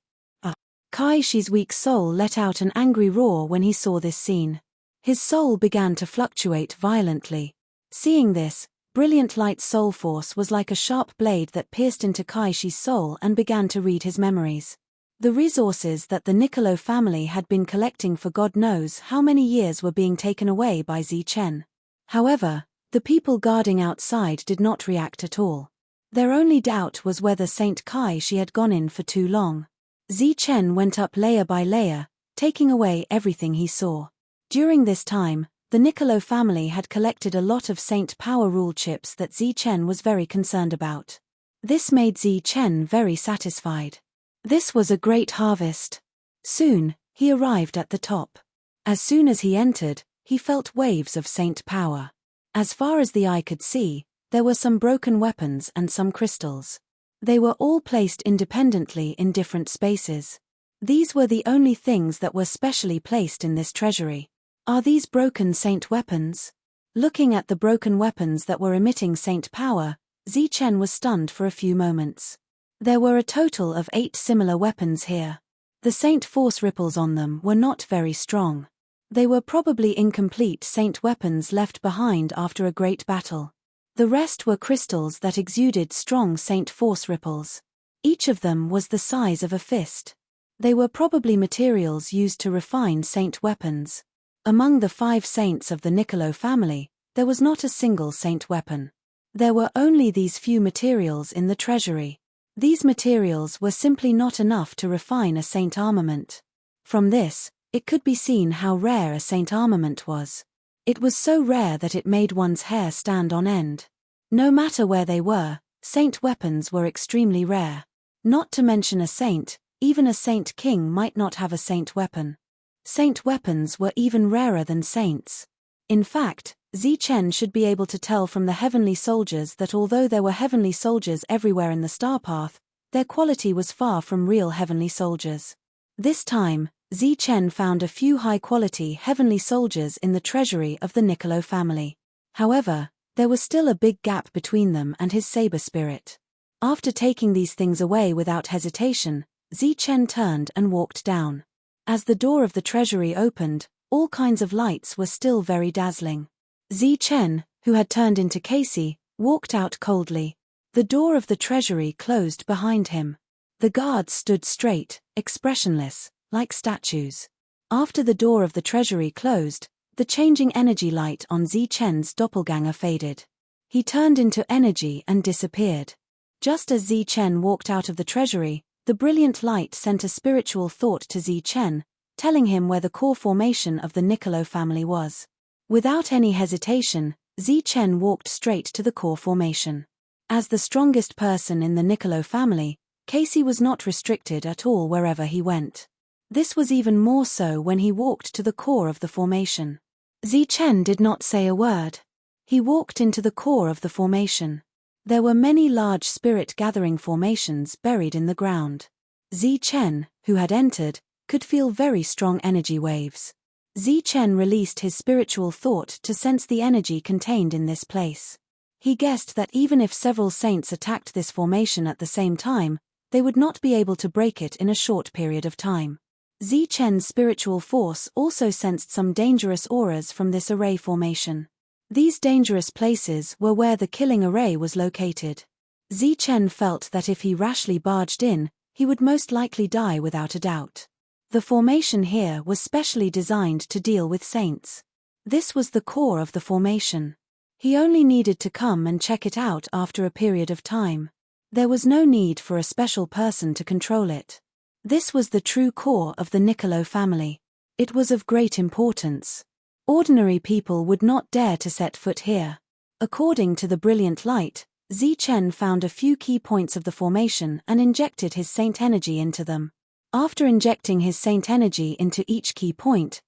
Kaishi's weak soul let out an angry roar when he saw this scene. His soul began to fluctuate violently. Seeing this, Brilliant Light's soul force was like a sharp blade that pierced into Kaishi's soul and began to read his memories. The resources that the Niccolo family had been collecting for God knows how many years were being taken away by Zichen. However, the people guarding outside did not react at all. Their only doubt was whether Saint Kaishi had gone in for too long. Zichen went up layer by layer, taking away everything he saw. During this time, the Niccolo family had collected a lot of Saint Power rule chips that Zichen was very concerned about. This made Zichen very satisfied. This was a great harvest. Soon, he arrived at the top. As soon as he entered, he felt waves of Saint Power. As far as the eye could see, there were some broken weapons and some crystals. They were all placed independently in different spaces. These were the only things that were specially placed in this treasury. Are these broken saint weapons? Looking at the broken weapons that were emitting saint power, Zichen was stunned for a few moments. There were a total of 8 similar weapons here. The saint force ripples on them were not very strong. They were probably incomplete saint weapons left behind after a great battle. The rest were crystals that exuded strong saint force ripples. Each of them was the size of a fist. They were probably materials used to refine saint weapons. Among the 5 saints of the Niccolo family, there was not a single saint weapon. There were only these few materials in the treasury. These materials were simply not enough to refine a saint armament. From this, It could be seen how rare a saint armament was. It was so rare that it made one's hair stand on end. No matter where they were, saint weapons were extremely rare. Not to mention a saint, even a saint king might not have a saint weapon. Saint weapons were even rarer than saints. In fact, Chen should be able to tell from the heavenly soldiers that although there were heavenly soldiers everywhere in the star path, their quality was far from real heavenly soldiers. This time, Chen found a few high-quality heavenly soldiers in the treasury of the Niccolo family. However, there was still a big gap between them and his saber spirit. After taking these things away without hesitation, Chen turned and walked down. As the door of the treasury opened, all kinds of lights were still very dazzling. Chen, who had turned into Casey, walked out coldly. The door of the treasury closed behind him. The guards stood straight, expressionless, like statues. After the door of the treasury closed, the changing energy light on Chen's doppelganger faded. He turned into energy and disappeared. Just as Chen walked out of the treasury, the brilliant light sent a spiritual thought to Chen, telling him where the core formation of the Niccolo family was. Without any hesitation, Chen walked straight to the core formation. As the strongest person in the Niccolo family, Casey was not restricted at all wherever he went. This was even more so when he walked to the core of the formation. Chen did not say a word. He walked into the core of the formation. There were many large spirit-gathering formations buried in the ground. Chen, who had entered, could feel very strong energy waves. Chen released his spiritual thought to sense the energy contained in this place. He guessed that even if several saints attacked this formation at the same time, they would not be able to break it in a short period of time. Chen's spiritual force also sensed some dangerous auras from this array formation. These dangerous places were where the killing array was located. Chen felt that if he rashly barged in, he would most likely die without a doubt. The formation here was specially designed to deal with saints. This was the core of the formation. He only needed to come and check it out after a period of time. There was no need for a special person to control it. This was the true core of the Niccolo family. It was of great importance. Ordinary people would not dare to set foot here. According to the brilliant light, Chen found a few key points of the formation and injected his saint energy into them. After injecting his saint energy into each key point,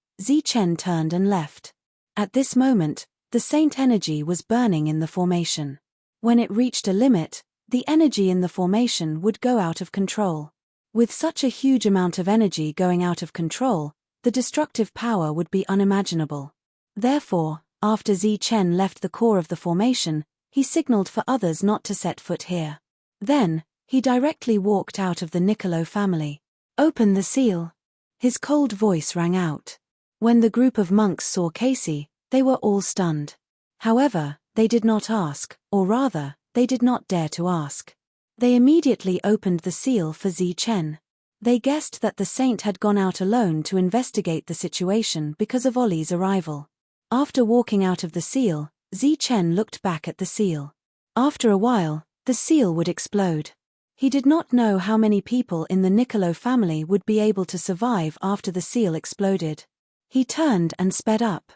Chen turned and left. At this moment, the saint energy was burning in the formation. When it reached a limit, the energy in the formation would go out of control. With such a huge amount of energy going out of control, the destructive power would be unimaginable. Therefore, after Chen left the core of the formation, he signaled for others not to set foot here. Then, he directly walked out of the Niccolo family. "Open the seal." His cold voice rang out. When the group of monks saw Casey, they were all stunned. However, they did not ask, or rather, they did not dare to ask. They immediately opened the seal for Chen. They guessed that the saint had gone out alone to investigate the situation because of Ollie's arrival. After walking out of the seal, Chen looked back at the seal. After a while, the seal would explode. He did not know how many people in the Niccolo family would be able to survive after the seal exploded. He turned and sped up.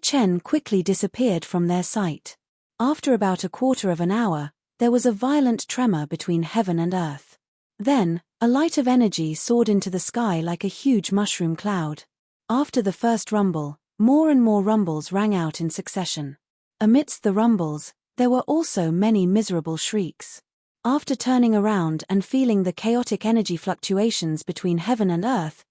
Chen quickly disappeared from their sight. After about a quarter of an hour, there was a violent tremor between heaven and earth. Then, a light of energy soared into the sky like a huge mushroom cloud. After the first rumble, more and more rumbles rang out in succession. Amidst the rumbles, there were also many miserable shrieks. After turning around and feeling the chaotic energy fluctuations between heaven and earth,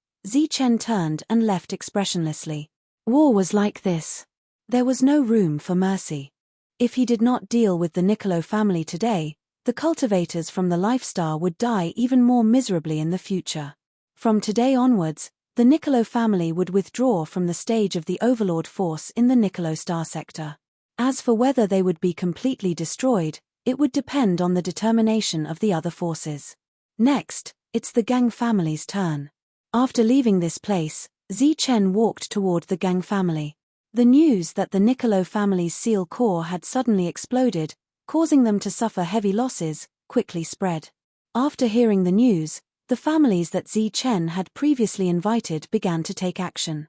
Chen turned and left expressionlessly. War was like this. There was no room for mercy. If he did not deal with the Niccolo family today, the cultivators from the Life Star would die even more miserably in the future. From today onwards, the Niccolo family would withdraw from the stage of the Overlord force in the Niccolo Star sector. As for whether they would be completely destroyed, it would depend on the determination of the other forces. Next, it's the Gang family's turn. After leaving this place, Chen walked toward the Gang family. The news that the Niccolo family's seal core had suddenly exploded, causing them to suffer heavy losses, quickly spread. After hearing the news, The families that Zi Chen had previously invited began to take action.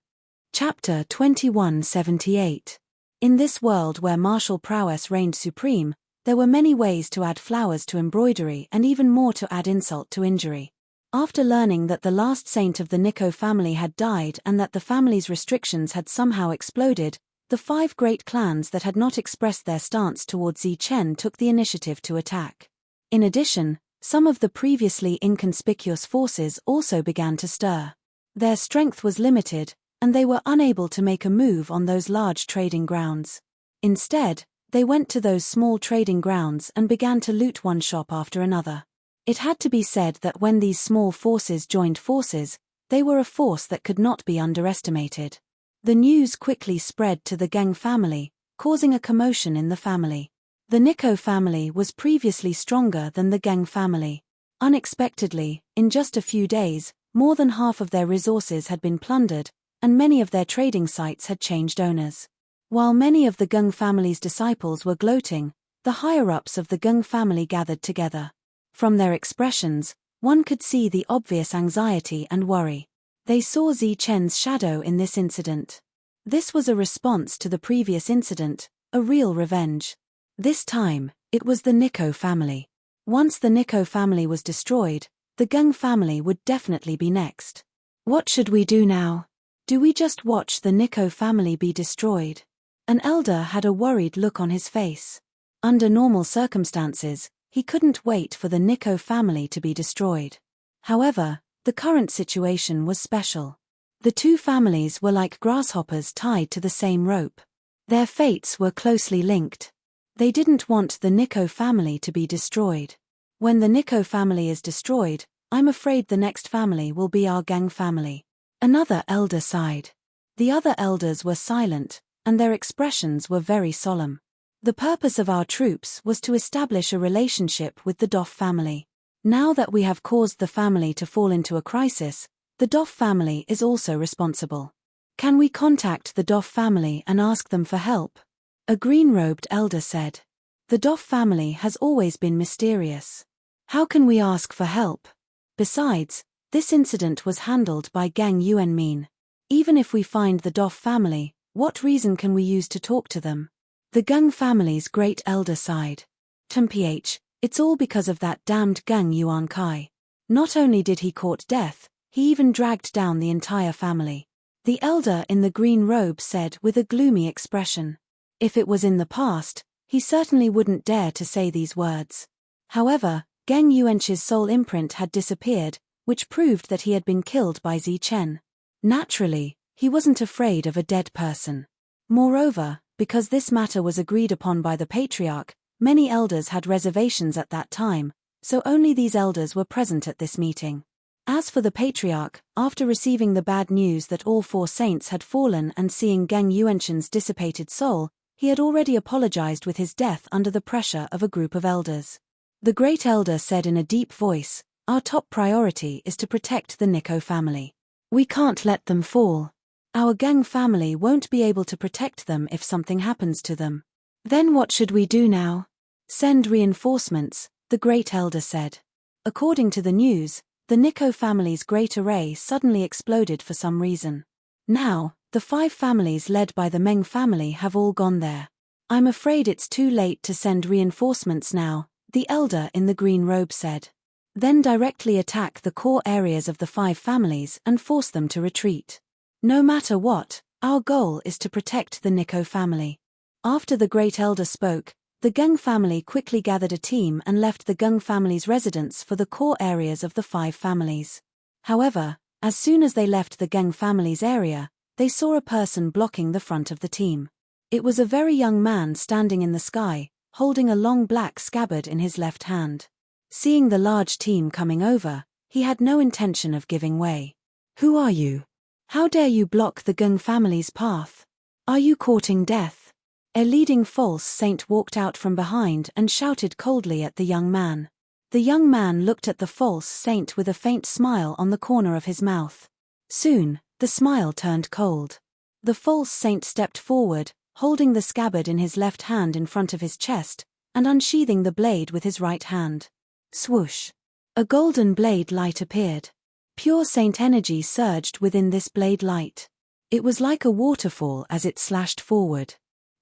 Chapter 2178. In this world where martial prowess reigned supreme, there were many ways to add flowers to embroidery and even more to add insult to injury. After learning that the last saint of the Nikko family had died and that the family's restrictions had somehow exploded, the 5 great clans that had not expressed their stance towards Zi Chen took the initiative to attack. In addition, some of the previously inconspicuous forces also began to stir. Their strength was limited, and they were unable to make a move on those large trading grounds. Instead, they went to those small trading grounds and began to loot one shop after another. It had to be said that when these small forces joined forces, they were a force that could not be underestimated. The news quickly spread to the Geng family, causing a commotion in the family. The Nikko family was previously stronger than the Geng family. Unexpectedly, in just a few days, more than half of their resources had been plundered, and many of their trading sites had changed owners. While many of the Geng family's disciples were gloating, the higher-ups of the Geng family gathered together. From their expressions, one could see the obvious anxiety and worry. They saw Zi Chen's shadow in this incident. This was a response to the previous incident, a real revenge. This time, it was the Nikko family. Once the Nikko family was destroyed, the Geng family would definitely be next. What should we do now? Do we just watch the Nikko family be destroyed? An elder had a worried look on his face. Under normal circumstances, he couldn't wait for the Nikko family to be destroyed. However, the current situation was special. The 2 families were like grasshoppers tied to the same rope. Their fates were closely linked. They didn't want the Nikko family to be destroyed. When the Nikko family is destroyed, I'm afraid the next family will be our Geng family. Another elder sighed. The other elders were silent, and their expressions were very solemn. The purpose of our troops was to establish a relationship with the Doff family. Now that we have caused the family to fall into a crisis, the Doff family is also responsible. Can we contact the Doff family and ask them for help? A green-robed elder said. The Doff family has always been mysterious. How can we ask for help? Besides, this incident was handled by Gang Yuanmin. Even if we find the Doff family, what reason can we use to talk to them? The Geng family's great elder sighed. Mph, it's all because of that damned Geng Yuan Kai. Not only did he court death, he even dragged down the entire family. The elder in the green robe said with a gloomy expression. If it was in the past, he certainly wouldn't dare to say these words. However, Geng Yuan's soul imprint had disappeared, which proved that he had been killed by Zi Chen. Naturally, he wasn't afraid of a dead person. Moreover, because this matter was agreed upon by the patriarch, many elders had reservations at that time, so only these elders were present at this meeting. As for the patriarch, after receiving the bad news that all 4 saints had fallen and seeing Geng Yuan's dissipated soul, he had already apologized with his death under the pressure of a group of elders. The great elder said in a deep voice, "Our top priority is to protect the Nikko family. We can't let them fall. Our Geng family won't be able to protect them if something happens to them. Then what should we do now?" "Send reinforcements," the great elder said. According to the news, the Nikko family's great array suddenly exploded for some reason. Now, the 5 families led by the Meng family have all gone there. "I'm afraid it's too late to send reinforcements now," the elder in the green robe said. "Then directly attack the core areas of the 5 families and force them to retreat. No matter what, our goal is to protect the Nikko family." After the great elder spoke, the Geng family quickly gathered a team and left the Geng family's residence for the core areas of the 5 families. However, as soon as they left the Geng family's area, they saw a person blocking the front of the team. It was a very young man standing in the sky, holding a long black scabbard in his left hand. Seeing the large team coming over, he had no intention of giving way. "Who are you? How dare you block the Geng family's path? Are you courting death?" A leading false saint walked out from behind and shouted coldly at the young man. The young man looked at the false saint with a faint smile on the corner of his mouth. Soon, the smile turned cold. The false saint stepped forward, holding the scabbard in his left hand in front of his chest, and unsheathing the blade with his right hand. Swoosh! A golden blade light appeared. Pure saint energy surged within this blade light. It was like a waterfall as it slashed forward.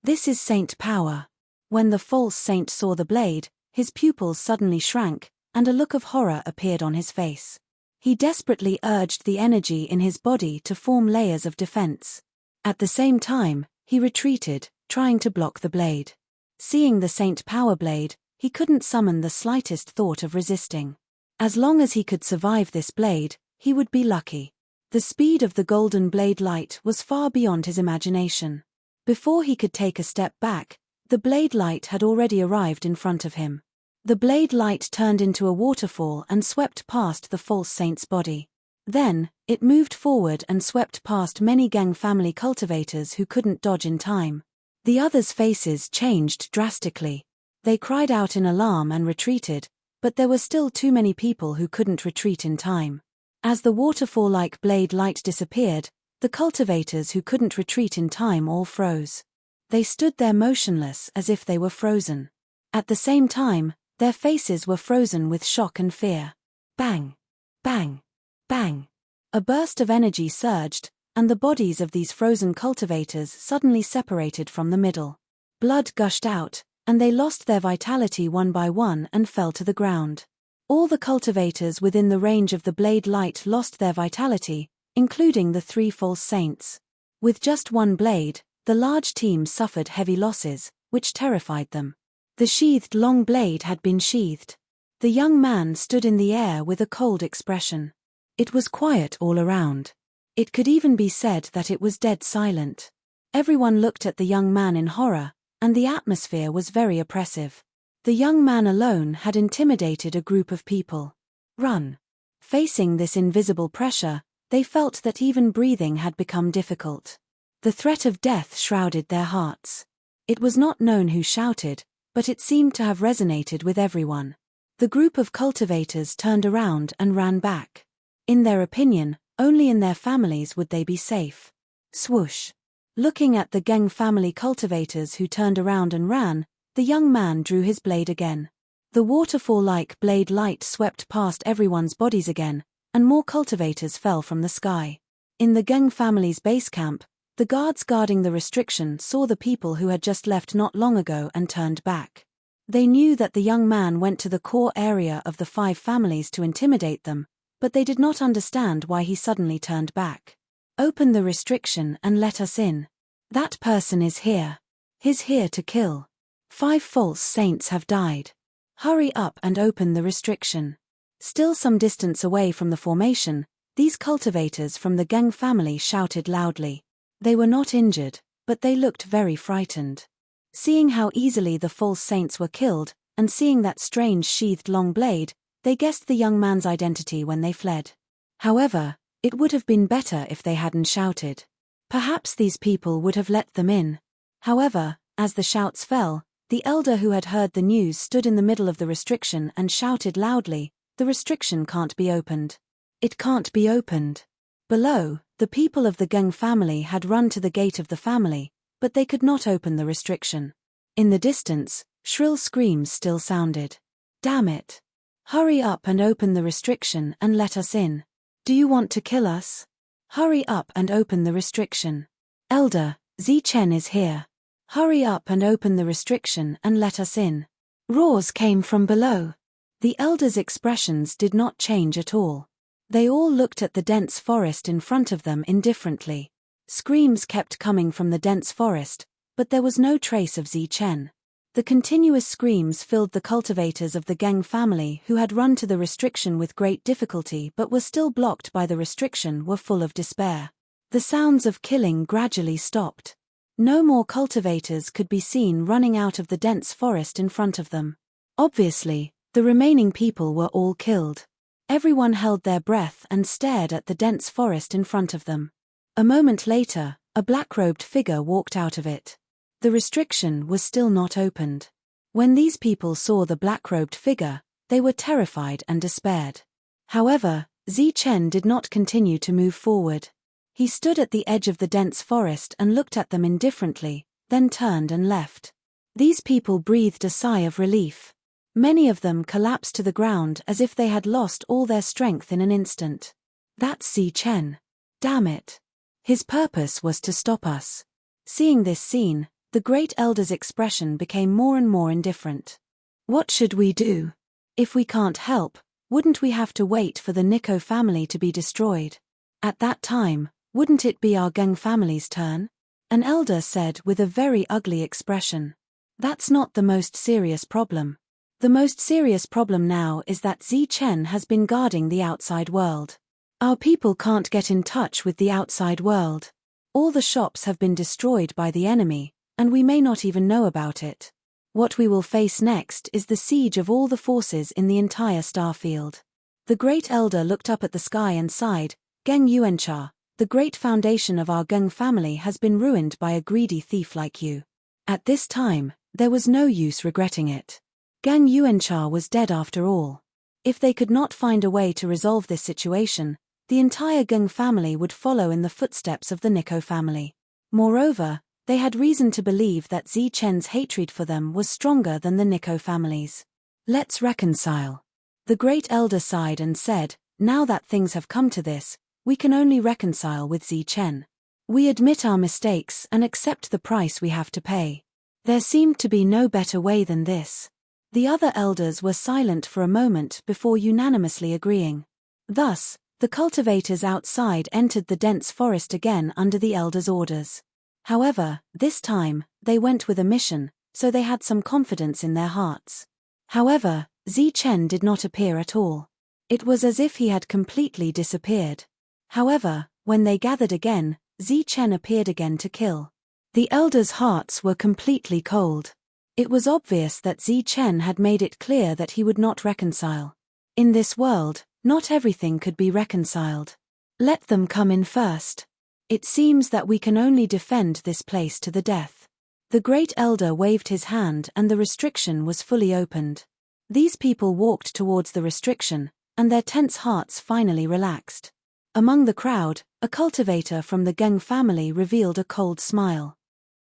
This is saint power. When the false saint saw the blade, his pupils suddenly shrank, and a look of horror appeared on his face. He desperately urged the energy in his body to form layers of defense. At the same time, he retreated, trying to block the blade. Seeing the saint power blade, he couldn't summon the slightest thought of resisting. As long as he could survive this blade, he would be lucky. The speed of the golden blade light was far beyond his imagination. Before he could take a step back, the blade light had already arrived in front of him. The blade light turned into a waterfall and swept past the false saint's body. Then, it moved forward and swept past many gang family cultivators who couldn't dodge in time. The others' faces changed drastically. They cried out in alarm and retreated, but there were still too many people who couldn't retreat in time. As the waterfall-like blade light disappeared, the cultivators who couldn't retreat in time all froze. They stood there motionless as if they were frozen. At the same time, their faces were frozen with shock and fear. Bang! Bang! Bang! A burst of energy surged, and the bodies of these frozen cultivators suddenly separated from the middle. Blood gushed out, and they lost their vitality one by one and fell to the ground. All the cultivators within the range of the blade light lost their vitality, including the 3 false saints. With just one blade, the large team suffered heavy losses, which terrified them. The sheathed long blade had been sheathed. The young man stood in the air with a cold expression. It was quiet all around. It could even be said that it was dead silent. Everyone looked at the young man in horror, and the atmosphere was very oppressive. The young man alone had intimidated a group of people. Run. Facing this invisible pressure, they felt that even breathing had become difficult. The threat of death shrouded their hearts. It was not known who shouted, but it seemed to have resonated with everyone. The group of cultivators turned around and ran back. In their opinion, only in their families would they be safe. Swoosh. Looking at the gang family cultivators who turned around and ran, the young man drew his blade again. The waterfall-like blade light swept past everyone's bodies again, and more cultivators fell from the sky. In the gang family's base camp, the guards guarding the restriction saw the people who had just left not long ago and turned back. They knew that the young man went to the core area of the 5 families to intimidate them, but they did not understand why he suddenly turned back. Open the restriction and let us in. That person is here. He's here to kill. 5 false saints have died. Hurry up and open the restriction. Still some distance away from the formation, these cultivators from the gang family shouted loudly. They were not injured, but they looked very frightened. Seeing how easily the false saints were killed, and seeing that strange sheathed long blade, they guessed the young man's identity when they fled. However, it would have been better if they hadn't shouted. Perhaps these people would have let them in. However, as the shouts fell, the elder who had heard the news stood in the middle of the restriction and shouted loudly, "The restriction can't be opened. It can't be opened." Below, the people of the gang family had run to the gate of the family, but they could not open the restriction. In the distance, shrill screams still sounded. Damn it! Hurry up and open the restriction and let us in. Do you want to kill us? Hurry up and open the restriction. Elder, Chen is here. Hurry up and open the restriction and let us in. Roars came from below. The elders' expressions did not change at all. They all looked at the dense forest in front of them indifferently. Screams kept coming from the dense forest, but there was no trace of Chen. The continuous screams filled the cultivators of the gang family who had run to the restriction with great difficulty but were still blocked by the restriction were full of despair. The sounds of killing gradually stopped. No more cultivators could be seen running out of the dense forest in front of them. Obviously, the remaining people were all killed. Everyone held their breath and stared at the dense forest in front of them. A moment later, a black-robed figure walked out of it. The restriction was still not opened. When these people saw the black-robed figure, they were terrified and despaired. However, Chen did not continue to move forward. He stood at the edge of the dense forest and looked at them indifferently, then turned and left. These people breathed a sigh of relief. Many of them collapsed to the ground as if they had lost all their strength in an instant. That's Zi Chen. Damn it. His purpose was to stop us. Seeing this scene, the great elder's expression became more and more indifferent. What should we do? If we can't help, wouldn't we have to wait for the Nico family to be destroyed? At that time, wouldn't it be our Geng family's turn? An elder said with a very ugly expression. That's not the most serious problem. The most serious problem now is that Zi Chen has been guarding the outside world. Our people can't get in touch with the outside world. All the shops have been destroyed by the enemy, and we may not even know about it. What we will face next is the siege of all the forces in the entire starfield. The great elder looked up at the sky and sighed. Geng Yuancha, the great foundation of our Geng family has been ruined by a greedy thief like you. At this time, there was no use regretting it. Geng Yuancha was dead after all. If they could not find a way to resolve this situation, the entire Geng family would follow in the footsteps of the Nico family. Moreover, they had reason to believe that Zi Chen's hatred for them was stronger than the Nico family's. Let's reconcile. The great elder sighed and said, now that things have come to this, we can only reconcile with Zi Chen. We admit our mistakes and accept the price we have to pay. There seemed to be no better way than this. The other elders were silent for a moment before unanimously agreeing. Thus, the cultivators outside entered the dense forest again under the elders' orders. However, this time, they went with a mission, so they had some confidence in their hearts. However, Zi Chen did not appear at all. It was as if he had completely disappeared. However, when they gathered again, Zi Chen appeared again to kill. The elders' hearts were completely cold. It was obvious that Zi Chen had made it clear that he would not reconcile. In this world, not everything could be reconciled. Let them come in first. It seems that we can only defend this place to the death. The great elder waved his hand and the restriction was fully opened. These people walked towards the restriction, and their tense hearts finally relaxed. Among the crowd, a cultivator from the Geng family revealed a cold smile.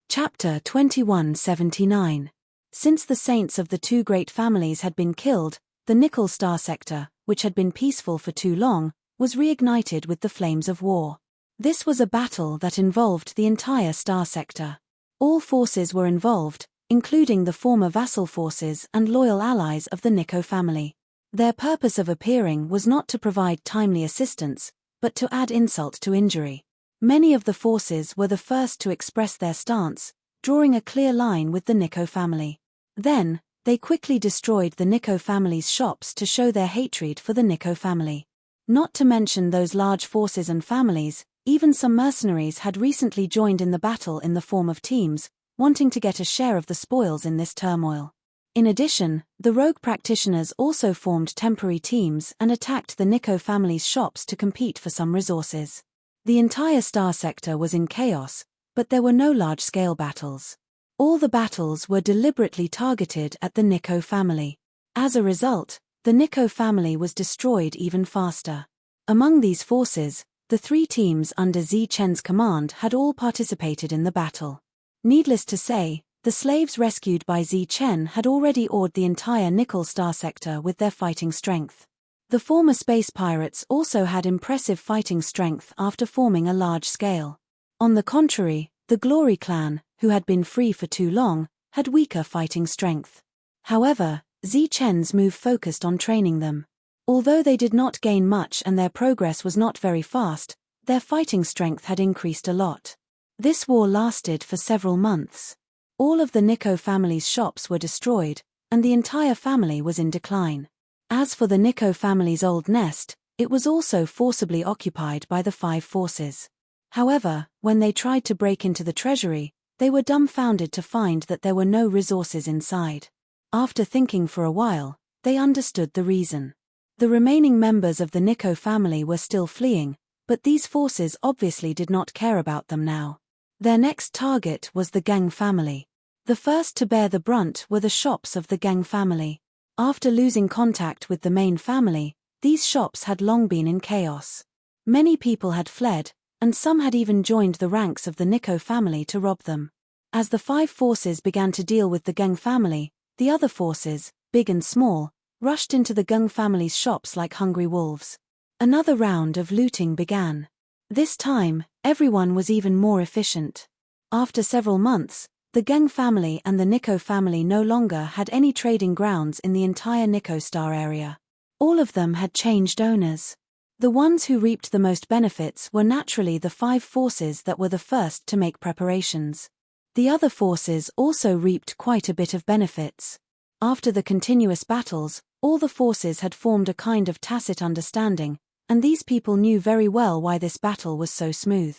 Chapter 2179. Since the saints of the two great families had been killed, the Nickel Star sector, which had been peaceful for too long, was reignited with the flames of war. This was a battle that involved the entire star sector. All forces were involved, including the former vassal forces and loyal allies of the Nico family. Their purpose of appearing was not to provide timely assistance, but to add insult to injury. Many of the forces were the first to express their stance, drawing a clear line with the Nico family. Then, they quickly destroyed the Nico family's shops to show their hatred for the Nico family. Not to mention those large forces and families, even some mercenaries had recently joined in the battle in the form of teams, wanting to get a share of the spoils in this turmoil. In addition, the rogue practitioners also formed temporary teams and attacked the Nico family's shops to compete for some resources. The entire star sector was in chaos, but there were no large-scale battles. All the battles were deliberately targeted at the Nico family. As a result, the Nico family was destroyed even faster. Among these forces, the three teams under Zi Chen's command had all participated in the battle. Needless to say, the slaves rescued by Zi Chen had already awed the entire Nickel Star sector with their fighting strength. The former space pirates also had impressive fighting strength after forming a large scale. On the contrary, the Glory clan, who had been free for too long, had weaker fighting strength. However, Zi Chen's move focused on training them. Although they did not gain much and their progress was not very fast, their fighting strength had increased a lot. This war lasted for several months. All of the Nico family's shops were destroyed, and the entire family was in decline. As for the Nico family's old nest, it was also forcibly occupied by the five forces. However, when they tried to break into the treasury, they were dumbfounded to find that there were no resources inside. After thinking for a while, they understood the reason. The remaining members of the Nico family were still fleeing, but these forces obviously did not care about them now. Their next target was the Geng family. The first to bear the brunt were the shops of the Geng family. After losing contact with the main family, these shops had long been in chaos. Many people had fled, and some had even joined the ranks of the Nico family to rob them. As the five forces began to deal with the Geng family, the other forces, big and small, rushed into the Gung family's shops like hungry wolves. Another round of looting began. This time, everyone was even more efficient. After several months, the Gung family and the Nikko family no longer had any trading grounds in the entire Nikko Star area. All of them had changed owners. The ones who reaped the most benefits were naturally the 5 forces that were the first to make preparations. The other forces also reaped quite a bit of benefits. After the continuous battles, all the forces had formed a kind of tacit understanding, and these people knew very well why this battle was so smooth.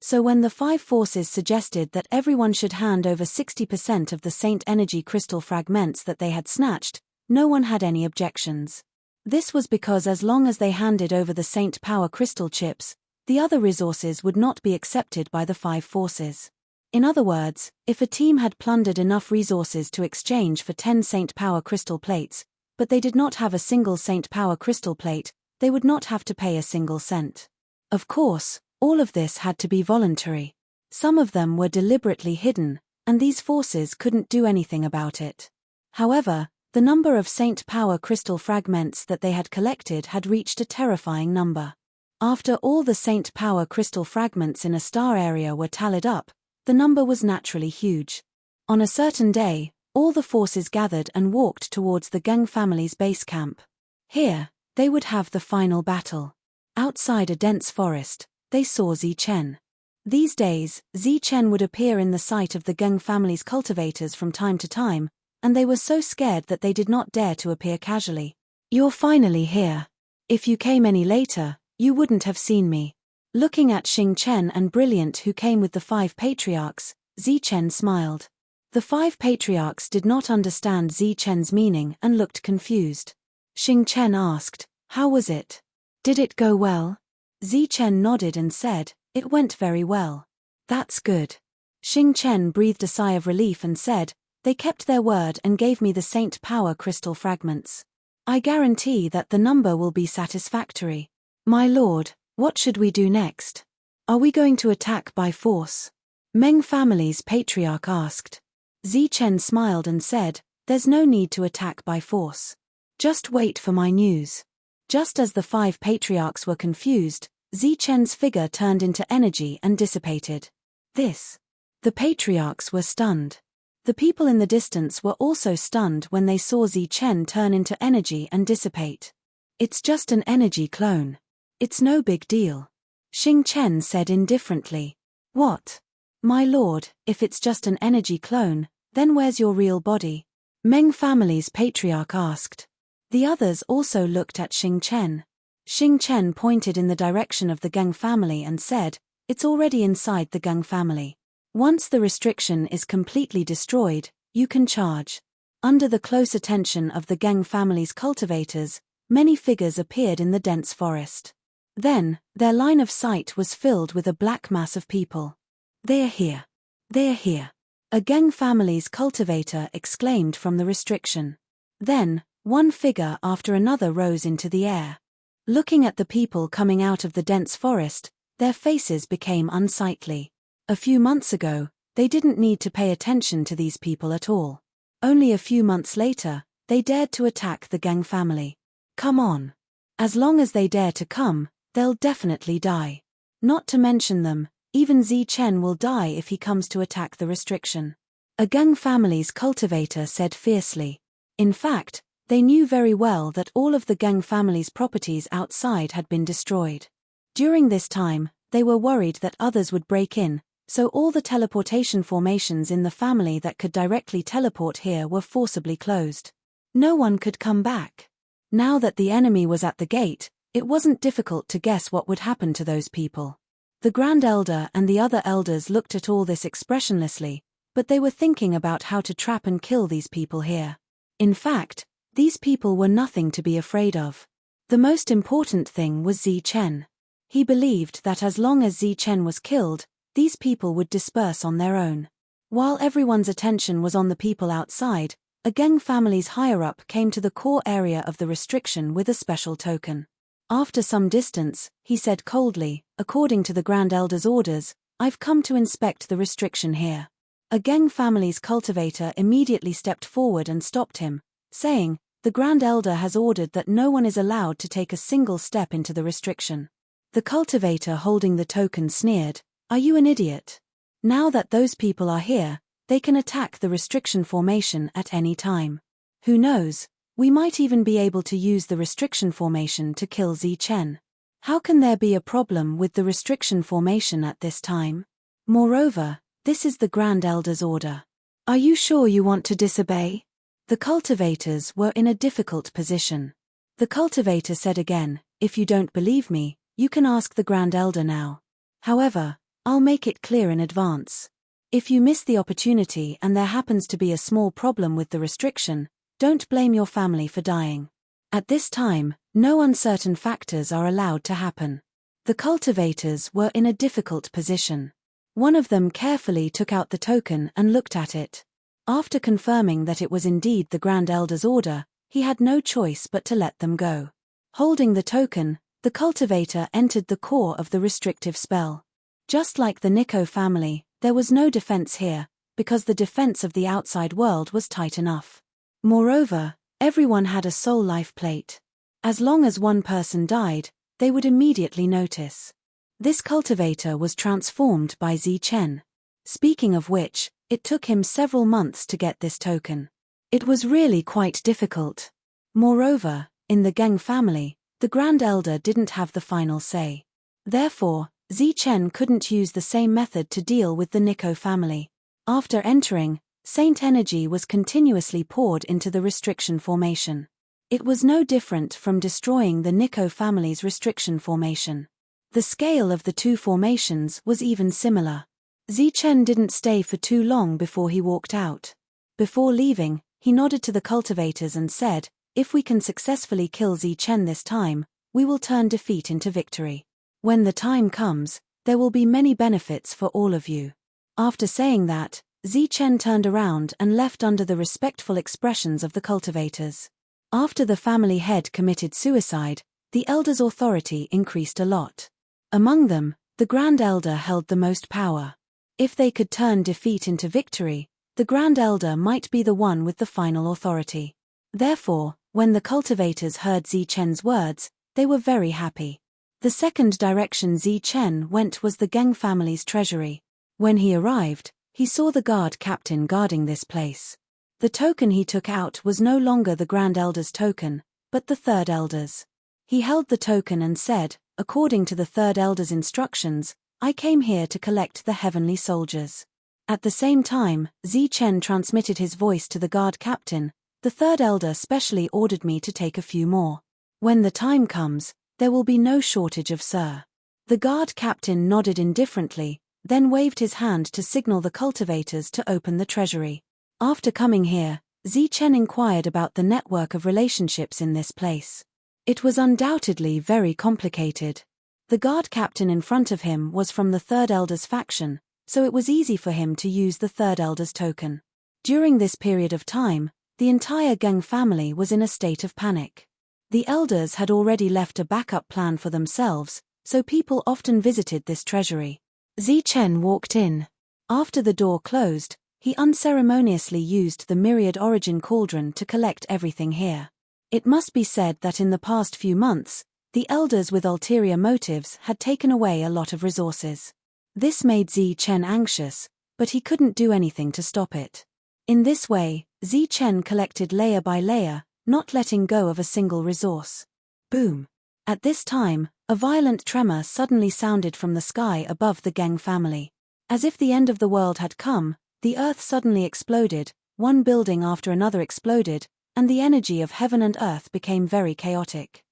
So when the 5 forces suggested that everyone should hand over 60% of the Saint Energy crystal fragments that they had snatched, no one had any objections. This was because as long as they handed over the Saint Power crystal chips, the other resources would not be accepted by the 5 forces. In other words, if a team had plundered enough resources to exchange for 10 Saint Power crystal plates, but they did not have a single Saint Power crystal plate, they would not have to pay a single cent. Of course, all of this had to be voluntary. Some of them were deliberately hidden, and these forces couldn't do anything about it. However, the number of Saint Power crystal fragments that they had collected had reached a terrifying number. After all the Saint Power crystal fragments in a star area were tallied up, the number was naturally huge. On a certain day, all the forces gathered and walked towards the Gung family's base camp. Here, they would have the final battle. Outside a dense forest, they saw Zichen. These days, Zichen would appear in the sight of the Gung family's cultivators from time to time, and they were so scared that they did not dare to appear casually. "You're finally here. If you came any later, you wouldn't have seen me." Looking at Xing Chen and Brilliant who came with the 5 patriarchs, Zichen smiled. The 5 patriarchs did not understand Zichen's meaning and looked confused. Xing Chen asked, "How was it? Did it go well?" Zichen nodded and said, "It went very well." "That's good." Xing Chen breathed a sigh of relief and said, "They kept their word and gave me the Saint Power crystal fragments. I guarantee that the number will be satisfactory." "My lord, what should we do next? Are we going to attack by force?" Meng family's patriarch asked. Zichen smiled and said, "There's no need to attack by force. Just wait for my news." Just as the 5 patriarchs were confused, Zichen's figure turned into energy and dissipated. The patriarchs were stunned. The people in the distance were also stunned when they saw Zichen turn into energy and dissipate. "It's just an energy clone. It's no big deal," Xing Chen said indifferently. "What? My lord, if it's just an energy clone, then where's your real body?" Meng family's patriarch asked. The others also looked at Xing Chen. Xing Chen pointed in the direction of the Gung family and said, "It's already inside the Gung family. Once the restriction is completely destroyed, you can charge." Under the close attention of the Gung family's cultivators, many figures appeared in the dense forest. Then, their line of sight was filled with a black mass of people. "They're here. They're here," a Gung family's cultivator exclaimed from the restriction. Then, one figure after another rose into the air. Looking at the people coming out of the dense forest, their faces became unsightly. A few months ago, they didn't need to pay attention to these people at all. Only a few months later, they dared to attack the Gung family. Come on. As long as they dare to come, they'll definitely die. Not to mention them, even Zichen will die if he comes to attack the restriction. A Gung family's cultivator said fiercely. In fact, they knew very well that all of the Gung family's properties outside had been destroyed. During this time, they were worried that others would break in, so all the teleportation formations in the family that could directly teleport here were forcibly closed. No one could come back. Now that the enemy was at the gate, it wasn't difficult to guess what would happen to those people. The Grand Elder and the other elders looked at all this expressionlessly, but they were thinking about how to trap and kill these people here. In fact, these people were nothing to be afraid of. The most important thing was Zichen. He believed that as long as Zichen was killed, these people would disperse on their own. While everyone's attention was on the people outside, a Gung family's higher-up came to the core area of the restriction with a special token. After some distance, he said coldly, "According to the Grand Elder's orders, I've come to inspect the restriction here." A Gung family's cultivator immediately stepped forward and stopped him, saying, "The Grand Elder has ordered that no one is allowed to take a single step into the restriction." The cultivator holding the token sneered, "Are you an idiot? Now that those people are here, they can attack the restriction formation at any time. Who knows, we might even be able to use the restriction formation to kill Zichen. How can there be a problem with the restriction formation at this time? Moreover, this is the Grand Elder's order. Are you sure you want to disobey?" The cultivators were in a difficult position. The cultivator said again, "If you don't believe me, you can ask the Grand Elder now. However, I'll make it clear in advance. If you miss the opportunity and there happens to be a small problem with the restriction, don't blame your family for dying. At this time, no uncertain factors are allowed to happen." The cultivators were in a difficult position. One of them carefully took out the token and looked at it. After confirming that it was indeed the Grand Elder's order, he had no choice but to let them go. Holding the token, the cultivator entered the core of the restrictive spell. Just like the Nico family, there was no defense here, because the defense of the outside world was tight enough. Moreover, everyone had a soul life plate. As long as one person died, they would immediately notice. This cultivator was transformed by Zichen. Speaking of which, it took him several months to get this token. It was really quite difficult. Moreover, in the Geng family, the Grand Elder didn't have the final say. Therefore, Zichen couldn't use the same method to deal with the Nico family. After entering, Saint energy was continuously poured into the restriction formation. It was no different from destroying the Nico family's restriction formation. The scale of the two formations was even similar. Zichen didn't stay for too long before he walked out. Before leaving, he nodded to the cultivators and said, "If we can successfully kill Zichen this time, we will turn defeat into victory. When the time comes, there will be many benefits for all of you." After saying that, Zichen turned around and left under the respectful expressions of the cultivators. After the family head committed suicide, the elders' authority increased a lot. Among them, the Grand Elder held the most power. If they could turn defeat into victory, the Grand Elder might be the one with the final authority. Therefore, when the cultivators heard Zichen's words, they were very happy. The second direction Zichen went was the Geng family's treasury. When he arrived, he saw the guard captain guarding this place. The token he took out was no longer the Grand Elder's token, but the Third Elder's. He held the token and said, "According to the Third Elder's instructions, I came here to collect the heavenly soldiers." At the same time, Zichen transmitted his voice to the guard captain, "The Third Elder specially ordered me to take a few more. When the time comes, there will be no shortage of sir." The guard captain nodded indifferently, then waved his hand to signal the cultivators to open the treasury. After coming here, Zichen inquired about the network of relationships in this place. It was undoubtedly very complicated. The guard captain in front of him was from the Third Elder's faction, so it was easy for him to use the Third Elder's token. During this period of time, the entire Geng family was in a state of panic. The elders had already left a backup plan for themselves, so people often visited this treasury. Zichen walked in. After the door closed, he unceremoniously used the myriad origin cauldron to collect everything here. It must be said that in the past few months, the elders with ulterior motives had taken away a lot of resources. This made Zichen anxious, but he couldn't do anything to stop it. In this way, Zichen collected layer by layer, not letting go of a single resource. Boom! At this time, a violent tremor suddenly sounded from the sky above the Geng family. As if the end of the world had come, the earth suddenly exploded, one building after another exploded, and the energy of heaven and earth became very chaotic.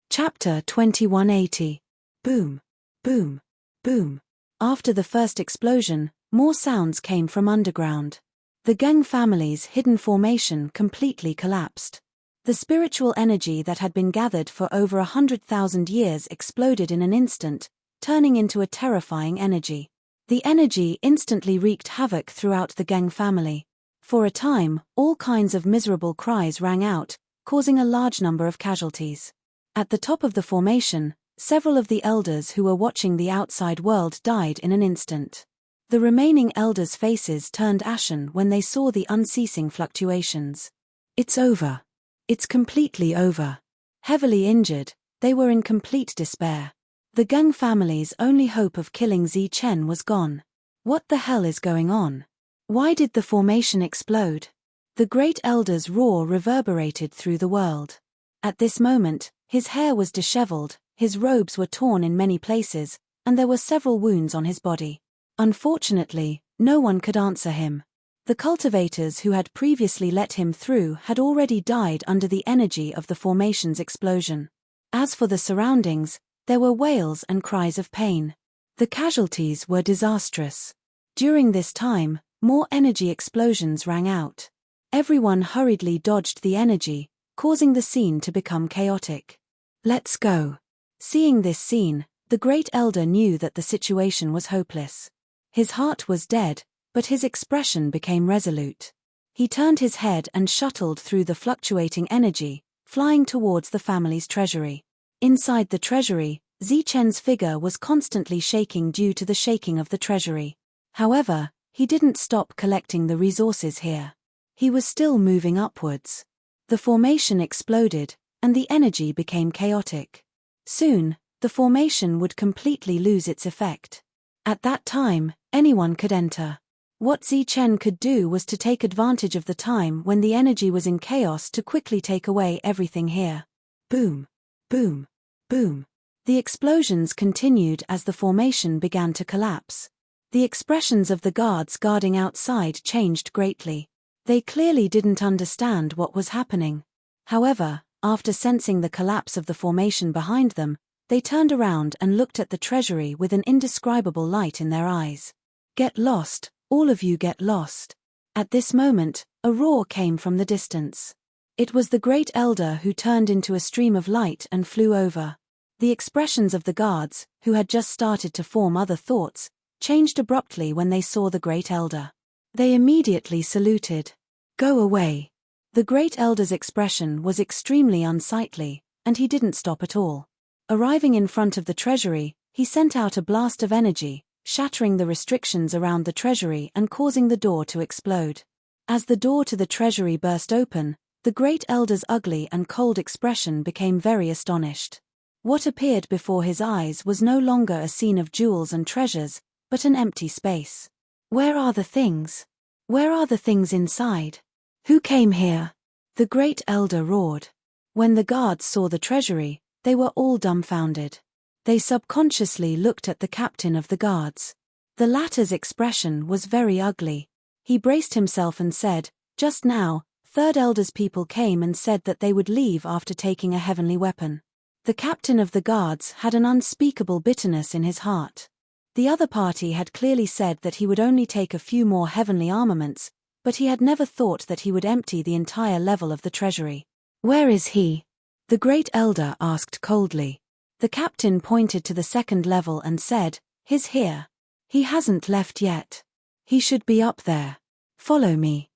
Chapter 2180. Boom! Boom! Boom! After the first explosion, more sounds came from underground. The Geng family's hidden formation completely collapsed. The spiritual energy that had been gathered for over 100,000 years exploded in an instant, turning into a terrifying energy. The energy instantly wreaked havoc throughout the Geng family. For a time, all kinds of miserable cries rang out, causing a large number of casualties. At the top of the formation, several of the elders who were watching the outside world died in an instant. The remaining elders' faces turned ashen when they saw the unceasing fluctuations. "It's over," It's completely over. Heavily injured, they were in complete despair. The Geng family's only hope of killing Zi Chen was gone. What the hell is going on? Why did the formation explode? The Great Elder's roar reverberated through the world. At this moment, his hair was disheveled, his robes were torn in many places, and there were several wounds on his body. Unfortunately, no one could answer him. The cultivators who had previously let him through had already died under the energy of the formation's explosion. As for the surroundings, there were wails and cries of pain. The casualties were disastrous. During this time, more energy explosions rang out. Everyone hurriedly dodged the energy, causing the scene to become chaotic. Let's go. Seeing this scene, the Great Elder knew that the situation was hopeless. His heart was dead, but his expression became resolute. He turned his head and shuttled through the fluctuating energy, flying towards the family's treasury. Inside the treasury, Zi Chen's figure was constantly shaking due to the shaking of the treasury. However, he didn't stop collecting the resources here. He was still moving upwards. The formation exploded, and the energy became chaotic. Soon, the formation would completely lose its effect. At that time, anyone could enter. What Zi Chen could do was to take advantage of the time when the energy was in chaos to quickly take away everything here. Boom! Boom! Boom! The explosions continued as the formation began to collapse. The expressions of the guards guarding outside changed greatly. They clearly didn't understand what was happening. However, after sensing the collapse of the formation behind them, they turned around and looked at the treasury with an indescribable light in their eyes. Get lost, all of you get lost. At this moment, a roar came from the distance. It was the Great Elder who turned into a stream of light and flew over. The expressions of the guards, who had just started to form other thoughts, changed abruptly when they saw the Great Elder. They immediately saluted. Go away. The Great Elder's expression was extremely unsightly, and he didn't stop at all. Arriving in front of the treasury, he sent out a blast of energy, shattering the restrictions around the treasury and causing the door to explode. As the door to the treasury burst open, the Great Elder's ugly and cold expression became very astonished. What appeared before his eyes was no longer a scene of jewels and treasures, but an empty space. Where are the things? Where are the things inside? Who came here? The Great Elder roared. When the guards saw the treasury, they were all dumbfounded. They subconsciously looked at the captain of the guards. The latter's expression was very ugly. He braced himself and said, "Just now, Third Elder's people came and said that they would leave after taking a heavenly weapon." The captain of the guards had an unspeakable bitterness in his heart. The other party had clearly said that he would only take a few more heavenly armaments, but he had never thought that he would empty the entire level of the treasury. Where is he? The Great Elder asked coldly. The captain pointed to the second level and said, "He's here. He hasn't left yet. He should be up there. Follow me."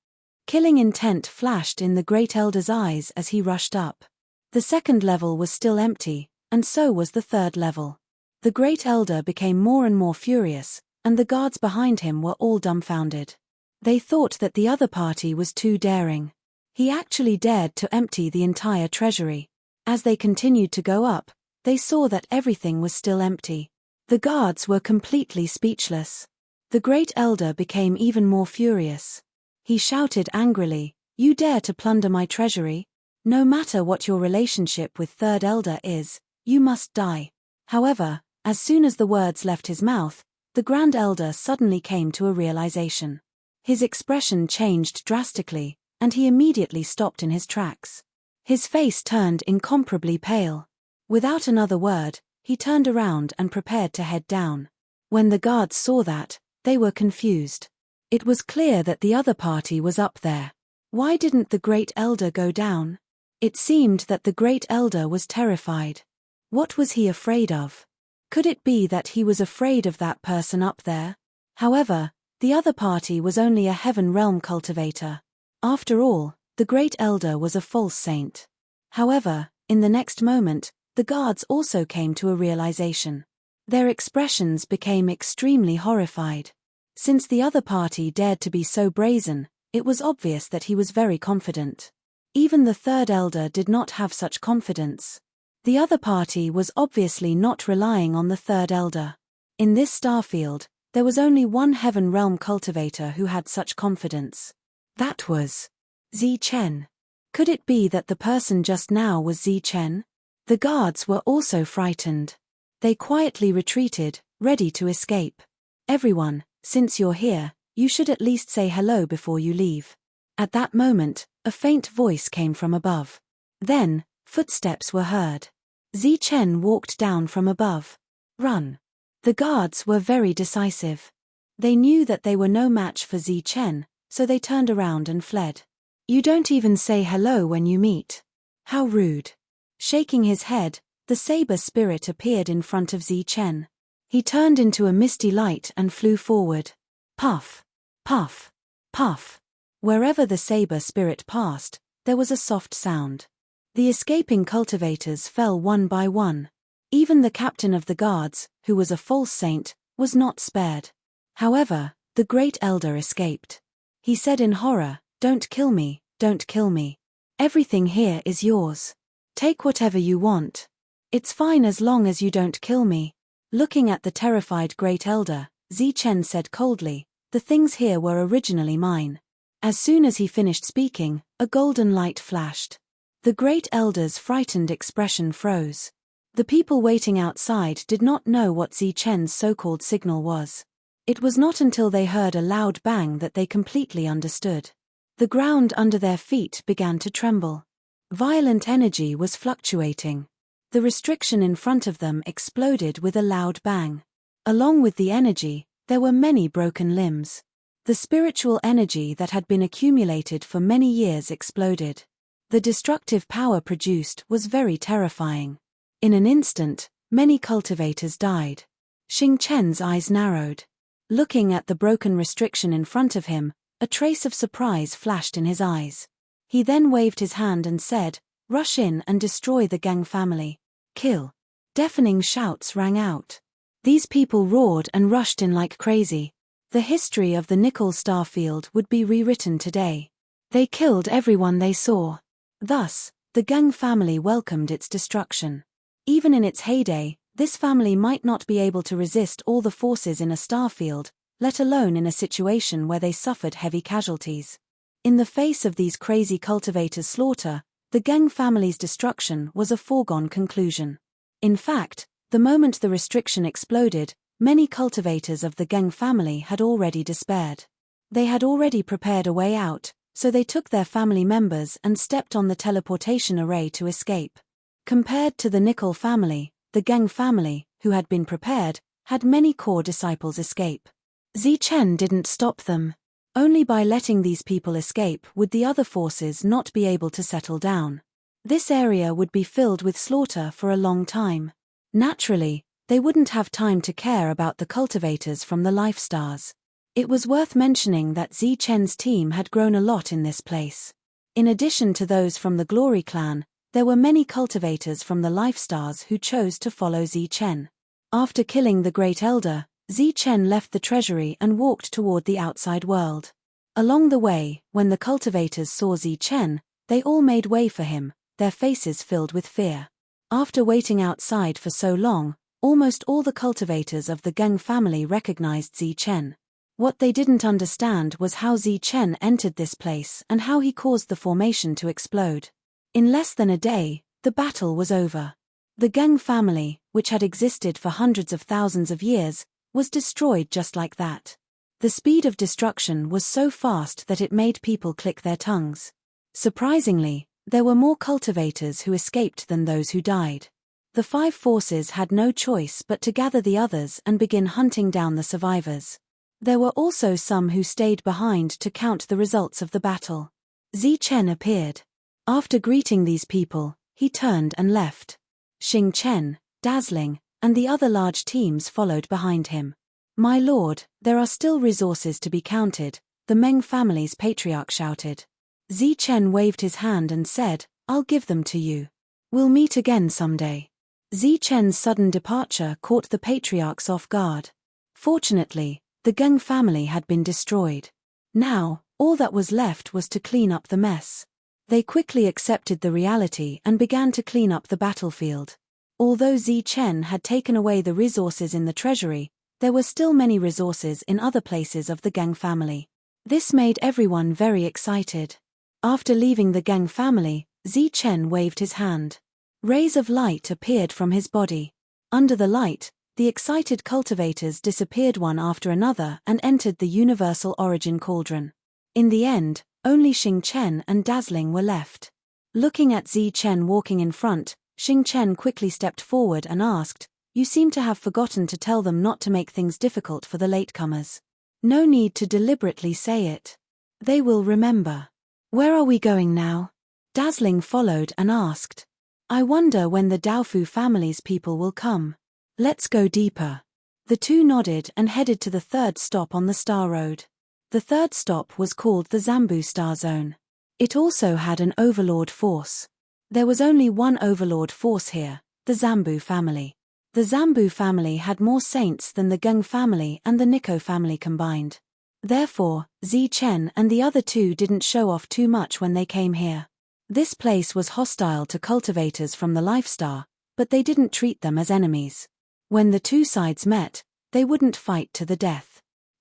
Killing intent flashed in the Great Elder's eyes as he rushed up. The second level was still empty, and so was the third level. The Great Elder became more and more furious, and the guards behind him were all dumbfounded. They thought that the other party was too daring. He actually dared to empty the entire treasury. As they continued to go up, they saw that everything was still empty. The guards were completely speechless. The Great Elder became even more furious. He shouted angrily, "You dare to plunder my treasury? No matter what your relationship with Third Elder is, you must die." However, as soon as the words left his mouth, the Grand Elder suddenly came to a realization. His expression changed drastically, and he immediately stopped in his tracks. His face turned incomparably pale. Without another word, he turned around and prepared to head down. When the guards saw that, they were confused. It was clear that the other party was up there. Why didn't the Great Elder go down? It seemed that the Great Elder was terrified. What was he afraid of? Could it be that he was afraid of that person up there? However, the other party was only a Heaven Realm cultivator. After all, the Great Elder was a false saint. However, in the next moment, the guards also came to a realization. Their expressions became extremely horrified. Since the other party dared to be so brazen, it was obvious that he was very confident. Even the third elder did not have such confidence. The other party was obviously not relying on the third elder. In this starfield, there was only one heaven realm cultivator who had such confidence. That was Zi Chen. Could it be that the person just now was Zi Chen? The guards were also frightened. They quietly retreated, ready to escape. Everyone, since you're here, you should at least say hello before you leave. At that moment, a faint voice came from above. Then, footsteps were heard. Zi Chen walked down from above. Run. The guards were very decisive. They knew that they were no match for Zi Chen, so they turned around and fled. You don't even say hello when you meet. How rude. Shaking his head, the saber spirit appeared in front of Zi Chen. He turned into a misty light and flew forward. Puff, puff, puff. Wherever the saber spirit passed, there was a soft sound. The escaping cultivators fell one by one. Even the captain of the guards, who was a false saint, was not spared. However, the great elder escaped. He said in horror, "Don't kill me, don't kill me. Everything here is yours. Take whatever you want. It's fine as long as you don't kill me." Looking at the terrified great elder, Zi Chen said coldly, "The things here were originally mine." As soon as he finished speaking, a golden light flashed. The great elder's frightened expression froze. The people waiting outside did not know what Zi Chen's so-called signal was. It was not until they heard a loud bang that they completely understood. The ground under their feet began to tremble. Violent energy was fluctuating. The restriction in front of them exploded with a loud bang. Along with the energy, there were many broken limbs. The spiritual energy that had been accumulated for many years exploded. The destructive power produced was very terrifying. In an instant, many cultivators died. Xing Chen's eyes narrowed. Looking at the broken restriction in front of him, a trace of surprise flashed in his eyes. He then waved his hand and said, "Rush in and destroy the Gang family. Kill." Deafening shouts rang out. These people roared and rushed in like crazy. The history of the Nickel Starfield would be rewritten today. They killed everyone they saw. Thus, the Gang family welcomed its destruction. Even in its heyday, this family might not be able to resist all the forces in a starfield, let alone in a situation where they suffered heavy casualties. In the face of these crazy cultivators' slaughter, the Gang family's destruction was a foregone conclusion. In fact, the moment the restriction exploded, many cultivators of the Gang family had already despaired. They had already prepared a way out, so they took their family members and stepped on the teleportation array to escape. Compared to the Nickel family, the Gang family, who had been prepared, had many core disciples escape. Zi Chen didn't stop them. Only by letting these people escape would the other forces not be able to settle down. This area would be filled with slaughter for a long time. Naturally, they wouldn't have time to care about the cultivators from the Life Stars. It was worth mentioning that Zi Chen's team had grown a lot in this place. In addition to those from the Glory clan, there were many cultivators from the Life Stars who chose to follow Zi Chen. After killing the Great Elder, Zi Chen left the treasury and walked toward the outside world. Along the way, when the cultivators saw Zi Chen, they all made way for him, their faces filled with fear. After waiting outside for so long, almost all the cultivators of the Gang family recognized Zi Chen. What they didn't understand was how Zi Chen entered this place and how he caused the formation to explode. In less than a day, the battle was over. The Gang family, which had existed for hundreds of thousands of years, was destroyed just like that. The speed of destruction was so fast that it made people click their tongues. Surprisingly, there were more cultivators who escaped than those who died. The five forces had no choice but to gather the others and begin hunting down the survivors. There were also some who stayed behind to count the results of the battle. Zi Chen appeared. After greeting these people, he turned and left. Xing Chen, Dazzling, and the other large teams followed behind him. "My lord, there are still resources to be counted," the Meng family's patriarch shouted. Zi Chen waved his hand and said, "I'll give them to you. We'll meet again someday." Zi Chen's sudden departure caught the patriarchs off guard. Fortunately, the Gang family had been destroyed. Now, all that was left was to clean up the mess. They quickly accepted the reality and began to clean up the battlefield. Although Zi Chen had taken away the resources in the treasury, there were still many resources in other places of the Geng family. This made everyone very excited. After leaving the Geng family, Zi Chen waved his hand. Rays of light appeared from his body. Under the light, the excited cultivators disappeared one after another and entered the universal origin cauldron. In the end, only Xing Chen and Dazzling were left. Looking at Zi Chen walking in front, Xing Chen quickly stepped forward and asked, "You seem to have forgotten to tell them not to make things difficult for the latecomers. No need to deliberately say it. They will remember." "Where are we going now?" Dazzling followed and asked. "I wonder when the Daofu family's people will come. Let's go deeper." The two nodded and headed to the third stop on the Star Road. The third stop was called the Zambu Star Zone. It also had an overlord force. There was only one overlord force here, the Zambu family. The Zambu family had more saints than the Geng family and the Nikko family combined. Therefore, Zi Chen and the other two didn't show off too much when they came here. This place was hostile to cultivators from the Lifestar, but they didn't treat them as enemies. When the two sides met, they wouldn't fight to the death.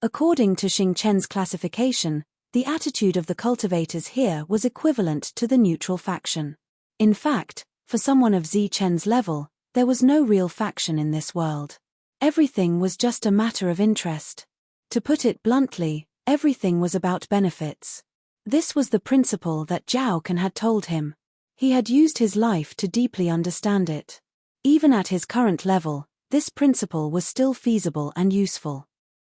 According to Xing Chen's classification, the attitude of the cultivators here was equivalent to the neutral faction. In fact, for someone of Zi Chen's level, there was no real faction in this world. Everything was just a matter of interest. To put it bluntly, everything was about benefits. This was the principle that Zhao Can had told him. He had used his life to deeply understand it. Even at his current level, this principle was still feasible and useful.